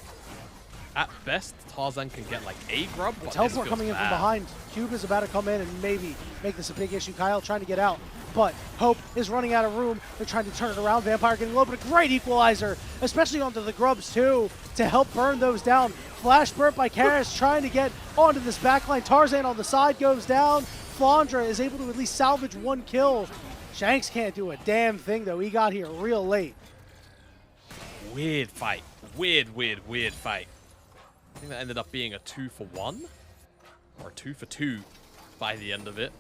at best, Tarzan can get like a grub. The teleport coming in from behind. Cube is about to come in and maybe make this a big issue. Kyle trying to get out, but Hope is running out of room. They're trying to turn it around. Vampire getting low, but a great equalizer, especially onto the Grubs too, to help burn those down. Flash burnt by Karras trying to get onto this backline. Tarzan on the side goes down. Flandre is able to at least salvage 1 kill. Shanks can't do a damn thing though. He got here real late. Weird fight. Weird fight. I think that ended up being a 2-for-1 or a 2-for-2 by the end of it.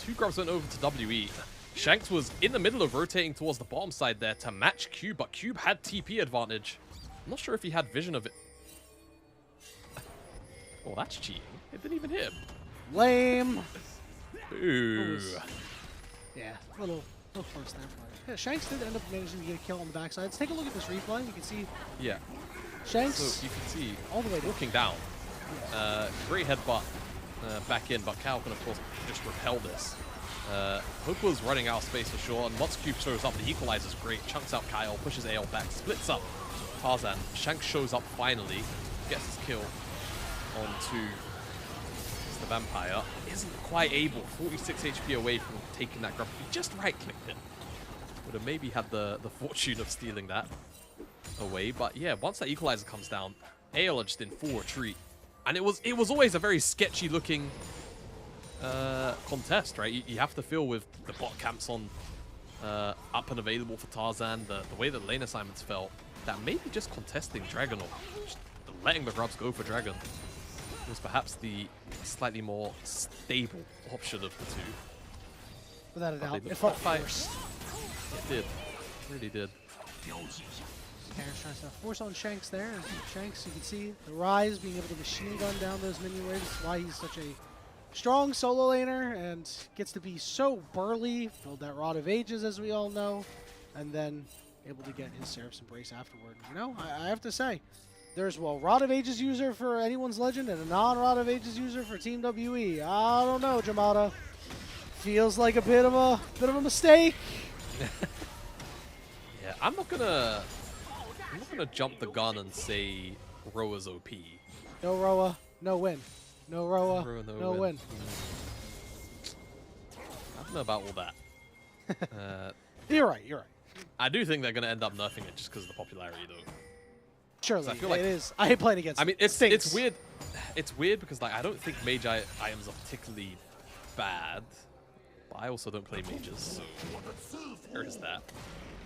2 Grubs went over to WE. Shanks was in the middle of rotating towards the bottom side there to match Cube, but Cube had TP advantage. I'm not sure if he had vision of it. Oh, that's cheating. It didn't even hit him. Lame. Ooh. Yeah, a little close there. Yeah, Shanks did end up managing to get a kill on the backside. Let's take a look at this replay. You can see Yeah. Shanks So you can see all the way down. walking down. Great headbutt back in, but Cal can of course just repel this. Hook was running out of space for sure, and once Cube shows up, the equalizer's great. Chunks out Kyle, pushes AL back, splits up Tarzan. Shanks shows up finally, gets his kill onto the Vampire. Isn't quite able, 46 HP away from taking that grab. He just right-clicked it. Would have maybe had the fortune of stealing that away, but yeah, once that equalizer comes down, AL are just in full retreat. And it was always a very sketchy looking contest, right? You have to feel with the bot camps on up and available for Tarzan, the way that lane assignments felt, that maybe just contesting Dragon or just letting the Grubs go for Dragon was perhaps the slightly more stable option of the two. Without a doubt, They it felt looked like- forced. It did. Really did. Karras tries to force on Shanks there. And Shanks, you can see the rise, being able to machine gun down those minion waves. That's why he's such a strong solo laner and gets to be so burly. Build that Rod of Ages, as we all know, and then able to get his Seraph's Embrace afterward. You know, I have to say, there's, well, Rod of Ages user for anyone's Legend and a non-Rod of Ages user for Team WE. I don't know, Jamada. feels like a bit of a mistake. Yeah, I'm not gonna jump the gun and say Roa's OP. No Roa, no win. No Roa, Roa, no win. I don't know about all that. You're right. You're right. I do think they're gonna end up nerfing it just because of the popularity, though. Surely, I feel like it is. I hate playing against. I mean, it. it's weird. It's weird because like I don't think mage items are particularly bad, but I also don't play mages, so there is that.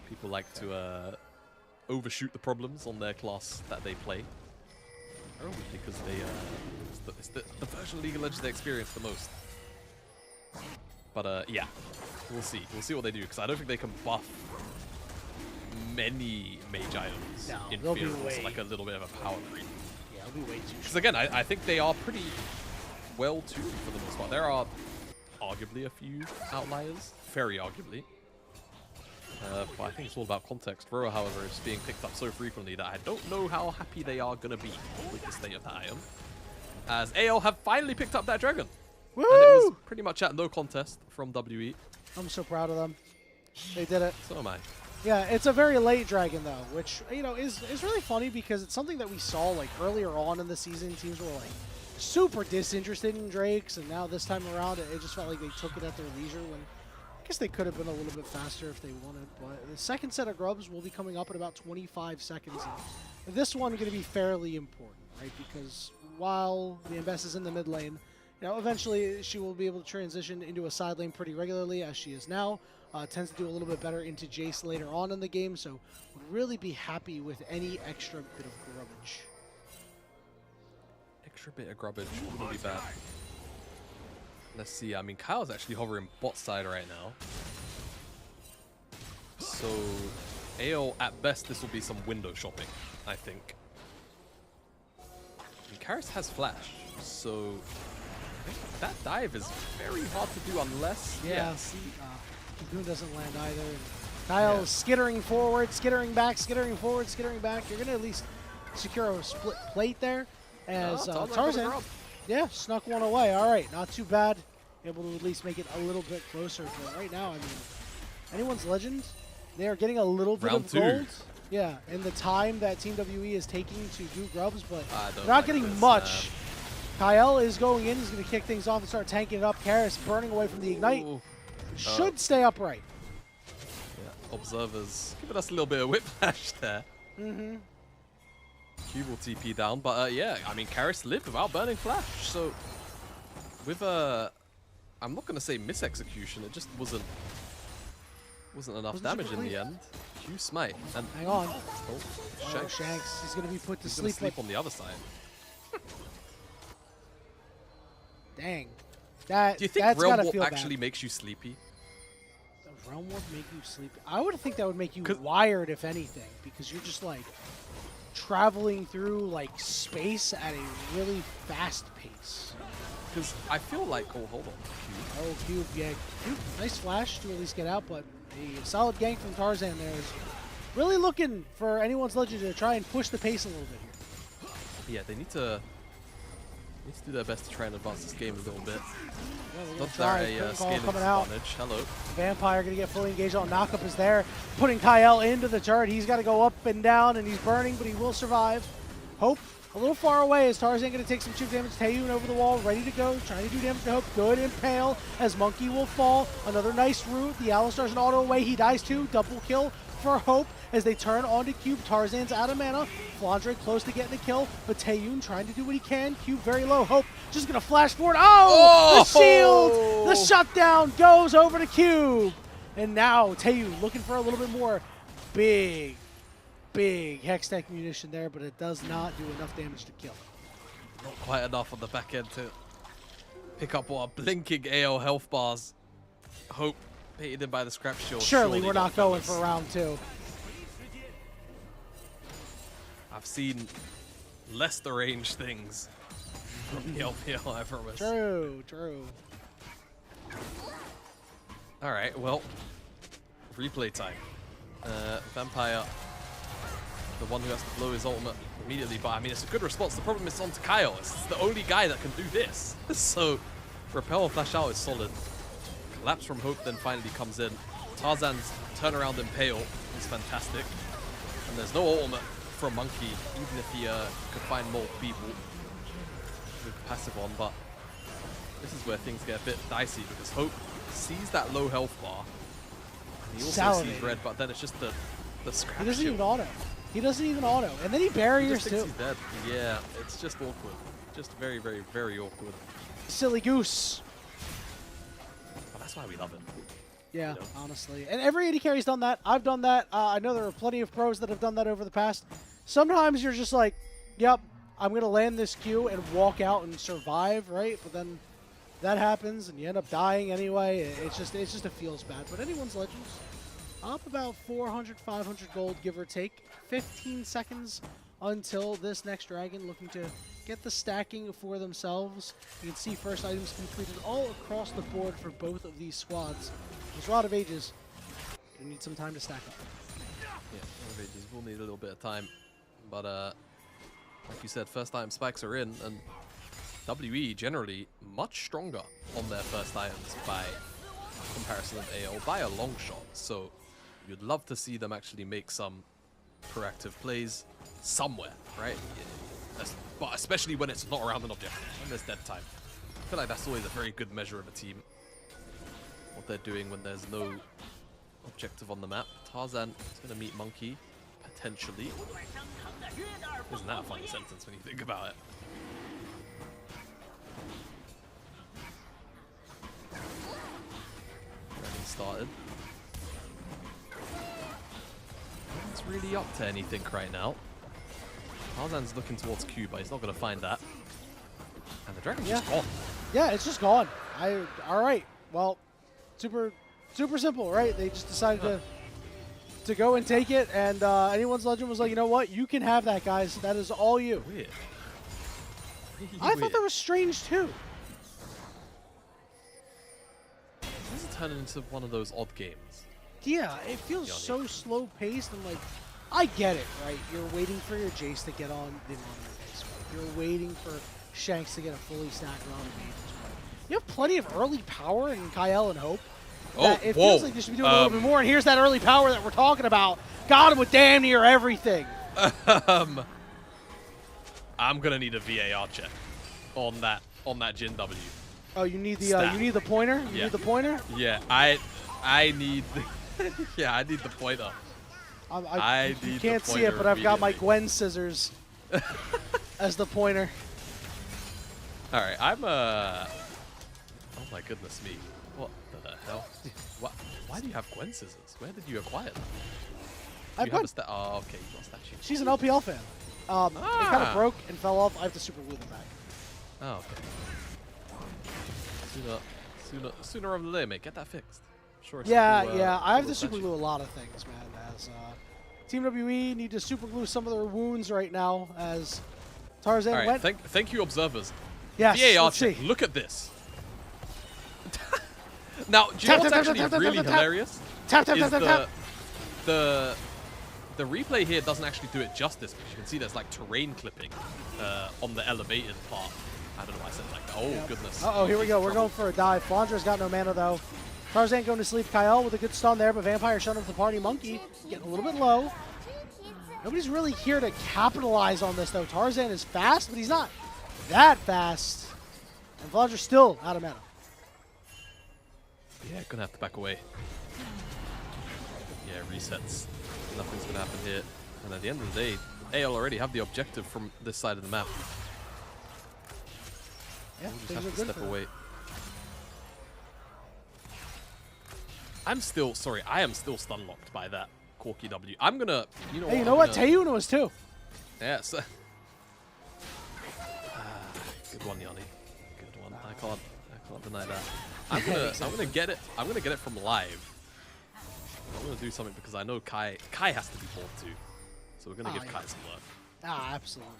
People like to overshoot the problems on their class that they play, probably because it's the version of League of Legends they experience the most. But yeah, we'll see. We'll see what they do because I don't think they can buff many mage items in they'll be Fear. way- Like a little bit of a power creep. Yeah, it'll be way too. Because again, I think they are pretty well tuned for the most part. There are arguably a few outliers, very arguably. But I think it's all about context. Roa, however, is being picked up so frequently that I don't know how happy they are going to be with the state of that item. As AL have finally picked up that dragon. Woo! And it was pretty much at no contest from WE. I'm so proud of them. They did it. So am I. Yeah, it's a very late dragon though, which is really funny because it's something that we saw like earlier on in the season. Teams were like super disinterested in drakes, and now this time around, it just felt like they took it at their leisure. When I guess they could have been a little bit faster if they wanted. But the second set of grubs will be coming up in about 25 seconds. And this one going to be fairly important, right? Because while the Mbess is in the mid lane, eventually she will be able to transition into a side lane pretty regularly as she is now. Tends to do a little bit better into Jace later on in the game, so would really be happy with any extra bit of grubbage. Extra bit of grubbage wouldn't be bad. Let's see. I mean, Kyle's actually hovering bot side right now. So, AO, at best, this will be some window shopping, I think. And Karis has flash, so I think that dive is very hard to do unless... Yeah, see, Cocoon doesn't land either. And Kyle skittering forward, skittering back, skittering forward, skittering back. You're going to at least secure a split plate there as Tarzan, snuck one away. All right, not too bad. Able to at least make it a little bit closer. But right now, I mean, anyone's legend, they are getting a little bit of gold. Yeah, in the time that Team WE is taking to do grubs, but they're not getting much. Kyle is going in. He's going to kick things off and start tanking it up. Karis burning away from the Ignite. Ooh. Should stay upright. Yeah, observers giving us a little bit of whiplash there. Mm-hmm. Cube will TP down, but yeah, I mean, Karis lived without burning flash, so with I'm not gonna say misexecution, it just wasn't enough damage in the end. Q smite and Hang on. Oh, Shanks, he's gonna be put to he's gonna sleep. sleep on the other side. Dang. Do you think that's Realm gotta Warp feel actually bad. makes you sleepy? The Realm Warp make you sleepy? I would think that would make you wired, if anything, because you're just like traveling through like space at a really fast pace. Because I feel like, oh, hold on. Oh, Cube, yeah. Cube, nice flash to at least get out, but a solid gank from Tarzan there is really looking for anyone's legend to try and push the pace a little bit here. Yeah, they need to do their best to try and advance this game a little bit. Yeah, Not there a scaling coming out. advantage. Hello. Vampire going to get fully engaged on. Knockup is there, putting Kyle into the turret. He's got to go up and down, and he's burning, but he will survive. Hope a little far away as Tarzan going to take some chip damage. Taeyun over the wall, ready to go, trying to do damage to Hope. Good impale as Monkey will fall. Another nice root. The Alistar's an auto away. He dies too. Double kill for Hope as they turn onto Cube. Tarzan's out of mana. Flandre close to getting the kill, but Taeyun trying to do what he can. Cube very low. Hope just going to flash forward. Oh! The shield! The shutdown goes over to Cube. And now Taeyun looking for a little bit more. Big Hextech munition there, but it does not do enough damage to kill. Not quite enough on the back end to pick up what are blinking AO health bars. Hope baited in by the scrap shield. Surely we're not going for round 2. I've seen less deranged things from the LPL, I promise. True. Alright, well, replay time. Vampire, the one who has to blow his ultimate immediately, but I mean, it's a good response. The problem is on to Kyle. It's the only guy that can do this. So, Repel and Flash Out is solid. Lapse from Hope then finally comes in. Tarzan's turnaround impale is fantastic. And there's no ultimate from Monkey, even if he could find more people with passive on, but this is where things get a bit dicey because Hope sees that low health bar. And he also sees red, but then it's just the scrap He doesn't shield. even auto. He doesn't even auto. And then he barriers He just too. thinks he's dead. Yeah, it's just awkward. Just very, very, very awkward. Silly goose. But that's why we love it. Yeah, You know? honestly. And every AD carry's done that. I've done that. I know there are plenty of pros that have done that over the past. Sometimes you're just like, yep, I'm going to land this Q and walk out and survive, right? But then that happens and you end up dying anyway. It's just it feels bad. But anyone's Legends, up about 400, 500 gold, give or take. 15 seconds until this next dragon, looking to get the stacking for themselves. You can see first items completed all across the board for both of these squads. There's a lot of ages. We need some time to stack up. Yeah, one of ages will need a little bit of time. But like you said, first item spikes are in, and WE generally much stronger on their first items by comparison of AL by a long shot. So you'd love to see them actually make some proactive plays somewhere, right? Yeah, but especially when it's not around an objective, when there's dead time. I feel like that's always a very good measure of a team. What they're doing when there's no objective on the map. Tarzan is going to meet Monkey, potentially. Isn't that a funny sentence when you think about it? Already started. No one's really up to anything right now. Tarzan's looking towards Q, but he's not going to find that. And the dragon's just gone. Yeah, it's just gone. All right. Well, super simple, right? They just decided to go and take it, and anyone's Legend was like, you know what? You can have that, guys. That is all you. Weird. Really I thought weird. that was strange too. This is turning into one of those odd games. Yeah, it feels so slow paced, and like, I get it, right? You're waiting for your Jace to get on the base. Right? You're waiting for Shanks to get a fully stacked round of mages. Right? You have plenty of early power in Kyle and Hope. That it feels like they should be doing a little bit more. And here's that early power that we're talking about. Got him with damn near everything. I'm gonna need a VAR check on that Jin W. Oh, you need the pointer. You need the pointer. Yeah, I need. Yeah, I need the pointer. You can't see it, but I've got my Gwen scissors as the pointer. All right, I'm Oh my goodness me! What the hell? Why do you have Gwen scissors? Where did you acquire them? You have a oh, okay, you got a statue. She's an LPL fan. It kind of broke and fell off. I have to super glue them back. Oh, okay. Sooner rather than later, mate. Get that fixed. Sure. Yeah. I have to super glue a lot of things, man. As Team WE need to super glue some of their wounds right now. As Tarzan all right, went. Thank you, observers. Yes. VAR Let's check. see. Look at this. Now, do you know what's actually really hilarious? Tap. The replay here doesn't actually do it justice, because you can see there's like terrain clipping on the elevated part. I don't know why I said it like that. Oh, goodness. Uh-oh, here we go. We're going for a dive. Flandra's got no mana, though. Tarzan going to sleep. Kyle with a good stun there, but Vampire showing up the party. Monkey getting a little bit low. Nobody's really here to capitalize on this, though. Tarzan is fast, but he's not that fast. And Flandra's still out of mana. Yeah, gonna have to back away. Yeah, resets. Nothing's gonna happen here. And at the end of the day, AL already have the objective from this side of the map. Yeah, We'll just have to step away. I am still stun locked by that Corky W. I'm gonna, you know what? Hey, you know what? Taeyun was too. Yes. Good one, Yanni. Good one. I can't deny that. I'm gonna get it. I'm gonna get it from live. I'm gonna do something because I know Kai has to be bored too. So we're gonna give Kai some work. Absolutely.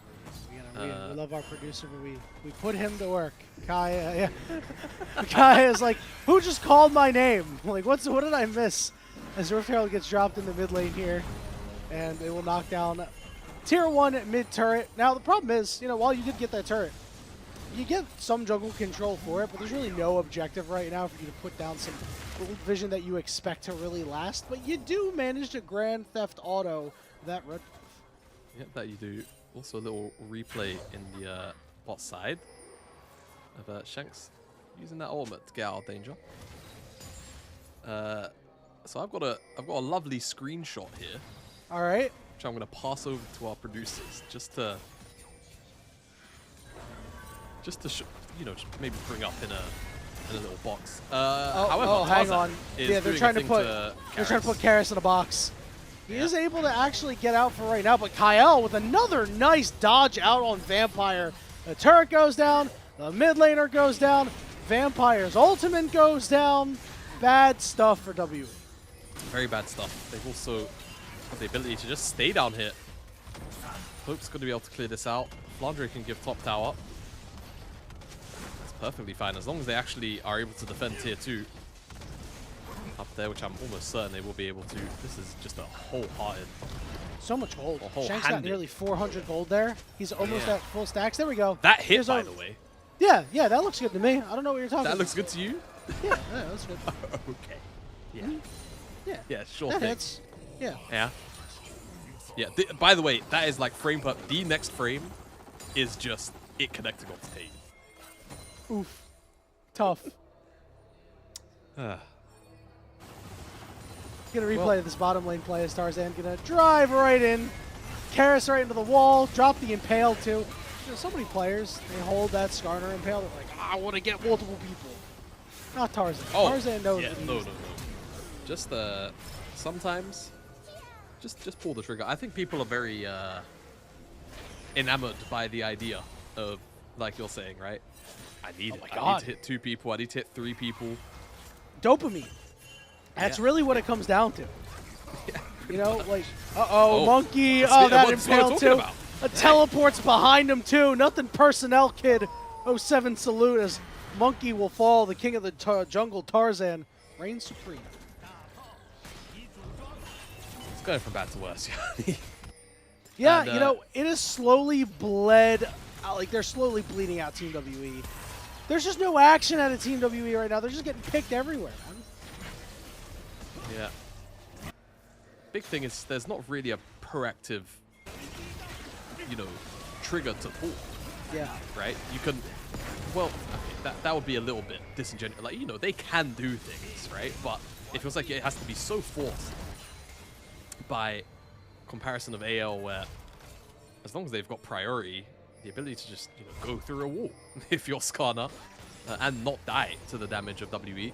We love our producer, but we put him to work. Kai, yeah. Kai is like, who just called my name? Like, what did I miss? As Rift Herald gets dropped in the mid lane here, and it will knock down Tier 1 mid turret. Now the problem is, while you did get that turret, you get some jungle control for it, but there's really no objective right now for you to put down some gold vision that you expect to really last. But you do manage to Grand Theft Auto that red. Yeah, that you do. Also a little replay in the bot side of Shanks using that ultimate to get out of danger. So I've got a lovely screenshot here, All right. which I'm going to pass over to our producers just to you know, just maybe bring up in a little box. However, hang on. Tarzan is Yeah, they're doing trying a to thing put Karis. Karis in a box. He Yeah. is able to actually get out for right now, but Kyle with another nice dodge out on Vampire. The turret goes down, the mid laner goes down, Vampire's ultimate goes down. Bad stuff for WE. Very bad stuff. They've also got the ability to just stay down here. Hope's going to be able to clear this out. Flandre can give top tower. That's perfectly fine as long as they actually are able to defend tier 2 up there, which I'm almost certain they will be able to. This is just a wholehearted. So much gold. A whole Shank's got handed. nearly 400 gold there. He's almost Yeah. at full stacks. There we go. That hit, Here's by our- the way. Yeah, that looks good to me. I don't know what you're talking That about. looks good to you? Yeah, that's good. Okay. Yeah. Yeah, Yeah, sure that thing. hits. Yeah. Yeah. Yeah. By the way, that is like frame per. The next frame is just it connecting onto tape. Oof. Tough. Gonna replay this bottom lane play as Tarzan gonna drive right in. Karis right into the wall, drop the Impale too. You know, so many players, they hold that Skarner Impale, they're like, I want to get multiple people. Not Tarzan. Oh, Tarzan knows yeah, what he no. needs. Just sometimes, just pull the trigger. I think people are very enamored by the idea of, like you're saying, right? I need it. my I God. need to hit 2 people. I need to hit 3 people. Dopamine. That's Yeah. really what it comes down to. Yeah. You know, like, Oh. monkey, That's oh, it. that That's what I'm Impale talking too. about. A teleport's behind him too. Nothing personnel, kid. 07 salute as Monkey will fall. The king of the jungle, Tarzan, reigns supreme. It's going from bad to worse. Yeah, And, you know, it is slowly bled. Like, they're slowly bleeding out Team WE. There's just no action out of Team WE right now. They're just getting picked everywhere, man. Yeah. Big thing is there's not really a proactive, you know, trigger to pull, Yeah. right? You can, well, okay, that would be a little bit disingenuous. Like, you know, they can do things, right? But it feels like it has to be so forced by comparison of AL, where as long as they've got priority, the ability to just, you know, go through a wall if you're Skarner and not die to the damage of WE.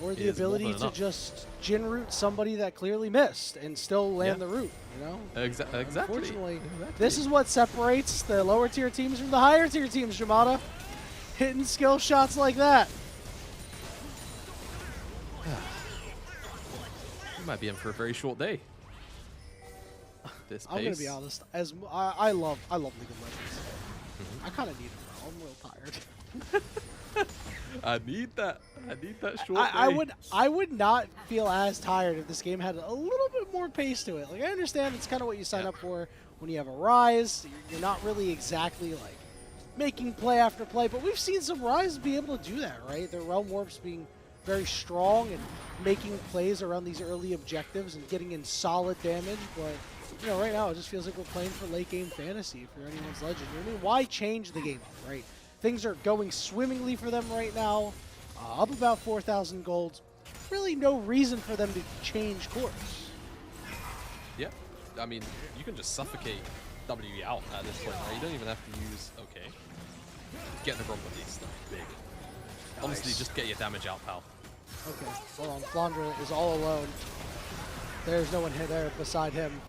Or the Is more ability than to enough. just Jin root somebody that clearly missed and still land Yeah. the root, you know? Exactly. Unfortunately, this is what separates the lower tier teams from the higher tier teams, Jamada. Hitting skill shots like that. You might be in for a very short day. This pace. I'm gonna be honest. As I love League of Legends. I kind of need it now. I'm real tired. I need that short I would not feel as tired if this game had a little bit more pace to it. Like, I understand it's kind of what you sign Yeah. up for when you have a Rise. You're not really exactly like making play after play, but we've seen some Rise be able to do that, right? Their Realm Warps being very strong and making plays around these early objectives and getting in solid damage, but you know, right now it just feels like we're playing for late game fantasy for anyone's Legend. I mean, why change the game up, right? Things are going swimmingly for them right now, up about 4,000 gold. Really no reason for them to change course. Yeah, I mean, you can just suffocate WE out at this point, right? You don't even have to use, okay. Get the rump at least, that'd be big. Honestly, Nice. just get your damage out, pal. Okay, hold on. Flandre is all alone. There's no one here there beside him.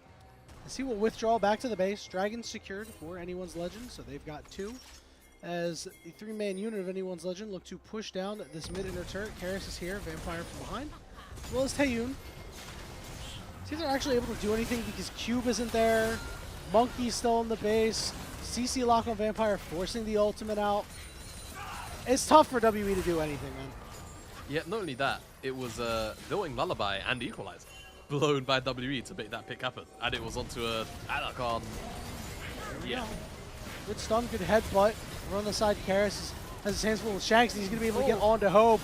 As he will withdraw back to the base. Dragon secured for anyone's Legend, so they've got 2. As the 3-man unit of anyone's Legend look to push down this mid-inner turret. Karis is here, Vampire from behind, as well as Taeyun. See if they're actually able to do anything because Cube isn't there. Monkey's still in the base. CC lock on Vampire forcing the ultimate out. It's tough for WE to do anything, man. Yeah, not only that, it was Knowing Lullaby and Equalizer blown by WE to make that pick happen. And it was onto a Anaconda. Yeah. Good stun, good headbutt. Over on the side, Karis has his hands full with Shanks, and he's going to be able to get onto Hope.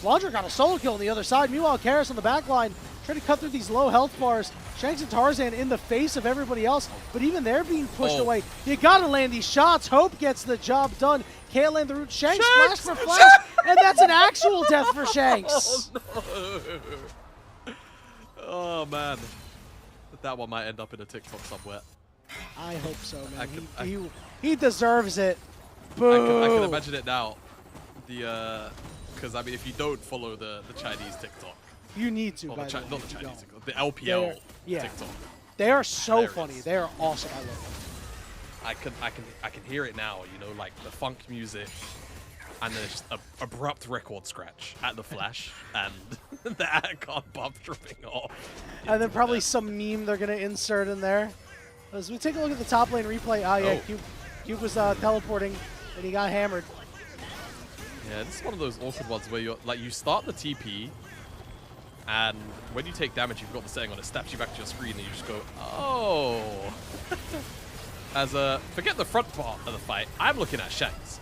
Flandre got a solo kill on the other side. Meanwhile, Karis on the back line trying to cut through these low health bars. Shanks and Tarzan in the face of everybody else, but even they're being pushed away. You got to land these shots. Hope gets the job done. Can't land the root. Shanks flash for flash, and that's an actual death for Shanks. Oh, no. Oh, man. That one might end up in a TikTok somewhere. I hope so, man. He deserves it. Boo. I can imagine it now. Because, I mean, if you don't follow the Chinese TikTok. You need to, Not by the the way, Chinese if you TikTok. The LPL yeah. TikTok. They are so Hilarious. funny. They are awesome. I love them. I can hear it now, you know, like the funk music, and then just a abrupt record scratch at the flash, and the icon bump dripping off. And then probably some meme they're going to insert in there. As we take a look at the top lane replay, yeah, Cube was teleporting, and he got hammered. Yeah, this is one of those awkward ones where you start the TP, and when you take damage, you've got the setting on, it snaps you back to your screen, and you just go, oh. Forget the front part of the fight, I'm looking at Shanks.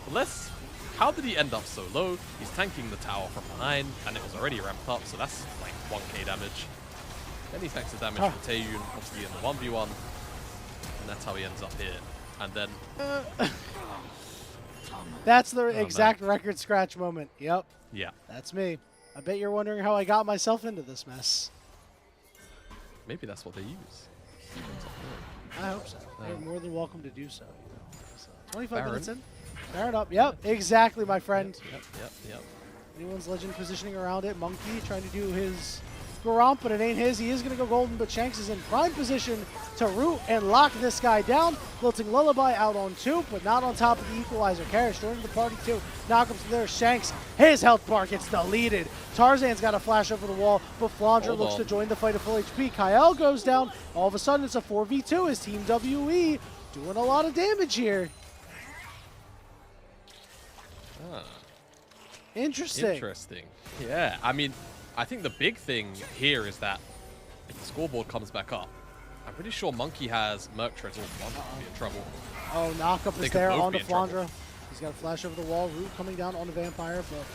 How did he end up so low? He's tanking the tower from behind, and it was already ramped up, so that's like 1k damage. Then he tanks the damage from Taeyun, obviously in the 1v1, and that's how he ends up here. And then... That's the exact record scratch moment. Yep. Yeah. That's me. I bet you're wondering how I got myself into this mess. Maybe that's what they use. I hope so. You're more than welcome to do so. You know. So 25 Baron. minutes in. Baron up. Yep, exactly, my friend. Yep. Anyone's legend positioning around it. Monkey trying to do his Garomp, but it ain't his. He is going to go golden, but Shanks is in prime position to root and lock this guy down. Lilting Lullaby out on 2, but not on top of the equalizer. Karis joining the party too. Knockups there. Shanks, his health bar gets deleted. Tarzan's got a flash over the wall, but Flandre looks to join the fight at full HP. Kyle goes down. All of a sudden, it's a 4v2 as Team WE doing a lot of damage here. Interesting. Yeah, I mean, I think the big thing here is that if the scoreboard comes back up, I'm pretty sure Monkey has Merc Treads or Flandre will be in trouble. Oh, knockup They is could there both onto be in trouble. Flandre. He's got a flash over the wall. Root coming down on the Vampire, but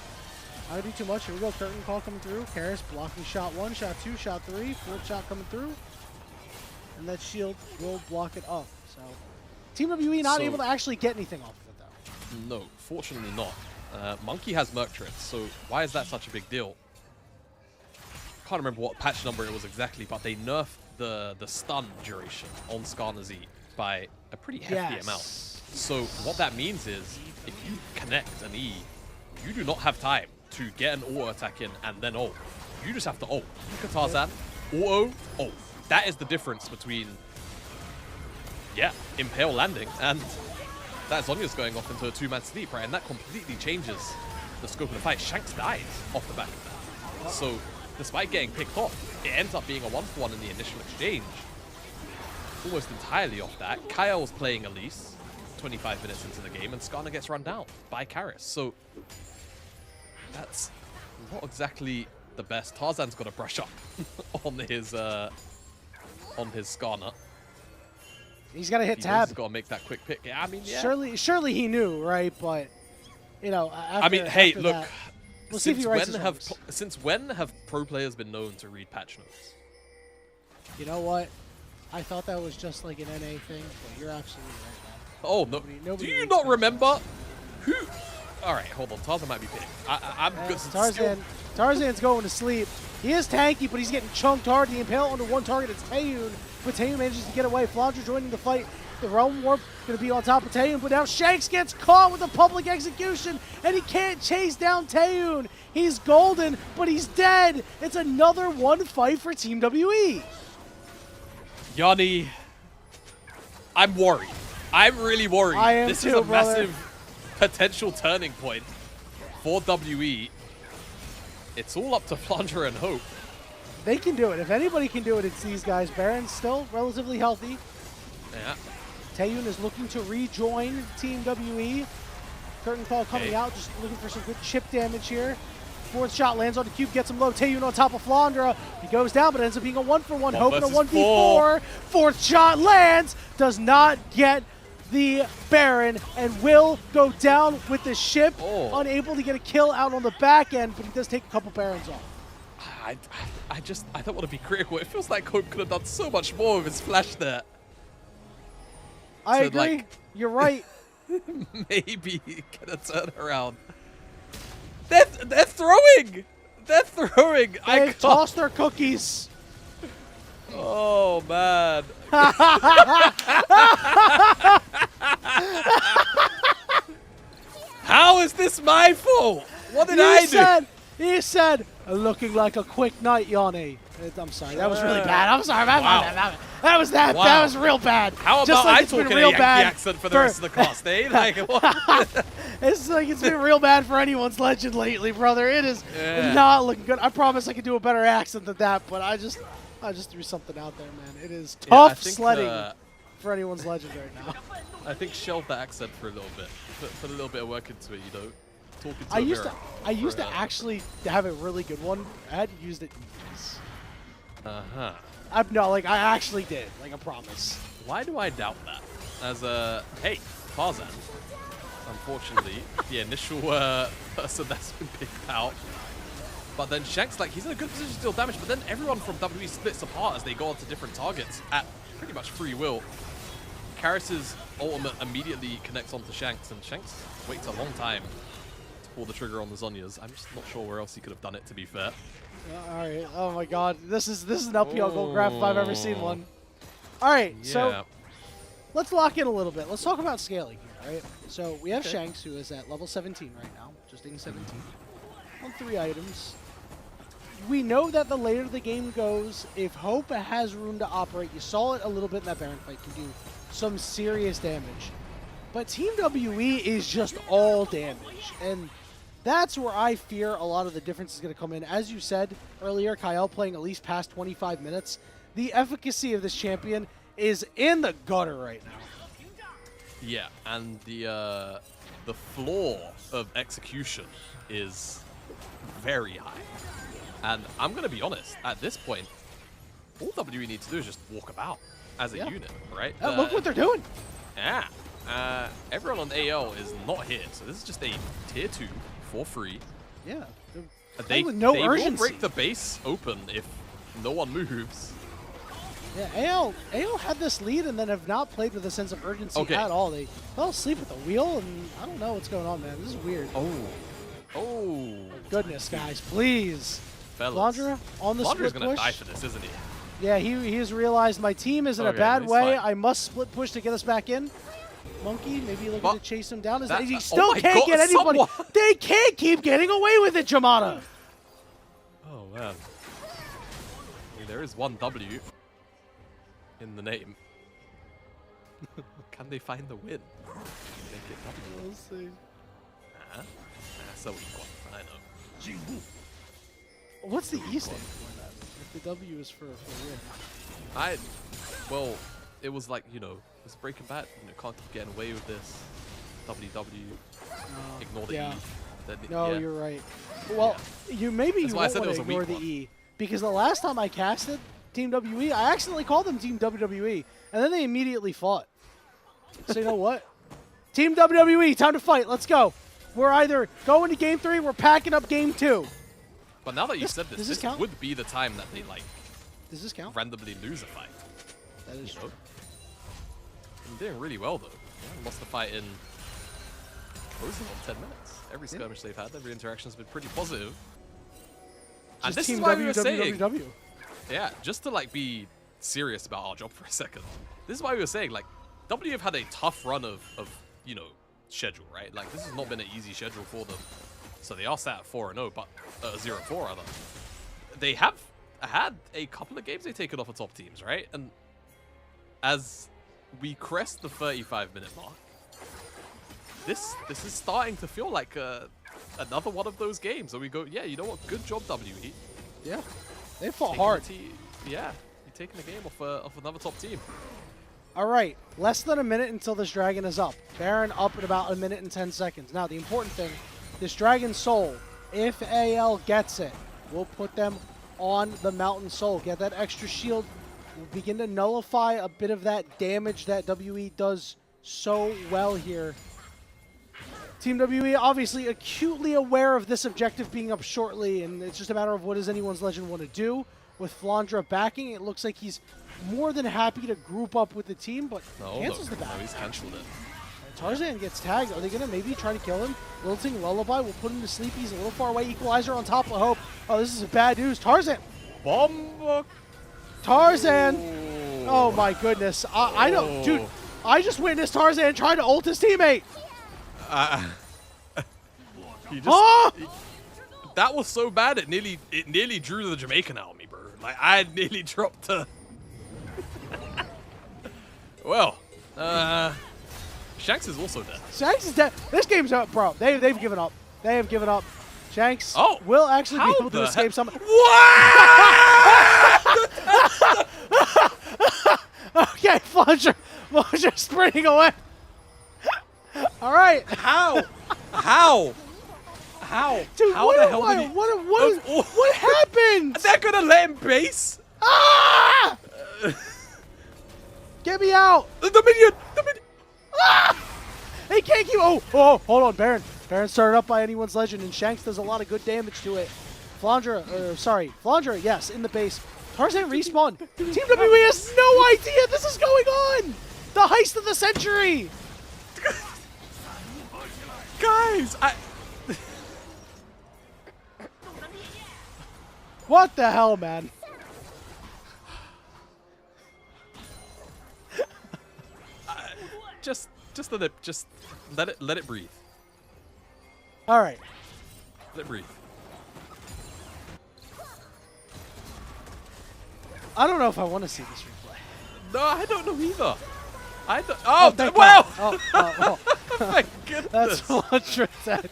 I don't do too much. Here we go. Curtain call coming through. Karis blocking shot 1, shot 2, shot 3. Fourth shot coming through. And that shield will block it up. So Team WE not able to actually get anything off of it, though. No, fortunately not. Monkey has Merc Treads, so why is that such a big deal? Can't remember what patch number it was exactly, but they nerfed the stun duration on Skarner Z by a pretty hefty amount. So what that means is, if you connect an E, you do not have time to get an auto attack in and then ult. You just have to ult. Look at Tarzan, auto, ult. That is the difference between, Impale landing and that Zhonya's going off into a 2-man sleep, right? And that completely changes the scope of the fight. Shanks dies off the back of that. So despite getting picked off, it ends up being a 1-for-1 in the initial exchange. Almost entirely off that. Kyle's playing Elise 25 minutes into the game, and Skarner gets run down by Karis. So that's not exactly the best. Tarzan's got to brush up on his Skarner. He's got to hit tab. He's got to make that quick pick. Yeah, I mean, yeah. Surely he knew, right? But you know, after, I mean, hey, look. That, we'll see if he writes his notes. Since when have pro players been known to read patch notes? You know what? I thought that was just like an NA thing, but you're absolutely right, man. Oh, no. Nobody Do you reads not patch remember notes. who? All right, hold on. Tarzan might be pitting. I'm good. Tarzan's going to sleep. He is tanky, but he's getting chunked hard. The Impale under one target. It's Taeyun, but Taeyun manages to get away. Flandre joining the fight. The Realm Warp going to be on top of Taeyun, but now Shanks gets caught with a public execution, and he can't chase down Taeyun. He's golden, but he's dead. It's another one fight for Team WE. Yanni, I'm worried. I'm really worried. I am this too, is a brother. massive potential turning point for WE. It's all up to Flandre and Hope. They can do it. If anybody can do it, it's these guys. Baron's still relatively healthy. Yeah. Taeyun is looking to rejoin Team WE. Curtain call coming out, just looking for some good chip damage here. Fourth shot lands on the cube, gets him low. Taeyun on top of Flandre. He goes down, but ends up being a 1-for-1. Hope in a 1v4. Fourth shot lands, does not get the Baron and will go down with the ship, Oh. unable to get a kill out on the back end, but he does take a couple Barons off. I don't want to be critical. It feels like Cope could have done so much more with his flash there. I So, agree. like- You're right. Maybe get a turnaround. They're throwing. They're throwing. I They can't. toss their cookies. Oh man. How is this my fault? What did I do? He said, looking like a quick night, Yanni. I'm sorry, that was really bad. I'm sorry, that was that Wow. that was real bad. How Just about like I it's been talk in a real Yankee bad accent for the rest of the cast, eh? Like, what? It's like it's been real bad for anyone's legend lately, brother. It is Yeah. not looking good. I promise I can do a better accent than that, but I just threw something out there, man. It is Yeah, I tough think, sledding for anyone's legend right now. I think shelve the accent for a little bit. Put a little bit of work into it, you know. Talking to I a used mirror to for, actually have a really good one. I had used it once. Uh-huh. No, like I actually did. Like I promise. Why do I doubt that? As a hey, Tarzan. Unfortunately, the initial person that's been picked out. But then Shanks, like, he's in a good position to deal damage, but then everyone from WWE splits apart as they go onto different targets at pretty much free will. Karis's ultimate immediately connects onto Shanks, and Shanks waits a long time to pull the trigger on the Zonyas. I'm just not sure where else he could have done it, to be fair. All right. Oh my God. This is an LPL gold grab if I've ever seen one. All right. Yeah. So let's lock in a little bit. Let's talk about scaling here. Right. So we have Okay. Shanks, who is at level 17 right now, just hitting 17 on 3 items. We know that the later the game goes, if Hope has room to operate, you saw it a little bit in that Baron fight, can do some serious damage. But Team WE is just all damage, and that's where I fear a lot of the difference is going to come in. As you said earlier, Kyle playing at least past 25 minutes, the efficacy of this champion is in the gutter right now. Yeah, and the floor of execution is very high. And I'm going to be honest, at this point, all WE need to do is just walk about as a unit, right? Look what they're doing. Yeah. Everyone on AL is not here, so this is just a tier 2 for free. Yeah. They, with no they urgency. will break the base open if no one moves. Yeah, AL had this lead and then have not played with a sense of urgency Okay. at all. They fell asleep at the wheel, and I don't know what's going on, man. This is weird. Oh. Goodness, guys, please. Fellas. Laundra on the Laundry's split going to push. die for this, isn't he? Yeah, he has realized my team is in a Okay, bad he's way. fine. I must split push to get us back in. Monkey maybe looking But to chase him down. that- He oh still my can't God, get anybody. someone- They can't keep getting away with it, Jamada. Oh, man. I mean, there is one W in the name. Can they find the win? Make it W. We'll see. Nah. That's a weak one. I know. What's the E stand for that? If the W is for win. Well, it was like, you know, it's Breaking Bad. You know, can't keep getting away with this. WW. Ignore the yeah. E. Then, No, yeah. you're right. Well, you maybe That's you why I won't said it want to was a ignore weak the one. E, because the last time I casted Team WE, I accidentally called them Team WWE, and then they immediately fought. So you know what? Team WWE, time to fight. Let's go. We're either going to Game 3, we're packing up Game 2. But now that you This- said does this, this this count? would be the time that they, like, Does this count? randomly lose a fight. That is You true. know? They're doing really well, though. Yeah, lost the fight in closing on 10 minutes. Every skirmish they've had, every interaction has been pretty positive. And Just this Team is why we were saying, WWW. yeah, just to like be serious about our job for a second. This is why we were saying, like, W have had a tough run of you know, schedule, right? Like, this has not been an easy schedule for them. So they are sat at 4-0, but 0-4 rather. They have had a couple of games they've taken off of top teams, right? And as we crest the 35-minute mark, this is starting to feel like another one of those games where we go, yeah, you know what? Good job, WE. Yeah. They fought Taking hard. yeah, you're taking the game off another top team. All right, less than a minute until this dragon is up. Baron up in about a minute and 10 seconds. Now, the important thing, this Dragon Soul, if AL gets it, will put them on the Mountain Soul. Get that extra shield. We'll begin to nullify a bit of that damage that WE does so well here. Team WE obviously acutely aware of this objective being up shortly, and it's just a matter of what does anyone's legend want to do. With Flandra backing, it looks like he's more than happy to group up with the team, but cancels the back. No, he's cancelled it. Tarzan gets tagged. Are they going to maybe try to kill him? Lilting Lullaby will put him to sleep. He's a little far away. Equalizer on top of Hope. Oh, this is bad news. Tarzan! Bomb! Tarzan! Oh my goodness. I don't... Dude, I just witnessed Tarzan trying to ult his teammate! He just... that was so bad, it nearly drew the Jamaican out of me, bro. Like, I nearly dropped to... Well, Shanks is also dead. Shanks is dead. This game's up, bro. They've given up. They have given up. Shanks will actually be able to escape some... What? Okay, Flandra sprinting away. All right. How? Dude, How the hell did he... what happened? They're gonna let him base? Ah! Get me out! The minion! Ah! He can't keep... Oh, hold on, Baron. Baron started up by anyone's legend, and Shanks does a lot of good damage to it. Flandra, yes, in the base. Tarzan respawn. Team WE has no idea this is going on! The heist of the century! Guys, What the hell, man? just let it breathe. All right. Let it breathe. I don't know if I want to see this replay. No, I don't know either. I don't. Oh, Oh, thank wow! God. Oh. Thank goodness. That's Flandra dead.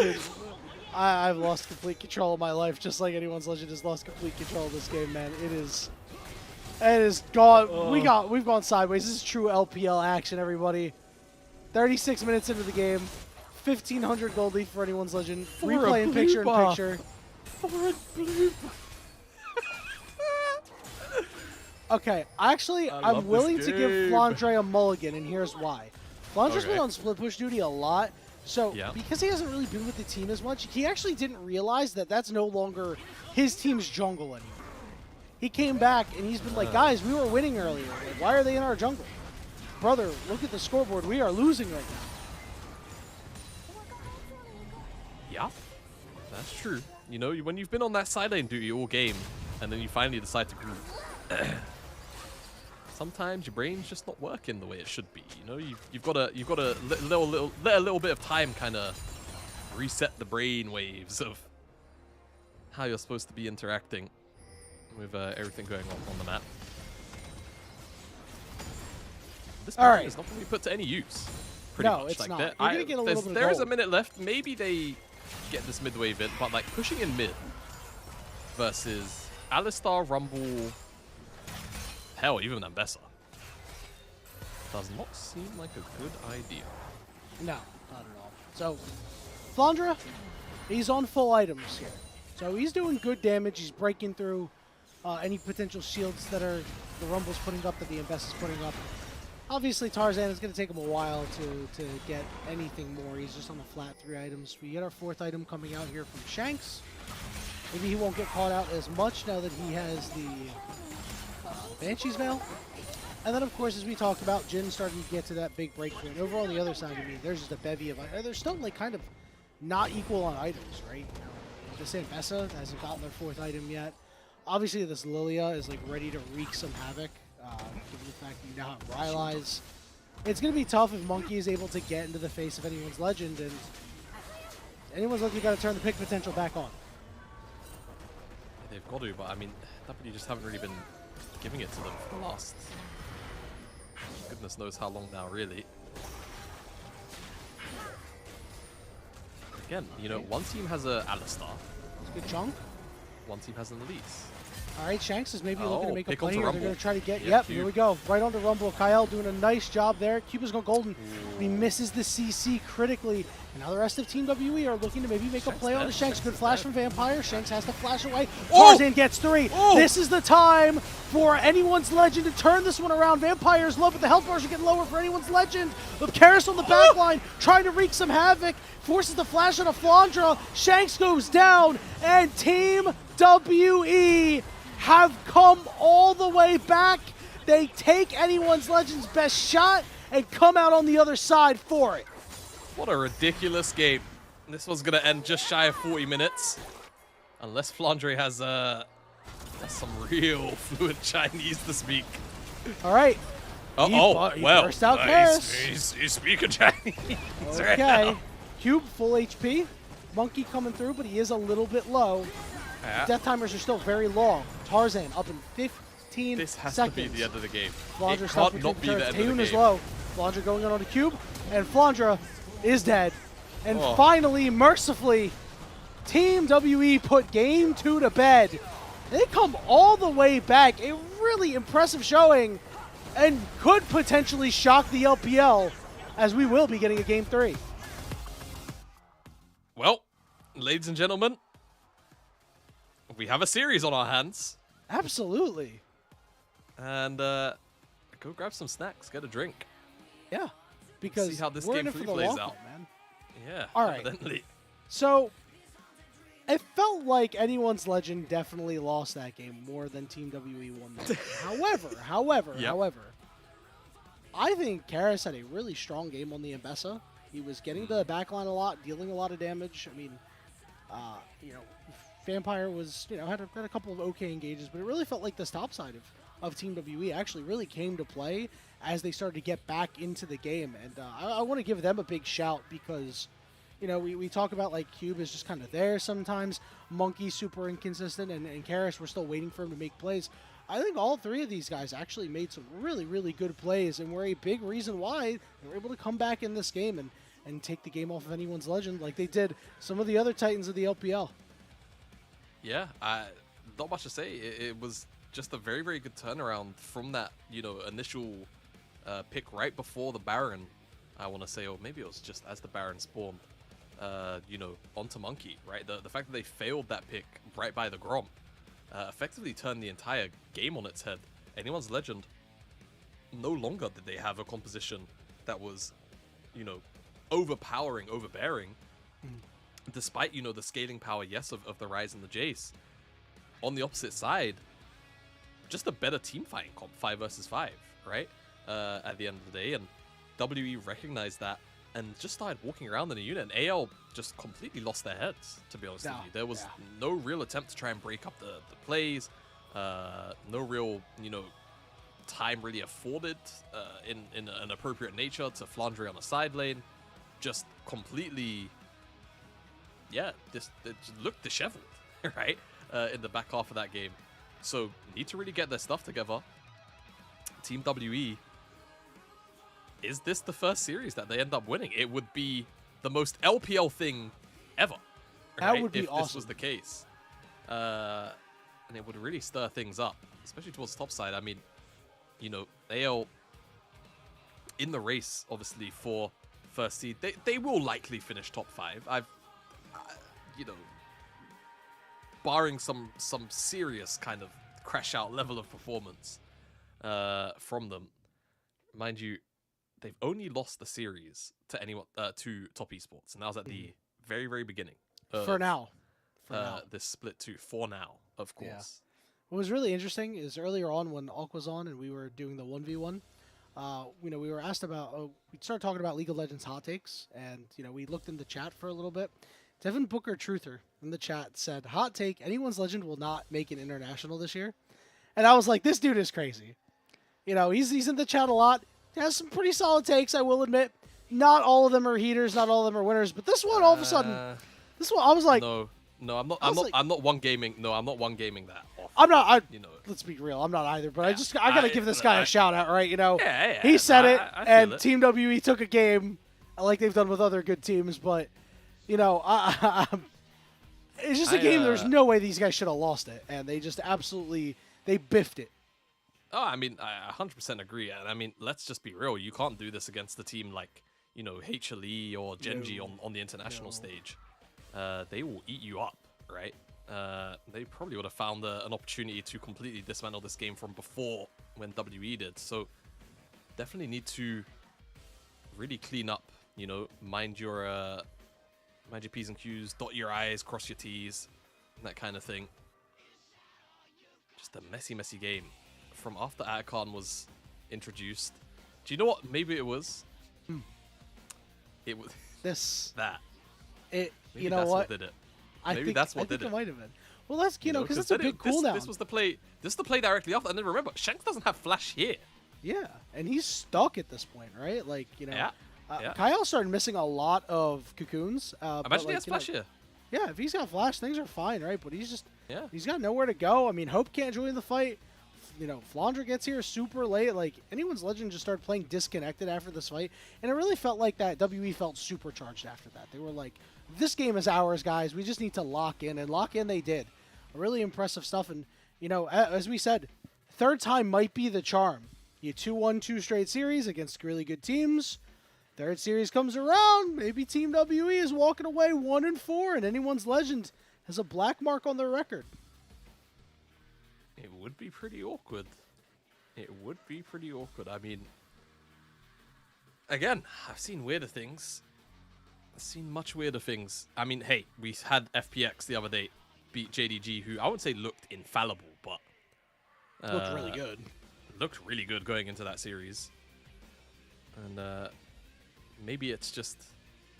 Dude, I've lost complete control of my life, just like anyone's legend has lost complete control of this game, man. It is gone. We've gone sideways. This is true LPL action, everybody. 36 minutes into the game, 1,500 gold leaf for anyone's legend. Replay in picture in picture. Okay, actually, I'm willing to give Flandre a mulligan, and here's why. Flandre's been on split push duty a lot, so because he hasn't really been with the team as much, he actually didn't realize that that's no longer his team's jungle anymore. He came back, and he's been like, guys, we were winning earlier. Like, why are they in our jungle? Brother, look at the scoreboard. We are losing right now. Yeah, that's true. You know, when you've been on that side lane duty all game, and then you finally decide to group, sometimes your brain's just not working the way it should be. You know, you've got to let a little bit of time kind of reset the brain waves of how you're supposed to be interacting with everything going on the map. This Baron is not going to be put to any use. Pretty much. It's like not. You're going to get a little bit of There is a gold. minute left. Maybe they get this mid wave in, but like pushing in mid versus Alistar, Rumble, hell, even Ambessa does not seem like a good idea. No, not at all. So, Flandra, he's on full items here. So he's doing good damage. He's breaking through any potential shields that the Rumble's putting up, that the Ambessa's putting up. Obviously, Tarzan is going to take him a while to get anything more. He's just on the flat 3 items. We get our 4th item coming out here from Shanks. Maybe he won't get caught out as much now that he has the Banshee's Veil. And then, of course, as we talked about, Jin starting to get to that big breakthrough. And over on the other side of me, there's just a bevy of... They're still, like, kind of not equal on items, right? You know, this Ambessa hasn't gotten their 4th item yet. Obviously, this Lilia is, like, ready to wreak some havoc. Given the fact that you now have Rylai's. It's going to be tough if Monkey is able to get into the face of anyone's legend, and anyone's legend got to turn the pick potential back on. They've got to, but I mean, W just haven't really been giving it to them for the last goodness knows how long now, really. Again, you know, one team has a Alistar. It's a good chunk. One team has an Elise. All right, Shanks is maybe looking to make a pick play onto here. They're Rumble. going to try to get... Yeah, Yep, Cube. here we go. Right onto Rumble. Kyle doing a nice job there. Cuba's going golden. He misses the CC critically. And now the rest of Team WE are looking to maybe make a play on the Shanks. Good flash from Vampire. Shanks has to flash away. Oh! Tarzan gets 3. Oh! This is the time for Anyone's Legend to turn this one around. Vampire's low, but the health bars are getting lower for Anyone's Legend. With Karis on the back line, trying to wreak some havoc. Forces the flash on a Flandra. Shanks goes down, and Team WE have come all the way back. They take Anyone's Legend's best shot and come out on the other side for it. What a ridiculous game. This one's going to end just shy of 40 minutes. Unless Flandre has some real fluent Chinese to speak. All right. He burst out Karis. He's speaking Chinese right Okay. now. Cube, full HP. Monkey coming through, but he is a little bit low. Yeah. Death timers are still very long. Tarzan up in 15 This has seconds. to be the end of the game. Flandra It stuff can't not be the end of Taehoon the is game. low. Flandra going on a cube, and Flandra is dead. And Oh. finally, mercifully, Team WE put Game 2 to bed. They come all the way back. A really impressive showing, and could potentially shock the LPL, as we will be getting a Game 3. Well, ladies and gentlemen, we have a series on our hands. Absolutely. And go grab some snacks, get a drink. Yeah. Because See how this we're game in it for three the plays long out. haul, man. Yeah, All right. evidently. So, it felt like Anyone's Legend definitely lost that game more than Team WE won that game. However, I think Karis had a really strong game on the Mbessa. He was getting to the backline a lot, dealing a lot of damage. I mean, Vampire was, had a couple of okay engages, but it really felt like this top side of Team WE actually really came to play as they started to get back into the game. And I want to give them a big shout because, we talk about like Cube is just kind of there sometimes. Monkey's super inconsistent, and Karis, we're still waiting for him to make plays. I think all three of these guys actually made some really, really good plays and were a big reason why they were able to come back in this game and take the game off of Anyone's Legend like they did some of the other Titans of the LPL. Yeah, not much to say. It was just a very, very good turnaround from that, initial pick right before the Baron, I want to say, or maybe it was just as the Baron spawned, onto Monkey, right? The fact that they failed that pick right by the Grom effectively turned the entire game on its head. Anyone's Legend, no longer did they have a composition that was, overpowering, overbearing, despite, the scaling power, yes, of the Ryze and the Jace. On the opposite side, just a better team fighting comp, 5 versus 5, right? At the end of the day, and WE recognized that and just started walking around in a unit, and AL just completely lost their heads, to be honest with you. There was no real attempt to try and break up the plays, no real, time really afforded in an appropriate nature to Flandre on the side lane. Just completely, just looked disheveled, right? In the back half of that game. So, need to really get their stuff together. Team WE, is this the first series that they end up winning? It would be the most LPL thing ever. That right? would be if awesome. this was the case. And it would really stir things up, especially towards the top side. I mean, AL in the race, obviously, for first seed. They will likely finish top 5. Barring some serious kind of crash out level of performance from them. Mind you, they've only lost the series to anyone to Top Esports, and that was at the very, very beginning. For now. This split to for now, of course. Yeah. What was really interesting is earlier on when Alk was on and we were doing the 1v1, we were asked about, we started talking about League of Legends hot takes, and, we looked in the chat for a little bit. Devin Booker Truther in the chat said, hot take, Anyone's Legend will not make an international this year. And I was like, this dude is crazy. He's in the chat a lot. He has some pretty solid takes, I will admit. Not all of them are heaters, not all of them are winners, but this one, all of a sudden, I was like... No, I'm not. like- I'm not one gaming. No, I'm not one gaming that off. I'm not. Let's be real. I'm not either. But I gotta give this guy a shout out, right? Yeah, he said it, I feel and it. Team WE took a game like they've done with other good teams. But it's just a game. There's no way these guys should have lost it, and they just absolutely biffed it. Oh, I mean, I 100% agree. And I mean, let's just be real. You can't do this against a team like, you know, HLE or Genji No. on the international No. stage, they will eat you up, right? They probably would have found an opportunity to completely dismantle this game from before when WE did. So definitely need to really clean up, you know, mind your P's and Q's, dot your I's, cross your T's, that kind of thing. Just a messy game from after Atacon was introduced. Do you know what? Maybe it was. It was This, that. it, Maybe you know that's what? did it. I Maybe think, that's I what think did it it. might have been. Well, that's, you know, because it's a big this, cooldown. This was the play. This is the play directly after. And then remember, Shanks doesn't have flash here. Yeah, and he's stuck at this point, right? Like, you know, Yeah. Yeah. Kyle started missing a lot of cocoons. But, Imagine like, he has you know, flash here. yeah, if he's got flash, things are fine, right? But Yeah. he's got nowhere to go. I mean, Hope can't join the fight. You know, Flandra gets here super late. Like, anyone's Legend just started playing disconnected after this fight, and it really felt like that WE felt supercharged after that. They were like, this game is ours, guys. We just need to lock in, and lock in they did. Really impressive stuff, and, you know, as we said, third time might be the charm. You 2-1 2 straight series against really good teams. Third series comes around, maybe Team WE is walking away 1-4, and anyone's Legend has a black mark on their record. It would be pretty awkward. It would be pretty awkward. I mean, again, I've seen weirder things. I've seen much weirder things. I mean, hey, we had FPX the other day beat JDG, who I wouldn't say looked infallible, but Looked really good. Looked really good going into that series. And maybe it's just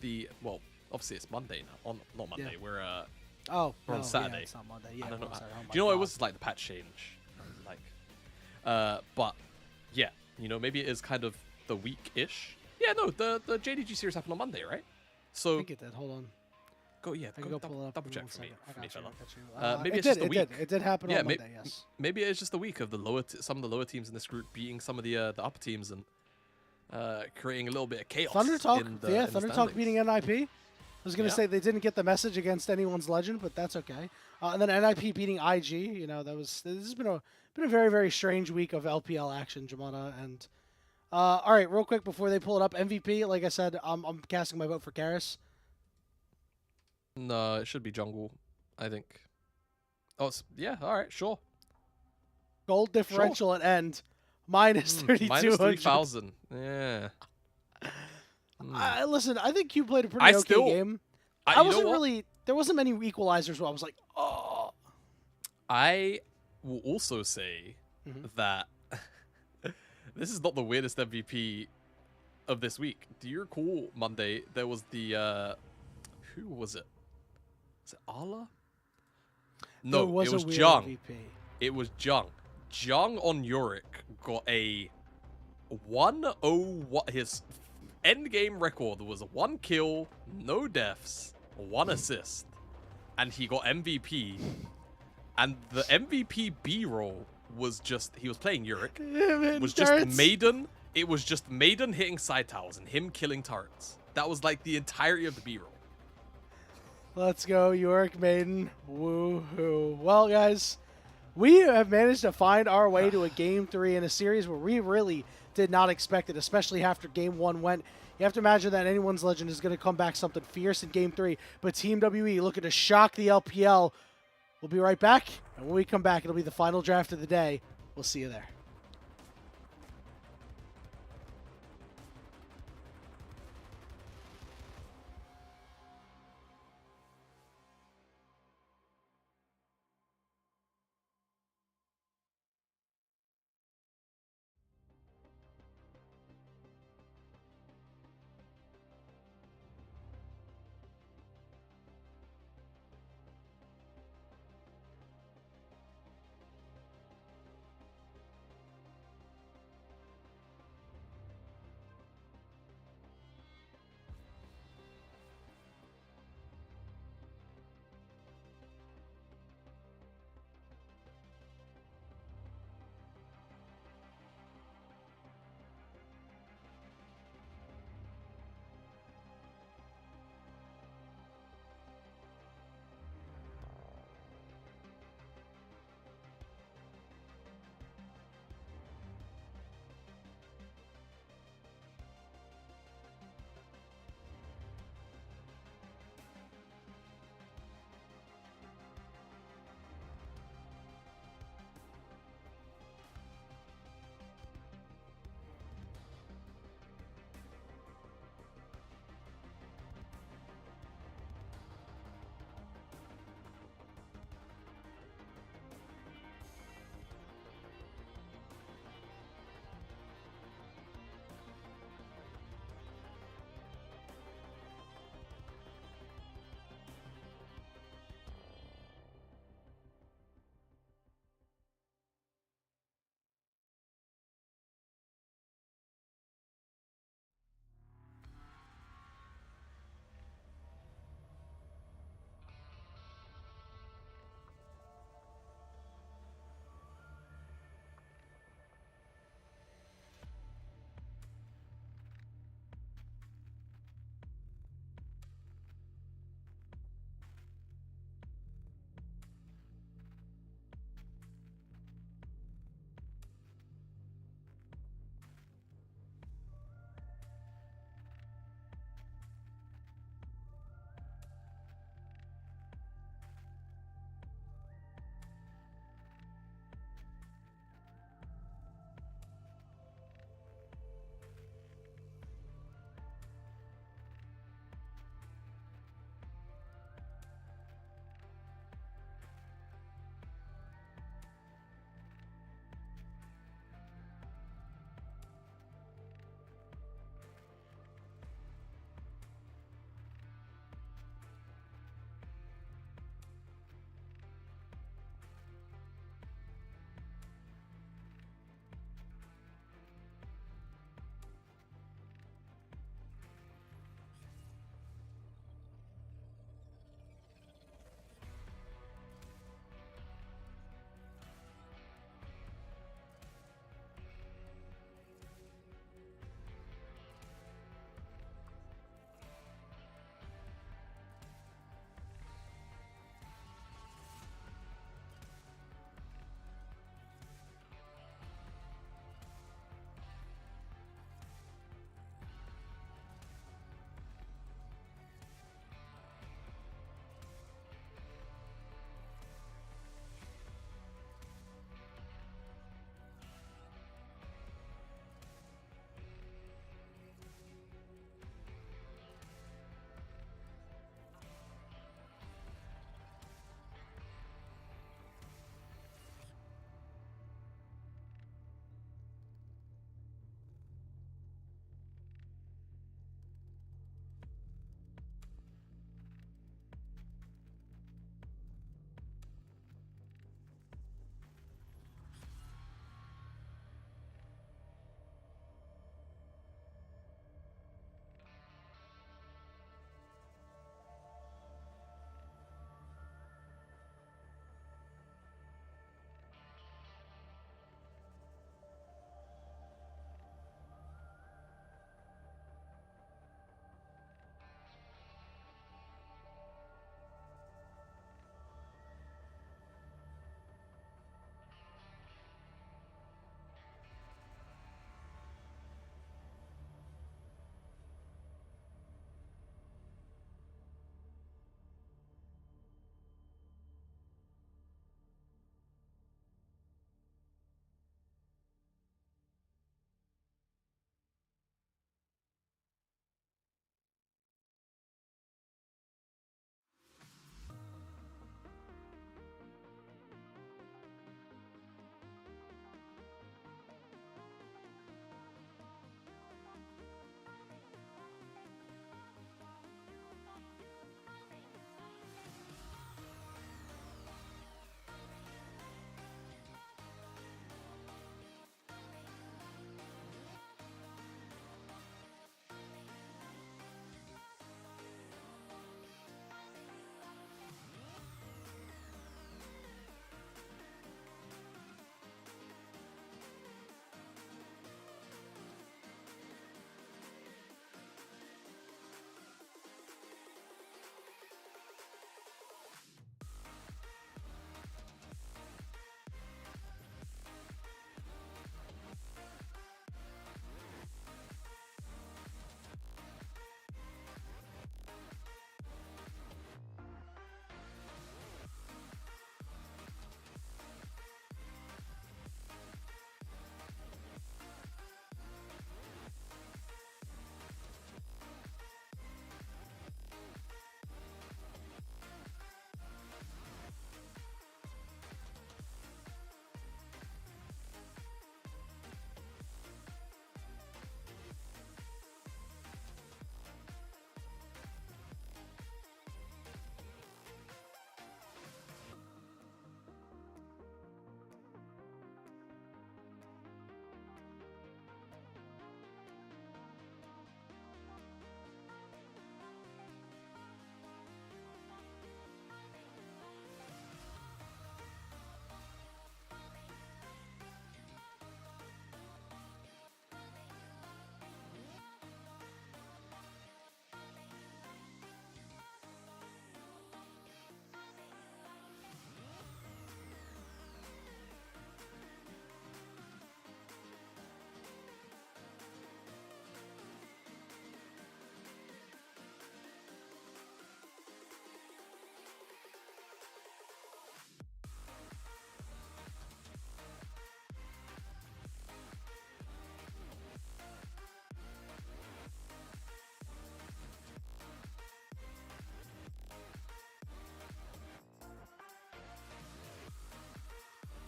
the, well, obviously it's Monday now. Not Monday. Yeah. We're Oh, We're on no, Saturday. Yeah, it's not Monday. Yeah, I don't know. I'm sorry. Oh my Do you know what? It God. was like the patch change. But yeah, you know, maybe it is kind of the week-ish. Yeah, no, the JDG series happened on Monday, right? I So think it did. Hold on. go, yeah, I can go go pull it up. double in check 1 for me, second. I for me, got you. fella. I got you. Maybe it it's did. just a It week. did. It did happen Yeah, on Monday. Yes. Maybe it's just the week of the some of the lower teams in this group beating some of the upper teams and creating a little bit of chaos. Thunder Talk. in the, Yeah, in the Thunder Talk standings. beating NIP. I was gonna Yeah. say they didn't get the message against anyone's Legend, but that's okay. And then NIP beating IG. You know, this has been a very, very strange week of LPL action, Jamana. And all right, real quick before they pull it up, MVP. Like I said, I'm casting my vote for Karis. No, it should be jungle, I think. Oh, yeah. All right, sure. Gold differential at end minus 3,200. Minus 3,000. Yeah. Listen, I think Q played a pretty I okay still- game. you I know wasn't what? really. There wasn't many equalizers where I was like, oh. I will also say Mhm. that this is not the weirdest MVP of this week. Do you recall Monday there was the who was it? Was it Ala? No, There was it was a weird Jung. MVP. It was Jung. Jung on Yorick got a 1-0. What his end game record was 1 kill, no deaths, 1 assist, and he got MVP. And the MVP B-roll was just he was playing Yorick. It was just Maiden. It was just Maiden hitting side towers and him killing turrets. That was like the entirety of the B-roll. Let's go, York Maiden. Woohoo. Well, guys, we have managed to find our way to a Game 3 in a series where we really did not expect it, especially after Game 1 went. You have to imagine that anyone's Legend is going to come back something fierce in Game 3, but Team WE looking to shock the LPL. We'll be right back, and when we come back, it'll be the final draft of the day. We'll see you there.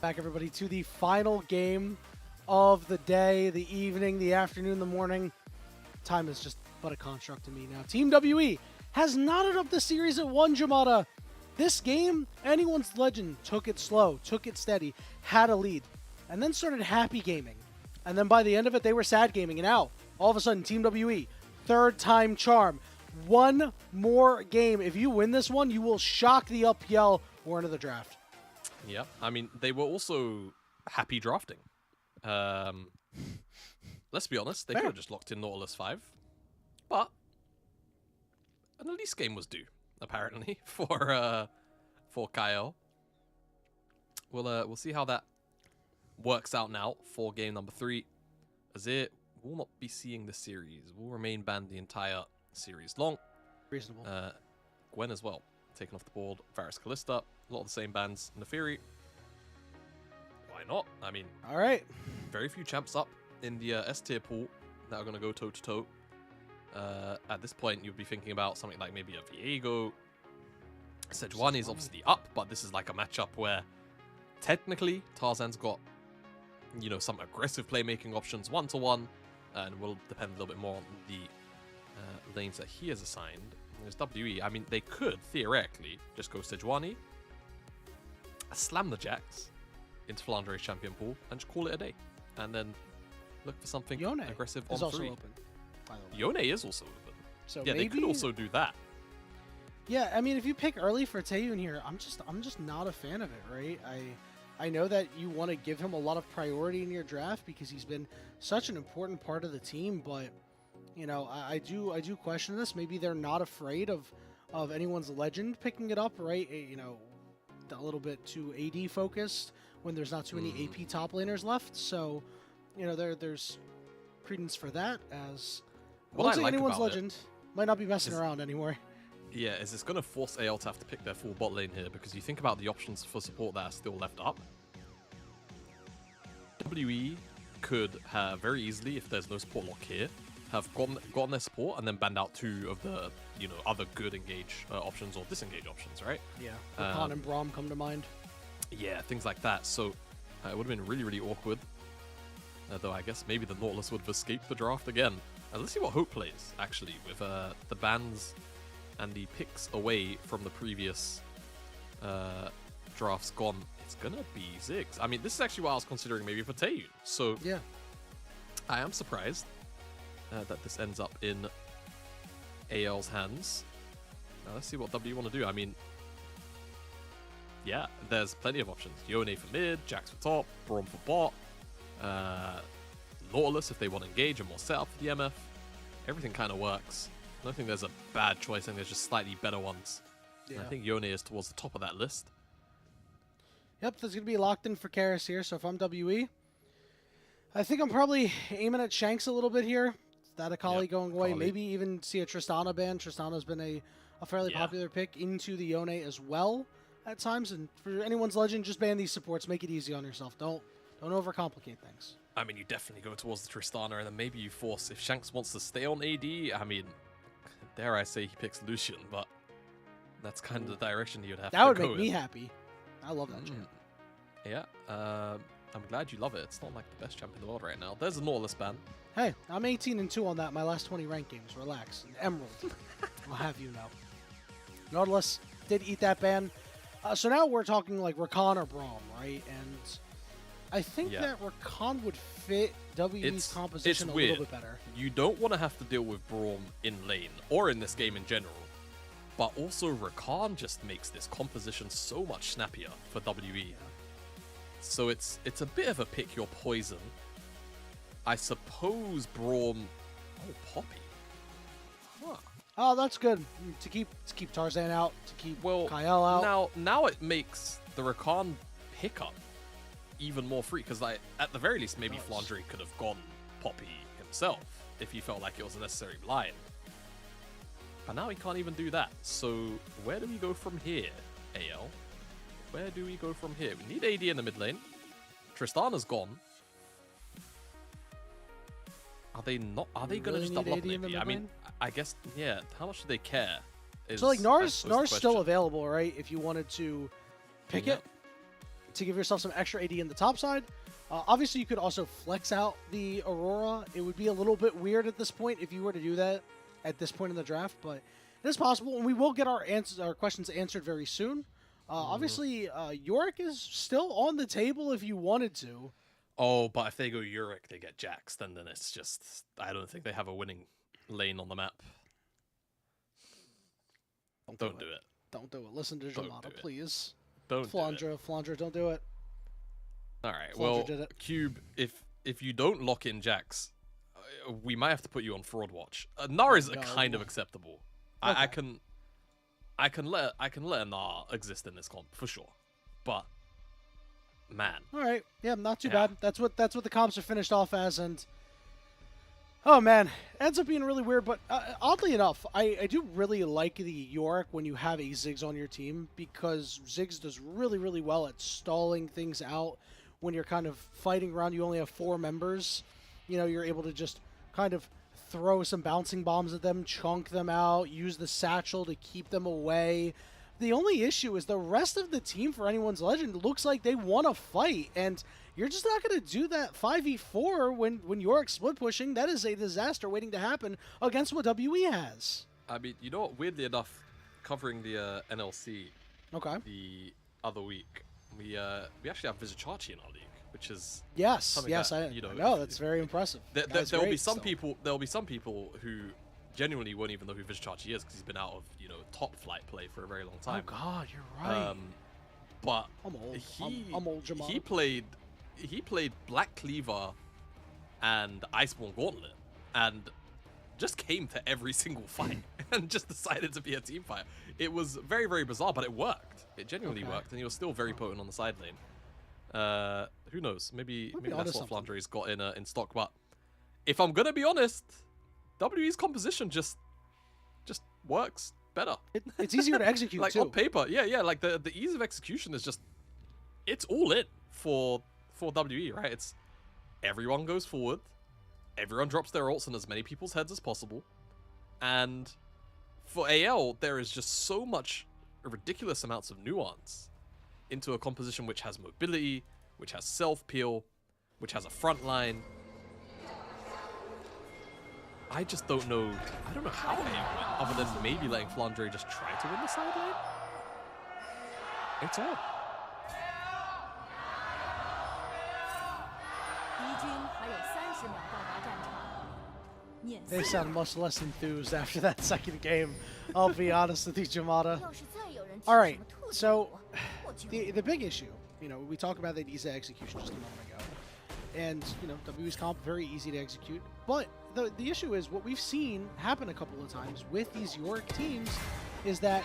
Back, everybody, to the final game of the day, the evening, the afternoon, the morning. Time is just but a construct to me now. Team WE has knotted up the series at 1, Jamada. This game, Anyone's Legend took it slow, took it steady, had a lead, and then started happy gaming. And then by the end of it, they were sad gaming. And now, all of a sudden, Team WE, third time charm. One more game. If you win this one, you will shock the LPL or into the draft. Yeah, I mean, they were also happy drafting. Let's be honest, they could have just locked in Nautilus 5. But an Elise game was due, apparently, for Kyle. We'll see how that works out now for game number 3. Azir will not be seeing the series. Will remain banned the entire series long. Reasonable. Gwen as well, taken off the board. Varus Callista, a lot of the same bans. Neferi. Why not? I mean, All right. very few champs up in the S tier pool that are going to go toe to toe. At this point, you'd be thinking about something like maybe a Viego. Sejuani is obviously up, but this is like a matchup where technically Tarzan's got, you know, some aggressive playmaking options 1-to-1, and will depend a little bit more on the lanes that he has assigned. There's WE. I mean, they could theoretically just go Sejuani, slam the Jax into Flandre's champion pool, and just call it a day, and then look for something Yone aggressive is on also 3. open, by the way. Yone is also open. So Yeah, maybe, they could also do that. Yeah, I mean, if you pick early for Taeyun here, I'm just not a fan of it, right? I know that you want to give him a lot of priority in your draft because he's been such an important part of the team, but you know, I do question this. Maybe they're not afraid of Anyone's Legend picking it up, right? You know, a little bit too AD focused when there's not too many AP top laners left. So, you know, there's credence for that, as it What looks I like like Anyone's about it Legend might not be messing is- around anymore. Yeah, is it's going to force AL to have to pick their full bot lane here, because you think about the options for support that are still left up. WE could have very easily, if there's no support lock here, have gotten their support and then banned out 2 of the, you know, other good engage options or disengage options, right? Yeah, Rakan and Braum come to mind. Yeah, things like that. So it would have been really, really awkward. Though I guess maybe the Nautilus would have escaped the draft again. Let's see what Hope plays, actually, with the bans and the picks away from the previous drafts gone. It's going to be Ziggs. I mean, this is actually what I was considering maybe for Taeyun. So Yeah. I am surprised that this ends up in AL's hands. Now, let's see what W want to do. I mean, yeah, there's plenty of options. Yone for mid, Jax for top, Braum for bot, Nautilus if they want to engage and more setup for the MF. Everything kind of works. I don't think there's a bad choice. I think there's just slightly better ones. And I think Yone is towards the top of that list. Yep, that's going to be locked in for Karis here. So if I'm WE, I think I'm probably aiming at Shanks a little bit here. That Akali Yep, going away. Akali. Maybe even see a Tristana ban. Tristana's been a fairly Yeah. popular pick into the Yone as well at times. And for Anyone's Legend, just ban these supports. Make it easy on yourself. Don't overcomplicate things. I mean, you definitely go towards the Tristana, and then maybe you force, if Shanks wants to stay on AD, I mean, dare I say he picks Lucian, but that's kind of the direction he would have That to would go make me in. happy. I love that champ. Yeah, I'm glad you love it. It's not like the best champ in the world right now. There's a Nautilus ban. Hey, I'm 18-2 on that. My last 20 ranked games. Relax. Emerald. I'll have you know. Nautilus did eat that ban. So now we're talking like Rakan or Braum, right? And I think Yeah. that Rakan would fit WE's composition a weird. little bit better. You don't want to have to deal with Braum in lane, or in this game in general. But also, Rakan just makes this composition so much snappier for WE. So it's a bit of a pick your poison. I suppose Braum... Oh, Poppy. Huh. Oh, that's good. To keep Tarzan out, to keep Well, Kyle out. now it makes the Rakan pickup even more free, because like, at the very least, maybe Nice. Flandre could have gone Poppy himself if he felt like it was a necessary blind. But now he can't even do that. So where do we go from here, AL? Where do we go from here? We need AD in the mid lane. Tristana's gone. Are they not? Are they going to really just double need up AD in the maybe? I mid mean, lane? I guess, yeah. How much do they care? So like I Nars suppose the still question. available, right? If you wanted to pick Yeah. it. to give yourself some extra AD in the top side. Obviously, you could also flex out the Aurora. It would be a little bit weird at this point if you were to do that at this point in the draft, but it is possible, and we will get our questions answered very soon. Obviously, Yorick is still on the table if you wanted to. Oh, but if they go Yorick, they get Jax. Then it's just, I don't think they have a winning lane on the map. Don't do it. Don't do it. Listen to Jamada, please. Don't Flandra, don't do it. All right. Flandra Well, did it. Cube, if you don't lock in Jax, we might have to put you on fraud watch. Nara's kind of acceptable. Okay. I can let a Nara exist in this comp for sure, but man. All right. Yeah, not too bad. That's what the comps are finished off as, and oh man, ends up being really weird. But oddly enough, I do really like the Yorick when you have a Ziggs on your team, because Ziggs does really, really well at stalling things out when you're kind of fighting around. You only have 4 members. You know, you're able to just kind of throw some bouncing bombs at them, chunk them out, use the satchel to keep them away. The only issue is the rest of the team for Anyone's Legend looks like they want to fight, and you're just not going to do that 5v4 when Yorick's split pushing. That is a disaster waiting to happen against what WE has. I mean, you know what? Weirdly enough, covering the NLC the other week, we actually have Vizicachi in our league, which is something that, I know that's very impressive. There'll be some people who genuinely won't even know who Vizicachi is because he's been out of top flight play for a very long time. Oh God, you're right. But I'm old. He played Black Cleaver and Iceborne Gauntlet and just came to every single fight and just decided to be a team fighter. It was very, very bizarre, but it worked. It genuinely worked, and he was still very potent on the side lane. Who knows? Maybe that's what Flandre's got in stock. But if I'm gonna be honest, WE's composition just works better. It's easier to execute like too. on paper. Yeah. Like the ease of execution is just, it's all in for WE, right? It's everyone goes forward, everyone drops their ults in as many people's heads as possible, and for AL there is just so much ridiculous amounts of nuance into a composition which has mobility, which has self-peel, which has a front line. I just don't know. I don't know how they win, other than maybe letting Flandre just try to win the side lane. It's odd. They sound much less enthused after that second game. I'll be honest with you, Jamada. All right, so the big issue, we talked about that easy execution just a moment ago, and WE's comp very easy to execute. But the issue is what we've seen happen a couple of times with these Yorick teams is that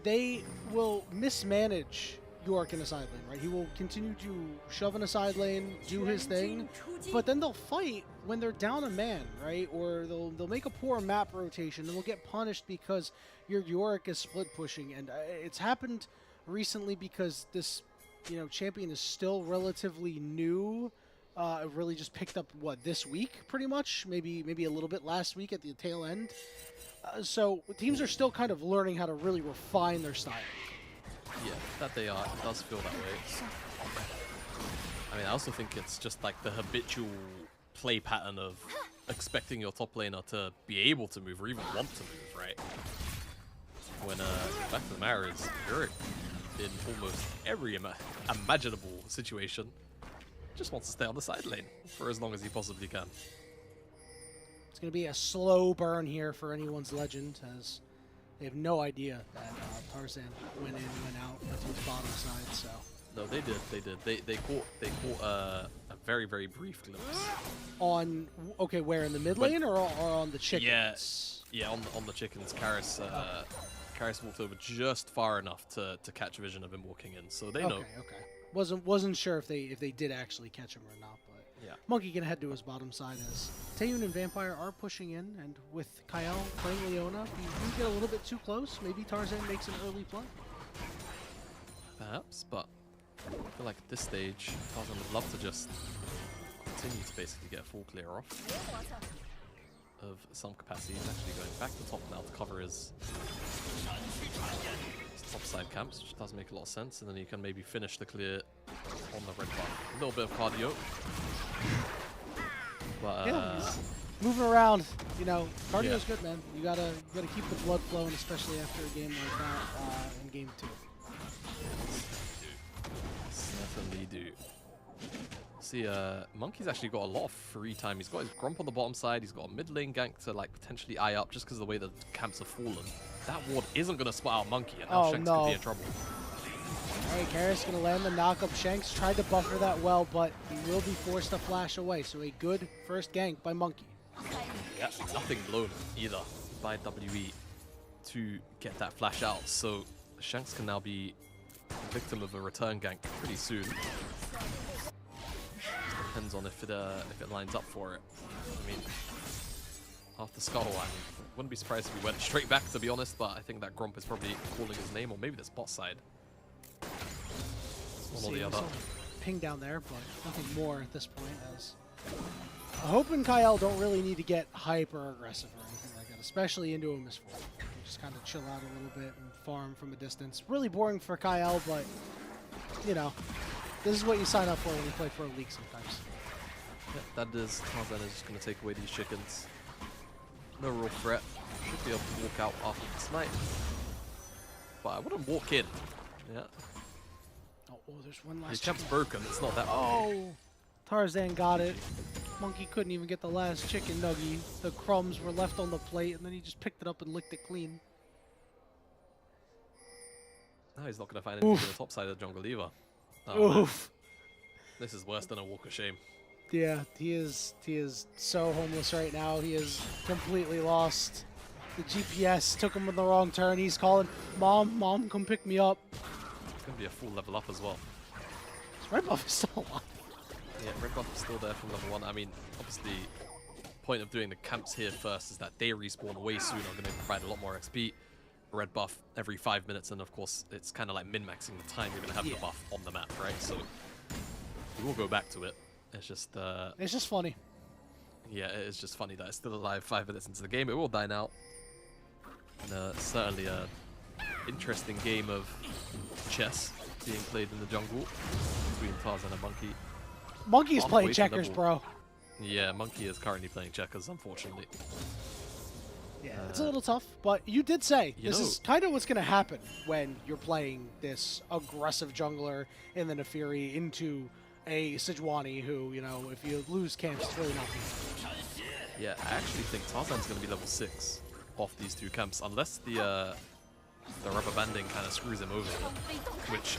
they will mismanage Yorick in a side lane, right? He will continue to shove in a side lane, do his thing, but then they'll fight when they're down a man, right? Or they'll make a poor map rotation and they'll get punished because your Yorick is split pushing. And it's happened recently because this, champion is still relatively new. It really just picked up, this week, pretty much? Maybe a little bit last week at the tail end. So teams are still kind of learning how to really refine their style. Yeah, that they are. It does feel that way. I mean, I also think it's just like the habitual play pattern of expecting your top laner to be able to move or even want to move, right? When the fact of the matter is, Yorick, in almost every imaginable situation, just wants to stay on the side lane for as long as he possibly can. It's going to be a slow burn here for Anyone's Legend, as they have no idea that Tarzan went in, went out into his bottom side. So no, they did. They caught a very, very brief glimpse. On where in the mid lane or on the chickens? Yeah, on the chickens. Karis walked over just far enough to catch vision of him walking in, so they know. Okay. Wasn't sure if they did actually catch him or not, but yeah. Monkey can head to his bottom side as Taeyun and Vampire are pushing in, and with Kyle playing Leona, if you do get a little bit too close, maybe Tarzan makes an early play. Perhaps, but I feel like at this stage, Tarzan would love to just continue to basically get a full clear off of some capacity. He's actually going back to top now to cover his top side camps, which does make a lot of sense, and then he can maybe finish the clear on the red buff. A little bit of cardio. But, Yeah, he's moving around, you know, cardio's good, man. You gotta keep the blood flowing, especially after a game like that in game 2. Definitely do. See, Monkey's actually got a lot of free time. He's got his Grump on the bottom side. He's got a mid lane gank to like potentially eye up just because of the way the camps have fallen. That ward isn't going to spot out Monkey, and now Shanks could be in trouble. Alright, Karras gonna land the knockup. Shanks tried to buffer that well, but he will be forced to flash away. So a good first gank by Monkey. Yeah, nothing blown either by WE to get that flash out. So Shanks can now be a victim of a return gank pretty soon. Depends on if it lines up for it. I mean, after Scuttle, I wouldn't be surprised if he went straight back, to be honest, but I think that Grump is probably calling his name, or maybe this bot side. One or the other. Ping down there, but nothing more at this point. As Hope and Kyle don't really need to get hyper aggressive or anything like that, especially into a Miss 4. Just kind of chill out a little bit and farm from a distance. Really boring for Kyle, but you know, this is what you sign up for when you play for a league sometimes. Yeah, that is, Tarzan is just going to take away these chickens. No real threat. Should be able to walk out after the snipe. But I wouldn't walk in. Yeah. Oh, there's one last His champ's chicken. broken, it's not that bad. Oh! Tarzan got it. Monkey couldn't even get the last chicken nugget. The crumbs were left on the plate, and then he just picked it up and licked it clean. No, he's not going to find anything on the top side of the jungle either. Oh, Oof. this is worse than a walk of shame. Yeah, he is so homeless right now. He is completely lost. The GPS took him on the wrong turn. He's calling, Mom, come pick me up. It's going to be a full level up as well. His red buff is still alive. Yeah, red buff is still there from level 1. I mean, obviously, point of doing the camps here first is that they respawn way sooner, going to provide a lot more XP. Red buff every 5 minutes, and of course, it's kind of like min-maxing the time you're going to have the buff on the map, right? So, we will go back to it. It's just funny. Yeah, it is just funny that it's still alive 5 minutes into the game. It will die now. And certainly a interesting game of chess being played in the jungle between Tarzan and Monkey. Monkey is playing Halfway to checkers, level. bro. Yeah, Monkey is currently playing checkers, unfortunately. Yeah, it's a little tough, but you did say You this know- is kind of what's going to happen when you're playing this aggressive jungler and then a Fury into a Sejuani who, you know, if you lose camps, it's really not easy. Yeah, I actually think Tarzan's going to be level 6 off these two camps, unless the rubber banding kind of screws him over, which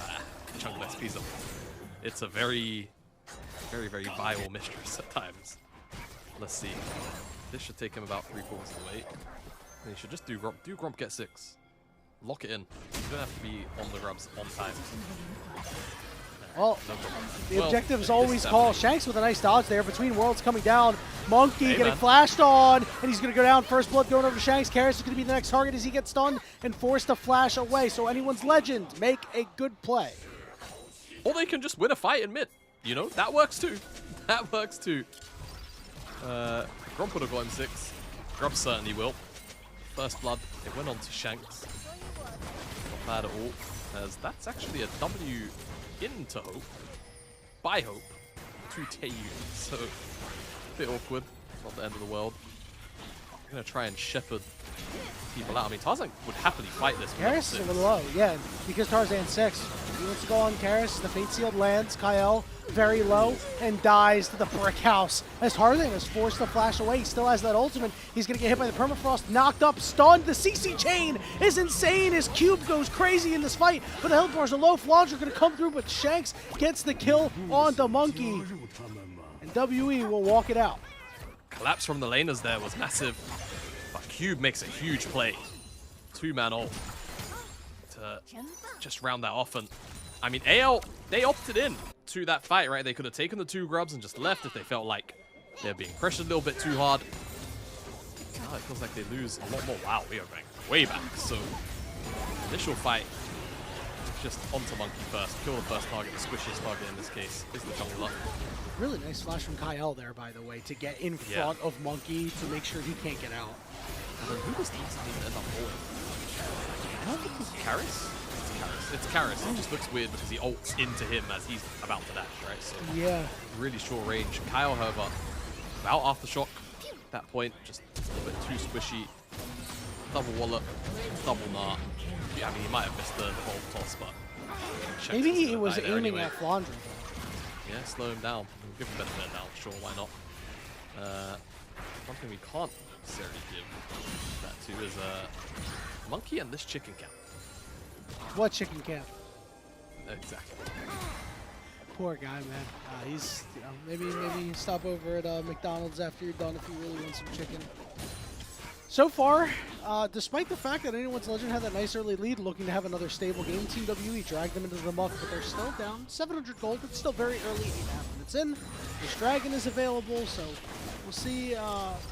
chunk less piece of. It's a very, very, very vile mistress at times. Let's see. This should take him about 3/4 of the way. And he should just do Grump. Do Grump get 6. Lock it in. You don't have to be on the grubs on time. Well, No problem. the Well, objectives this always is call. happening. Shanks with a nice dodge there between worlds coming down. Monkey Hey, getting man. flashed on, and he's going to go down. First blood going over to Shanks. Karras is going to be the next target as he gets stunned and forced to flash away. So anyone's legend, make a good play. Or they can just win a fight in mid. You know, that works too. That works too. Grump would have got him 6. Grub certainly will. First blood, it went on to Shanks. Not bad at all, as that's actually a W into Hope, by Hope, to Teu. So, a bit awkward, not the end of the world. I'm going to try and shepherd people out. I mean, Tarzan would happily fight this. with level Karras is a 6. little low, yeah, because Tarzan's 6. He wants to go on Karras. The Fate Sealed lands. Kyle very low and dies to the brick house as Tarzan is forced to flash away. He still has that ultimate. He's going to get hit by the permafrost, knocked up, stunned. The CC chain is insane. His cube goes crazy in this fight, but the health bars are low. Flaunch are going to come through, but Shanks gets the kill on the Monkey, and WE will walk it out. Collapse from the laners there was massive, but Cube makes a huge play. 2-man ult to just round that off. And I mean, AL, they opted in to that fight, right? They could have taken the 2 grubs and just left if they felt like they're being pressured a little bit too hard. Now it feels like they lose a lot more. Wow, we are going way back. So, initial fight, just onto Monkey first. Kill the first target, the squishiest target in this case is the jungler. Really nice flash from Kyle there, by the way, to get in front of Monkey to make sure he can't get out. And then who does Tarzan need to end up rolling? I don't think it's Karras. It's Karis. It's Karis. It just looks weird because he ults into him as he's about to dash, right? So Yeah. really short range. Kyle, however, without aftershock at that point, just a little bit too squishy. Double wallop, double nart. Yeah, I mean, he might have missed the whole toss, but Maybe he was aiming at Flandre. Yeah, slow him down. We'll give him benefit of the doubt, sure, why not? One thing we can't necessarily give that to is Monkey and this chicken camp. What chicken camp? Exactly. Poor guy, man. He's maybe stop over at McDonald's after you're done if you really want some chicken. So far, despite the fact that Anyone's Legend had that nice early lead, looking to have another stable game, Team WE dragged them into the muck, but they're still down 700 gold. It's still very early, 8.5 minutes in. This dragon is available, so we'll see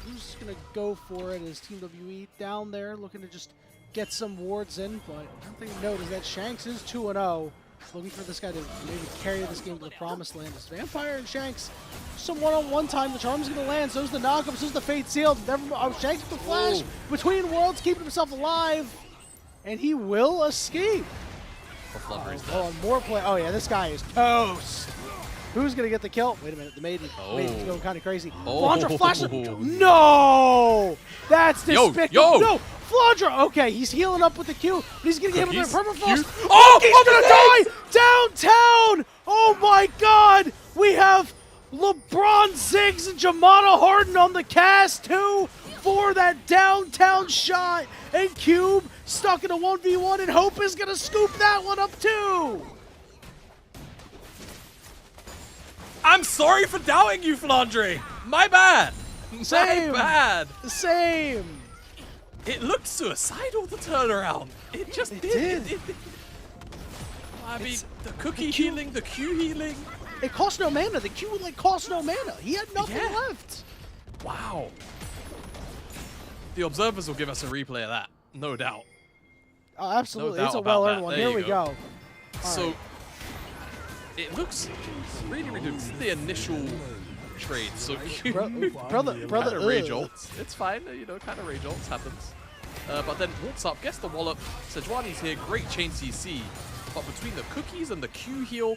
who's going to go for it as Team WE down there, looking to just get some wards in. But one thing to note is that Shanks is 2-0. Looking for this guy to maybe carry this game to the promised land. It's Vampire and Shanks. Some one-on-one time. The charm's going to land. So's the knockup. So's the fate sealed. Shanks with the flash between worlds, keeping himself alive. And he will escape. Oh, more play. Oh, yeah, this guy is toast. Who's going to get the kill? Wait a minute. The Maiden's going kind of crazy. Flandre flash. No! That's despicable. No! Flandre, okay, he's healing up with the Q, but he's gonna get him with the permafrost. Oh, he's gonna die downtown! Oh my God! We have LeBron Ziggs and Jamana Harden on the cast too for that downtown shot, and Cube stuck in a 1v1, and Hope is gonna scoop that one up too. I'm sorry for doubting you, Flandre. My bad. Same. My bad. Same. It looked suicidal, the turnaround. It just did. I mean, the cookie healing, the Q healing. It cost no mana. The Q cost no mana. He had nothing left. Wow. The observers will give us a replay of that, no doubt. Oh, absolutely. No it's doubt a well-earned about one. that. Here There we you go. So, it looks really, really good. This is the initial trade. So, brother, kind of rage ults. It's fine, you know, kind of rage ults happens. But then walks up, gets the wallop. Sejuani's here, great chain CC. But between the cookies and the Q heal,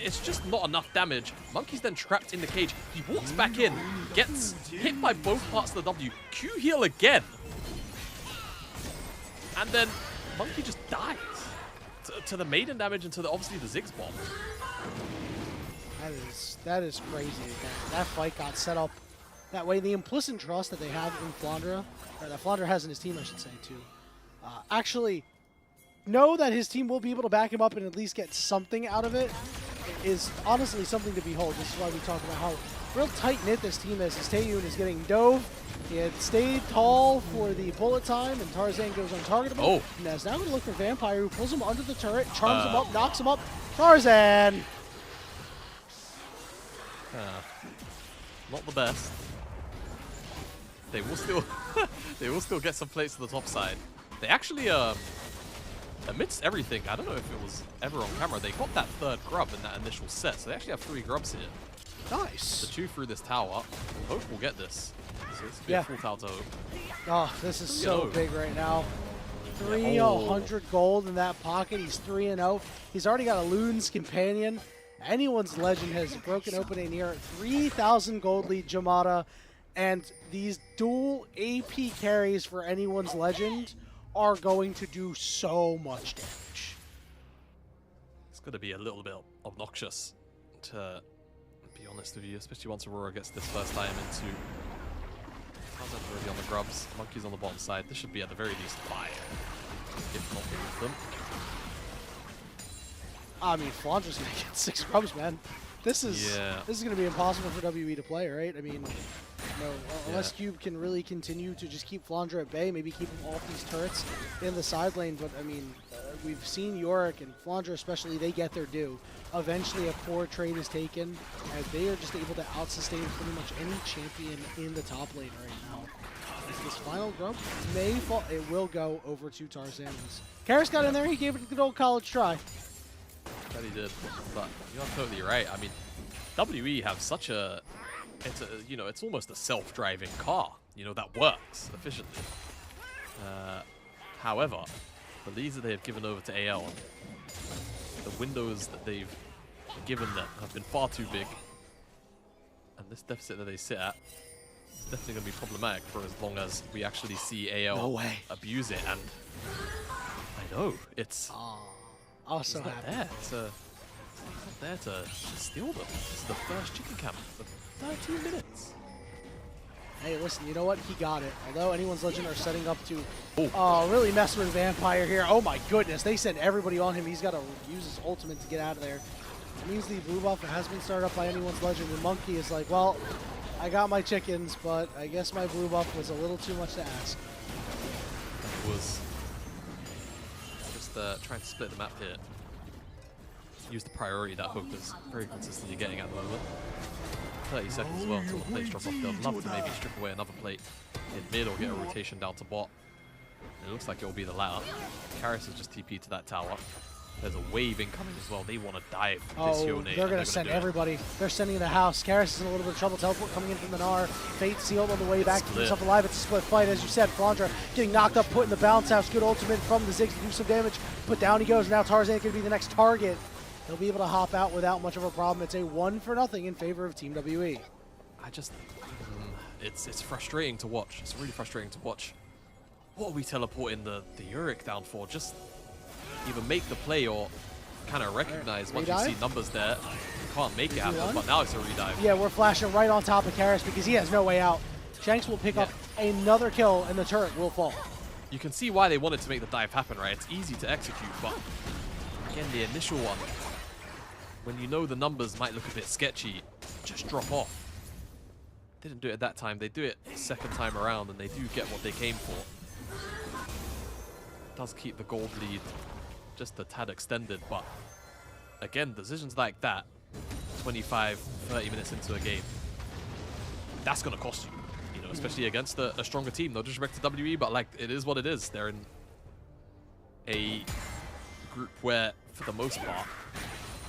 it's just not enough damage. Monkey's then trapped in the cage. He walks back in, gets hit by both parts of the W. Q heal again. And then Monkey just dies to the Maiden damage and to obviously the Ziggs bomb. That is crazy. That fight got set up that way. The implicit trust that they have in Flandre, or that Flandre has in his team, I should say, too. Actually, know that his team will be able to back him up and at least get something out of it is honestly something to behold. This is why we talk about how real tight-knit this team is. As Taeyun is getting dove. He had stayed tall for the bullet time, and Tarzan goes untargetable. Oh. And is now going to look for Vampire, who pulls him under the turret, charms him up, knocks him up. Tarzan! Not the best. They will still they will still get some plates to the top side. They actually amidst everything, I don't know if it was ever on camera, they got that third grub in that initial set. So they actually have 3 grubs here. Nice. The 2 through this tower. Hope will get this. So it's a full tower to Hope. Oh, this is so big right now. 300 gold in that pocket. He's 3-0. He's already got a Loon's Companion. Anyone's Legend has broken open a near 3,000 gold lead Jamada. And these dual AP carries for Anyone's Legend are going to do so much damage. It's going to be a little bit obnoxious, to be honest with you, especially once Aurora gets this first time into... Tarzan's already on the grubs, Monkey's on the bottom side. This should be at the very least 5, if not all of them. I mean, Flandre's going to get 6 grubs, man. This is going to be impossible for WE to play, right? I mean, no, unless Cube can really continue to just keep Flandre at bay, maybe keep him off these turrets in the side lane. But I mean, we've seen Yorick and Flandre especially, they get their due. Eventually a poor trade is taken, and they are just able to out-sustain pretty much any champion in the top lane right now. As this final grub may fall, it will go over to Tarzan. Karis got in there, he gave it a good old college try. That he did, but you're totally right. I mean, WE have such a, you know, it's almost a self-driving car, you know, that works efficiently. However, the leads that they have given over to AL, The windows that they've given them have been far too big. And this deficit that they sit at is definitely going to be problematic for as long as we actually see AL No way. abuse it. And I know, it's Also not happy. there to, not there to steal them. This is the first chicken camp for 13 minutes. Hey, listen, you know what? He got it. Although anyone's legend are setting up to Oh. really mess with Vampire here. Oh my goodness, they send everybody on him. He's got to use his ultimate to get out of there. It means the blue buff has been started up by anyone's legend. And Monkey is like, well, I got my chickens, but I guess my blue buff was a little too much to ask. That was just trying to split the map here. Use the priority that Hope is very consistently getting at the moment. 30 seconds as well until the plates drop off. They'd love to maybe strip away another plate in mid or get a rotation down to bot. It looks like it will be the latter. Karras has just TP'd to that tower. There's a wave incoming as well. They want to dive this Oh, Yone. they're going to send everybody. They're sending in the house. Karras is in a little bit of trouble. Teleport coming in from the Gnar. Fate sealed on the way back to keep himself alive. It's a split fight. As you said, Flandra getting knocked up, put in the bounce house. Good ultimate from the Ziggs to do some damage. But down he goes. Now Tarzan going to be the next target. He'll be able to hop out without much of a problem. It's a 1-0 in favor of Team WE. I just, it's frustrating to watch. It's really frustrating to watch. What are we teleporting the Uric down for? Just either make the play or kind of recognize once you see numbers there. You can't make it happen, but now it's a redive. Yeah, we're flashing right on top of Karras because he has no way out. Shanks will pick up another kill and the turret will fall. You can see why they wanted to make the dive happen, right? It's easy to execute, but again, the initial one, when you know the numbers might look a bit sketchy, just drop off. Didn't do it at that time. They do it the second time around, and they do get what they came for. Does keep the gold lead just a tad extended, but again, decisions like that, 25, 30 minutes into a game, that's going to cost you, you know, especially against a stronger team. No disrespect to WE, but like, it is what it is. They're in a group where, for the most part,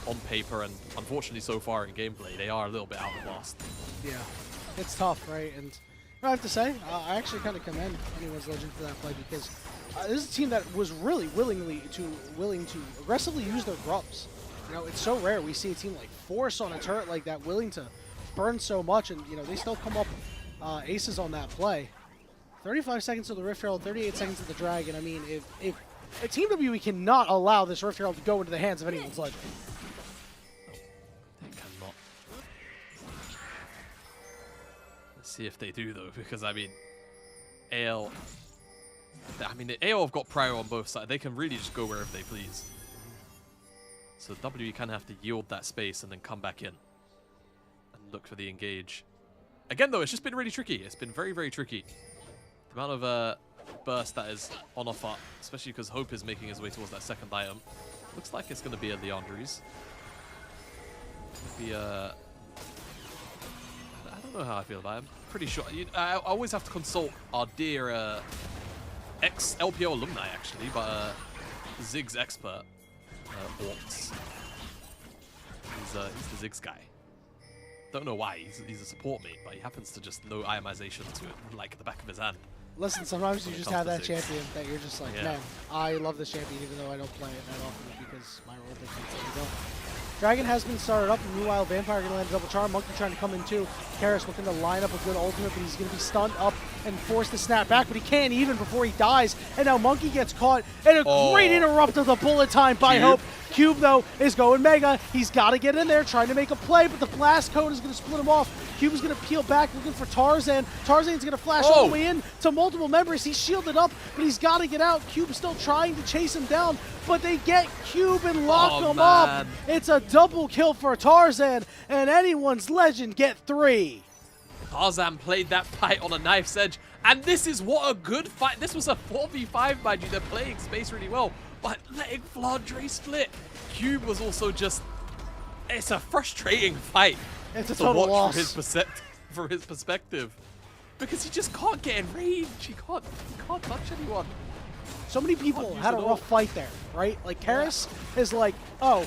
on paper and unfortunately so far in gameplay, they are a little bit outclassed. Yeah, it's tough, right? And I have to say, I actually kind of commend anyone's legend for that play because this is a team that was really willing to aggressively use their grubs. You know, it's so rare we see a team like Force on a turret like that, willing to burn so much, and you know they still come up aces on that play. 35 seconds to the Rift Herald, 38 seconds to the Dragon. I mean, if Team WE cannot allow this Rift Herald to go into the hands of anyone's legend. They cannot. Let's see if they do though, because I mean, AL have got prior on both sides. They can really just go wherever they please. So WE kind of have to yield that space and then come back in and look for the engage. Again though, it's just been really tricky. It's been very, very tricky. The amount of burst that is on offer, especially because Hope is making his way towards that second item. Looks like it's going to be a Leandri's. Maybe I don't know how I feel about him. Pretty sure. I always have to consult our dear ex-LPL alumni, actually, but Ziggs expert, Orts. He's the Ziggs guy. Don't know why. He's a support mate, but he happens to just know itemization to it, like the back of his hand. Listen, sometimes you just have that Ziggs. champion that you're just like, man, I love this champion even though I don't play it that often because my role dictates that I don't. Dragon has been started up, and meanwhile Vampire going to land a double charm. Monkey trying to come in too. Karras looking to line up a good ultimate, but he's going to be stunned up and forced to snap back, but he can't even before he dies. And now Monkey gets caught, and a great interrupt of the bullet time by Hope. Cube, though, is going mega. He's got to get in there, trying to make a play, but the blast code is going to split him off. Cube is going to peel back, looking for Tarzan. Tarzan's going to flash all the way in to multiple members. He's shielded up, but he's got to get out. Cube's still trying to chase him down, but they get Cube and lock him up. It's a double kill for Tarzan, and anyone's legend get 3. Tarzan played that fight on a knife's edge, and this is what a good fight. This was a 4v5, mind you. They're playing space really well, but letting Flandre split. Cube was also just, it's a frustrating fight. It's a total loss. From his perspective. Because he just can't get in range. He can't touch anyone. So many people had a rough fight there, right? Like, Karras is like, oh,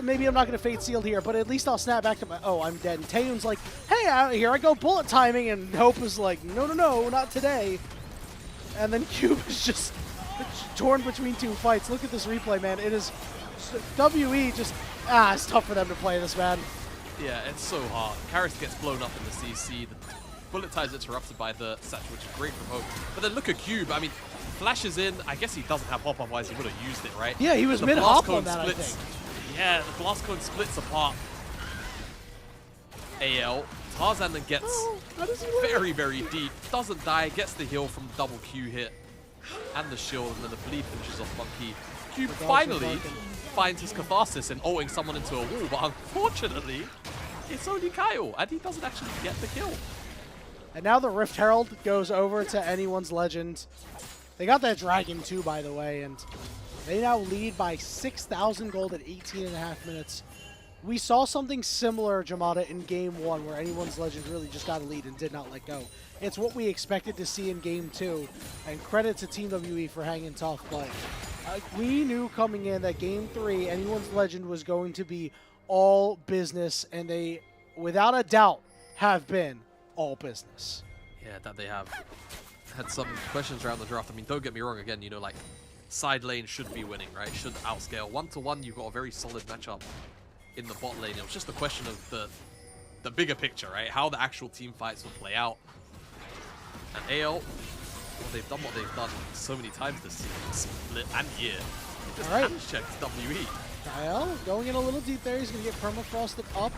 maybe I'm not going to Fate Sealed here, but at least I'll snap back to my, oh, I'm dead. And Taeyun's like, hey, here I go bullet timing, and Hope is like, no, not today. And then Cube is just torn between two fights. Look at this replay, man. It is WE just, it's tough for them to play this, man. Yeah, it's so hard. Karras gets blown up in the CC. The bullet time's interrupted by the satchel, which is great from Hope. But then look at Cube. I mean, flashes in. I guess he doesn't have hop, otherwise he would have used it, right? Yeah, he was The mid-hop blast on cone that, splits. I think. Yeah, the blast cone splits apart. AL. Tarzan then gets very, very deep. Doesn't die. Gets the heal from the double Q hit and the shield, and then the bleed finishes off Monkey. Cube finally finds his catharsis in ulting someone into a wall, but unfortunately, it's only Kyle, and he doesn't actually get the kill. And now the Rift Herald goes over to Anyone's Legend. They got that Dragon too, by the way, and they now lead by 6,000 gold at 18.5 minutes. We saw something similar, Jamada, in Game 1, where Anyone's Legend really just got a lead and did not let go. It's what we expected to see in Game 2, and credit to Team WE for hanging tough, but we knew coming in that Game 3, Anyone's Legend was going to be all business, and they, without a doubt, have been all business. Yeah, that they have had some questions around the draft. I mean, don't get me wrong, again, you know, like, side lane should be winning, right? Should outscale. 1-to-1, you've got a very solid matchup in the bot lane. It was just a question of the bigger picture, right? How the actual team fights will play out. And AL, well, they've done what they've done so many times this season, split and year. They just hand-checked WE. Kyle going in a little deep there. He's going to get permafrosted up.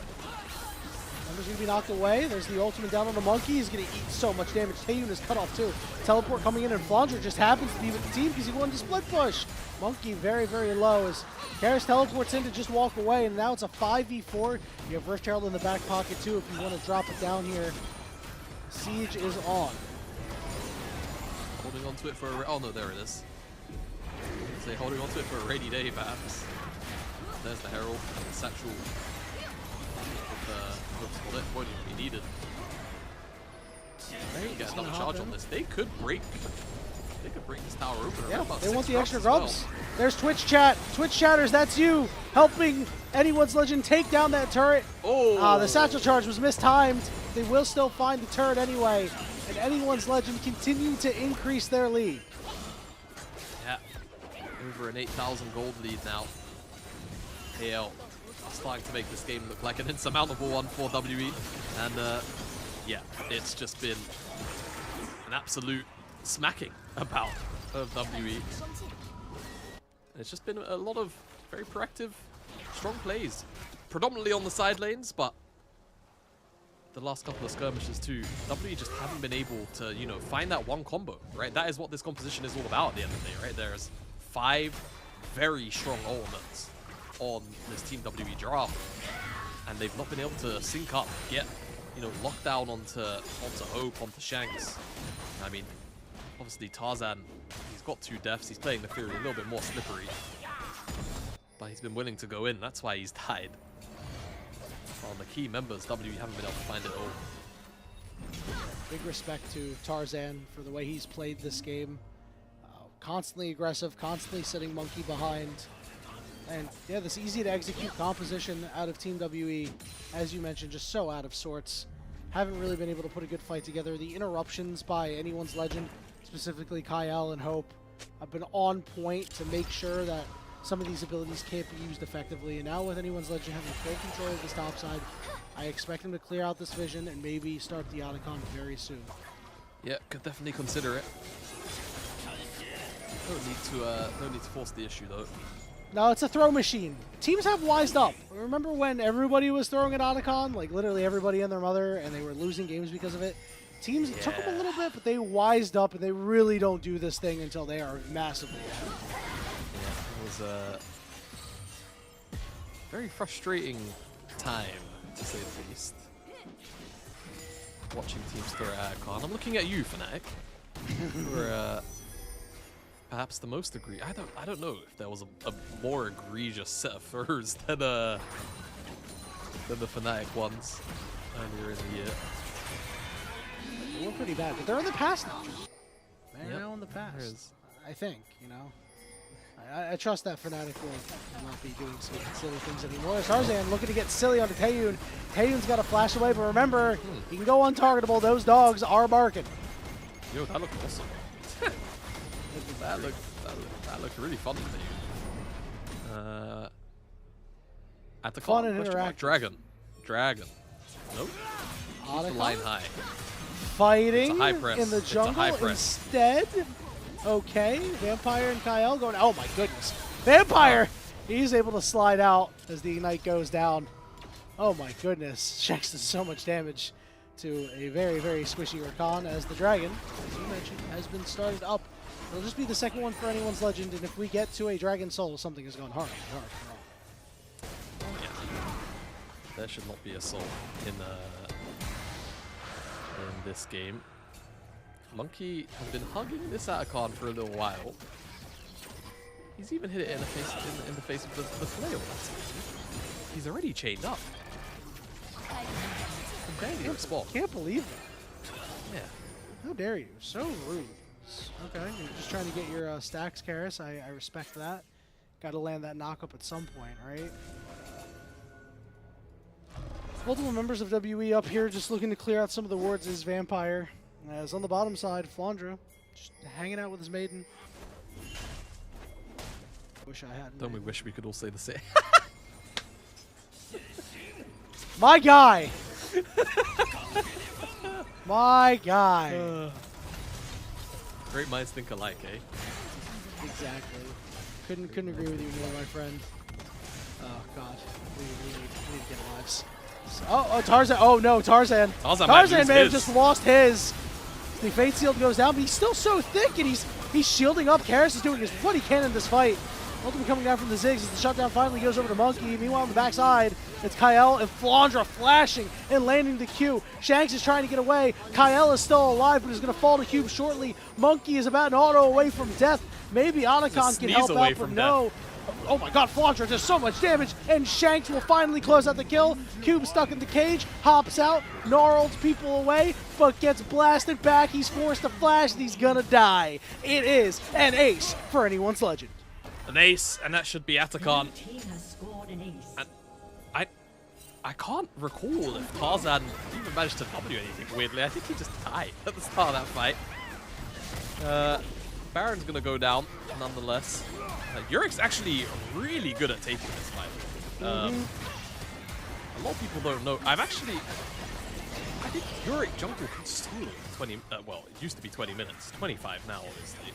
Number's going to be knocked away. There's the ultimate down on the Monkey. He's going to eat so much damage. Taeyun is cut off too. Teleport coming in, and Flandre just happens to be with the team because he wanted to split push. Monkey very, very low as Karras teleports in to just walk away, and now it's a 5v4. You have Rift Herald in the back pocket too if you want to drop it down here. Siege is on. Holding on to it for a... Oh, no, there it is. Say holding on to it for a rainy day, perhaps. There's the Herald and the Satchel. With the won't even be needed. They get another charge on this. They could break this tower open. Yeah, about they want 6 the extra as well. grubs. There's Twitch chat. Twitch chatters, that's you helping Anyone's Legend take down that turret. Oh! The satchel charge was mistimed. They will still find the turret anyway. And Anyone's Legend continue to increase their lead. Yeah. Over an 8,000 gold lead now. AL starting to make this game look like an insurmountable one for WE. And yeah, it's just been an absolute smacking about of WE. And it's just been a lot of very proactive, strong plays. Predominantly on the side lanes, but the last couple of skirmishes too, WE just haven't been able to, you know, find that one combo, right? That is what this composition is all about at the end of the day, right? There's 5 very strong elements on this Team WE draft, and they've not been able to sync up, get, you know, locked down onto Hope, onto Shanks. I mean, obviously Tarzan, he's got 2 deaths, he's playing the Fury a little bit more slippery, but he's been willing to go in, that's why he's died. On the key members, WE haven't been able to find it all. Big respect to Tarzan for the way he's played this game. Constantly aggressive, constantly sitting Monkey behind. And yeah, this easy to execute composition out of Team WE, as you mentioned, just so out of sorts. Haven't really been able to put a good fight together. The interruptions by Anyone's Legend, specifically Kyle and Hope, have been on point to make sure that some of these abilities can't be used effectively. And now with Anyone's Legend having full control of this top side, I expect him to clear out this vision and maybe start the Otacon very soon. Yeah, could definitely consider it. No need to force the issue though. No, it's a throw machine. Teams have wised up. Remember when everybody was throwing at Otacon? Like literally everybody and their mother, and they were losing games because of it. Teams took them a little bit, but they wised up, and they really don't do this thing until they are massively ahead. Yeah, it was a very frustrating time, to say the least. Watching teams throw at Otacon. I'm looking at you, Fnatic. We're perhaps the most egregious. I don't know if there was a more egregious set of throws than the Fnatic ones earlier in the year. They were pretty bad, but they're in the past now. They're Yep, now in the past. there is. I think, you know. I trust that Fnatic will not be doing some silly things anymore. Tarzan looking to get silly onto Taeyun. Taeyun's got a flash away, but remember, he can go untargetable. Those dogs are barking. Yo, that looked awesome. that looked really fun for you. At the Fun con, and question mark. interactive. Dragon. Nope. Keep the line high. Fighting It's a high press. in the It's a jungle high press. instead. Okay, Vampire and Kyle going. Oh my goodness, Vampire! He's able to slide out as the ignite goes down. Oh my goodness, Shanks does so much damage to a very, very squishy Rakan as the dragon, as you mentioned, has been started up. It'll just be the second one for anyone's legend, and if we get to a Dragon Soul, something has gone hard. Yeah. There should not be a soul in this game. Monkey has been hugging this Atacon for a little while. He's even hit it in the face of the flail. He's already chained up. Barely respond. Can't believe that. Yeah. How dare you? So rude. Okay, you're just trying to get your stacks, Karis. I respect that. Got to land that knock up at some point, right? Multiple members of WE up here just looking to clear out some of the wards as Vampire. As on the bottom side, Flandra just hanging out with his maiden. Wish I hadn't. Don't we wish we could all say the same? My guy! My guy! Great minds think alike, eh? Exactly. Couldn't agree with you more, my friend. Oh god, we need to get lives. Oh, Tarzan! Oh no, Tarzan! Tarzan may have just lost his. The Fate Sealed goes down, but he's still so thick, and he's shielding up. Karis is doing what he can in this fight. Ultimate coming down from the Ziggs as the shutdown finally goes over to Monkey. Meanwhile, on the backside, it's Kyle and Flandra flashing and landing the Q. Shanks is trying to get away. Kyle is still alive, but is going to fall to Cube shortly. Monkey is about an auto away from death. Maybe Anacon can help out, but no. Oh my god, Flandra does so much damage, and Shanks will finally close out the kill. Cube stuck in the cage, hops out, gnarls people away, but gets blasted back. He's forced to flash, and he's gonna die. It is an ace for anyone's legend. An ace, and that should be Atacon. Team has scored an ace. And I can't recall if Tarzan even managed to W anything weirdly. I think he just died at the start of that fight. Baron's gonna go down nonetheless. Yurik's actually really good at taking this fight. A lot of people don't know. I think Yurik jungle can steal 20. Well, it used to be 20 minutes. 25 now, obviously.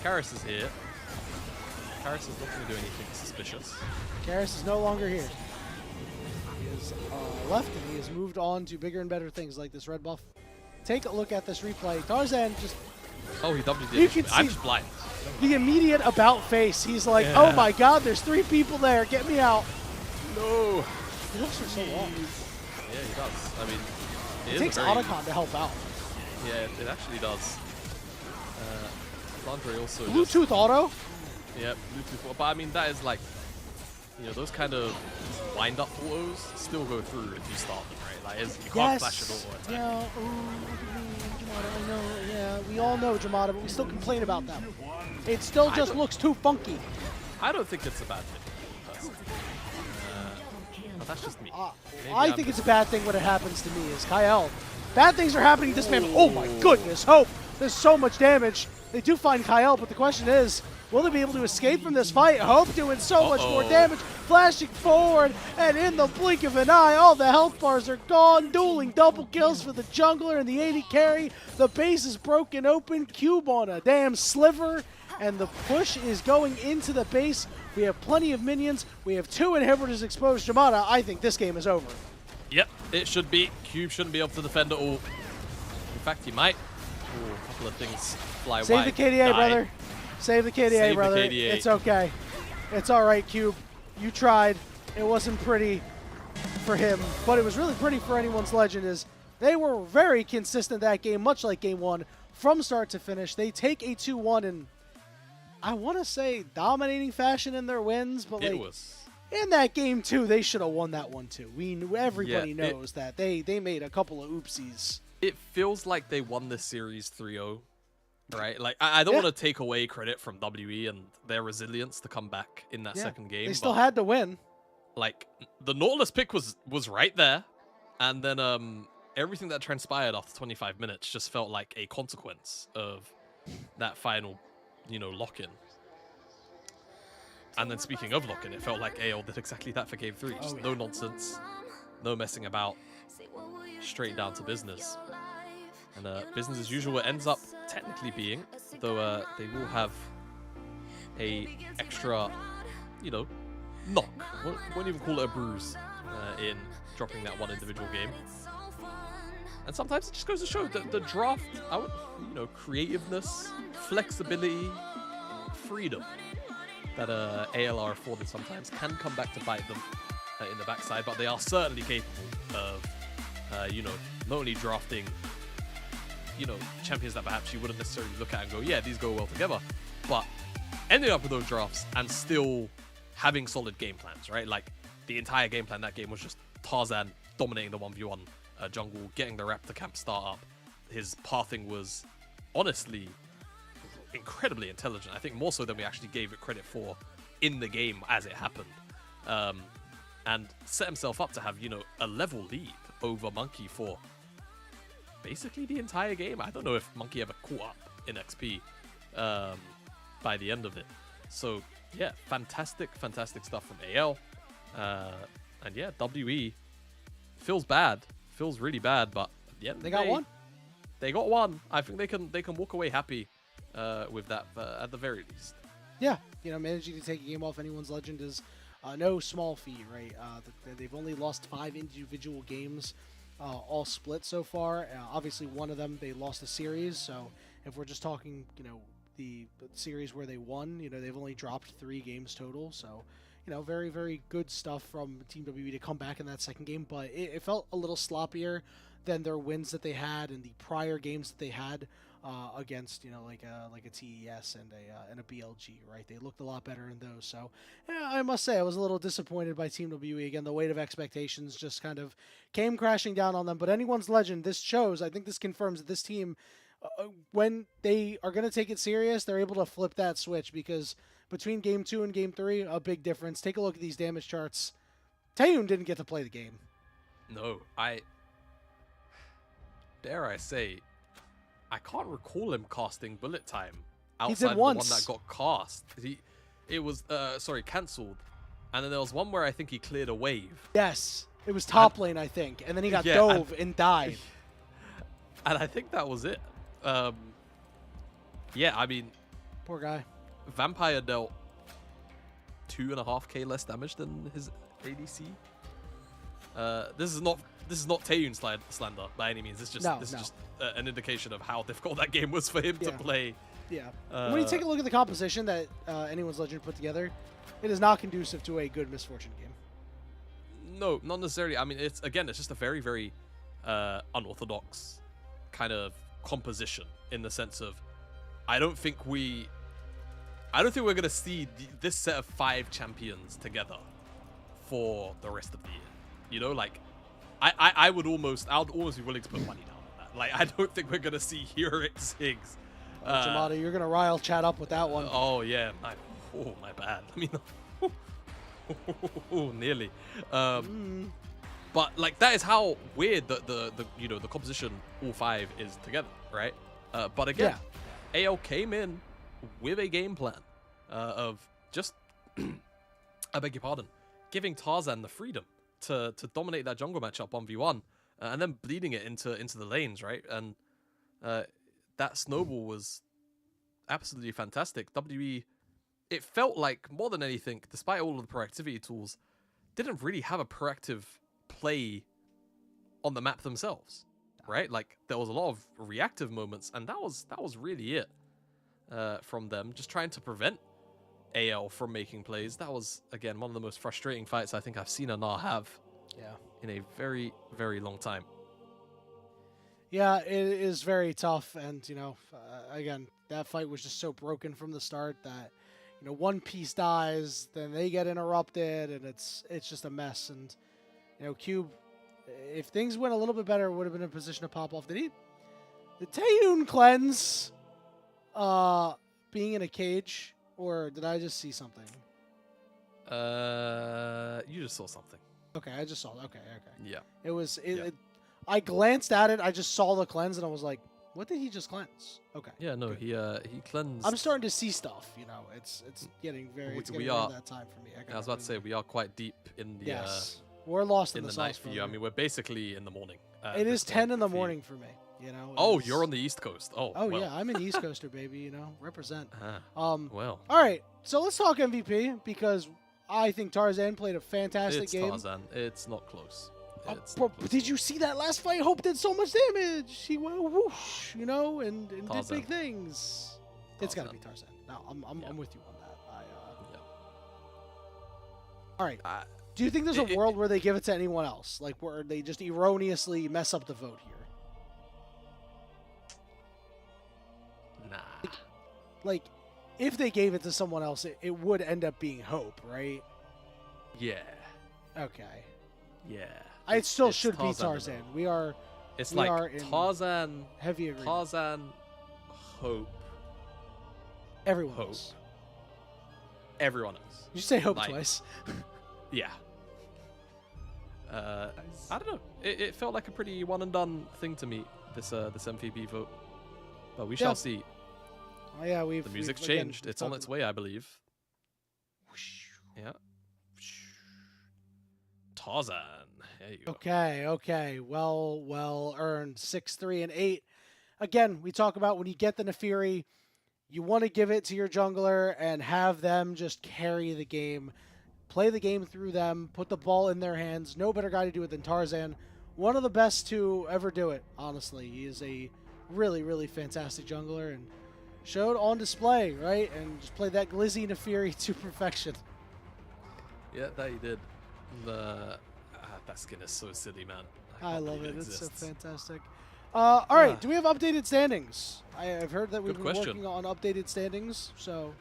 Karis is here. Karis is not going to do anything suspicious. Karis is no longer here. He is left, and he has moved on to bigger and better things like this red buff. Take a look at this replay. Tarzan just... Oh, he W You did. can I'm see just blind. the immediate about face. He's like, Yeah. oh my god, there's 3 people there. Get me out. No. He looks for so long. Yeah, he does. I mean, It takes Otacon to help out. Yeah, it actually does. Flandre also Bluetooth auto? Yeah, Bluetooth. But I mean, that is like, those kind of wind-up autos still go through if you start them, right? Like, you can't flash an auto attack. Yeah, Jamada, I know, yeah, we all know Jamada, but we still complain about them. It still just looks too funky. I don't think it's a bad thing, personally. But that's just me. I think it's a bad thing when it happens to me, is Kyle. Bad things are happening to this man. Oh my goodness, Hope. There's so much damage. They do find Kyle, but the question is, will they be able to escape from this fight? Hope doing so much more damage, flashing forward, and in the blink of an eye, all the health bars are gone. Dueling double kills for the jungler and the AD carry. The base is broken open. Cube on a damn sliver, and the push is going into the base. We have plenty of minions. We have 2 inhibitors exposed. Jamada, I think this game is over. Yep, it should be. Cube shouldn't be able to defend at all. In fact, he might. Ooh, a couple of things fly Save wide. the KDA, brother. Save the KDA, Save the brother. KDA. It's okay. It's all right, Cube. You tried. It wasn't pretty for him, but it was really pretty for anyone's legend. Is they were very consistent that game, much like game 1, from start to finish. They take a 2-1 in, I want to say, dominating fashion in their wins, but like in that game 2, they should have won that one too. Everybody knows that they made a couple of oopsies. It feels like they won this series 3-0. Right, like I don't want to take away credit from WE and their resilience to come back in that second game. They still had to win. Like the Nautilus pick was right there, and then everything that transpired after 25 minutes just felt like a consequence of that final, lock-in. And then speaking of locking, it felt like AL did exactly that for game 3. Just no nonsense, no messing about, straight down to business. And business as usual, it ends up technically being, though they will have a extra, you know, knock. Won't even call it a bruise in dropping that one individual game. And sometimes it just goes to show that the draft, you know, creativeness, flexibility, freedom that AL are afforded sometimes can come back to bite them in the backside, but they are certainly capable of, you know, not only drafting, you know, champions that perhaps you wouldn't necessarily look at and go, yeah, these go well together, but ending up with those drafts and still having solid game plans, right? Like, the entire game plan that game was just Tarzan dominating the 1v1 jungle, getting the Raptor camp start up. His pathing was honestly incredibly intelligent. I think more so than we actually gave it credit for in the game as it happened. And set himself up to have, you know, a level lead over Monkey for basically the entire game. I don't know if Monkey ever caught up in XP by the end of it. So yeah, fantastic stuff from AL. And yeah, WE feels bad, feels really bad, but at the end They got one. They got one. I think they can walk away happy with that at the very least. Yeah, you know, managing to take a game off anyone's legend is no small feat, right? They've only lost 5 individual games, all split so far. Obviously, one of them they lost a series. So if we're just talking, you know, the series where they won, you know, they've only dropped 3 games total. So, you know, very, very good stuff from Team WE to come back in that second game. But it felt a little sloppier than their wins that they had in the prior games that they had against, you know, like a TES and a BLG, right? They looked a lot better in those. So, yeah, I must say I was a little disappointed by Team WE. Again, the weight of expectations just kind of came crashing down on them. But anyone's legend, this shows, I think this confirms that this team, when they are going to take it serious, they're able to flip that switch, because between game 2 and game 3, a big difference. Take a look at these damage charts. Taeyun didn't get to play the game. No, dare I say, I can't recall him casting bullet time outside of the one that got cast. It was cancelled, and then there was one where I think he cleared a wave. Yes, it was top lane, I think, and then he got dove and died. And I think that was it. Yeah, I mean, poor guy. Vampire dealt 2.5k less damage than his ADC. This is not Taeyun slander by any means. It's just just an indication of how difficult that game was for him to play. Yeah. When you take a look at the composition that anyone's legend put together, it is not conducive to a good Misfortune game. No, not necessarily. I mean, it's just a very, very unorthodox kind of composition, in the sense of I don't think we're gonna see this set of 5 champions together for the rest of the year. You know, like I would almost be willing to put money down on that. Like, I don't think we're gonna see Heroic Ziggs. Jamada, you're gonna rile chat up with that one. Oh yeah, my bad. I mean, nearly. But like, that is how weird the you know, the composition all 5 is together, right? But again, AL came in with a game plan of just, I beg your pardon, giving Tarzan the freedom to dominate that jungle matchup 1v1, and then bleeding it into the lanes, right? And that snowball was absolutely fantastic. WE, it felt like, more than anything, despite all of the proactivity tools, didn't really have a proactive play on the map themselves, right? Like, there was a lot of reactive moments, and that was really it from them, just trying to prevent AL from making plays. That was, again, one of the most frustrating fights I think I've seen a Gnar have in a very, very long time. Yeah, it is very tough, and, you know, again, that fight was just so broken from the start that, you know, one piece dies, then they get interrupted, and it's just a mess. And, you know, Cube, if things went a little bit better, would have been in a position to pop off. Did the Taeyun cleanse being in a cage, or did I just see something? You just saw something. Okay, I just saw. Okay. Yeah. It was. I glanced at it. I just saw the cleanse, and I was like, What did he just cleanse? Okay. Yeah, no, good. he cleansed. I'm starting to see stuff. You know, it's getting very. We- It's we getting are- around that time for me. I was about to say we are quite deep in the Yes, we're lost in in the the night sauce for you. I brother. mean, we're basically in the morning. It this is 10 in the for you. morning for me. You know. Oh, it's- you're on the East Coast. Oh, Oh well. yeah, I'm an East Coaster baby. You know, represent. Ah, well, All right, so let's talk MVP because I think Tarzan played a fantastic it's game. Tarzan. It's not close. It's Bro, not close. did you see that last fight? Hope did so much damage. He went whoosh, you know, and did Tarzan. big things. It's got to be Tarzan. Tarzan. No, I'm Yeah. with you on that. Yeah. All right. Uh, Do you think there's a it- world where they give it to anyone else, like where they just erroneously mess up the vote here? Nah. Like, if they gave it to someone else, it would end up being Hope, right? Yeah. Okay. Yeah. It still it's should be in the Tarzan. middle. We are It's we are like in Tarzan, heavy agreement. Tarzan, Hope, Everyone Hope. else. everyone else. Did you say Hope Like- twice? Yeah. I don't know. It felt like a pretty one and done thing to me. This MVP vote, but we shall Yeah. see. Oh, yeah, we've The music's we've, again, changed. we've It's on talked its way, I believe. Yeah. Tarzan. There you go. Okay. Well earned. 6, 3, and 8. Again, we talk about when you get the Nefiri, you want to give it to your jungler and have them just carry the game. Play the game through them, put the ball in their hands. No better guy to do it than Tarzan. One of the best to ever do it, honestly. He is a really, really fantastic jungler and showed on display, right? And just played that Glizzy Nefiri to perfection. Yeah, that he did. That skin is so silly, man. I can't love believe it. It's so exists. fantastic. All right. Ah. Do we have updated standings? I've heard that we've Good been question. working on updated standings. So,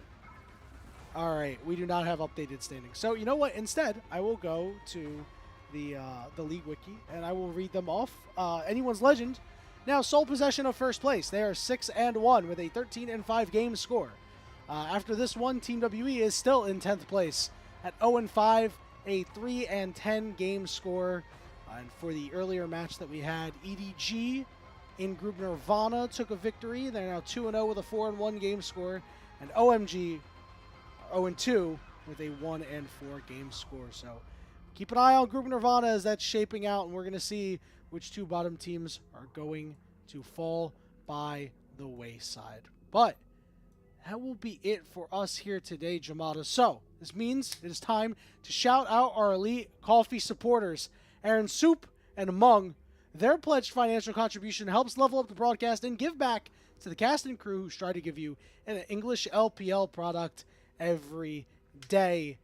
all right, we do not have updated standings. So you know what? Instead, I will go to the league wiki and I will read them off. Anyone's legend now sole possession of first place. They are 6-1 with a 13-5 game score. After this one, Team WE is still in 10th place at 0-5, a 3-10 game score. And for the earlier match that we had, EDG in Group Nirvana took a victory. They're now 2-0 with a 4-1 game score. And OMG 0-2 with a 1-4 game score. So keep an eye on Group Nirvana as that's shaping out, and we're going to see which two bottom teams are going to fall by the wayside. But that will be it for us here today, Jamada. So this means it is time to shout out our elite coffee supporters. Aaron Soup and Mung, their pledged financial contribution helps level up the broadcast and give back to the cast and crew who try to give you an English LPL product every day.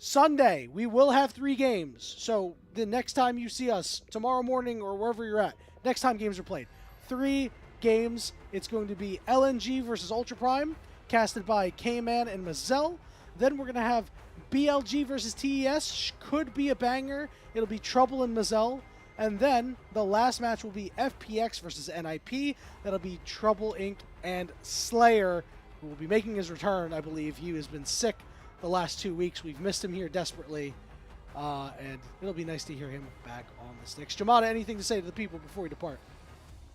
Sunday, we will have 3 games. So the next time you see us, tomorrow morning or wherever you're at, next time games are played, 3 games. It's going to be LNG versus Ultra Prime, casted by K-Man and Mazel. Then we're going to have BLG versus TES. Could be a banger. It'll be Trouble and Mazel. And then the last match will be FPX versus NIP. That'll be Trouble Inc. and Slayer, who will be making his return, I believe. He has been sick the last 2 weeks. We've missed him here desperately. And it'll be nice to hear him back on the sticks. Jamada, anything to say to the people before we depart?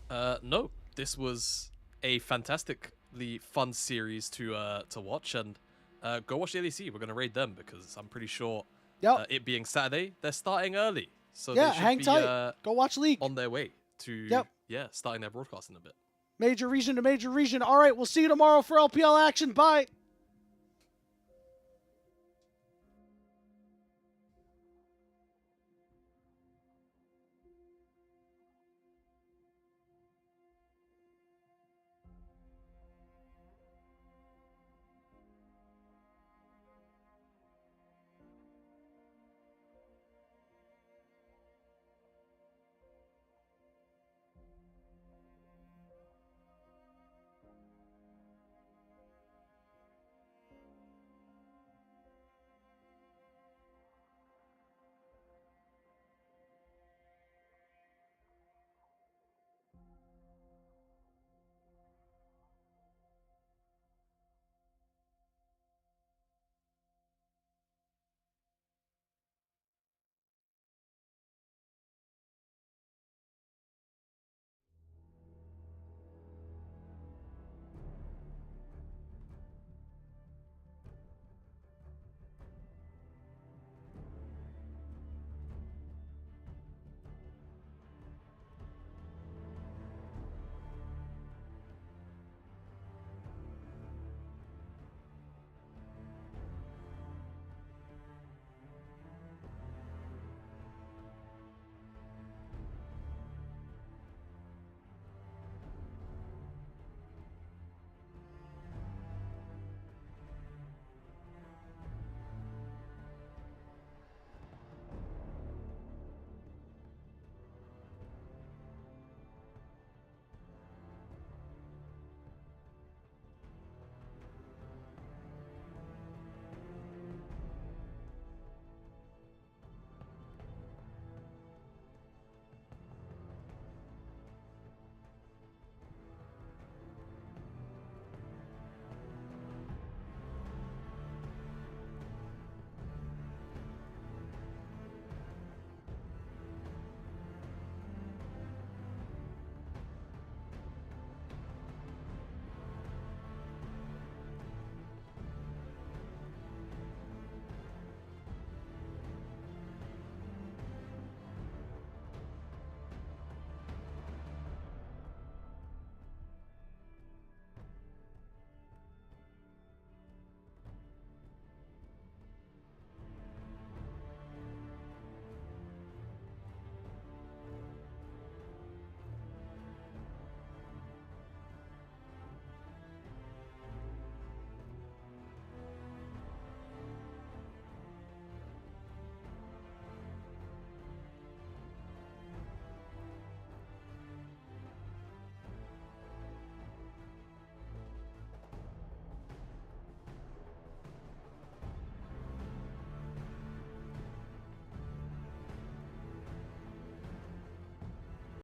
No, this was a fantastically fun series to watch, and go watch the LEC. We're gonna raid them because I'm pretty sure Yep. it being Saturday, they're starting early, so Yeah, they should hang be tight. Go watch League. on their way to Yep. starting their broadcast in a bit. Major region to major region. All right, we'll see you tomorrow for LPL action. Bye.